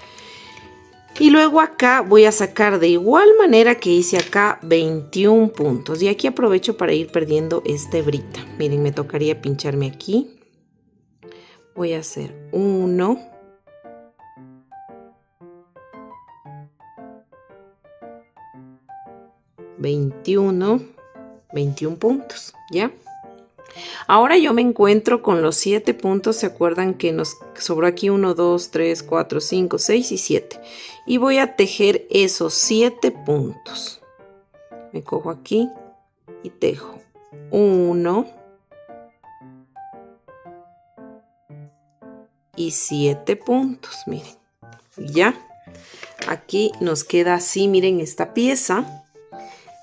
A: Y luego acá voy a sacar de igual manera que hice acá 21 puntos. Y aquí aprovecho para ir perdiendo esta hebrita. Miren, me tocaría pincharme aquí. Voy a hacer 1. 21 puntos, ¿ya? Ahora yo me encuentro con los 7 puntos. ¿Se acuerdan que nos sobró aquí 1, 2, 3, 4, 5, 6 y 7? Y voy a tejer esos 7 puntos. Me cojo aquí y tejo 1 y 7 puntos, miren. Ya, aquí nos queda así, miren esta pieza.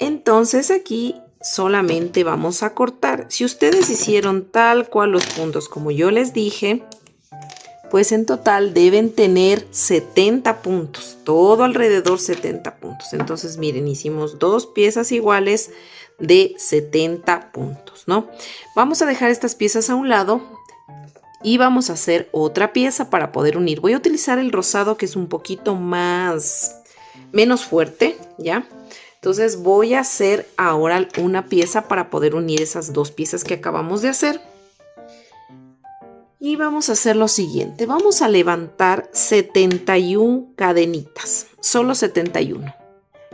A: Entonces aquí solamente vamos a cortar. Si ustedes hicieron tal cual los puntos como yo les dije, pues en total deben tener 70 puntos, todo alrededor 70 puntos. Entonces miren, hicimos 2 piezas iguales de 70 puntos, ¿no? Vamos a dejar estas piezas a un lado y vamos a hacer otra pieza para poder unir. Voy a utilizar el rosado, que es un poquito menos fuerte, ¿ya? Entonces voy a hacer ahora una pieza para poder unir esas 2 piezas que acabamos de hacer. Y vamos a hacer lo siguiente. Vamos a levantar 71 cadenitas. Solo 71.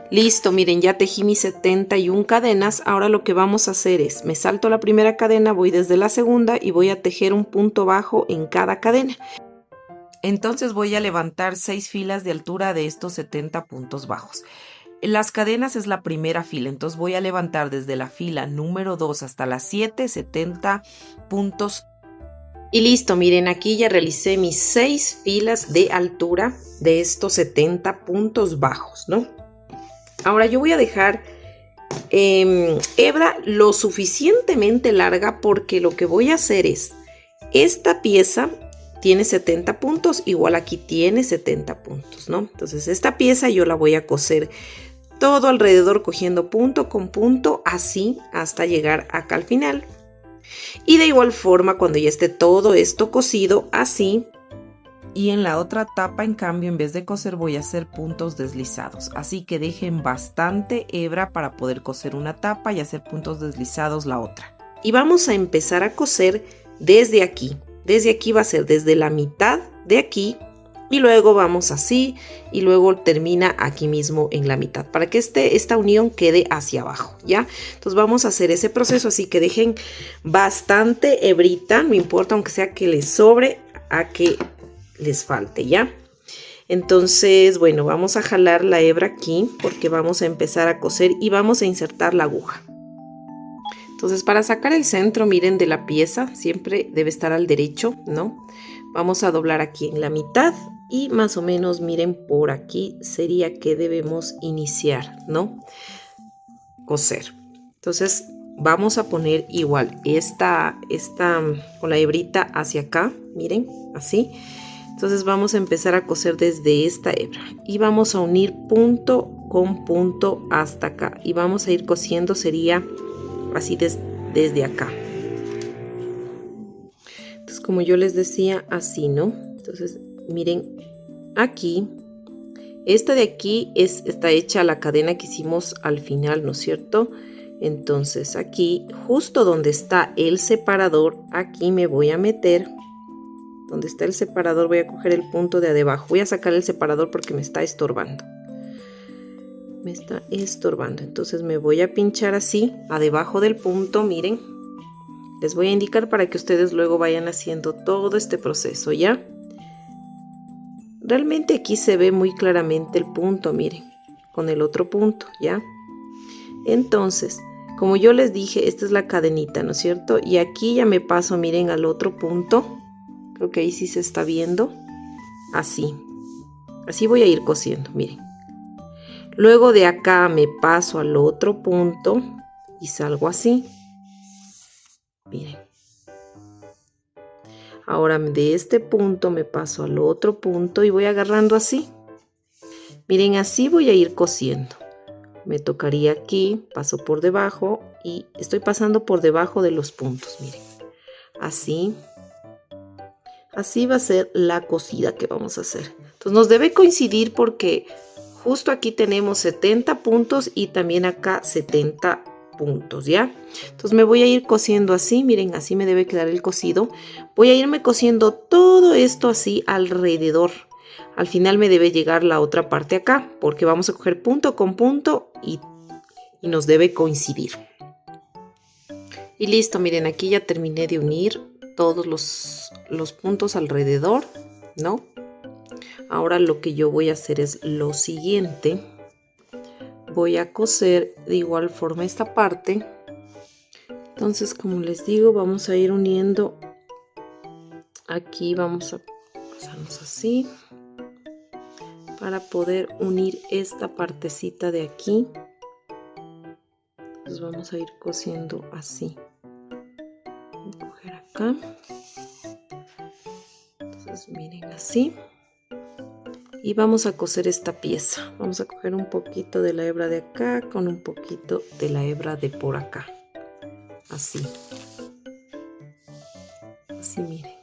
A: Listo, miren, ya tejí mis 71 cadenas. Ahora lo que vamos a hacer es, me salto la primera cadena, voy desde la segunda y voy a tejer un punto bajo en cada cadena. Entonces voy a levantar 6 filas de altura de estos 70 puntos bajos. Las cadenas es la primera fila, entonces voy a levantar desde la fila número 2 hasta la 7, 70 puntos. Y listo, miren, aquí ya realicé mis 6 filas de altura de estos 70 puntos bajos, ¿no? Ahora yo voy a dejar hebra lo suficientemente larga, porque lo que voy a hacer es, esta pieza tiene 70 puntos, igual aquí tiene 70 puntos, ¿no? Entonces esta pieza yo la voy a coser todo alrededor, cogiendo punto con punto, así hasta llegar acá al final. Y de igual forma, cuando ya esté todo esto cosido, así. Y en la otra tapa, en cambio, en vez de coser, voy a hacer puntos deslizados. Así que dejen bastante hebra para poder coser una tapa y hacer puntos deslizados la otra. Y vamos a empezar a coser desde aquí. Desde aquí va a ser desde la mitad de aquí. Y luego vamos así y luego termina aquí mismo en la mitad, para que esta unión quede hacia abajo, ¿ya? Entonces vamos a hacer ese proceso, así que dejen bastante hebrita, no importa, aunque sea que les sobre a que les falte, ¿ya? Entonces, bueno, vamos a jalar la hebra aquí porque vamos a empezar a coser y vamos a insertar la aguja. Entonces, para sacar el centro, miren, de la pieza, siempre debe estar al derecho, ¿no? Vamos a doblar aquí en la mitad y más o menos, miren, por aquí sería que debemos iniciar, ¿no? Coser. Entonces, vamos a poner igual esta con la hebrita hacia acá, miren, así. Entonces, vamos a empezar a coser desde esta hebra y vamos a unir punto con punto hasta acá. Y vamos a ir cosiendo, sería así desde acá. Entonces, como yo les decía, así, ¿no? Entonces, miren, aquí, esta de aquí está hecha la cadena que hicimos al final, ¿no es cierto? Entonces, aquí, justo donde está el separador, aquí me voy a meter. Donde está el separador, voy a coger el punto de abajo. Voy a sacar el separador porque me está estorbando. Me está estorbando. Entonces, me voy a pinchar así, a debajo del punto, miren. Les voy a indicar para que ustedes luego vayan haciendo todo este proceso, ¿ya? Realmente aquí se ve muy claramente el punto, miren, con el otro punto, ¿ya? Entonces, como yo les dije, esta es la cadenita, ¿no es cierto? Y aquí ya me paso, miren, al otro punto. Creo que ahí sí se está viendo. Así. Así voy a ir cosiendo, miren. Luego de acá me paso al otro punto y salgo así. Miren. Ahora de este punto me paso al otro punto y voy agarrando así. Miren, así voy a ir cosiendo. Me tocaría aquí, paso por debajo y estoy pasando por debajo de los puntos, miren. Así. Así va a ser la cosida que vamos a hacer. Entonces nos debe coincidir porque justo aquí tenemos 70 puntos y también acá 70 puntos, ¿ya? Entonces me voy a ir cosiendo así, miren, así me debe quedar el cosido. Voy a irme cosiendo todo esto así alrededor. Al final me debe llegar la otra parte acá, porque vamos a coger punto con punto y nos debe coincidir. Y listo, miren, aquí ya terminé de unir todos los puntos alrededor, ¿no? Ahora lo que yo voy a hacer es lo siguiente. Voy a coser de igual forma esta parte. Entonces, como les digo, vamos a ir uniendo. Aquí vamos a pasarnos así para poder unir esta partecita de aquí. Entonces vamos a ir cosiendo así. Voy a coger acá. Entonces miren así. Y vamos a coser esta pieza. Vamos a coger un poquito de la hebra de acá con un poquito de la hebra de por acá. Así. Así miren.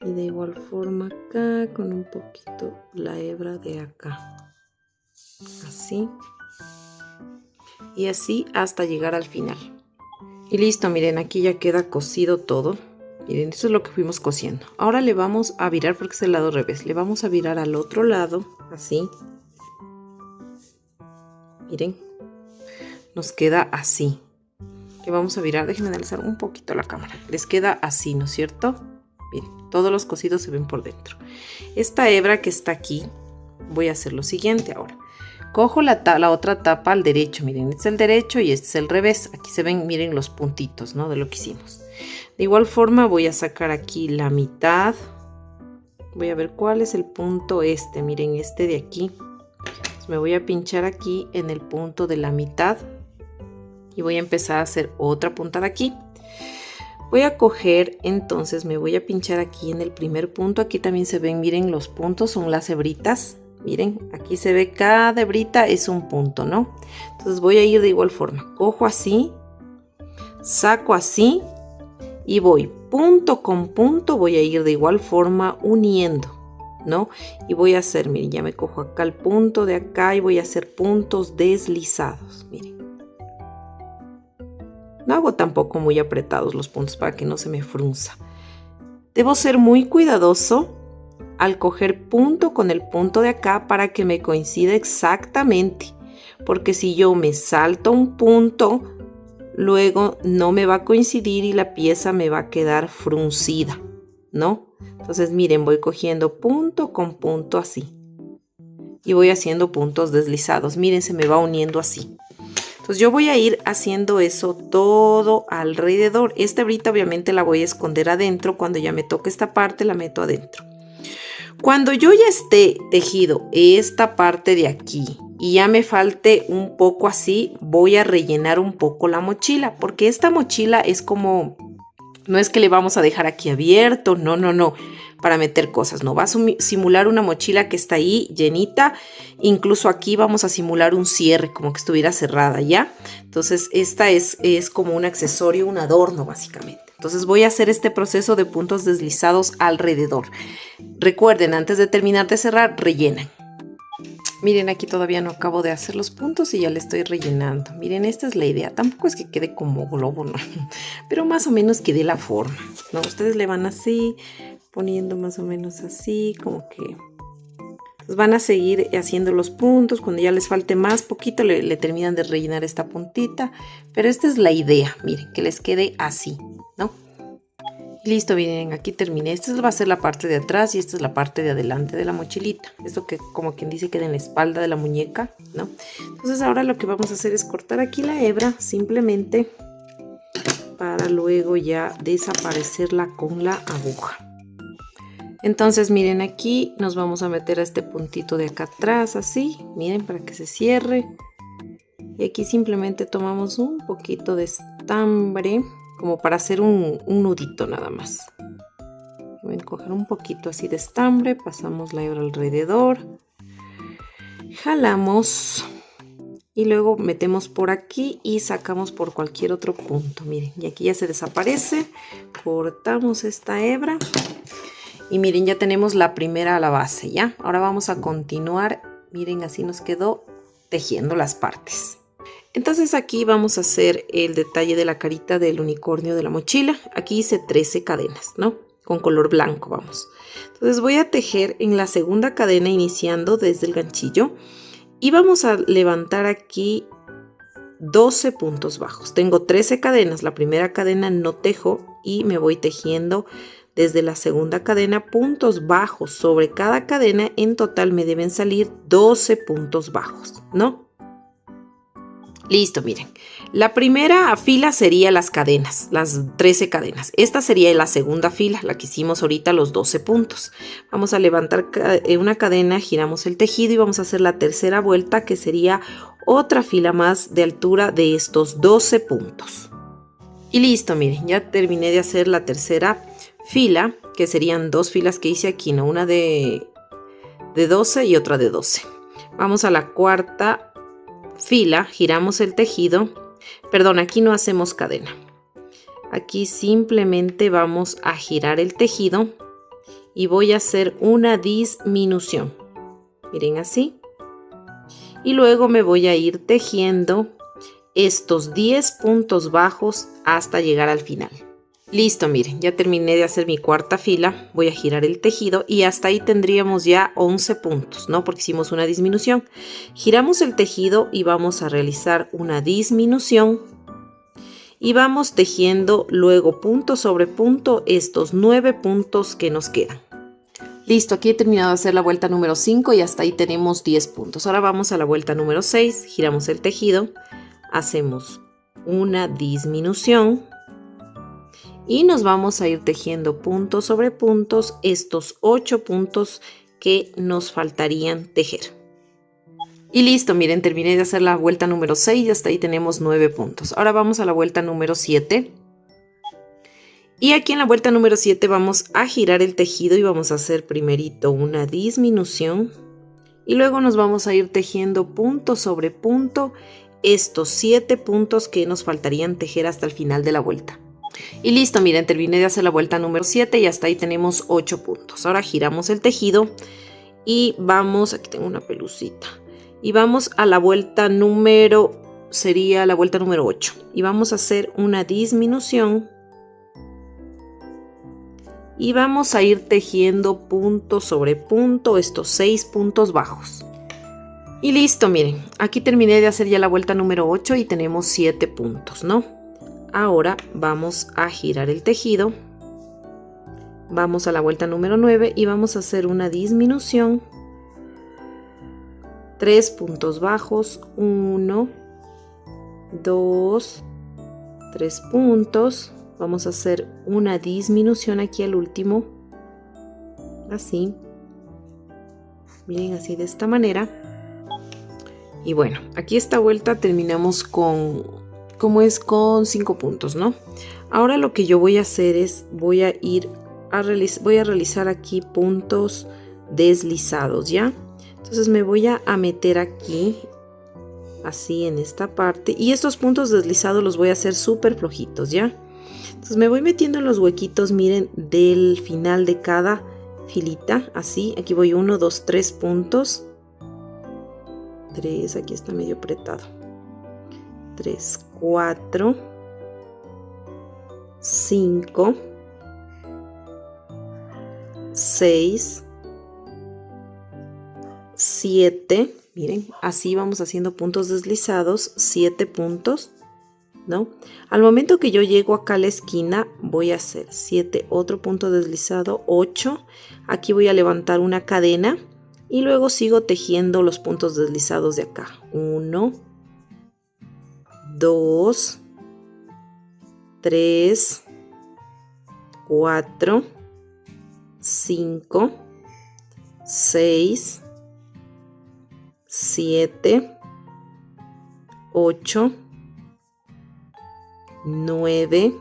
A: Y de igual forma acá con un poquito la hebra de acá. Así. Y así hasta llegar al final. Y listo, miren, aquí ya queda cosido todo. Miren, eso es lo que fuimos cosiendo. Ahora le vamos a virar porque es el lado revés. Le vamos a virar al otro lado, así. Miren, nos queda así. Le vamos a virar, déjenme analizar un poquito la cámara. Les queda así, ¿no es cierto? Miren, todos los cosidos se ven por dentro. Esta hebra que está aquí, voy a hacer lo siguiente ahora. Cojo la otra tapa al derecho, miren, este es el derecho y este es el revés. Aquí se ven, miren los puntitos, ¿no? De lo que hicimos. De igual forma voy a sacar aquí la mitad. Voy a ver cuál es el punto este, miren, este de aquí. Entonces me voy a pinchar aquí en el punto de la mitad. Y voy a empezar a hacer otra puntada aquí. Voy a coger, entonces me voy a pinchar aquí en el primer punto. Aquí también se ven, miren, los puntos son las hebritas. Miren, aquí se ve cada hebrita es un punto, ¿no? Entonces voy a ir de igual forma. Cojo así, saco así y voy punto con punto. Voy a ir de igual forma uniendo, ¿no? Y voy a hacer, miren, ya me cojo acá el punto de acá y voy a hacer puntos deslizados, miren. No hago tampoco muy apretados los puntos para que no se me frunza. Debo ser muy cuidadoso al coger punto con el punto de acá para que me coincida exactamente, porque si yo me salto un punto, luego no me va a coincidir y la pieza me va a quedar fruncida, ¿no? Entonces miren, voy cogiendo punto con punto así y voy haciendo puntos deslizados. Miren, se me va uniendo así. Entonces yo voy a ir haciendo eso todo alrededor. Esta hebrita obviamente la voy a esconder adentro. Cuando ya me toque esta parte la meto adentro. Cuando yo ya esté tejido esta parte de aquí y ya me falte un poco así, voy a rellenar un poco la mochila, porque esta mochila es como, no es que le vamos a dejar aquí abierto, no, para meter cosas, no, va a simular una mochila que está ahí llenita, incluso aquí vamos a simular un cierre, como que estuviera cerrada, ¿ya? Entonces esta es como un accesorio, un adorno básicamente. Entonces voy a hacer este proceso de puntos deslizados alrededor. Recuerden, antes de terminar de cerrar, rellenan. Miren, aquí todavía no acabo de hacer los puntos y ya le estoy rellenando. Miren, esta es la idea. Tampoco es que quede como globo, ¿no? Pero más o menos que dé la forma, ¿no? Ustedes le van así, poniendo más o menos así, como que Entonces van a seguir haciendo los puntos. Cuando ya les falte más poquito le terminan de rellenar esta puntita, pero esta es la idea, miren, que les quede así, ¿no? Listo, miren, aquí terminé. Esta va a ser la parte de atrás y esta es la parte de adelante de la mochilita. Esto que como quien dice queda en la espalda de la muñeca, ¿no? Entonces ahora lo que vamos a hacer es cortar aquí la hebra simplemente para luego ya desaparecerla con la aguja. Entonces miren, aquí nos vamos a meter a este puntito de acá atrás, así, miren, para que se cierre. Y aquí simplemente tomamos un poquito de estambre, como para hacer un nudito nada más. Voy a coger un poquito así de estambre, pasamos la hebra alrededor, jalamos y luego metemos por aquí y sacamos por cualquier otro punto. Miren, y aquí ya se desaparece, cortamos esta hebra y miren, ya tenemos la primera a la base, ¿ya? Ahora vamos a continuar, miren, así nos quedó tejiendo las partes. Entonces aquí vamos a hacer el detalle de la carita del unicornio de la mochila. Aquí hice 13 cadenas, ¿no? Con color blanco, vamos. Entonces voy a tejer en la segunda cadena iniciando desde el ganchillo. Y vamos a levantar aquí 12 puntos bajos. Tengo 13 cadenas. La primera cadena no tejo y me voy tejiendo desde la segunda cadena puntos bajos. Sobre cada cadena en total me deben salir 12 puntos bajos, ¿no? Listo, miren, la primera fila sería las cadenas, las 13 cadenas. Esta sería la segunda fila, la que hicimos ahorita, los 12 puntos. Vamos a levantar una cadena, giramos el tejido y vamos a hacer la tercera vuelta, que sería otra fila más de altura de estos 12 puntos. Y listo, miren, ya terminé de hacer la tercera fila, que serían dos filas que hice aquí, ¿no? Una de 12 y otra de 12. Vamos a la cuarta fila, giramos el tejido, perdón, aquí no hacemos cadena, aquí simplemente vamos a girar el tejido y voy a hacer una disminución, miren así, y luego me voy a ir tejiendo estos 10 puntos bajos hasta llegar al final. Listo, miren, ya terminé de hacer mi cuarta fila, voy a girar el tejido y hasta ahí tendríamos ya 11 puntos, ¿no? Porque hicimos una disminución. Giramos el tejido y vamos a realizar una disminución y vamos tejiendo luego punto sobre punto estos 9 puntos que nos quedan. Listo, aquí he terminado de hacer la vuelta número 5 y hasta ahí tenemos 10 puntos. Ahora vamos a la vuelta número 6, giramos el tejido, hacemos una disminución. Y nos vamos a ir tejiendo puntos sobre puntos estos 8 puntos que nos faltarían tejer. Y listo, miren, terminé de hacer la vuelta número 6 y hasta ahí tenemos 9 puntos. Ahora vamos a la vuelta número 7. Y aquí en la vuelta número 7 vamos a girar el tejido y vamos a hacer primerito una disminución. Y luego nos vamos a ir tejiendo punto sobre punto estos 7 puntos que nos faltarían tejer hasta el final de la vuelta. Y listo, miren, terminé de hacer la vuelta número 7 y hasta ahí tenemos 8 puntos. Ahora giramos el tejido y vamos, aquí tengo una pelucita, y vamos a la vuelta número, sería la vuelta número 8. Y vamos a hacer una disminución y vamos a ir tejiendo punto sobre punto estos 6 puntos bajos. Y listo, miren, aquí terminé de hacer ya la vuelta número 8 y tenemos 7 puntos, ¿no? Ahora vamos a girar el tejido, vamos a la vuelta número 9 y vamos a hacer una disminución, 3 puntos bajos, 1, 2, 3 puntos, vamos a hacer una disminución aquí al último, así, miren, así de esta manera. Y bueno, aquí esta vuelta terminamos con... como es con 5 puntos, ¿no? Ahora lo que yo voy a hacer es, voy a realizar aquí puntos deslizados, ¿ya? Entonces me voy a meter aquí, así en esta parte, y estos puntos deslizados los voy a hacer súper flojitos, ¿ya? Entonces me voy metiendo en los huequitos, miren, del final de cada filita, así, aquí voy 1, 2, 3 puntos, 3, aquí está medio apretado, 3, 4, 5, 6, 7, miren, así vamos haciendo puntos deslizados, 7 puntos, ¿no? Al momento que yo llego acá a la esquina, voy a hacer 7, otro punto deslizado, 8, aquí voy a levantar una cadena y luego sigo tejiendo los puntos deslizados de acá, 1, 2, 3, 4, 5, 6, 7, 8, 9,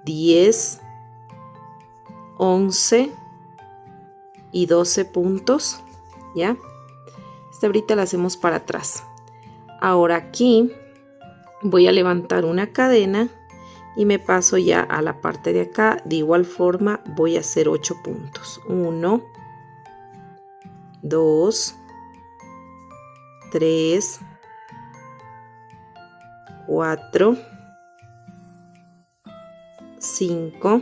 A: 10, 11 y 12 puntos, ¿ya? Esta ahorita la hacemos para atrás. Ahora aquí voy a levantar una cadena y me paso ya a la parte de acá. De igual forma voy a hacer 8 puntos. 1, 2, 3, 4, 5,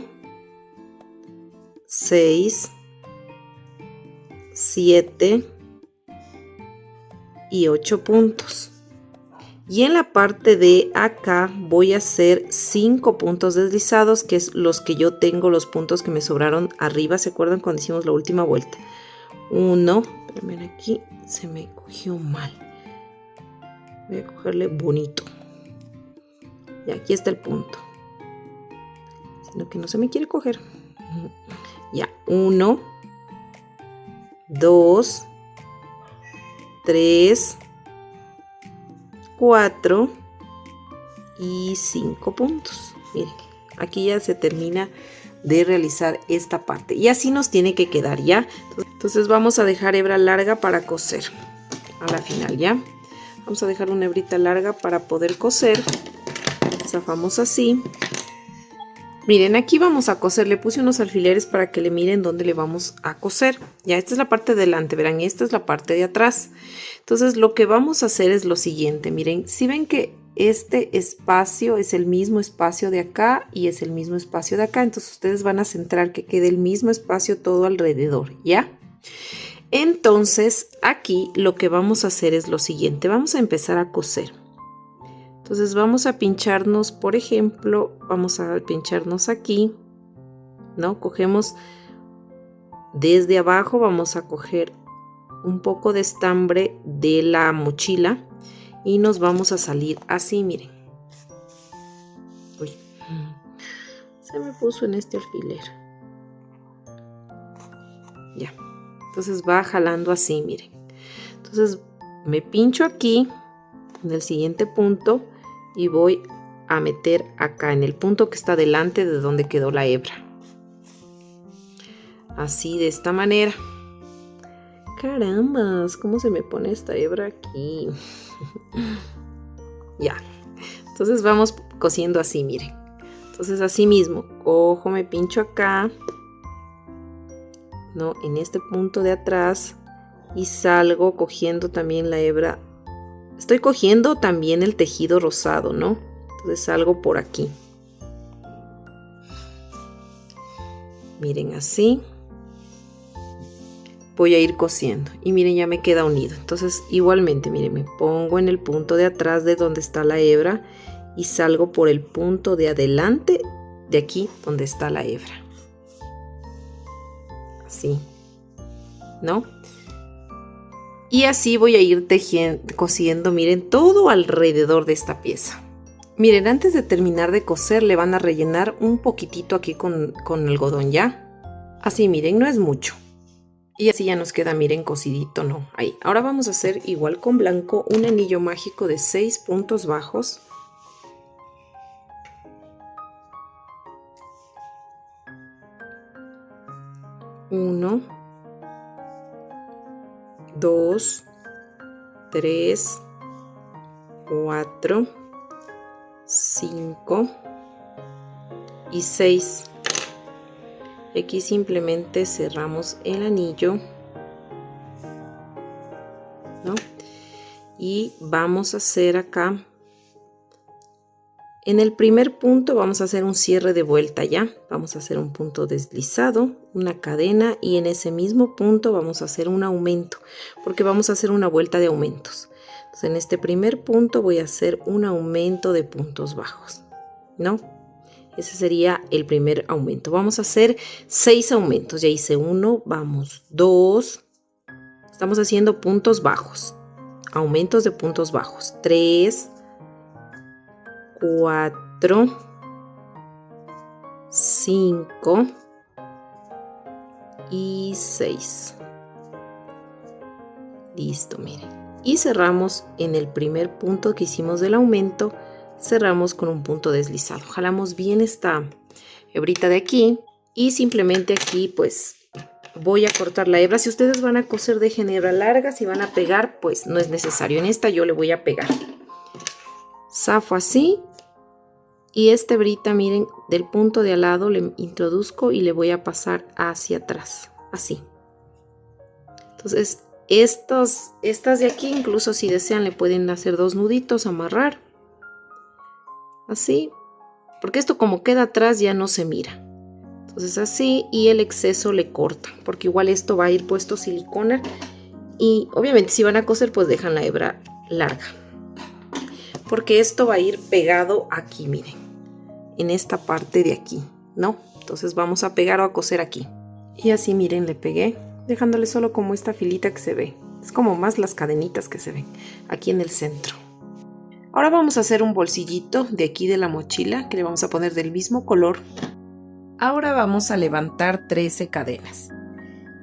A: 6, 7 y 8 puntos. Y en la parte de acá voy a hacer 5 puntos deslizados, que es los que yo tengo, los puntos que me sobraron arriba. ¿Se acuerdan cuando hicimos la última vuelta? 1, espérame, aquí se me cogió mal. Voy a cogerle bonito. Y aquí está el punto. Sino que no se me quiere coger. Ya, 1, 2, 3, 4 y 5 puntos. Miren, aquí ya se termina de realizar esta parte y así nos tiene que quedar, ya. Entonces vamos a dejar hebra larga para coser a la final, ya. Vamos a dejar una hebrita larga para poder coser. Zafamos así. Miren, aquí vamos a coser, le puse unos alfileres para que le miren dónde le vamos a coser. Ya, esta es la parte de delante, verán, esta es la parte de atrás. Entonces lo que vamos a hacer es lo siguiente, miren, si ven que este espacio es el mismo espacio de acá y es el mismo espacio de acá, entonces ustedes van a centrar que quede el mismo espacio todo alrededor, ¿ya? Entonces aquí lo que vamos a hacer es lo siguiente, vamos a empezar a coser. Entonces vamos a pincharnos, por ejemplo, vamos a pincharnos aquí, ¿no? Cogemos desde abajo, vamos a coger un poco de estambre de la mochila y nos vamos a salir así, miren. Uy, se me puso en este alfiler. Ya, entonces va jalando así, miren. Entonces me pincho aquí en el siguiente punto y voy a meter acá en el punto que está delante de donde quedó la hebra. Así, de esta manera. Carambas, ¿cómo se me pone esta hebra aquí? Ya. Entonces vamos cosiendo así, miren. Entonces así mismo, cojo, me pincho acá, ¿no? En este punto de atrás y salgo cogiendo también la hebra. Estoy cogiendo también el tejido rosado, ¿no? Entonces salgo por aquí. Miren, así. Voy a ir cosiendo. Y miren, ya me queda unido. Entonces, igualmente, miren, me pongo en el punto de atrás de donde está la hebra y salgo por el punto de adelante de aquí donde está la hebra. Así, ¿no? Y así voy a ir tejiendo, cosiendo, miren, todo alrededor de esta pieza. Miren, antes de terminar de coser, le van a rellenar un poquitito aquí con algodón, ¿ya? Así, miren, no es mucho. Y así ya nos queda, miren, cosidito, ¿no? Ahí. Ahora vamos a hacer igual con blanco un anillo mágico de 6 puntos bajos. Uno, 2, 3, 4, 5 y 6. Aquí simplemente cerramos el anillo, ¿no? Y vamos a hacer acá En el primer punto vamos a hacer un cierre de vuelta ya. Vamos a hacer un punto deslizado, una cadena y en ese mismo punto vamos a hacer un aumento porque vamos a hacer una vuelta de aumentos. Entonces en este primer punto voy a hacer un aumento de puntos bajos, ¿no? Ese sería el primer aumento. Vamos a hacer 6 aumentos. Ya hice 1, vamos 2. Estamos haciendo puntos bajos, aumentos de puntos bajos. 3, 4, 5 y 6. Listo, miren. Y cerramos en el primer punto que hicimos del aumento, cerramos con un punto deslizado. Jalamos bien esta hebrita de aquí y simplemente aquí pues voy a cortar la hebra. Si ustedes van a coser dejen hebra larga, si van a pegar pues no es necesario. En esta yo le voy a pegar. Zafo así. Y esta hebrita, miren, del punto de al lado le introduzco y le voy a pasar hacia atrás, así. Entonces, estas de aquí, incluso si desean, le pueden hacer 2 nuditos, amarrar. Así, porque esto como queda atrás ya no se mira. Entonces así, y el exceso le cortan, porque igual esto va a ir puesto silicona. Y obviamente si van a coser, pues dejan la hebra larga. Porque esto va a ir pegado aquí, miren, en esta parte de aquí, ¿no? Entonces vamos a pegar o a coser aquí. Y así, miren, le pegué, dejándole solo como esta filita que se ve. Es como más las cadenitas que se ven aquí en el centro. Ahora vamos a hacer un bolsillito de aquí de la mochila, que le vamos a poner del mismo color. Ahora vamos a levantar 13 cadenas.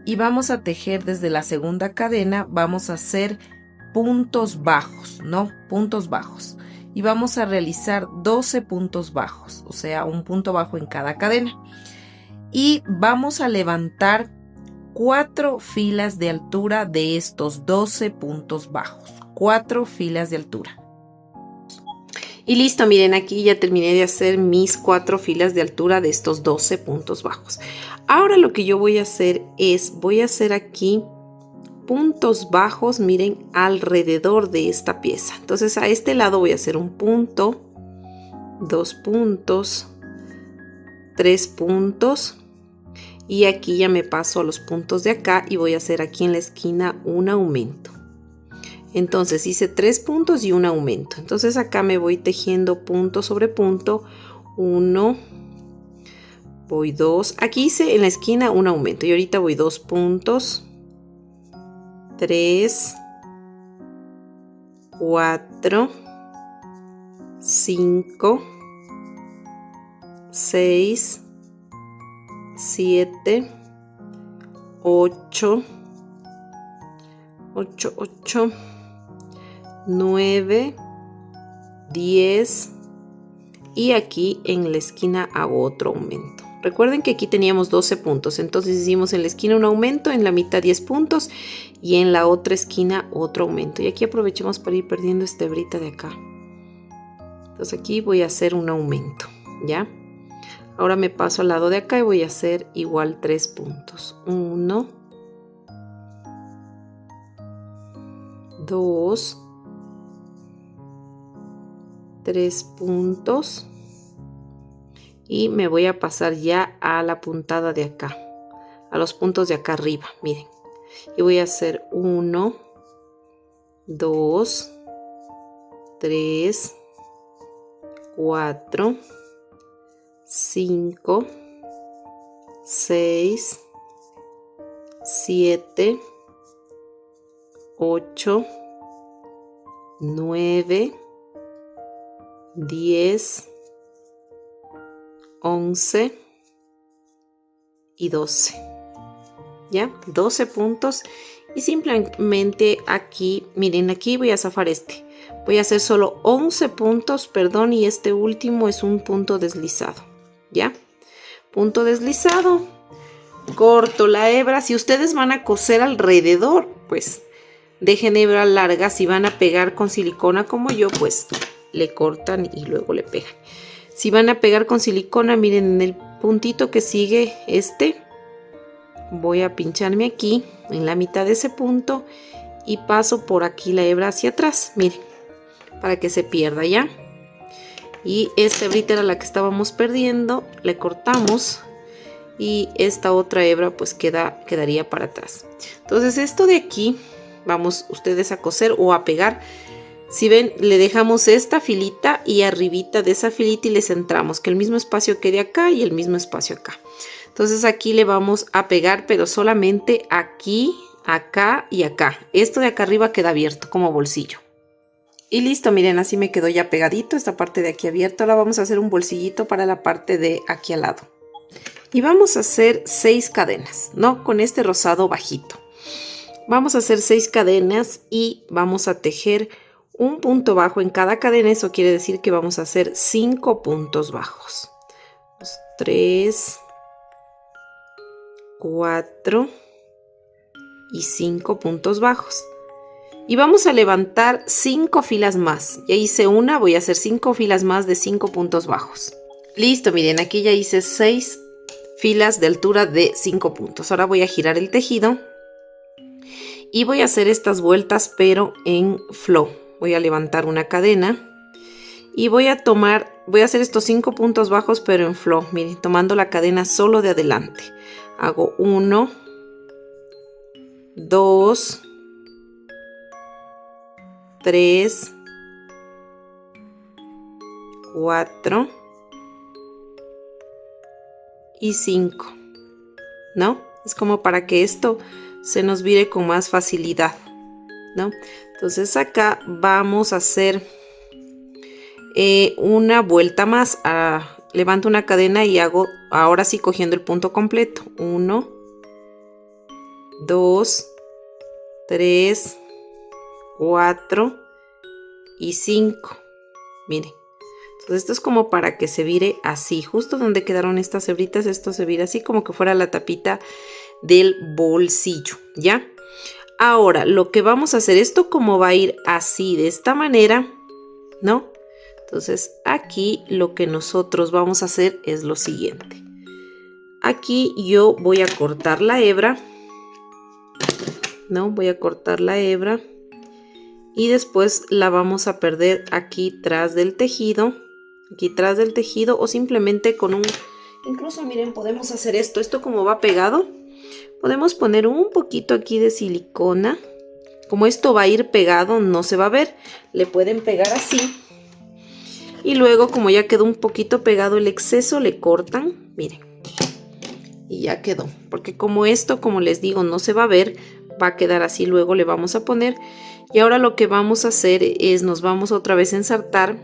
A: Y vamos a tejer desde la segunda cadena, vamos a hacer puntos bajos, ¿no? Puntos bajos. Y vamos a realizar 12 puntos bajos, o sea, un punto bajo en cada cadena. Y vamos a levantar 4 filas de altura de estos 12 puntos bajos. 4 filas de altura. Y listo, miren, aquí ya terminé de hacer mis 4 filas de altura de estos 12 puntos bajos. Ahora lo que yo voy a hacer es, voy a hacer aquí puntos bajos, miren, alrededor de esta pieza. Entonces a este lado voy a hacer un punto, 2 puntos, 3 puntos y aquí ya me paso a los puntos de acá y voy a hacer aquí en la esquina un aumento. Entonces hice 3 puntos y un aumento. Entonces acá me voy tejiendo punto sobre punto, 1, voy 2, aquí hice en la esquina un aumento y ahorita voy 2 puntos, 3, 4, 5, 6, 7, 8, 9, 10 y aquí en la esquina hago otro aumento. Recuerden que aquí teníamos 12 puntos, entonces hicimos en la esquina un aumento, en la mitad 10 puntos y en la otra esquina otro aumento. Y aquí aprovechemos para ir perdiendo esta hebrita de acá. Entonces aquí voy a hacer un aumento, ¿ya? Ahora me paso al lado de acá y voy a hacer igual 3 puntos. 1, 2, 3 puntos. Y me voy a pasar ya a la puntada de acá, a los puntos de acá arriba, miren. Y voy a hacer 1, 2, 3, 4, 5, 6, 7, 8, 9, 10, 11 y 12. ¿Ya? 12 puntos. Y simplemente aquí, miren, aquí voy a zafar este. Voy a hacer solo 11 puntos, perdón, y este último es un punto deslizado. ¿Ya? Punto deslizado. Corto la hebra. Si ustedes van a coser alrededor, pues dejen hebra larga. Si van a pegar con silicona como yo, pues le cortan y luego le pegan. Si van a pegar con silicona, miren, en el puntito que sigue voy a pincharme aquí en la mitad de ese punto y paso por aquí la hebra hacia atrás, miren, para que se pierda, ¿ya? Y esta hebrita era la que estábamos perdiendo, le cortamos y esta otra hebra pues quedaría para atrás. Entonces esto de aquí vamos ustedes a coser o a pegar. Si ven, le dejamos esta filita y arribita de esa filita y le centramos, que el mismo espacio quede acá y el mismo espacio acá. Entonces aquí le vamos a pegar, pero solamente aquí, acá y acá. Esto de acá arriba queda abierto como bolsillo. Y listo, miren, así me quedó ya pegadito esta parte de aquí abierta. Ahora vamos a hacer un bolsillito para la parte de aquí al lado. Y vamos a hacer 6 cadenas, ¿no? Con este rosado bajito. Vamos a hacer 6 cadenas y vamos a tejer un punto bajo en cada cadena. Eso quiere decir que vamos a hacer 5 puntos bajos. 3, 4 y 5 puntos bajos. Y vamos a levantar 5 filas más. Ya hice una, voy a hacer 5 filas más de 5 puntos bajos. Listo, miren, aquí ya hice 6 filas de altura de 5 puntos. Ahora voy a girar el tejido y voy a hacer estas vueltas pero en flow. Voy a levantar una cadena y voy a hacer estos 5 puntos bajos pero en flow. Miren, tomando la cadena solo de adelante. Hago 1, 2, 3, 4 y 5, ¿no? Es como para que esto se nos vire con más facilidad, ¿no? Entonces acá vamos a hacer una vuelta más. Levanto una cadena y hago, ahora sí cogiendo el punto completo, 1, 2, 3, 4 y 5. Miren, entonces esto es como para que se vire así, justo donde quedaron estas hebritas. Esto se vira así como que fuera la tapita del bolsillo, ¿ya? Ahora lo que vamos a hacer, esto como va a ir así de esta manera, ¿no? Entonces aquí lo que nosotros vamos a hacer es lo siguiente. Aquí yo voy a cortar la hebra, ¿no? Voy a cortar la hebra y después la vamos a perder aquí tras del tejido, o simplemente con un, incluso miren, podemos hacer esto como va pegado, podemos poner un poquito aquí de silicona. Como esto va a ir pegado, no se va a ver, le pueden pegar así. Y luego, como ya quedó un poquito pegado el exceso, le cortan, miren. Y ya quedó. Porque como esto, como les digo, no se va a ver, va a quedar así. Luego le vamos a poner. Y ahora lo que vamos a hacer es, nos vamos otra vez a ensartar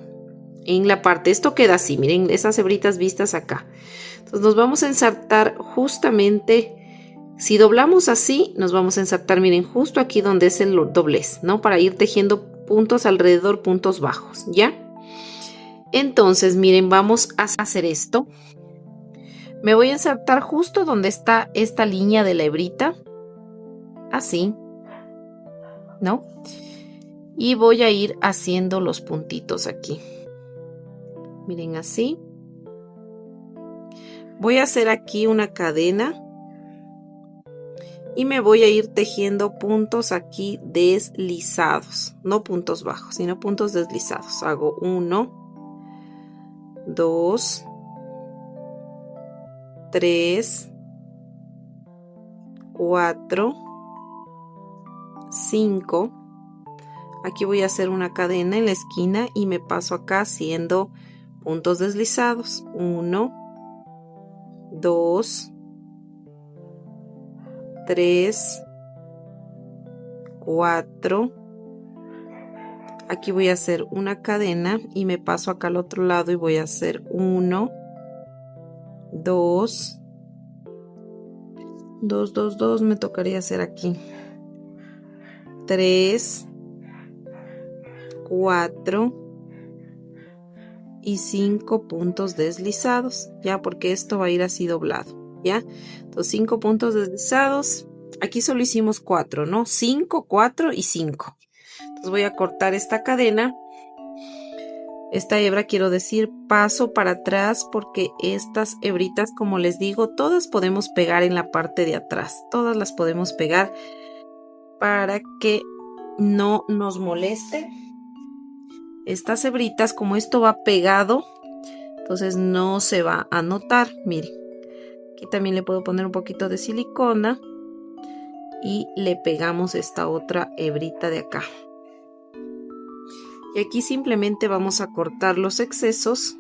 A: en la parte. Esto queda así, miren, esas hebritas vistas acá. Entonces nos vamos a ensartar justamente. Si doblamos así, nos vamos a ensartar, miren, justo aquí donde es el doblez, ¿no? Para ir tejiendo puntos alrededor, puntos bajos, ¿ya? Entonces, miren, vamos a hacer esto. Me voy a ensartar justo donde está esta línea de la hebrita. Así, ¿no? Y voy a ir haciendo los puntitos aquí. Miren, así. Voy a hacer aquí una cadena. Y me voy a ir tejiendo puntos aquí deslizados. No puntos bajos, sino puntos deslizados. Hago 1, 2, 3, 4, 5. Aquí voy a hacer una cadena en la esquina y me paso acá haciendo puntos deslizados. 1, 2, 3, 4. Aquí voy a hacer una cadena y me paso acá al otro lado y voy a hacer 1, 2, 2, 2, 2, me tocaría hacer aquí 3, 4 y 5 puntos deslizados, ya, porque esto va a ir así doblado, ya. Entonces 5 puntos deslizados. Aquí solo hicimos 4, ¿no? 5, 4 y 5. Entonces voy a cortar esta cadena. Esta hebra, quiero decir, paso para atrás porque estas hebritas, como les digo, todas podemos pegar en la parte de atrás. Todas las podemos pegar para que no nos moleste estas hebritas, como esto va pegado, entonces no se va a notar. Miren, aquí también le puedo poner un poquito de silicona y le pegamos esta otra hebrita de acá. Y aquí simplemente vamos a cortar los excesos.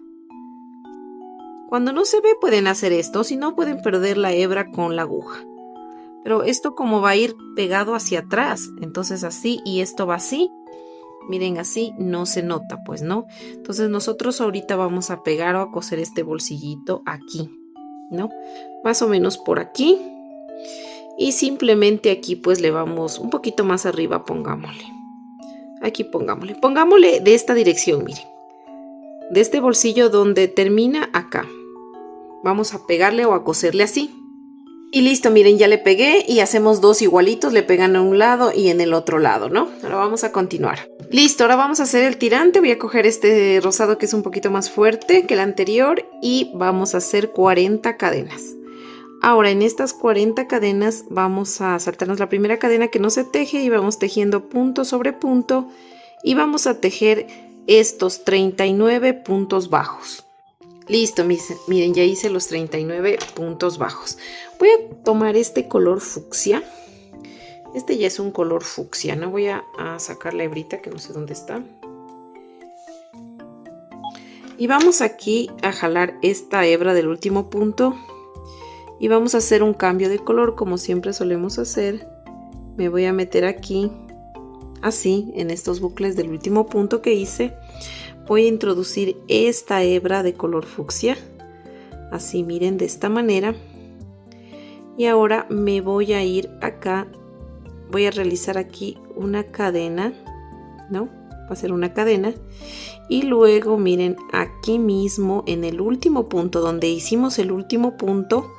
A: Cuando no se ve pueden hacer esto, si no pueden perder la hebra con la aguja. Pero esto como va a ir pegado hacia atrás, entonces así, y esto va así. Miren, así no se nota, pues, ¿no? Entonces nosotros ahorita vamos a pegar o a coser este bolsillito aquí, ¿no? Más o menos por aquí. Y simplemente aquí pues le vamos un poquito más arriba, pongámosle. Aquí pongámosle de esta dirección, miren. De este bolsillo donde termina acá. Vamos a pegarle o a coserle así. Y listo, miren, ya le pegué y hacemos dos igualitos, le pegan a un lado y en el otro lado, ¿no? Ahora vamos a continuar. Listo, ahora vamos a hacer el tirante. Voy a coger este rosado que es un poquito más fuerte que el anterior y vamos a hacer 40 cadenas. Ahora en estas 40 cadenas vamos a saltarnos la primera cadena que no se teje y vamos tejiendo punto sobre punto y vamos a tejer estos 39 puntos bajos. Listo, miren, ya hice los 39 puntos bajos. Voy a tomar este color fucsia. Este ya es un color fucsia, ¿no? Voy a sacar la hebrita que no sé dónde está. Y vamos aquí a jalar esta hebra del último punto. Y vamos a hacer un cambio de color como siempre solemos hacer. Me voy a meter aquí, así, en estos bucles del último punto que hice. Voy a introducir esta hebra de color fucsia, así miren, de esta manera. Y ahora me voy a ir acá, voy a realizar aquí una cadena, ¿no? Va a ser una cadena. Y luego miren, aquí mismo en el último punto, donde hicimos el último punto,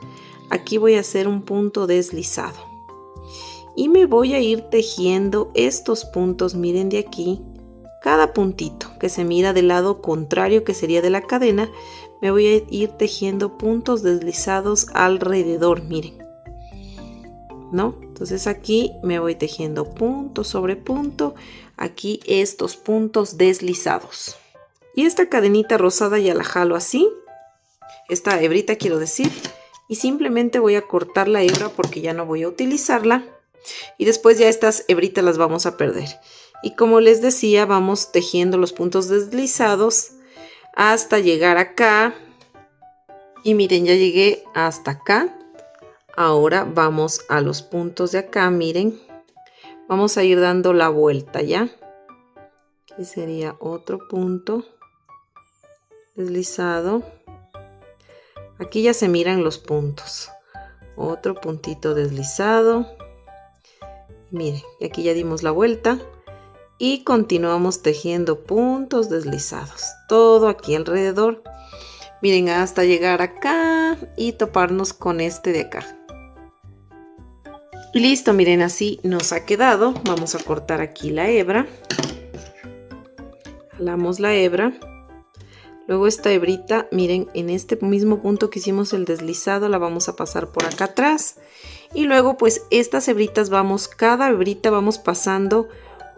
A: aquí voy a hacer un punto deslizado. Y me voy a ir tejiendo estos puntos, miren de aquí. Cada puntito que se mira del lado contrario, que sería de la cadena, me voy a ir tejiendo puntos deslizados alrededor, miren, ¿no? Entonces aquí me voy tejiendo punto sobre punto, aquí estos puntos deslizados. Y esta cadenita rosada ya la jalo así, esta hebrita quiero decir, y simplemente voy a cortar la hebra porque ya no voy a utilizarla. Y después ya estas hebritas las vamos a perder. Y como les decía, vamos tejiendo los puntos deslizados hasta llegar acá. Y miren, ya llegué hasta acá. Ahora vamos a los puntos de acá, miren. Vamos a ir dando la vuelta ya. Aquí sería otro punto deslizado. Aquí ya se miran los puntos. Otro puntito deslizado. Miren, y aquí ya dimos la vuelta. Y continuamos tejiendo puntos deslizados, todo aquí alrededor, miren, hasta llegar acá y toparnos con este de acá. Y listo, miren, así nos ha quedado. Vamos a cortar aquí la hebra, jalamos la hebra, luego esta hebrita, miren, en este mismo punto que hicimos el deslizado la vamos a pasar por acá atrás y luego pues estas hebritas vamos, cada hebrita vamos pasando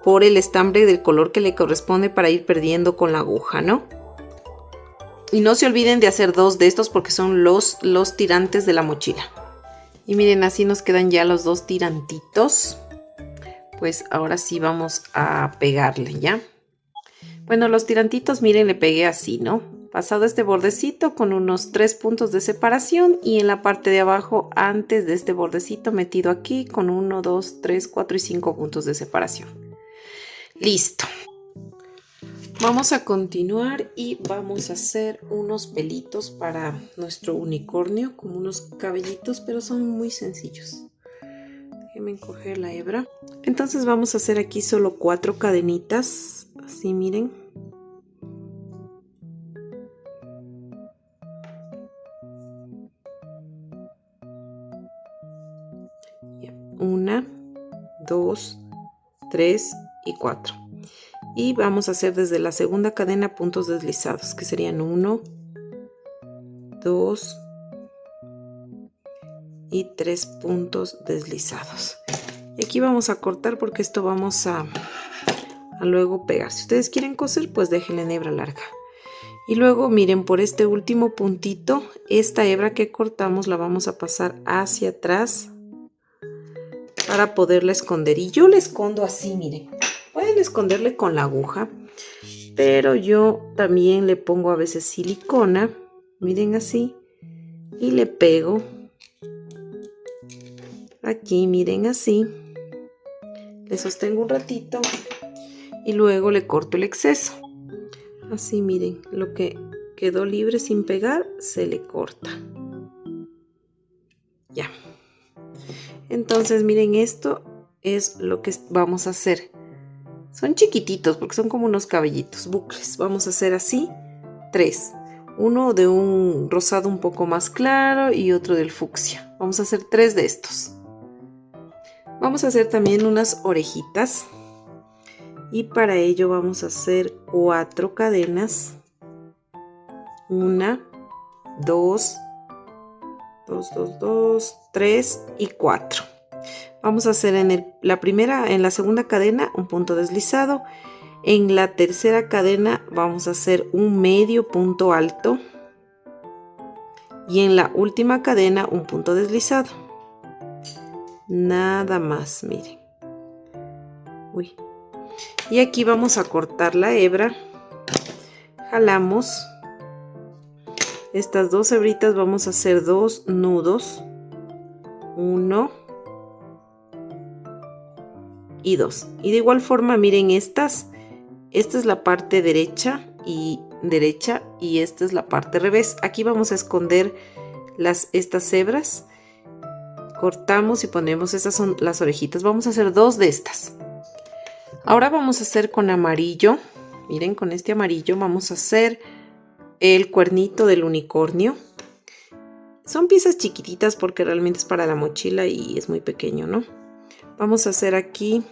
A: por el estambre del color que le corresponde para ir perdiendo con la aguja, ¿no? Y no se olviden de hacer dos de estos porque son los tirantes de la mochila. Y miren, así nos quedan ya los dos tirantitos. Pues ahora sí vamos a pegarle, ¿ya? Bueno, los tirantitos, miren, le pegué así, ¿no? Pasado este bordecito con unos 3 puntos de separación y en la parte de abajo, antes de este bordecito, metido aquí con 1, 2, 3, 4 y 5 puntos de separación. Listo. Vamos a continuar y vamos a hacer unos pelitos para nuestro unicornio, como unos cabellitos, pero son muy sencillos. Déjenme encoger la hebra. Entonces vamos a hacer aquí solo 4 cadenitas, así miren. Una, 2, 3 y 4. Y vamos a hacer desde la segunda cadena puntos deslizados, que serían 1, 2 y 3 puntos deslizados. Y aquí vamos a cortar porque esto vamos a a luego pegar. Si ustedes quieren coser, pues déjenle en hebra larga. Y luego miren, por este último puntito, esta hebra que cortamos la vamos a pasar hacia atrás para poderla esconder. Y yo la escondo así, miren. Pueden esconderle con la aguja, pero yo también le pongo a veces silicona, miren así, y le pego aquí, miren así, le sostengo un ratito y luego le corto el exceso. Así miren, lo que quedó libre sin pegar se le corta. Ya. Entonces miren, esto es lo que vamos a hacer. Son chiquititos porque son como unos cabellitos, bucles. Vamos a hacer así 3. Uno de un rosado un poco más claro y otro del fucsia. Vamos a hacer 3 de estos. Vamos a hacer también unas orejitas. Y para ello vamos a hacer 4 cadenas. 1, 2, 3 y 4. Vamos a hacer en la segunda cadena un punto deslizado. En la tercera cadena vamos a hacer un medio punto alto. Y en la última cadena un punto deslizado. Nada más, miren. Uy. Y aquí vamos a cortar la hebra. Jalamos. Estas 2 hebritas vamos a hacer 2 nudos. 1 y 2. Y de igual forma, miren esta es la parte derecha y esta es la parte revés. Aquí vamos a esconder estas hebras. Cortamos y ponemos, estas son las orejitas. Vamos a hacer 2 de estas. Ahora vamos a hacer con amarillo. Miren, con este amarillo vamos a hacer el cuernito del unicornio. Son piezas chiquititas porque realmente es para la mochila y es muy pequeño, ¿no? Vamos a hacer aquí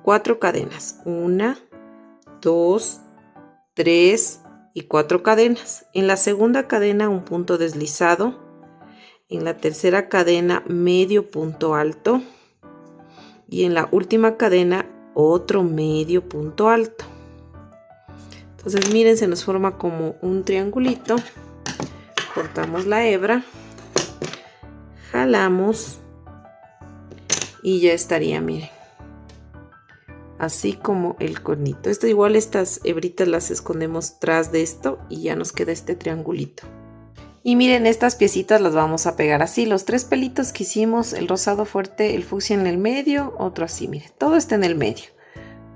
A: 4 cadenas. 1, 2, 3 y 4 cadenas. En la segunda cadena un punto deslizado. En la tercera cadena medio punto alto. Y en la última cadena otro medio punto alto. Entonces miren, se nos forma como un triangulito. Cortamos la hebra. Jalamos. Y ya estaría, miren. Así como el cornito. Igual estas hebritas las escondemos tras de esto y ya nos queda este triangulito. Y miren, estas piecitas las vamos a pegar así. Los 3 pelitos que hicimos, el rosado fuerte, el fucsia en el medio, otro así, miren. Todo está en el medio.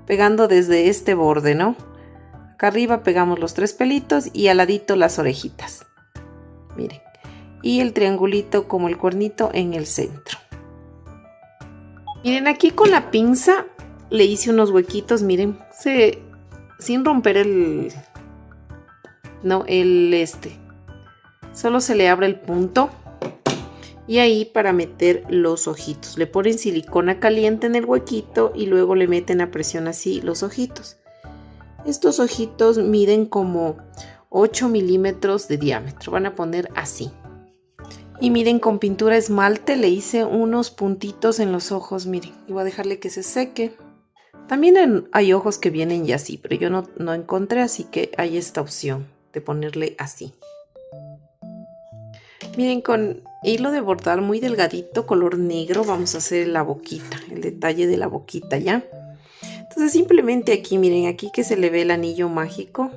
A: Pegando desde este borde, ¿no? Acá arriba pegamos los 3 pelitos y al ladito las orejitas. Miren. Y el triangulito como el cuernito en el centro. Miren, aquí con la pinza le hice unos huequitos, miren, sin romper solo se le abre el punto y ahí para meter los ojitos. Le ponen silicona caliente en el huequito y luego le meten a presión así los ojitos. Estos ojitos miden como 8 milímetros de diámetro, van a poner así. Y miren, con pintura esmalte le hice unos puntitos en los ojos, miren, y voy a dejarle que se seque. También hay ojos que vienen ya así, pero yo no encontré, así que hay esta opción de ponerle así. Miren, con hilo de bordar muy delgadito, color negro, vamos a hacer la boquita, el detalle de la boquita, ¿ya? Entonces simplemente aquí, miren, aquí que se le ve el anillo mágico.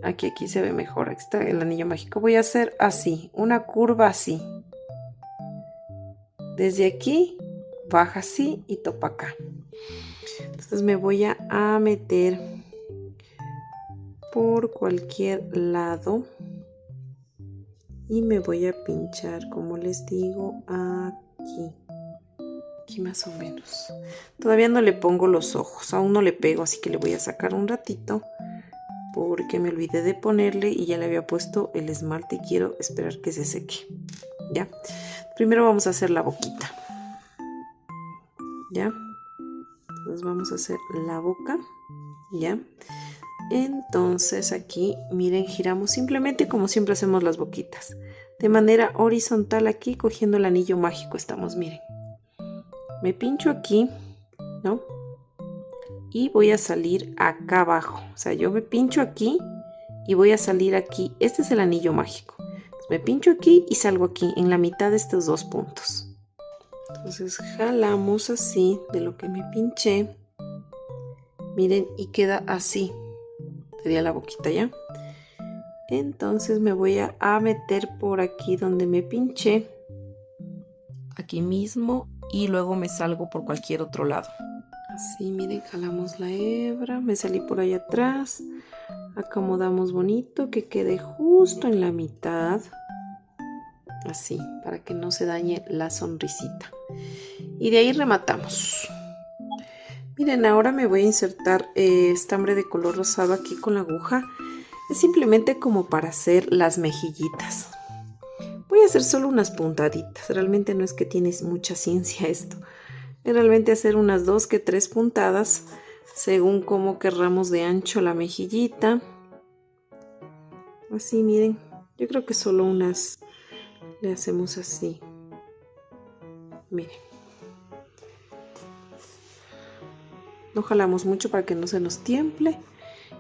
A: Aquí se ve mejor, aquí está el anillo mágico. Voy a hacer así, una curva así. Desde aquí, baja así y topa acá. Entonces me voy a meter por cualquier lado y me voy a pinchar, como les digo, aquí más o menos. Todavía no le pongo los ojos, aún no le pego, así que le voy a sacar un ratito porque me olvidé de ponerle y ya le había puesto el esmalte y quiero esperar que se seque. ¿Ya? Primero vamos a hacer la boquita. ¿Ya? Entonces vamos a hacer la boca, ¿ya? Entonces aquí, miren, giramos simplemente como siempre hacemos las boquitas. De manera horizontal aquí, cogiendo el anillo mágico estamos, miren. Me pincho aquí, ¿no? y voy a salir acá abajo. O sea, yo me pincho aquí y voy a salir aquí. Este es el anillo mágico. Entonces, me pincho aquí y salgo aquí en la mitad de estos dos puntos. Entonces jalamos así de lo que me pinché. Miren, y queda así. Sería la boquita ya. Entonces me voy a meter por aquí donde me pinché. Aquí mismo. Y luego me salgo por cualquier otro lado. Así, miren, jalamos la hebra. Me salí por ahí atrás. Acomodamos bonito, que quede justo en la mitad. Así, para que no se dañe la sonrisita. Y de ahí rematamos. Miren, ahora me voy a insertar estambre de color rosado aquí con la aguja. Es simplemente como para hacer las mejillitas. Voy a hacer solo unas puntaditas. Realmente no es que tienes mucha ciencia esto. Es realmente hacer unas 2 que 3 puntadas según cómo querramos de ancho la mejillita. Así, miren. Yo creo que solo unas le hacemos así. Miren. No jalamos mucho para que no se nos tiemble.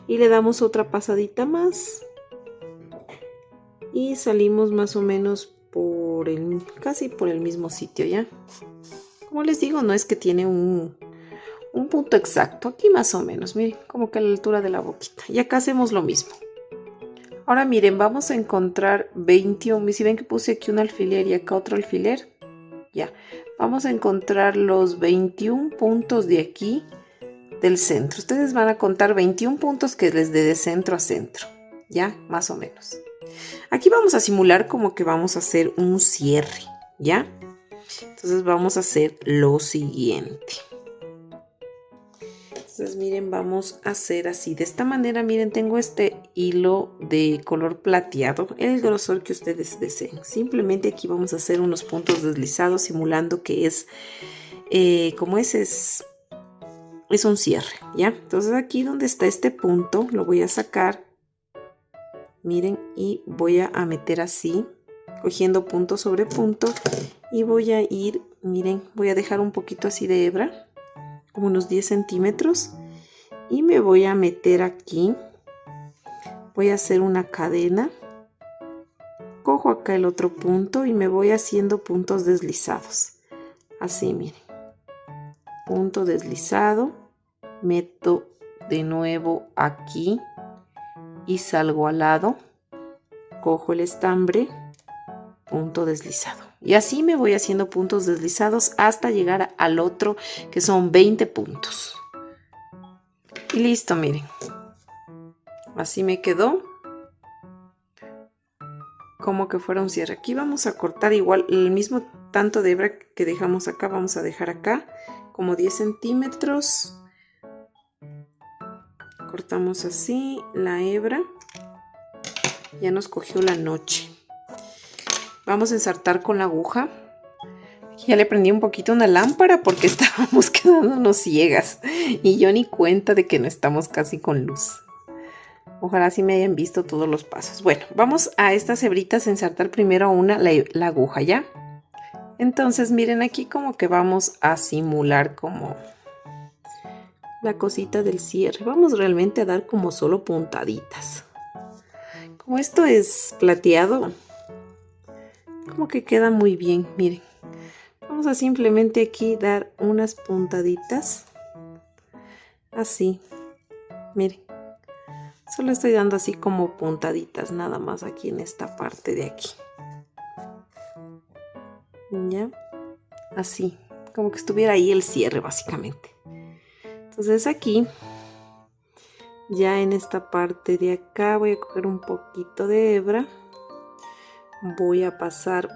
A: Y le damos otra pasadita más. Y salimos más o menos por casi por el mismo sitio ya. Como les digo, no es que tiene un punto exacto. Aquí más o menos, miren, como que a la altura de la boquita. Y acá hacemos lo mismo. Ahora miren, vamos a encontrar 21. Si ven que puse aquí un alfiler y acá otro alfiler. Ya. Vamos a encontrar los 21 puntos de aquí. Del centro. Ustedes van a contar 21 puntos que les dé de centro a centro. Ya, más o menos. Aquí vamos a simular como que vamos a hacer un cierre. ¿Ya? Entonces vamos a hacer lo siguiente. Entonces miren, vamos a hacer así. De esta manera, miren, tengo este hilo de color plateado. El grosor que ustedes deseen. Simplemente aquí vamos a hacer unos puntos deslizados simulando que es... como ese es un cierre, ¿ya? Entonces aquí donde está este punto lo voy a sacar, miren, y voy a meter así, cogiendo punto sobre punto, y voy a ir, miren, voy a dejar un poquito así de hebra, como unos 10 centímetros, y me voy a meter aquí, voy a hacer una cadena, cojo acá el otro punto y me voy haciendo puntos deslizados, así, miren. Punto deslizado, meto de nuevo aquí y salgo al lado, cojo el estambre, punto deslizado, y así me voy haciendo puntos deslizados hasta llegar al otro, que son 20 puntos. Y listo, miren, así me quedó como que fuera un cierre. Aquí vamos a cortar igual el mismo tanto de hebra que dejamos acá, vamos a dejar acá como 10 centímetros. Cortamos así la hebra. Ya nos cogió la noche. Vamos a ensartar con la aguja. Ya le prendí un poquito una lámpara porque estábamos quedándonos ciegas. Y yo ni cuenta de que no estamos casi con luz. Ojalá sí me hayan visto todos los pasos. Bueno, vamos a estas hebritas a ensartar primero la aguja, ¿ya? Entonces miren aquí como que vamos a simular como la cosita del cierre. Vamos realmente a dar como solo puntaditas. Como esto es plateado, como que queda muy bien, miren. Vamos a simplemente aquí dar unas puntaditas. Así, miren. Solo estoy dando así como puntaditas nada más aquí en esta parte de aquí. ¿Ya? Así, como que estuviera ahí el cierre básicamente. Entonces aquí, ya en esta parte de acá voy a coger un poquito de hebra. Voy a pasar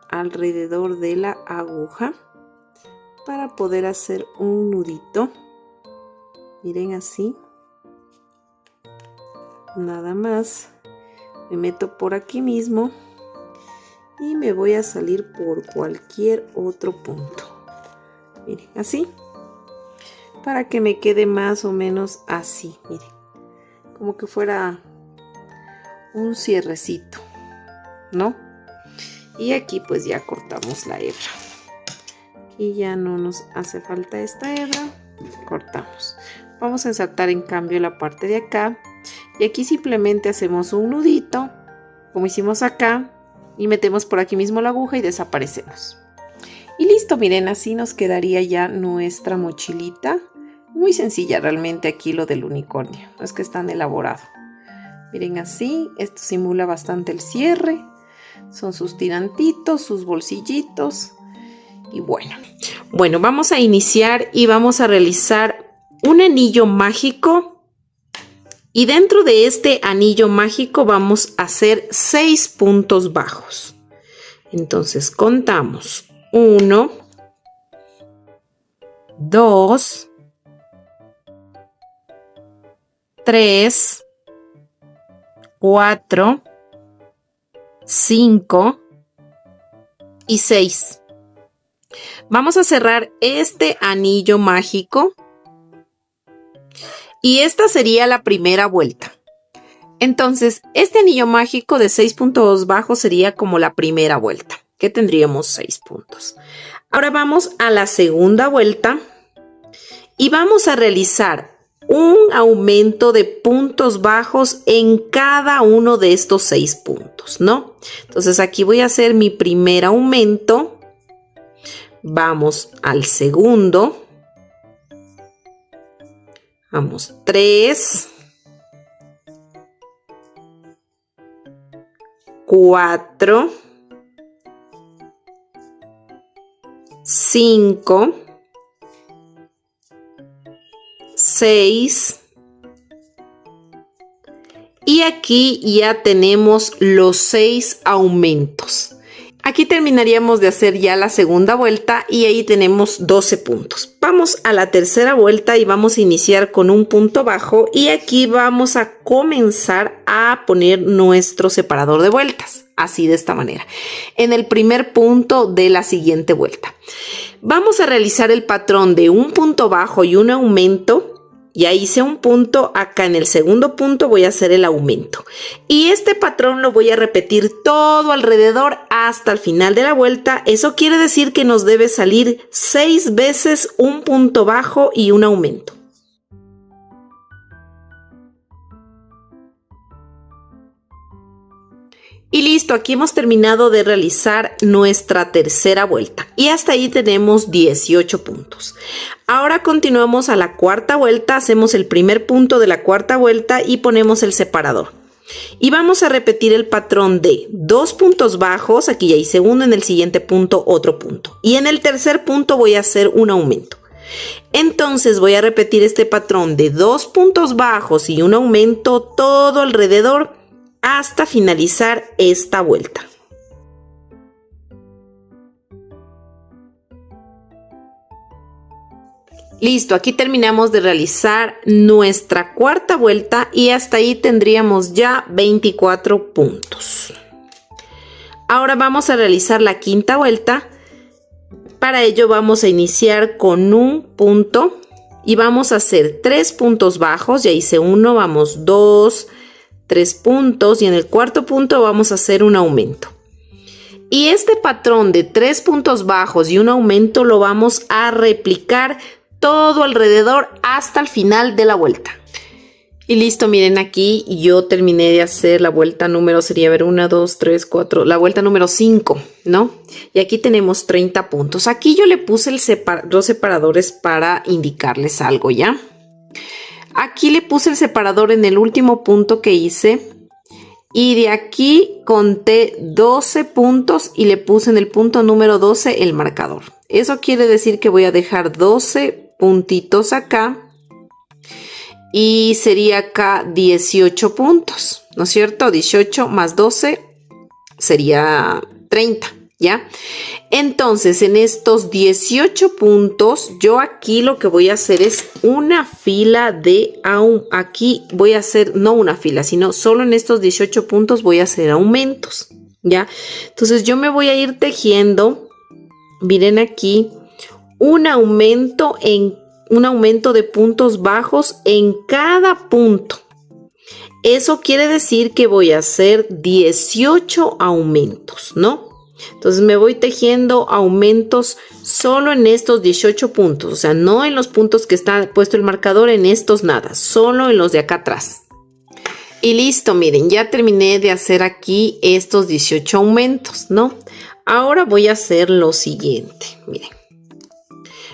A: alrededor de la aguja para poder hacer un nudito. Miren así. Nada más. Me meto por aquí mismo. Y me voy a salir por cualquier otro punto. Miren, así. Para que me quede más o menos así, miren. Como que fuera un cierrecito, ¿no? Y aquí pues ya cortamos la hebra. Aquí ya no nos hace falta esta hebra. cortamos. Vamos a ensartar en cambio la parte de acá y aquí simplemente hacemos un nudito como hicimos acá y metemos por aquí mismo la aguja y desaparecemos. Y listo, miren, así nos quedaría ya nuestra mochilita. Muy sencilla realmente aquí lo del unicornio, no es que es tan elaborado. Miren así, esto simula bastante el cierre. Son sus tirantitos, sus bolsillitos. Y bueno, vamos a iniciar y vamos a realizar un anillo mágico. Y dentro de este anillo mágico vamos a hacer 6 puntos bajos. Entonces contamos 1, 2, 3, 4, 5 y 6. Vamos a cerrar este anillo mágico y esta sería la primera vuelta. Entonces, este anillo mágico de 6 puntos bajos sería como la primera vuelta, que tendríamos 6 puntos. Ahora vamos a la segunda vuelta y vamos a realizar un aumento de puntos bajos en cada uno de estos 6 puntos, ¿no? Entonces aquí voy a hacer mi primer aumento. Vamos al segundo. Vamos 3, 4, 5, 6 y aquí ya tenemos los 6 aumentos. Aquí terminaríamos de hacer ya la segunda vuelta y ahí tenemos 12 puntos. Vamos a la tercera vuelta y vamos a iniciar con un punto bajo y aquí vamos a comenzar a poner nuestro separador de vueltas, así de esta manera, en el primer punto de la siguiente vuelta. Vamos a realizar el patrón de un punto bajo y un aumento. Ya hice un punto, acá en el segundo punto voy a hacer el aumento. Y este patrón lo voy a repetir todo alrededor hasta el final de la vuelta. Eso quiere decir que nos debe salir 6 veces un punto bajo y un aumento. Y listo, aquí hemos terminado de realizar nuestra tercera vuelta y hasta ahí tenemos 18 puntos. Ahora continuamos a la cuarta vuelta, hacemos el primer punto de la cuarta vuelta y ponemos el separador. Y vamos a repetir el patrón de 2 puntos bajos, aquí ya hice uno, en el siguiente punto otro punto. Y en el tercer punto voy a hacer un aumento. Entonces voy a repetir este patrón de 2 puntos bajos y un aumento todo alrededor hasta finalizar esta vuelta. Listo, aquí terminamos de realizar nuestra cuarta vuelta y hasta ahí tendríamos ya 24 puntos. Ahora vamos a realizar la quinta vuelta. Para ello vamos a iniciar con un punto y vamos a hacer 3 puntos bajos. Ya hice uno, vamos 2, 3 puntos y en el cuarto punto vamos a hacer un aumento. Y este patrón de 3 puntos bajos y un aumento lo vamos a replicar todo alrededor hasta el final de la vuelta. Y listo, miren, aquí yo terminé de hacer la vuelta número, sería, a ver, 1, 2, 3, 4, la vuelta número 5, ¿no? Y aquí tenemos 30 puntos. Aquí yo le puse dos separadores para indicarles algo, ¿ya? Aquí le puse el separador en el último punto que hice y de aquí conté 12 puntos y le puse en el punto número 12 el marcador. Eso quiere decir que voy a dejar 12 puntitos acá y sería acá 18 puntos, ¿no es cierto? 18 más 12 sería 30, ¿ya? Entonces, en estos 18 puntos, yo aquí lo que voy a hacer es una fila de aquí voy a hacer, no una fila, sino solo en estos 18 puntos voy a hacer aumentos, ¿ya? Entonces, yo me voy a ir tejiendo, miren aquí, un aumento de puntos bajos en cada punto. Eso quiere decir que voy a hacer 18 aumentos, ¿no? Entonces me voy tejiendo aumentos solo en estos 18 puntos, o sea, no en los puntos que está puesto el marcador, en estos nada, solo en los de acá atrás. Y listo, miren, ya terminé de hacer aquí estos 18 aumentos, ¿no? Ahora voy a hacer lo siguiente, miren.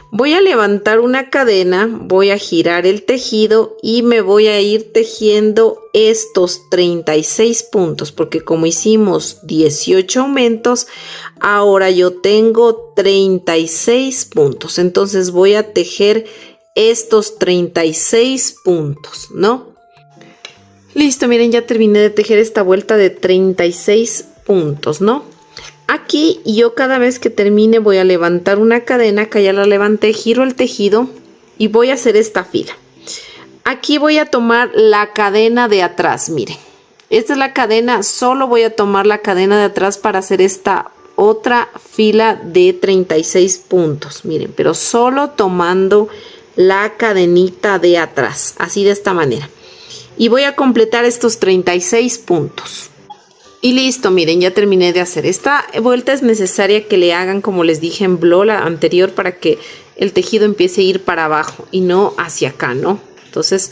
A: Voy a levantar una cadena, voy a girar el tejido y me voy a ir tejiendo estos 36 puntos, porque como hicimos 18 aumentos, ahora yo tengo 36 puntos. Entonces voy a tejer estos 36 puntos, ¿no? Listo, miren, ya terminé de tejer esta vuelta de 36 puntos, ¿no? Aquí yo cada vez que termine voy a levantar una cadena, acá ya la levanté, giro el tejido y voy a hacer esta fila. Aquí voy a tomar la cadena de atrás, miren. Esta es la cadena, solo voy a tomar la cadena de atrás para hacer esta otra fila de 36 puntos, miren, pero solo tomando la cadenita de atrás, así de esta manera. Y voy a completar estos 36 puntos. Y listo, miren, ya terminé de hacer. Esta vuelta es necesaria que le hagan, como les dije en la anterior, para que el tejido empiece a ir para abajo y no hacia acá, ¿no? Entonces,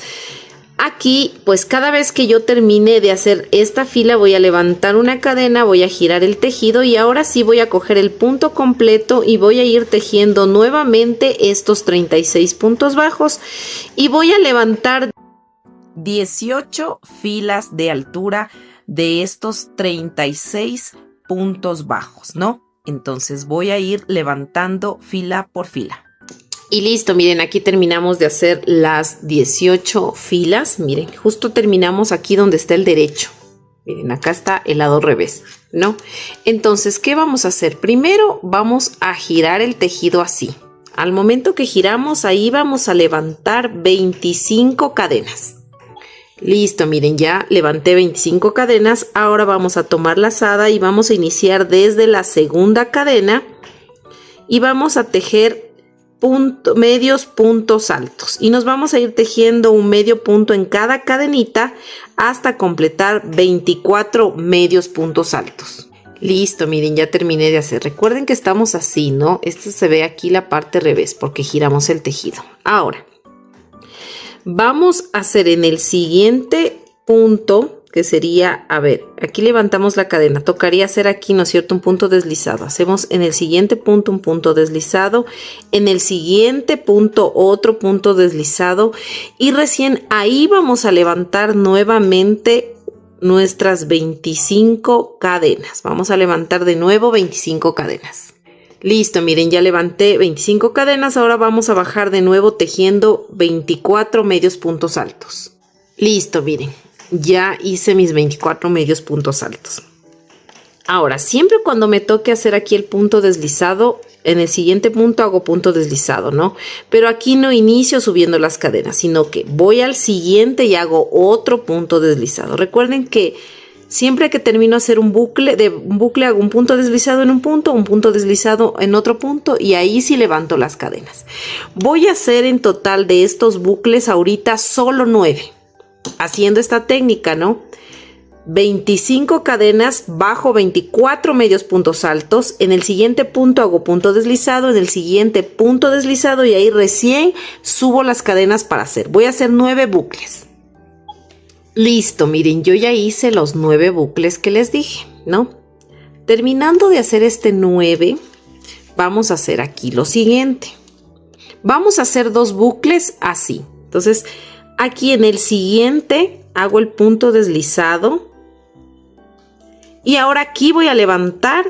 A: aquí, pues cada vez que yo termine de hacer esta fila, voy a levantar una cadena, voy a girar el tejido y ahora sí voy a coger el punto completo y voy a ir tejiendo nuevamente estos 36 puntos bajos y voy a levantar 18 filas de altura de estos 36 puntos bajos, ¿no? Entonces voy a ir levantando fila por fila. Y listo, miren, aquí terminamos de hacer las 18 filas. Miren, justo terminamos aquí donde está el derecho. Miren, acá está el lado revés, ¿no? Entonces, ¿qué vamos a hacer? Primero vamos a girar el tejido así. Al momento que giramos, ahí vamos a levantar 25 cadenas. Listo, miren, ya levanté 25 cadenas. Ahora vamos a tomar lazada y vamos a iniciar desde la segunda cadena y vamos a tejer medios puntos altos y nos vamos a ir tejiendo un medio punto en cada cadenita hasta completar 24 medios puntos altos. Listo, miren, ya terminé de hacer. Recuerden que estamos así, ¿no? Esto se ve aquí la parte revés porque giramos el tejido. Ahora vamos a hacer en el siguiente punto, que sería, a ver, aquí levantamos la cadena, tocaría hacer aquí, ¿no es cierto?, un punto deslizado. Hacemos en el siguiente punto un punto deslizado, en el siguiente punto otro punto deslizado y recién ahí vamos a levantar nuevamente nuestras 25 cadenas. Vamos a levantar de nuevo 25 cadenas. Listo, miren, ya levanté 25 cadenas, ahora vamos a bajar de nuevo tejiendo 24 medios puntos altos. Listo, miren, ya hice mis 24 medios puntos altos. Ahora, siempre cuando me toque hacer aquí el punto deslizado, en el siguiente punto hago punto deslizado, ¿no? Pero aquí no inicio subiendo las cadenas, sino que voy al siguiente y hago otro punto deslizado. Recuerden que siempre que termino de hacer un bucle hago un punto deslizado en un punto deslizado en otro punto y ahí sí levanto las cadenas. Voy a hacer en total de estos bucles ahorita solo 9, haciendo esta técnica, ¿no? 25 cadenas, bajo 24 medios puntos altos, en el siguiente punto hago punto deslizado, en el siguiente punto deslizado y ahí recién subo las cadenas para hacer. Voy a hacer 9 bucles. Listo, miren, yo ya hice los 9 bucles que les dije, ¿no? Terminando de hacer este 9, vamos a hacer aquí lo siguiente. Vamos a hacer 2 bucles así. Entonces, aquí en el siguiente hago el punto deslizado. Y ahora aquí voy a levantar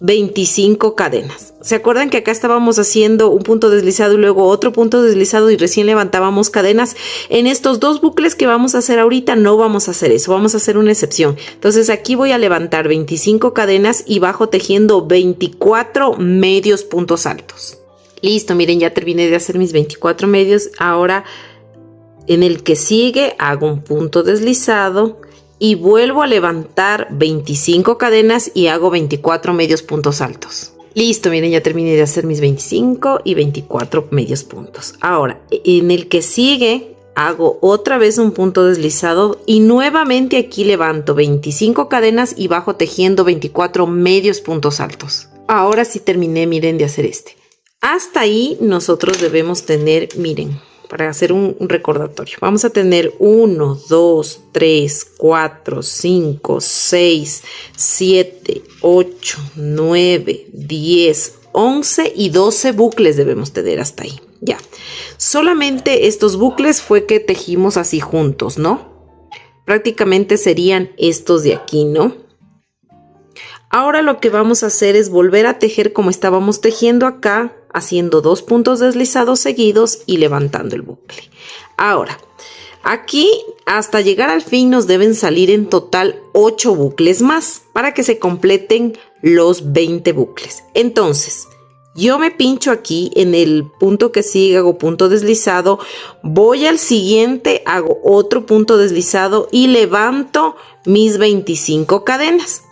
A: 25 cadenas. ¿Se acuerdan que acá estábamos haciendo un punto deslizado y luego otro punto deslizado y recién levantábamos cadenas? En estos 2 bucles que vamos a hacer ahorita no vamos a hacer eso, vamos a hacer una excepción. Entonces aquí voy a levantar 25 cadenas y bajo tejiendo 24 medios puntos altos. Listo, miren, ya terminé de hacer mis 24 medios. Ahora en el que sigue hago un punto deslizado y vuelvo a levantar 25 cadenas y hago 24 medios puntos altos. Listo, miren, ya terminé de hacer mis 25 y 24 medios puntos. Ahora, en el que sigue hago otra vez un punto deslizado y nuevamente aquí levanto 25 cadenas y bajo tejiendo 24 medios puntos altos. Ahora sí terminé, miren, de hacer este. Hasta ahí nosotros debemos tener, miren, para hacer un recordatorio, vamos a tener 1, 2, 3, 4, 5, 6, 7, 8, 9, 10, 11 y 12 bucles debemos tener hasta ahí. Ya, solamente estos bucles fue que tejimos así juntos, ¿no? Prácticamente serían estos de aquí, ¿no? Ahora lo que vamos a hacer es volver a tejer como estábamos tejiendo acá, haciendo 2 puntos deslizados seguidos y levantando el bucle. Ahora, aquí hasta llegar al fin nos deben salir en total 8 bucles más para que se completen los 20 bucles. Entonces, yo me pincho aquí en el punto que sigue, hago punto deslizado, voy al siguiente, hago otro punto deslizado y levanto mis 25 cadenas.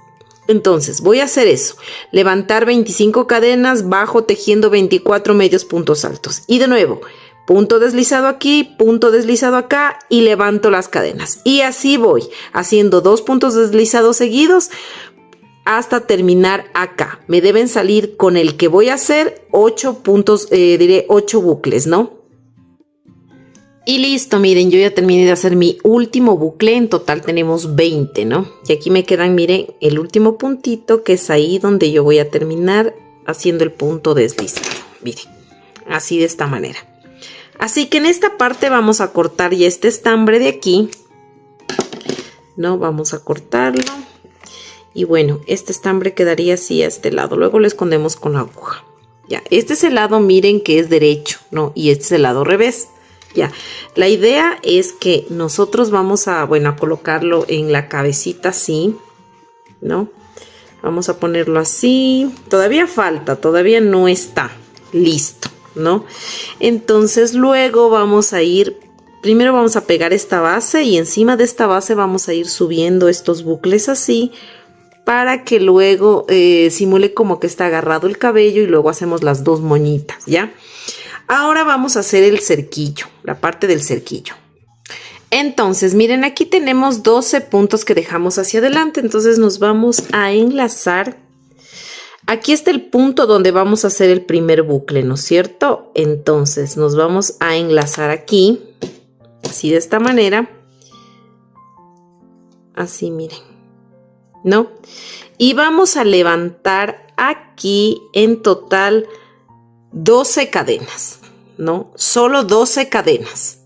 A: Entonces voy a hacer eso, levantar 25 cadenas, bajo tejiendo 24 medios puntos altos y de nuevo punto deslizado aquí, punto deslizado acá y levanto las cadenas y así voy haciendo 2 puntos deslizados seguidos hasta terminar acá. Me deben salir con el que voy a hacer 8 puntos, 8 bucles, ¿no? Y listo, miren, yo ya terminé de hacer mi último bucle, en total tenemos 20, ¿no? Y aquí me quedan, miren, el último puntito que es ahí donde yo voy a terminar haciendo el punto deslizado. Miren, así de esta manera. Así que en esta parte vamos a cortar ya este estambre de aquí, ¿no? Vamos a cortarlo. Y bueno, este estambre quedaría así a este lado, luego lo escondemos con la aguja. Ya, este es el lado, miren, que es derecho, ¿no? Y este es el lado revés. Ya, la idea es que nosotros vamos a, bueno, a colocarlo en la cabecita así, ¿no? Vamos a ponerlo así. Todavía falta, todavía no está listo, ¿no? Entonces luego vamos a ir, primero vamos a pegar esta base y encima de esta base vamos a ir subiendo estos bucles así para que luego simule como que está agarrado el cabello y luego hacemos las 2 moñitas, ¿ya? Ahora vamos a hacer el cerquillo, la parte del cerquillo. Entonces, miren, aquí tenemos 12 puntos que dejamos hacia adelante. Entonces nos vamos a enlazar. Aquí está el punto donde vamos a hacer el primer bucle, ¿no es cierto? Entonces nos vamos a enlazar aquí, así de esta manera. Así, miren, ¿no? Y vamos a levantar aquí en total 12 cadenas, ¿no? Solo 12 cadenas.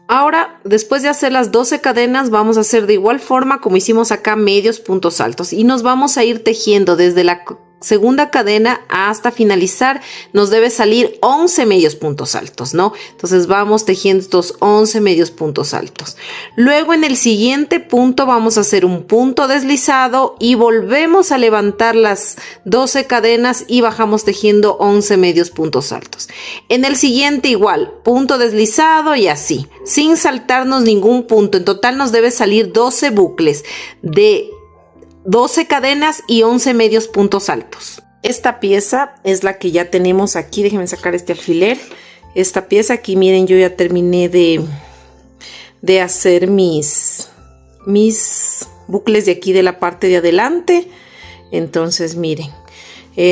A: Ahora, después de hacer las 12 cadenas, vamos a hacer de igual forma como hicimos acá medios puntos altos y nos vamos a ir tejiendo desde la segunda cadena hasta finalizar. Nos debe salir 11 medios puntos altos, ¿no? Entonces vamos tejiendo estos 11 medios puntos altos. Luego en el siguiente punto vamos a hacer un punto deslizado y volvemos a levantar las 12 cadenas y bajamos tejiendo 11 medios puntos altos. En el siguiente igual, punto deslizado y así, sin saltarnos ningún punto. En total nos debe salir 12 bucles de 12 cadenas y 11 medios puntos altos. Esta pieza es la que ya tenemos aquí. Déjenme sacar este alfiler. Esta pieza aquí, miren, yo ya terminé de hacer mis bucles de aquí de la parte de adelante. Entonces, miren,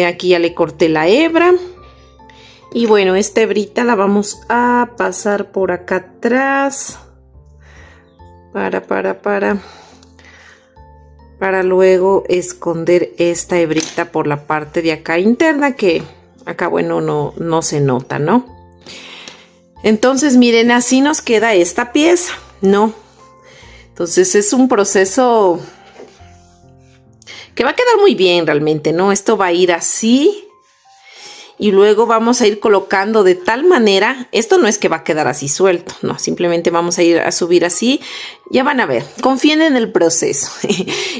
A: aquí ya le corté la hebra. Y bueno, esta hebrita la vamos a pasar por acá atrás. Para luego esconder esta hebrita por la parte de acá interna, que acá, bueno, no se nota, ¿no? Entonces, miren, así nos queda esta pieza, ¿no? Entonces es un proceso que va a quedar muy bien realmente, ¿no? Esto va a ir así. Y luego vamos a ir colocando de tal manera, esto no es que va a quedar así suelto, no, simplemente vamos a ir a subir así, ya van a ver, confíen en el proceso.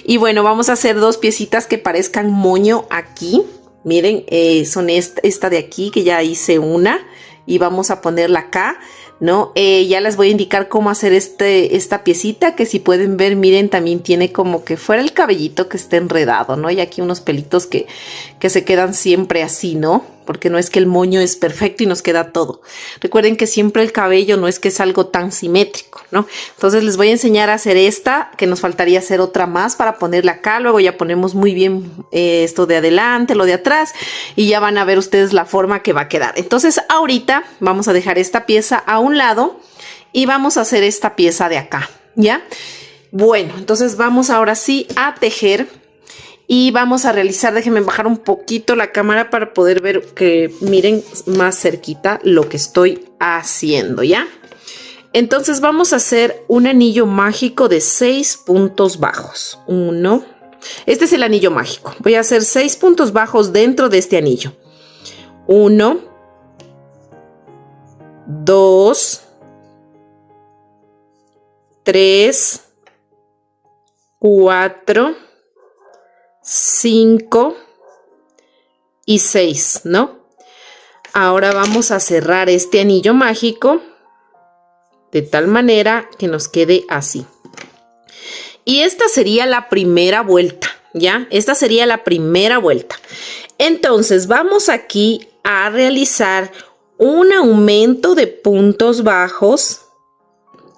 A: Y bueno, vamos a hacer 2 piecitas que parezcan moño aquí, miren, son esta de aquí que ya hice una y vamos a ponerla acá, ¿no? Ya les voy a indicar cómo hacer esta piecita, que si pueden ver, miren, también tiene como que fuera el cabellito que está enredado, ¿no? Y aquí unos pelitos que se quedan siempre así, ¿no? porque no es que el moño es perfecto y nos queda todo. Recuerden que siempre el cabello no es que es algo tan simétrico, ¿no? Entonces les voy a enseñar a hacer esta, que nos faltaría hacer otra más para ponerla acá. Luego ya ponemos muy bien esto de adelante, lo de atrás, y ya van a ver ustedes la forma que va a quedar. Entonces ahorita vamos a dejar esta pieza a un lado y vamos a hacer esta pieza de acá, ¿ya? Bueno, entonces vamos ahora sí a tejer y vamos a realizar, déjenme bajar un poquito la cámara para poder ver, que miren más cerquita lo que estoy haciendo, ¿ya? Entonces vamos a hacer un anillo mágico de 6 puntos bajos. 1, este es el anillo mágico. Voy a hacer 6 puntos bajos dentro de este anillo. 1, 2, 3, 4, 5 y 6, ¿no? Ahora vamos a cerrar este anillo mágico de tal manera que nos quede así. Y esta sería la primera vuelta, ¿ya? Esta sería la primera vuelta. Entonces vamos aquí a realizar un aumento de puntos bajos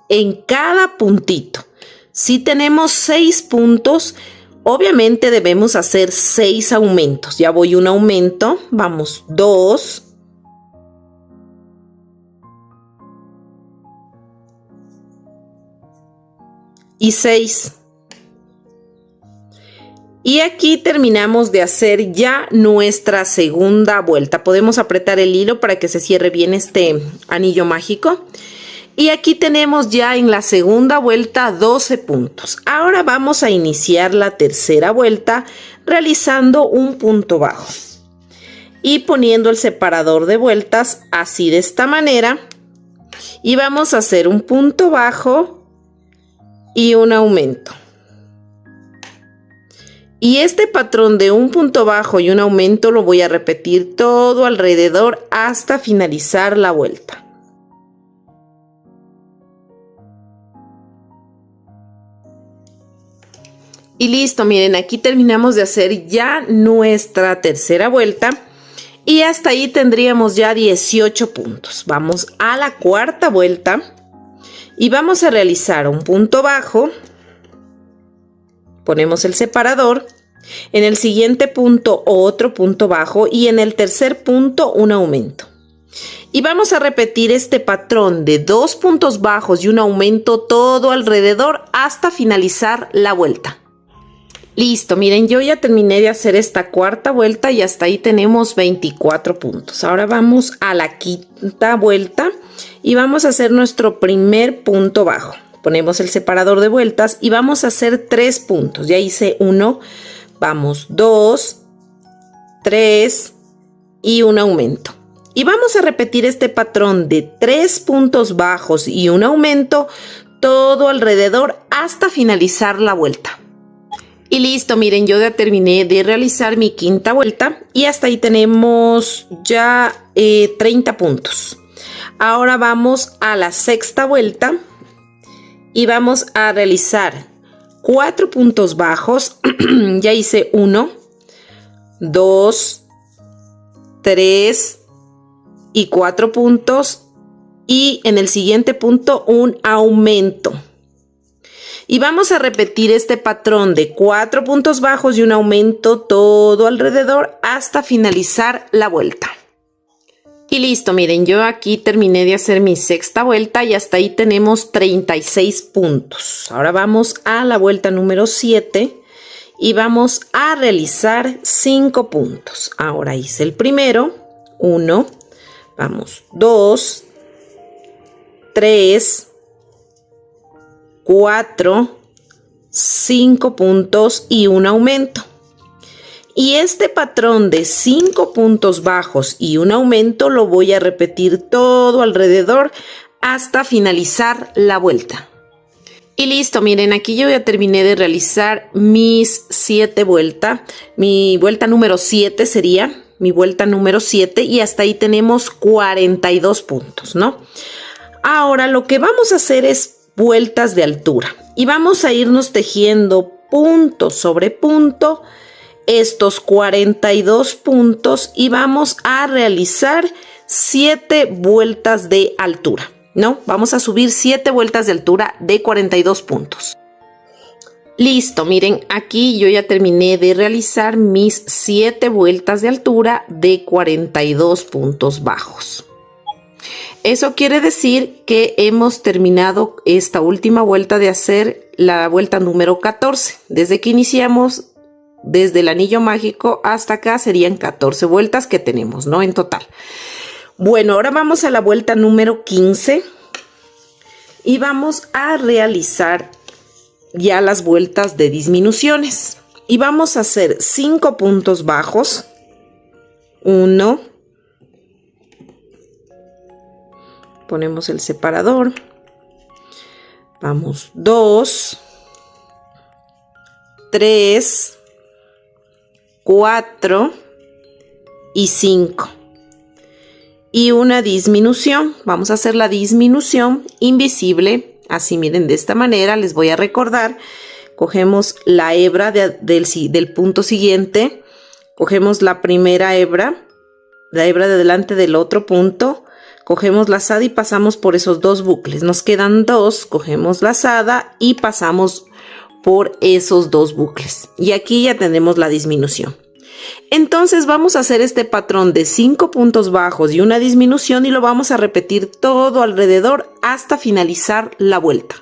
A: en cada puntito. Si tenemos 6 puntos, obviamente debemos hacer 6 aumentos. Ya voy un aumento, vamos 2, y 6. Y aquí terminamos de hacer ya nuestra segunda vuelta. Podemos apretar el hilo para que se cierre bien este anillo mágico. Y aquí tenemos ya en la segunda vuelta 12 puntos. Ahora vamos a iniciar la tercera vuelta realizando un punto bajo y poniendo el separador de vueltas así, de esta manera. Y vamos a hacer un punto bajo y un aumento. Y este patrón de un punto bajo y un aumento lo voy a repetir todo alrededor hasta finalizar la vuelta. Y listo, miren, aquí terminamos de hacer ya nuestra tercera vuelta y hasta ahí tendríamos ya 18 puntos. Vamos a la cuarta vuelta y vamos a realizar un punto bajo. Ponemos el separador. En el siguiente punto otro punto bajo y en el tercer punto un aumento. Y vamos a repetir este patrón de 2 puntos bajos y un aumento todo alrededor hasta finalizar la vuelta. Listo, miren, yo ya terminé de hacer esta cuarta vuelta y hasta ahí tenemos 24 puntos. Ahora vamos a la quinta vuelta y vamos a hacer nuestro primer punto bajo. Ponemos el separador de vueltas y vamos a hacer 3 puntos. Ya hice 1, vamos 2, 3 y un aumento. Y vamos a repetir este patrón de 3 puntos bajos y un aumento todo alrededor hasta finalizar la vuelta. Y listo, miren, yo ya terminé de realizar mi quinta vuelta y hasta ahí tenemos ya 30 puntos. Ahora vamos a la sexta vuelta y vamos a realizar 4 puntos bajos. Ya hice 1, 2, 3 y 4 puntos y en el siguiente punto un aumento. Y vamos a repetir este patrón de 4 puntos bajos y un aumento todo alrededor hasta finalizar la vuelta. Y listo, miren, yo aquí terminé de hacer mi sexta vuelta y hasta ahí tenemos 36 puntos. Ahora vamos a la vuelta número 7 y vamos a realizar 5 puntos. Ahora hice el primero, 1, vamos 2, 3, 4, 5 puntos y un aumento. Y este patrón de 5 puntos bajos y un aumento lo voy a repetir todo alrededor hasta finalizar la vuelta. Y listo, miren, aquí yo ya terminé de realizar mis 7 vueltas. Mi vuelta número 7 sería mi vuelta número 7 y hasta ahí tenemos 42 puntos, ¿no? Ahora lo que vamos a hacer es vueltas de altura y vamos a irnos tejiendo punto sobre punto estos 42 puntos y vamos a realizar 7 vueltas de altura, ¿no? Vamos a subir 7 vueltas de altura de 42 puntos. Listo, miren, aquí yo ya terminé de realizar mis 7 vueltas de altura de 42 puntos bajos. Eso quiere decir que hemos terminado esta última vuelta de hacer la vuelta número 14. Desde que iniciamos, desde el anillo mágico hasta acá serían 14 vueltas que tenemos, ¿no? En total. Bueno, ahora vamos a la vuelta número 15 y vamos a realizar ya las vueltas de disminuciones. Y vamos a hacer 5 puntos bajos. 1. Ponemos el separador. Vamos 2, 3, 4 y 5. Y una disminución. Vamos a hacer la disminución invisible. Así, miren, de esta manera les voy a recordar. Cogemos la hebra del punto siguiente. Cogemos la primera hebra. La hebra de delante del otro punto. Cogemos lazada y pasamos por esos 2 bucles. Nos quedan 2. Cogemos lazada y pasamos por esos 2 bucles. Y aquí ya tenemos la disminución. Entonces vamos a hacer este patrón de 5 puntos bajos y una disminución y lo vamos a repetir todo alrededor hasta finalizar la vuelta.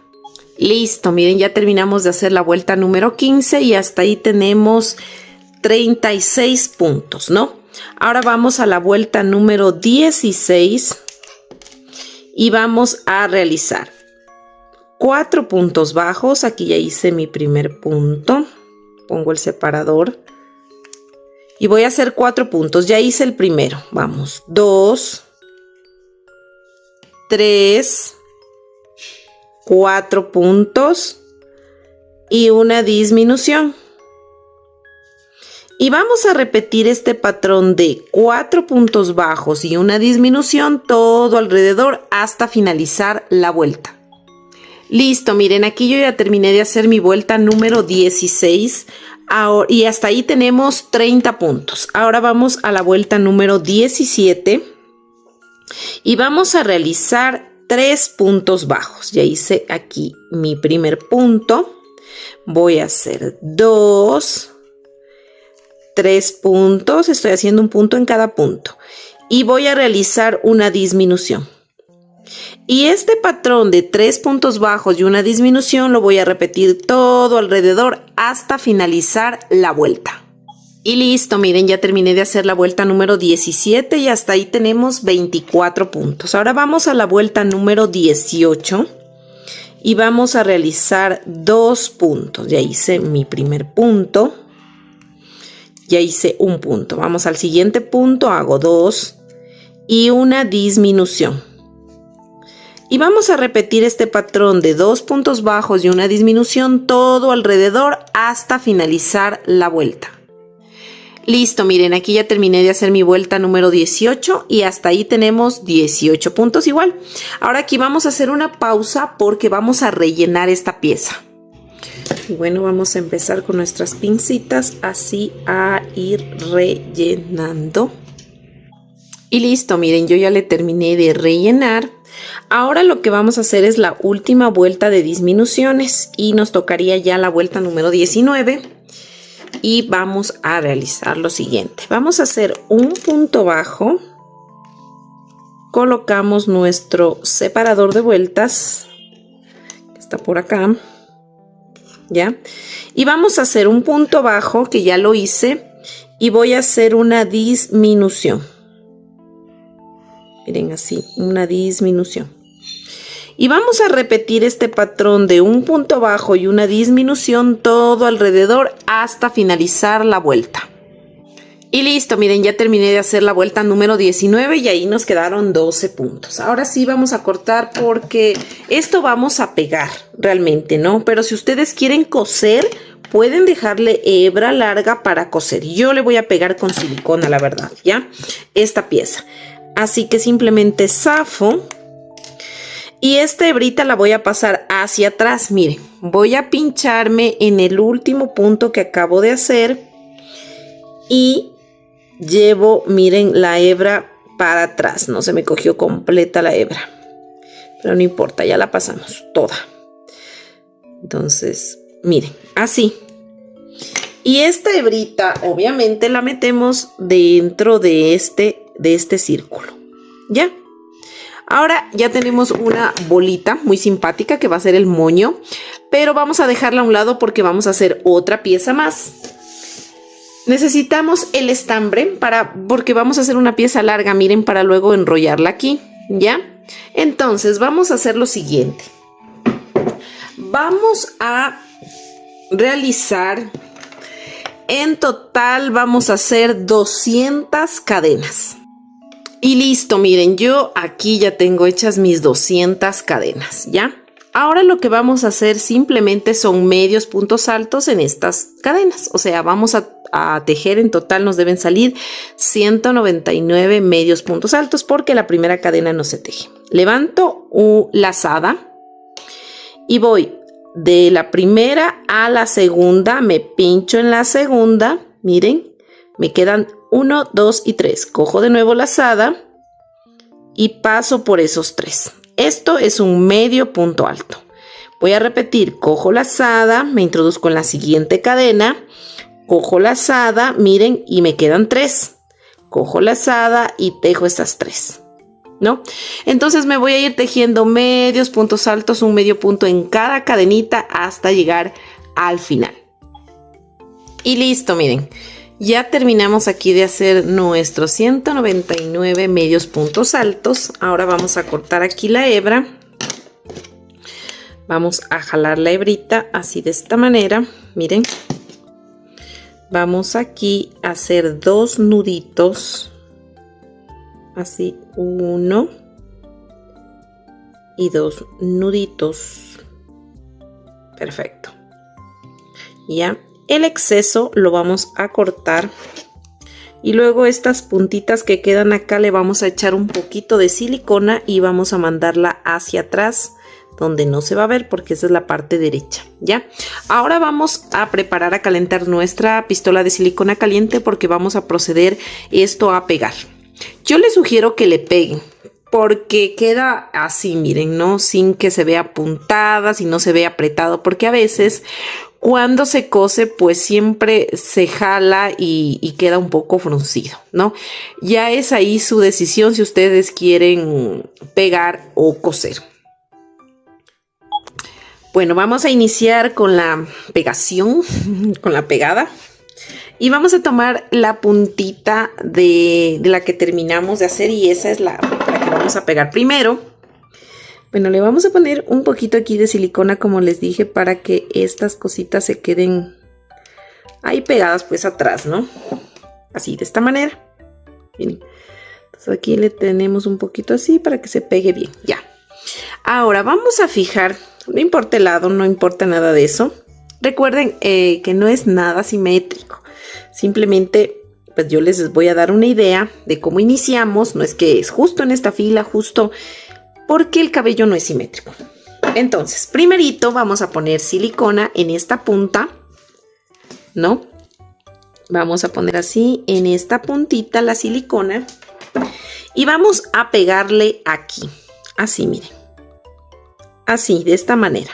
A: Listo, miren, ya terminamos de hacer la vuelta número 15 y hasta ahí tenemos 36 puntos, ¿no? Ahora vamos a la vuelta número 16 y vamos a realizar 4 puntos bajos. Aquí ya hice mi primer punto. Pongo el separador. Y voy a hacer 4 puntos. Ya hice el primero. Vamos. 2, 3, 4 puntos y una disminución. Y vamos a repetir este patrón de 4 puntos bajos y una disminución todo alrededor hasta finalizar la vuelta. Listo, miren, aquí yo ya terminé de hacer mi vuelta número 16. Y hasta ahí tenemos 30 puntos. Ahora vamos a la vuelta número 17 y vamos a realizar 3 puntos bajos. Ya hice aquí mi primer punto. Voy a hacer 2, 3 puntos. Estoy haciendo un punto en cada punto. Y voy a realizar una disminución. Y este patrón de 3 puntos bajos y una disminución lo voy a repetir todo alrededor hasta finalizar la vuelta. Y listo, miren, ya terminé de hacer la vuelta número 17 y hasta ahí tenemos 24 puntos. Ahora vamos a la vuelta número 18 y vamos a realizar 2 puntos. Ya hice mi primer punto, ya hice un punto. Vamos al siguiente punto, hago 2 y una disminución. Y vamos a repetir este patrón de 2 puntos bajos y una disminución todo alrededor hasta finalizar la vuelta. Listo, miren, aquí ya terminé de hacer mi vuelta número 18 y hasta ahí tenemos 18 puntos igual. Ahora aquí vamos a hacer una pausa porque vamos a rellenar esta pieza. Y bueno, vamos a empezar con nuestras pincitas así a ir rellenando. Y listo, miren, yo ya le terminé de rellenar. Ahora lo que vamos a hacer es la última vuelta de disminuciones y nos tocaría ya la vuelta número 19 y vamos a realizar lo siguiente. Vamos a hacer un punto bajo, colocamos nuestro separador de vueltas que está por acá, ¿ya? Y vamos a hacer un punto bajo que ya lo hice y voy a hacer una disminución. Miren así, una disminución. Y vamos a repetir este patrón de un punto bajo y una disminución todo alrededor hasta finalizar la vuelta. Y listo, miren, ya terminé de hacer la vuelta número 19 y ahí nos quedaron 12 puntos. Ahora sí vamos a cortar porque esto vamos a pegar realmente, ¿no? Pero si ustedes quieren coser, pueden dejarle hebra larga para coser. Yo le voy a pegar con silicona, la verdad, ¿ya? Esta pieza. Así que simplemente zafo. Y esta hebrita la voy a pasar hacia atrás. Miren, voy a pincharme en el último punto que acabo de hacer. y llevo, miren, la hebra para atrás. No se me cogió completa la hebra, pero no importa, ya la pasamos toda. Entonces, miren, así. Y esta hebrita, obviamente, la metemos dentro de este círculo, ¿ya? Ahora ya tenemos una bolita muy simpática que va a ser el moño, pero vamos a dejarla a un lado porque vamos a hacer otra pieza más. Necesitamos el estambre porque vamos a hacer una pieza larga, miren, para luego enrollarla aquí, ¿ya? Entonces vamos a hacer lo siguiente. Vamos a realizar, en total vamos a hacer 200 cadenas. Y listo, miren, yo aquí ya tengo hechas mis 200 cadenas, ¿ya? Ahora lo que vamos a hacer simplemente son medios puntos altos en estas cadenas. O sea, vamos a tejer, en total nos deben salir 199 medios puntos altos porque la primera cadena no se teje. Levanto lazada y voy de la primera a la segunda, me pincho en la segunda, miren, me quedan 1, 2 y 3. Cojo de nuevo lazada y paso por esos 3. Esto es un medio punto alto. Voy a repetir, cojo lazada, me introduzco en la siguiente cadena, cojo lazada, miren, y me quedan 3. Cojo lazada y tejo estas 3, ¿no? Entonces me voy a ir tejiendo medios puntos altos, un medio punto en cada cadenita hasta llegar al final. Y listo, miren. Ya terminamos aquí de hacer nuestros 199 medios puntos altos. Ahora vamos a cortar aquí la hebra. Vamos a jalar la hebrita así de esta manera. Miren. Vamos aquí a hacer 2 nuditos. Así, 1 y 2 nuditos. Perfecto. Ya. El exceso lo vamos a cortar y luego estas puntitas que quedan acá le vamos a echar un poquito de silicona y vamos a mandarla hacia atrás donde no se va a ver porque esa es la parte derecha, ¿ya? Ahora vamos a preparar a calentar nuestra pistola de silicona caliente porque vamos a proceder esto a pegar. Yo les sugiero que le peguen porque queda así, miren, ¿no? Sin que se vea puntada, si no se ve apretado, porque a veces cuando se cose, pues siempre se jala y queda un poco fruncido, ¿no? Ya es ahí su decisión si ustedes quieren pegar o coser. Bueno, vamos a iniciar con la pegación, con la pegada. Y vamos a tomar la puntita de la que terminamos de hacer y esa es la que vamos a pegar primero. Bueno, le vamos a poner un poquito aquí de silicona, como les dije, para que estas cositas se queden ahí pegadas pues atrás, ¿no? Así, de esta manera. Miren. Entonces aquí le tenemos un poquito así para que se pegue bien. Ya. Ahora vamos a fijar, no importa el lado, no importa nada de eso. Recuerden que no es nada simétrico. Simplemente, pues yo les voy a dar una idea de cómo iniciamos. No es que es justo en esta fila, justo porque el cabello no es simétrico. Entonces, primerito vamos a poner silicona en esta punta, ¿no? Vamos a poner así en esta puntita la silicona y vamos a pegarle aquí, así, miren. Así, de esta manera.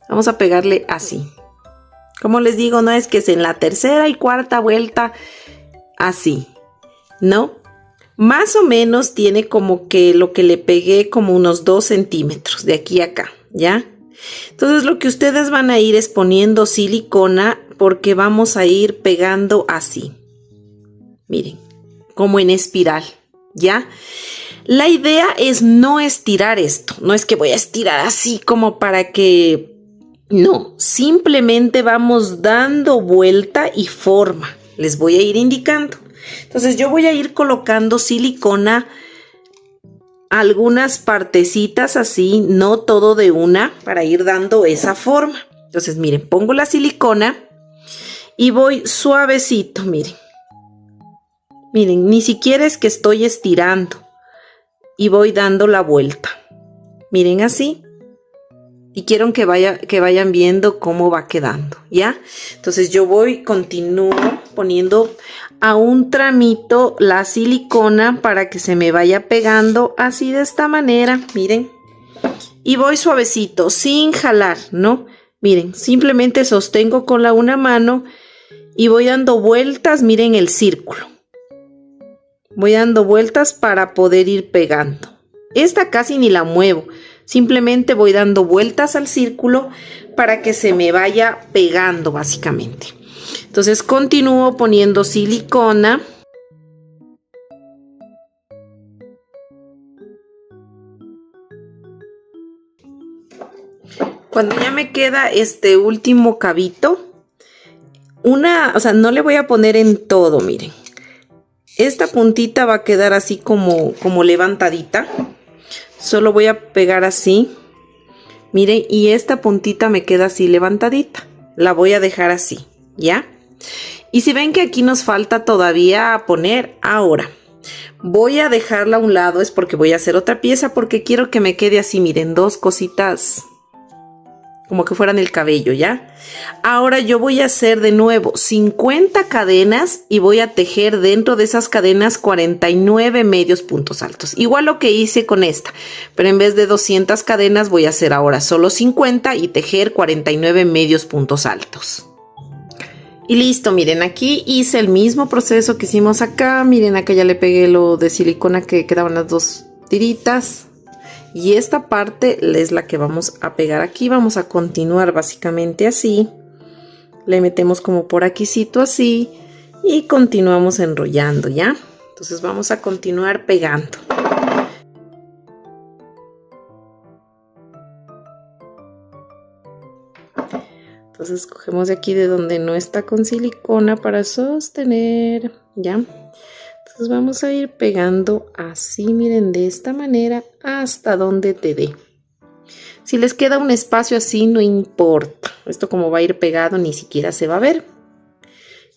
A: Vamos a pegarle así. Como les digo, no es que es en la tercera y cuarta vuelta, así, ¿no? Más o menos tiene como que lo que le pegué como unos 2 centímetros de aquí a acá, ¿ya? Entonces lo que ustedes van a ir es poniendo silicona porque vamos a ir pegando así. Miren, como en espiral, ¿ya? La idea es no estirar esto. No es que voy a estirar así como para que... No, simplemente vamos dando vuelta y forma. Les voy a ir indicando. Entonces yo voy a ir colocando silicona algunas partecitas así, no todo de una, para ir dando esa forma. Entonces miren, pongo la silicona y voy suavecito, miren. Miren, ni siquiera es que estoy estirando y voy dando la vuelta. Miren así. Y quiero que vayan viendo cómo va quedando, ¿ya? Entonces yo continúo poniendo a un tramito la silicona para que se me vaya pegando así de esta manera, miren. Y voy suavecito, sin jalar, ¿no? Miren, simplemente sostengo con la una mano y voy dando vueltas, miren el círculo. Voy dando vueltas para poder ir pegando. Esta casi ni la muevo, simplemente voy dando vueltas al círculo para que se me vaya pegando básicamente. Entonces continúo poniendo silicona. Cuando ya me queda este último cabito, o sea, no le voy a poner en todo, miren. Esta puntita va a quedar así como levantadita. Solo voy a pegar así. Miren, y esta puntita me queda así levantadita. La voy a dejar así, ¿ya? Y si ven que aquí nos falta todavía poner, ahora voy a dejarla a un lado, es porque voy a hacer otra pieza, porque quiero que me quede así, miren, dos cositas como que fueran el cabello, ¿ya? Ahora yo voy a hacer de nuevo 50 cadenas y voy a tejer dentro de esas cadenas 49 medios puntos altos. Igual lo que hice con esta, pero en vez de 200 cadenas voy a hacer ahora solo 50 y tejer 49 medios puntos altos. Y listo, miren, aquí hice el mismo proceso que hicimos acá. Miren, acá ya le pegué lo de silicona que quedaban las dos tiritas. Y esta parte es la que vamos a pegar aquí. Vamos a continuar básicamente así. Le metemos como por aquícito así. Y continuamos enrollando, ¿ya? Entonces vamos a continuar pegando. Entonces cogemos de aquí de donde no está con silicona para sostener, ¿ya? Entonces vamos a ir pegando así, miren, de esta manera hasta donde te dé. Si les queda un espacio así, no importa. Esto como va a ir pegado ni siquiera se va a ver.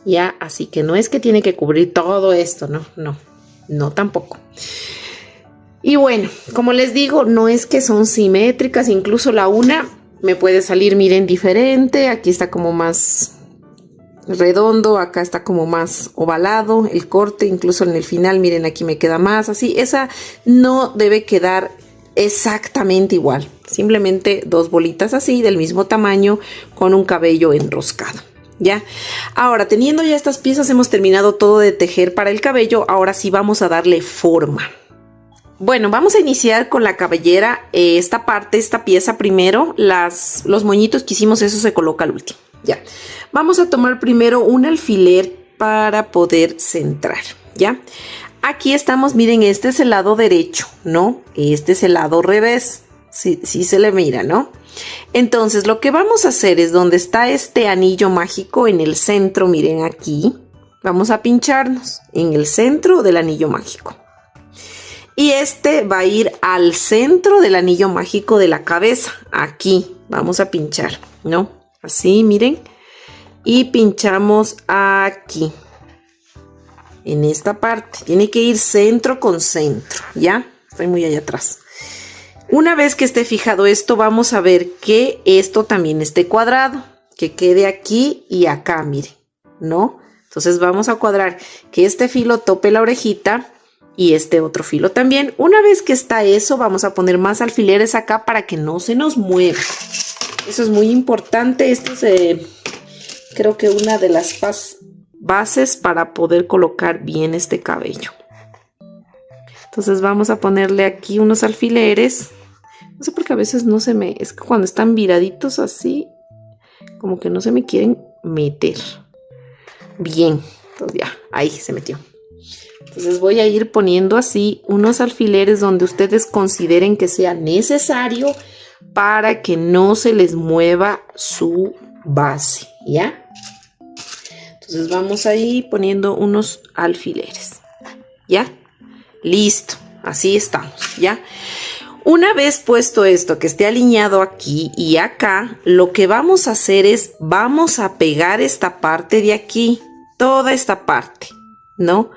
A: Ya, así que no es que tiene que cubrir todo esto, no tampoco. Y bueno, como les digo, no es que son simétricas, incluso la una me puede salir, miren, diferente. Aquí está como más redondo, acá está como más ovalado el corte, incluso en el final, miren, aquí me queda más así. Esa no debe quedar exactamente igual, simplemente dos bolitas así del mismo tamaño con un cabello enroscado, ¿ya? Ahora, teniendo ya estas piezas, hemos terminado todo de tejer para el cabello. Ahora sí vamos a darle forma. Bueno, vamos a iniciar con la cabellera. Esta pieza primero, los moñitos que hicimos, eso se coloca al último, ya. Vamos a tomar primero un alfiler para poder centrar, ¿ya? Aquí estamos, miren, este es el lado derecho, ¿no? Este es el lado revés, sí se le mira, ¿no? Entonces, lo que vamos a hacer es donde está este anillo mágico en el centro, miren aquí, vamos a pincharnos en el centro del anillo mágico. Y este va a ir al centro del anillo mágico de la cabeza, aquí, vamos a pinchar, ¿no? Así, miren. Y pinchamos aquí, en esta parte. Tiene que ir centro con centro, ¿ya? Estoy muy allá atrás. Una vez que esté fijado esto, vamos a ver que esto también esté cuadrado, que quede aquí y acá, miren, ¿no? Entonces vamos a cuadrar que este filo tope la orejita y este otro filo también. Una vez que está eso, vamos a poner más alfileres acá para que no se nos mueva. Eso es muy importante. Esto es creo que una de las bases para poder colocar bien este cabello. Entonces vamos a ponerle aquí unos alfileres. No sé por qué a veces no se me... Es que cuando están viraditos así, como que no se me quieren meter. Bien, entonces ya, ahí se metió. Entonces voy a ir poniendo así unos alfileres donde ustedes consideren que sea necesario para que no se les mueva su base, ¿ya? Entonces vamos a ir poniendo unos alfileres, ¿ya? Listo, así estamos, ¿ya? Una vez puesto esto, que esté alineado aquí y acá, lo que vamos a hacer es, vamos a pegar esta parte de aquí, toda esta parte, ¿no?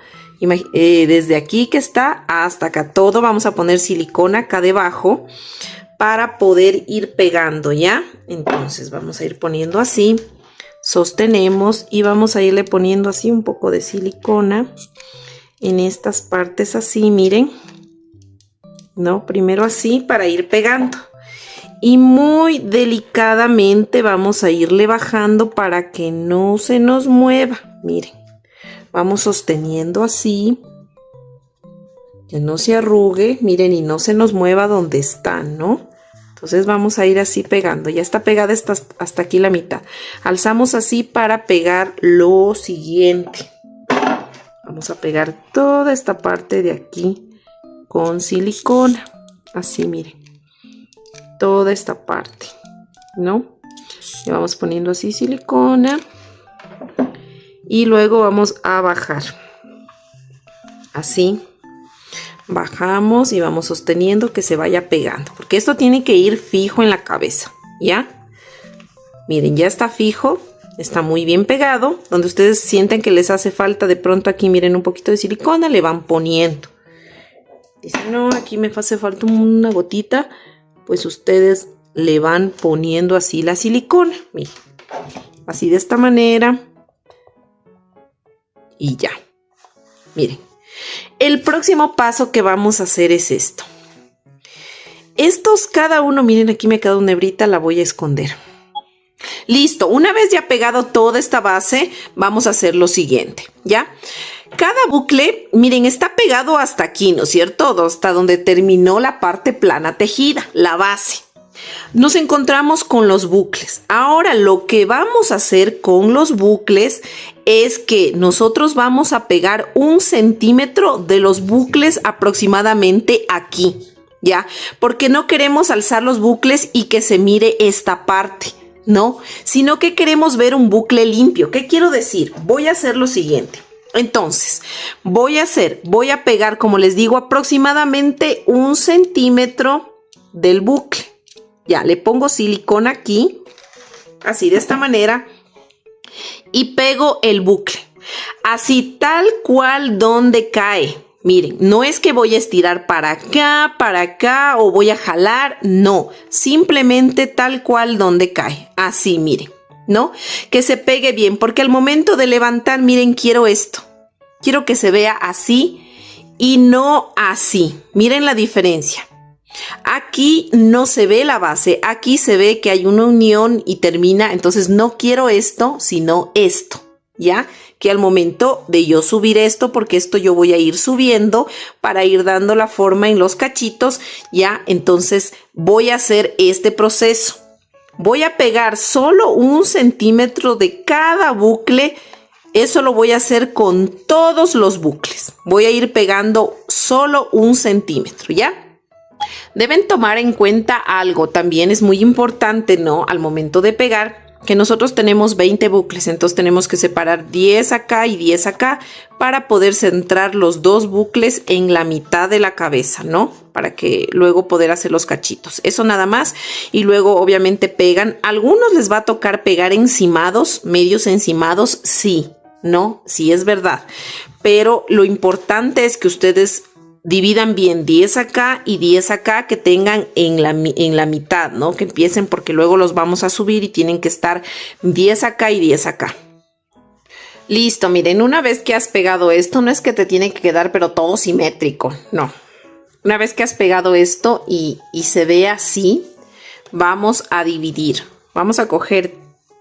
A: Desde aquí que está hasta acá, todo vamos a poner silicona acá debajo para poder ir pegando, ¿ya? Entonces vamos a ir poniendo así. Sostenemos y vamos a irle poniendo así un poco de silicona en estas partes así, miren. No, primero así para ir pegando. Y muy delicadamente vamos a irle bajando para que no se nos mueva. Miren, vamos sosteniendo así. Que no se arrugue, miren, y no se nos mueva donde está, ¿no? Entonces vamos a ir así pegando. Ya está pegada hasta aquí la mitad. Alzamos así para pegar lo siguiente. Vamos a pegar toda esta parte de aquí con silicona. Así, miren. Toda esta parte, ¿no? Y vamos poniendo así silicona. Y luego vamos a bajar. Así. Bajamos y vamos sosteniendo que se vaya pegando. Porque esto tiene que ir fijo en la cabeza, ¿ya? Miren, ya está fijo. Está muy bien pegado. Donde ustedes sienten que les hace falta de pronto aquí, miren, un poquito de silicona, le van poniendo. Dicen, no, aquí me hace falta una gotita. Pues ustedes le van poniendo así la silicona. Miren, así de esta manera. Y ya. Miren. El próximo paso que vamos a hacer es esto. Estos cada uno, miren, aquí me queda una hebrita, la voy a esconder. Listo, una vez ya pegado toda esta base, vamos a hacer lo siguiente, ¿ya? Cada bucle, miren, está pegado hasta aquí, ¿no es cierto? Hasta donde terminó la parte plana tejida, la base. Nos encontramos con los bucles. Ahora lo que vamos a hacer con los bucles es que nosotros vamos a pegar 1 centímetro de los bucles aproximadamente aquí, ¿ya? Porque no queremos alzar los bucles y que se mire esta parte, ¿no? Sino que queremos ver un bucle limpio. ¿Qué quiero decir? Voy a hacer lo siguiente. Entonces, voy a pegar, como les digo, aproximadamente 1 centímetro del bucle. Ya, le pongo silicona aquí, así de esta manera, y pego el bucle, así tal cual donde cae. Miren, no es que voy a estirar para acá, o voy a jalar, no, simplemente tal cual donde cae, así, miren, ¿no? Que se pegue bien, porque al momento de levantar, miren, quiero esto, quiero que se vea así y no así, miren la diferencia. Aquí no se ve la base, aquí se ve que hay una unión y termina, entonces no quiero esto, sino esto, ¿ya? Que al momento de yo subir esto, porque esto yo voy a ir subiendo para ir dando la forma en los cachitos, ¿ya? Entonces voy a hacer este proceso. Voy a pegar solo 1 centímetro de cada bucle. Eso lo voy a hacer con todos los bucles. Voy a ir pegando solo 1 centímetro, ¿ya? Deben tomar en cuenta algo, también es muy importante, ¿no? Al momento de pegar, que nosotros tenemos 20 bucles, entonces tenemos que separar 10 acá y 10 acá para poder centrar los 2 bucles en la mitad de la cabeza, ¿no? Para que luego poder hacer los cachitos. Eso nada más. Y luego obviamente pegan. Algunos les va a tocar pegar encimados, medios encimados, sí, ¿no? Sí es verdad. Pero lo importante es que ustedes dividan bien 10 acá y 10 acá, que tengan en la mitad, ¿no? Que empiecen, porque luego los vamos a subir y tienen que estar 10 acá y 10 acá. Listo, miren, una vez que has pegado esto, no es que te tiene que quedar pero todo simétrico, no. Una vez que has pegado esto y se ve así, vamos a dividir. Vamos a coger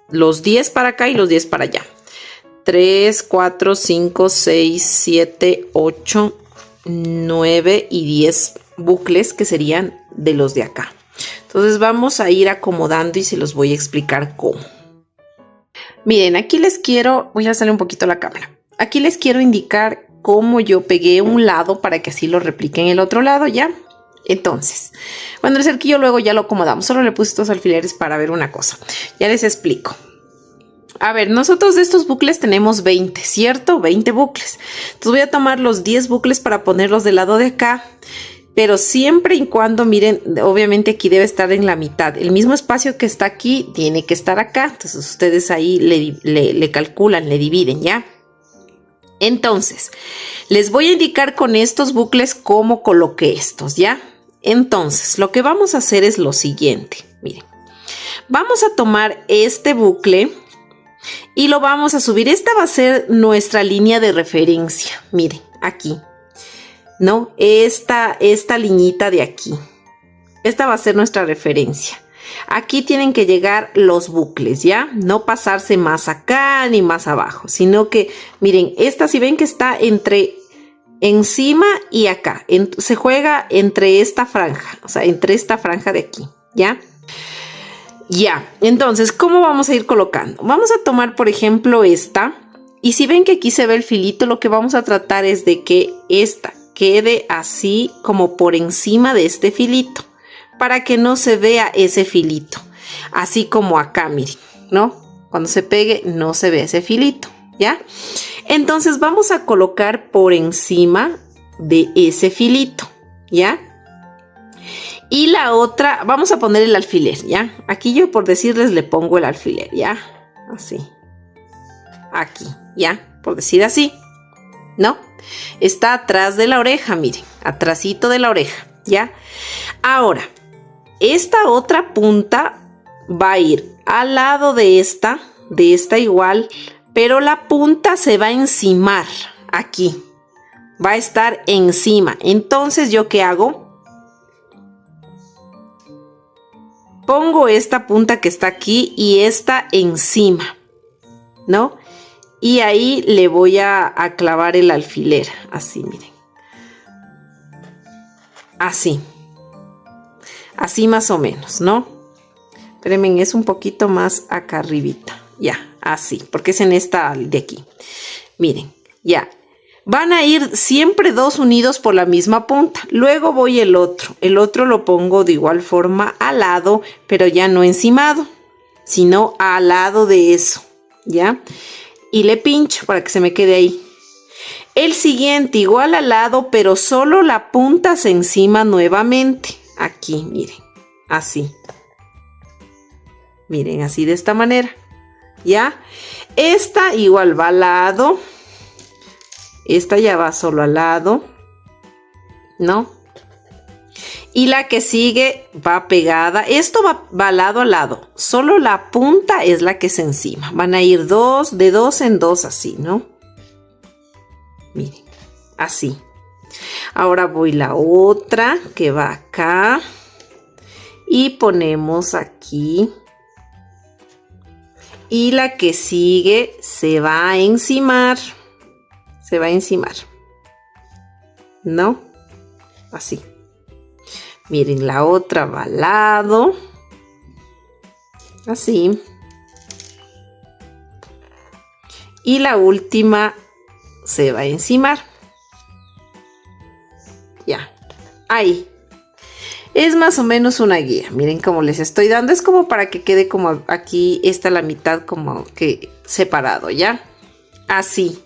A: los 10 para acá y los 10 para allá. 3, 4, 5, 6, 7, 8, 9 y 10 bucles que serían de los de acá. Entonces vamos a ir acomodando y se los voy a explicar cómo. Miren, aquí les quiero, voy a hacerle un poquito la cámara. Aquí les quiero indicar cómo yo pegué un lado para que así lo repliquen el otro lado, ¿ya? Entonces, bueno, el cerquillo luego ya lo acomodamos. Solo le puse estos alfileres para ver una cosa. Ya les explico. A ver, nosotros de estos bucles tenemos 20, ¿cierto? 20 bucles. Entonces voy a tomar los 10 bucles para ponerlos del lado de acá. Pero siempre y cuando, miren, obviamente aquí debe estar en la mitad. El mismo espacio que está aquí tiene que estar acá. Entonces ustedes ahí le calculan, le dividen, ¿ya? Entonces, les voy a indicar con estos bucles cómo coloqué estos, ¿ya? Entonces, lo que vamos a hacer es lo siguiente. Miren, vamos a tomar este bucle, y lo vamos a subir. Esta va a ser nuestra línea de referencia. Miren, aquí, ¿no? Esta liñita de aquí. Esta va a ser nuestra referencia. Aquí tienen que llegar los bucles, ¿ya? No pasarse más acá ni más abajo, sino que, miren, esta si ven que está entre encima y acá. Se juega entre esta franja, o sea, entre esta franja de aquí, ¿ya? Ya, entonces, ¿cómo vamos a ir colocando? Vamos a tomar, por ejemplo, esta. Y si ven que aquí se ve el filito, lo que vamos a tratar es de que esta quede así como por encima de este filito, para que no se vea ese filito. Así como acá, miren, ¿no? Cuando se pegue no se ve ese filito, ¿ya? Entonces vamos a colocar por encima de ese filito, ¿ya? Y la otra, vamos a poner el alfiler, ¿ya? Aquí yo por decirles le pongo el alfiler, ¿ya? Así. Aquí, ¿ya? Por decir así, ¿no? Está atrás de la oreja, miren, atrásito de la oreja, ¿ya? Ahora, esta otra punta va a ir al lado de esta igual, pero la punta se va a encimar aquí, va a estar encima. Entonces, ¿yo qué hago? Pongo esta punta que está aquí y esta encima, ¿no? Y ahí le voy a clavar el alfiler, así, miren. Así. Así más o menos, ¿no? Espérenme, es un poquito más acá arribita. Ya, así, porque es en esta de aquí. Miren, ya. Van a ir siempre dos unidos por la misma punta. Luego voy el otro. El otro lo pongo de igual forma al lado, pero ya no encimado, sino al lado de eso, ¿ya? Y le pincho para que se me quede ahí. El siguiente igual al lado, pero solo la punta se encima nuevamente. Aquí, miren, así. Miren, así de esta manera, ¿ya? Esta igual va al lado. Esta ya va solo al lado, ¿no? Y la que sigue va pegada. Esto va lado a lado. Solo la punta es la que se encima. Van a ir de dos en dos así, ¿no? Miren, así. Ahora voy la otra que va acá. Y ponemos aquí. Y la que sigue se va a encimar. Se va a encimar, ¿no? Así. Miren, la otra va al lado. Así. Y la última se va a encimar. Ya. Ahí. Es más o menos una guía. Miren cómo les estoy dando. Es como para que quede como aquí, esta la mitad como que separado, ¿ya? Así.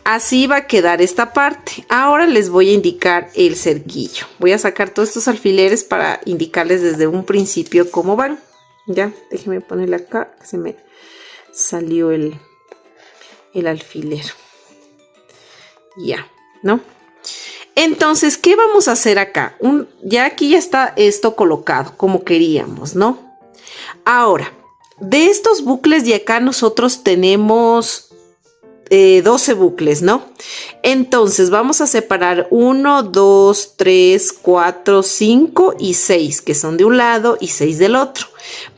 A: Así va a quedar esta parte. Ahora les voy a indicar el cerquillo. Voy a sacar todos estos alfileres para indicarles desde un principio cómo van. Ya, déjenme ponerle acá, que se me salió el alfiler. Ya, ¿no? Entonces, ¿qué vamos a hacer acá? Ya aquí ya está esto colocado como queríamos, ¿no? Ahora, de estos bucles de acá nosotros tenemos 12 bucles, ¿no? Entonces vamos a separar 1, 2, 3, 4, 5 y 6, que son de un lado y 6 del otro.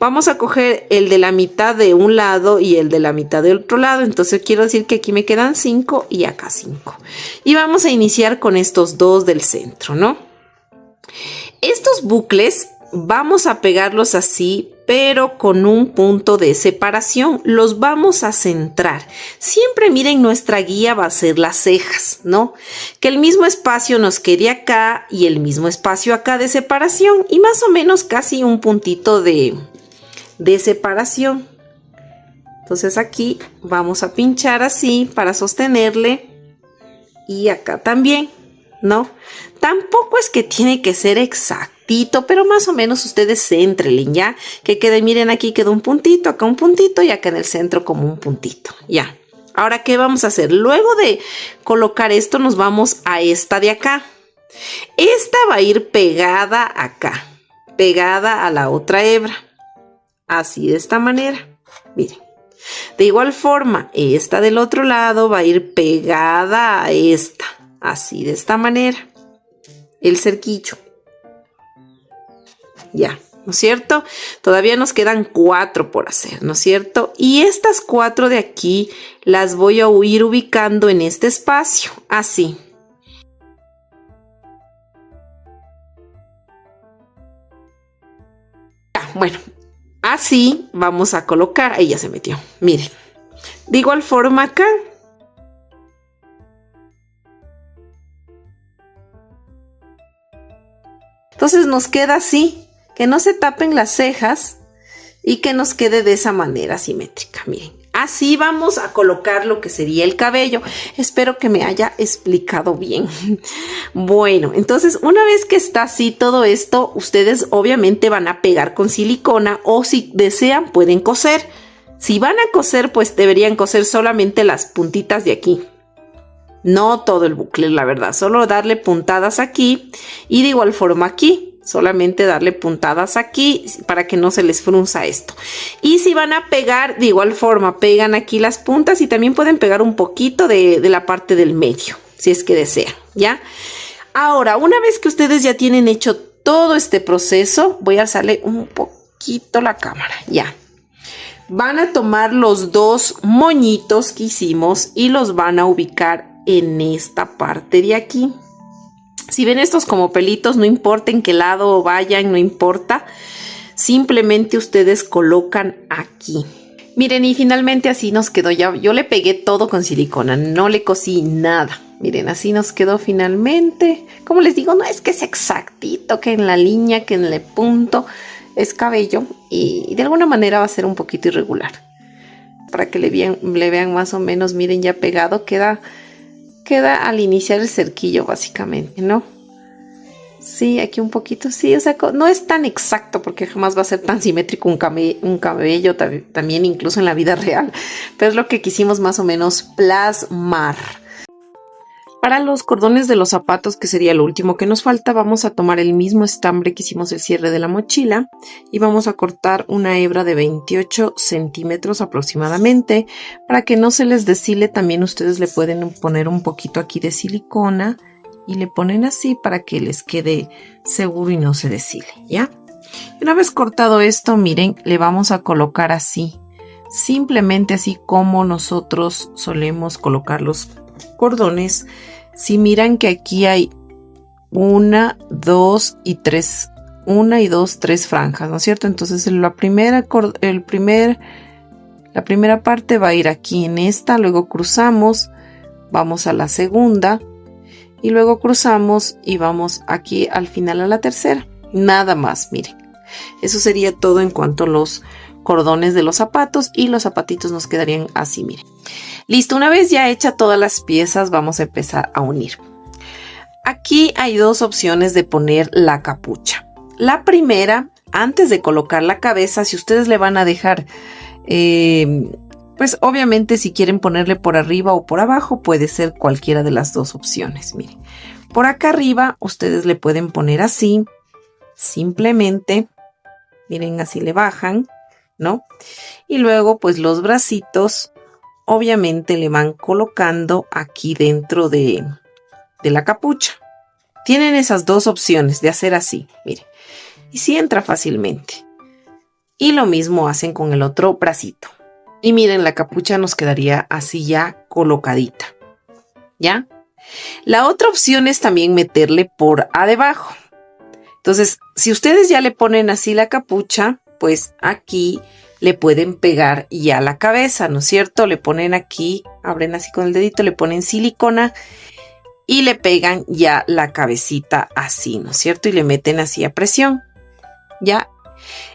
A: Vamos a coger el de la mitad de un lado y el de la mitad del otro lado. Entonces quiero decir que aquí me quedan 5 y acá 5. Y vamos a iniciar con estos dos del centro, ¿no? Estos bucles vamos a pegarlos así, pero con un punto de separación. Los vamos a centrar. Siempre miren, nuestra guía va a ser las cejas, ¿no? Que el mismo espacio nos quede acá y el mismo espacio acá de separación y más o menos casi un puntito de separación. Entonces aquí vamos a pinchar así para sostenerle y acá también, ¿no? Tampoco es que tiene que ser exactito, pero más o menos ustedes céntrenle, ¿ya? Que quede, miren, aquí quedó un puntito, acá un puntito y acá en el centro como un puntito, ¿ya? Ahora, ¿qué vamos a hacer? Luego de colocar esto, nos vamos a esta de acá. Esta va a ir pegada acá, pegada a la otra hebra. Así, de esta manera, miren. De igual forma, esta del otro lado va a ir pegada a esta, así, de esta manera, el cerquillo. Ya, ¿no es cierto? Todavía nos quedan 4 por hacer, ¿no es cierto? Y estas 4 de aquí las voy a ir ubicando en este espacio, así. Ya, bueno, así vamos a colocar, ahí ya se metió, miren. De igual forma acá. Entonces nos queda así, que no se tapen las cejas y que nos quede de esa manera simétrica, miren. Así vamos a colocar lo que sería el cabello. Espero que me haya explicado bien. Bueno, entonces una vez que está así todo esto, ustedes obviamente van a pegar con silicona o si desean pueden coser. Si van a coser, pues deberían coser solamente las puntitas de aquí. No todo el bucle, la verdad. Solo darle puntadas aquí y de igual forma aquí. Solamente darle puntadas aquí para que no se les frunza esto. Y si van a pegar, de igual forma, pegan aquí las puntas y también pueden pegar un poquito de la parte del medio, si es que desean, ¿ya? Ahora, una vez que ustedes ya tienen hecho todo este proceso, voy a alzarle un poquito la cámara, ya. Van a tomar los 2 moñitos que hicimos y los van a ubicar en esta parte de aquí. Si ven estos como pelitos, no importa en qué lado vayan, no importa. Simplemente ustedes colocan aquí. Miren, y finalmente así nos quedó ya. Yo le pegué todo con silicona, no le cosí nada. Miren, así nos quedó finalmente. Como les digo, no es que es exactito, que en la línea, que en el punto es cabello. Y de alguna manera va a ser un poquito irregular. Para que le vean más o menos, miren, ya pegado queda al iniciar el cerquillo básicamente, ¿no? Sí, aquí un poquito, sí, o sea, no es tan exacto porque jamás va a ser tan simétrico un cabello también incluso en la vida real, pero es lo que quisimos más o menos plasmar. Para los cordones de los zapatos, que sería lo último que nos falta, vamos a tomar el mismo estambre que hicimos el cierre de la mochila y vamos a cortar una hebra de 28 centímetros aproximadamente. Para que no se les deshile, también ustedes le pueden poner un poquito aquí de silicona y le ponen así para que les quede seguro y no se deshile, ¿ya? Una vez cortado esto, miren, le vamos a colocar así, simplemente así como nosotros solemos colocar los cordones. Si miran que aquí hay 1, 2 y 3, 1 y 2, 3 franjas, ¿no es cierto? Entonces la primera parte va a ir aquí en esta, luego cruzamos, vamos a la segunda y luego cruzamos y vamos aquí al final a la tercera. Nada más, miren. Eso sería todo en cuanto a los cordones de los zapatos y los zapatitos nos quedarían así, miren. Listo, una vez ya hecha todas las piezas, vamos a empezar a unir. Aquí hay 2 opciones de poner la capucha. La primera, antes de colocar la cabeza, si ustedes le van a dejar, pues obviamente si quieren ponerle por arriba o por abajo, puede ser cualquiera de las 2 opciones. Miren, por acá arriba ustedes le pueden poner así, simplemente, miren, así le bajan, ¿no? Y luego pues los bracitos obviamente le van colocando aquí dentro de la capucha. Tienen esas 2 opciones de hacer así, miren, y sí entra fácilmente. Y lo mismo hacen con el otro bracito. Y miren, la capucha nos quedaría así ya colocadita, ¿ya? La otra opción es también meterle por debajo. Entonces, si ustedes ya le ponen así la capucha, pues aquí le pueden pegar ya la cabeza, ¿no es cierto? Le ponen aquí, abren así con el dedito, le ponen silicona y le pegan ya la cabecita así, ¿no es cierto? Y le meten así a presión, ¿ya?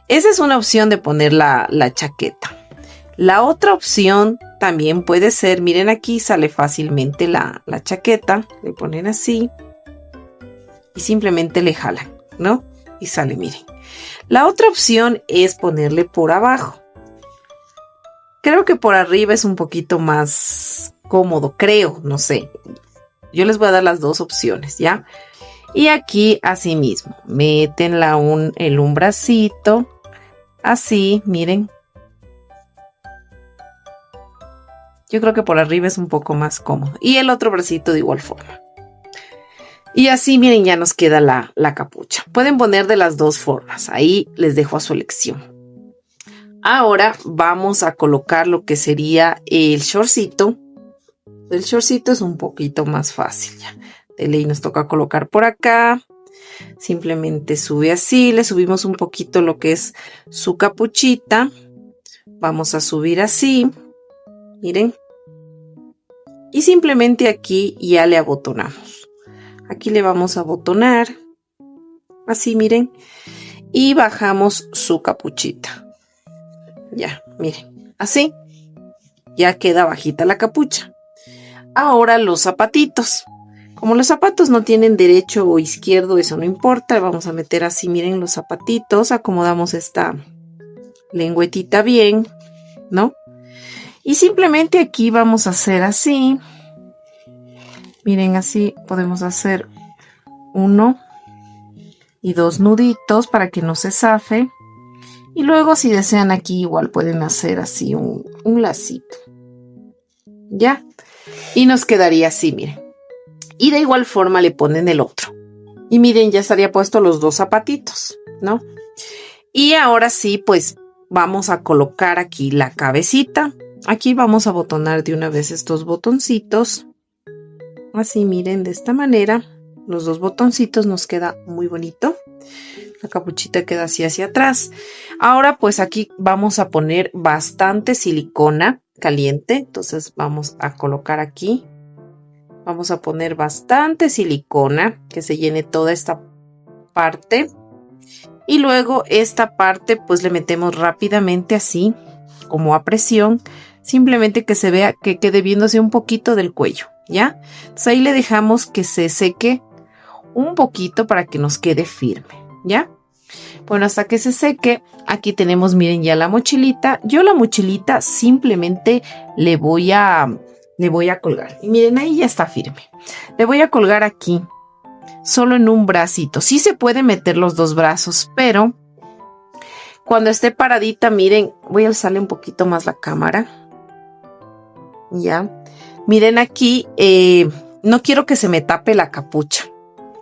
A: Esa es una opción de poner la chaqueta. La otra opción también puede ser, miren, aquí sale fácilmente la chaqueta, le ponen así y simplemente le jalan, ¿no? Y sale, miren. La otra opción es ponerle por abajo. Creo que por arriba es un poquito más cómodo, creo, no sé. Yo les voy a dar las 2 opciones, ¿ya? Y aquí así mismo, meten un bracito, así, miren. Yo creo que por arriba es un poco más cómodo. Y el otro bracito de igual forma. Y así, miren, ya nos queda la capucha. Pueden poner de las dos formas. Ahí les dejo a su elección. Ahora vamos a colocar lo que sería el shortcito. El shortcito es un poquito más fácil ya. De ley nos toca colocar por acá. Simplemente sube así. Le subimos un poquito lo que es su capuchita. Vamos a subir así. Miren. Y simplemente aquí ya le abotonamos. Aquí le vamos a abotonar. Así, miren. Y bajamos su capuchita. Ya, miren. Así. Ya queda bajita la capucha. Ahora los zapatitos. Como los zapatos no tienen derecho o izquierdo, eso no importa. Vamos a meter así, miren, los zapatitos. Acomodamos esta lengüetita bien, ¿no? Y simplemente aquí vamos a hacer así. Miren, así podemos hacer 1 y 2 nuditos para que no se zafe. Y luego, si desean, aquí igual pueden hacer así un lacito. ¿Ya? Y nos quedaría así, miren. Y de igual forma le ponen el otro. Y miren, ya estaría puesto los dos zapatitos, ¿no? Y ahora sí, pues vamos a colocar aquí la cabecita. Aquí vamos a botonar de una vez estos botoncitos. Así, miren, de esta manera. Los dos botoncitos nos queda muy bonito. La capuchita queda así hacia atrás. Ahora pues aquí vamos a poner bastante silicona caliente. Entonces vamos a colocar aquí. Vamos a poner bastante silicona que se llene toda esta parte. Y luego esta parte pues le metemos rápidamente así como a presión. Simplemente que se vea que quede viéndose un poquito del cuello. ¿Ya? Entonces ahí le dejamos que se seque un poquito para que nos quede firme. ¿Ya? Bueno, hasta que se seque, aquí tenemos, miren, ya la mochilita. Yo la mochilita simplemente le voy a colgar. Y miren, ahí ya está firme. Le voy a colgar aquí, solo en un bracito. Sí se puede meter los dos brazos, pero cuando esté paradita, miren, voy a alzarle un poquito más la cámara. Ya. Miren aquí, no quiero que se me tape la capucha.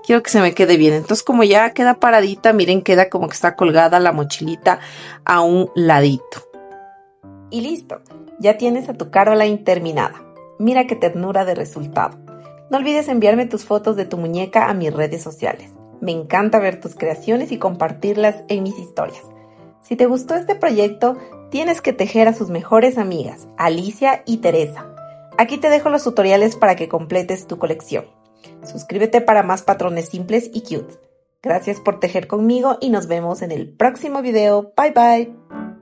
A: Quiero que se me quede bien. Entonces, como ya queda paradita, miren, queda como que está colgada la mochilita a un ladito. Y listo. Ya tienes a tu Caroline terminada. Mira qué ternura de resultado. No olvides enviarme tus fotos de tu muñeca a mis redes sociales. Me encanta ver tus creaciones y compartirlas en mis historias. Si te gustó este proyecto, tienes que tejer a sus mejores amigas, Alicia y Teresa. Aquí te dejo los tutoriales para que completes tu colección. Suscríbete para más patrones simples y cute. Gracias por tejer conmigo y nos vemos en el próximo video. Bye bye.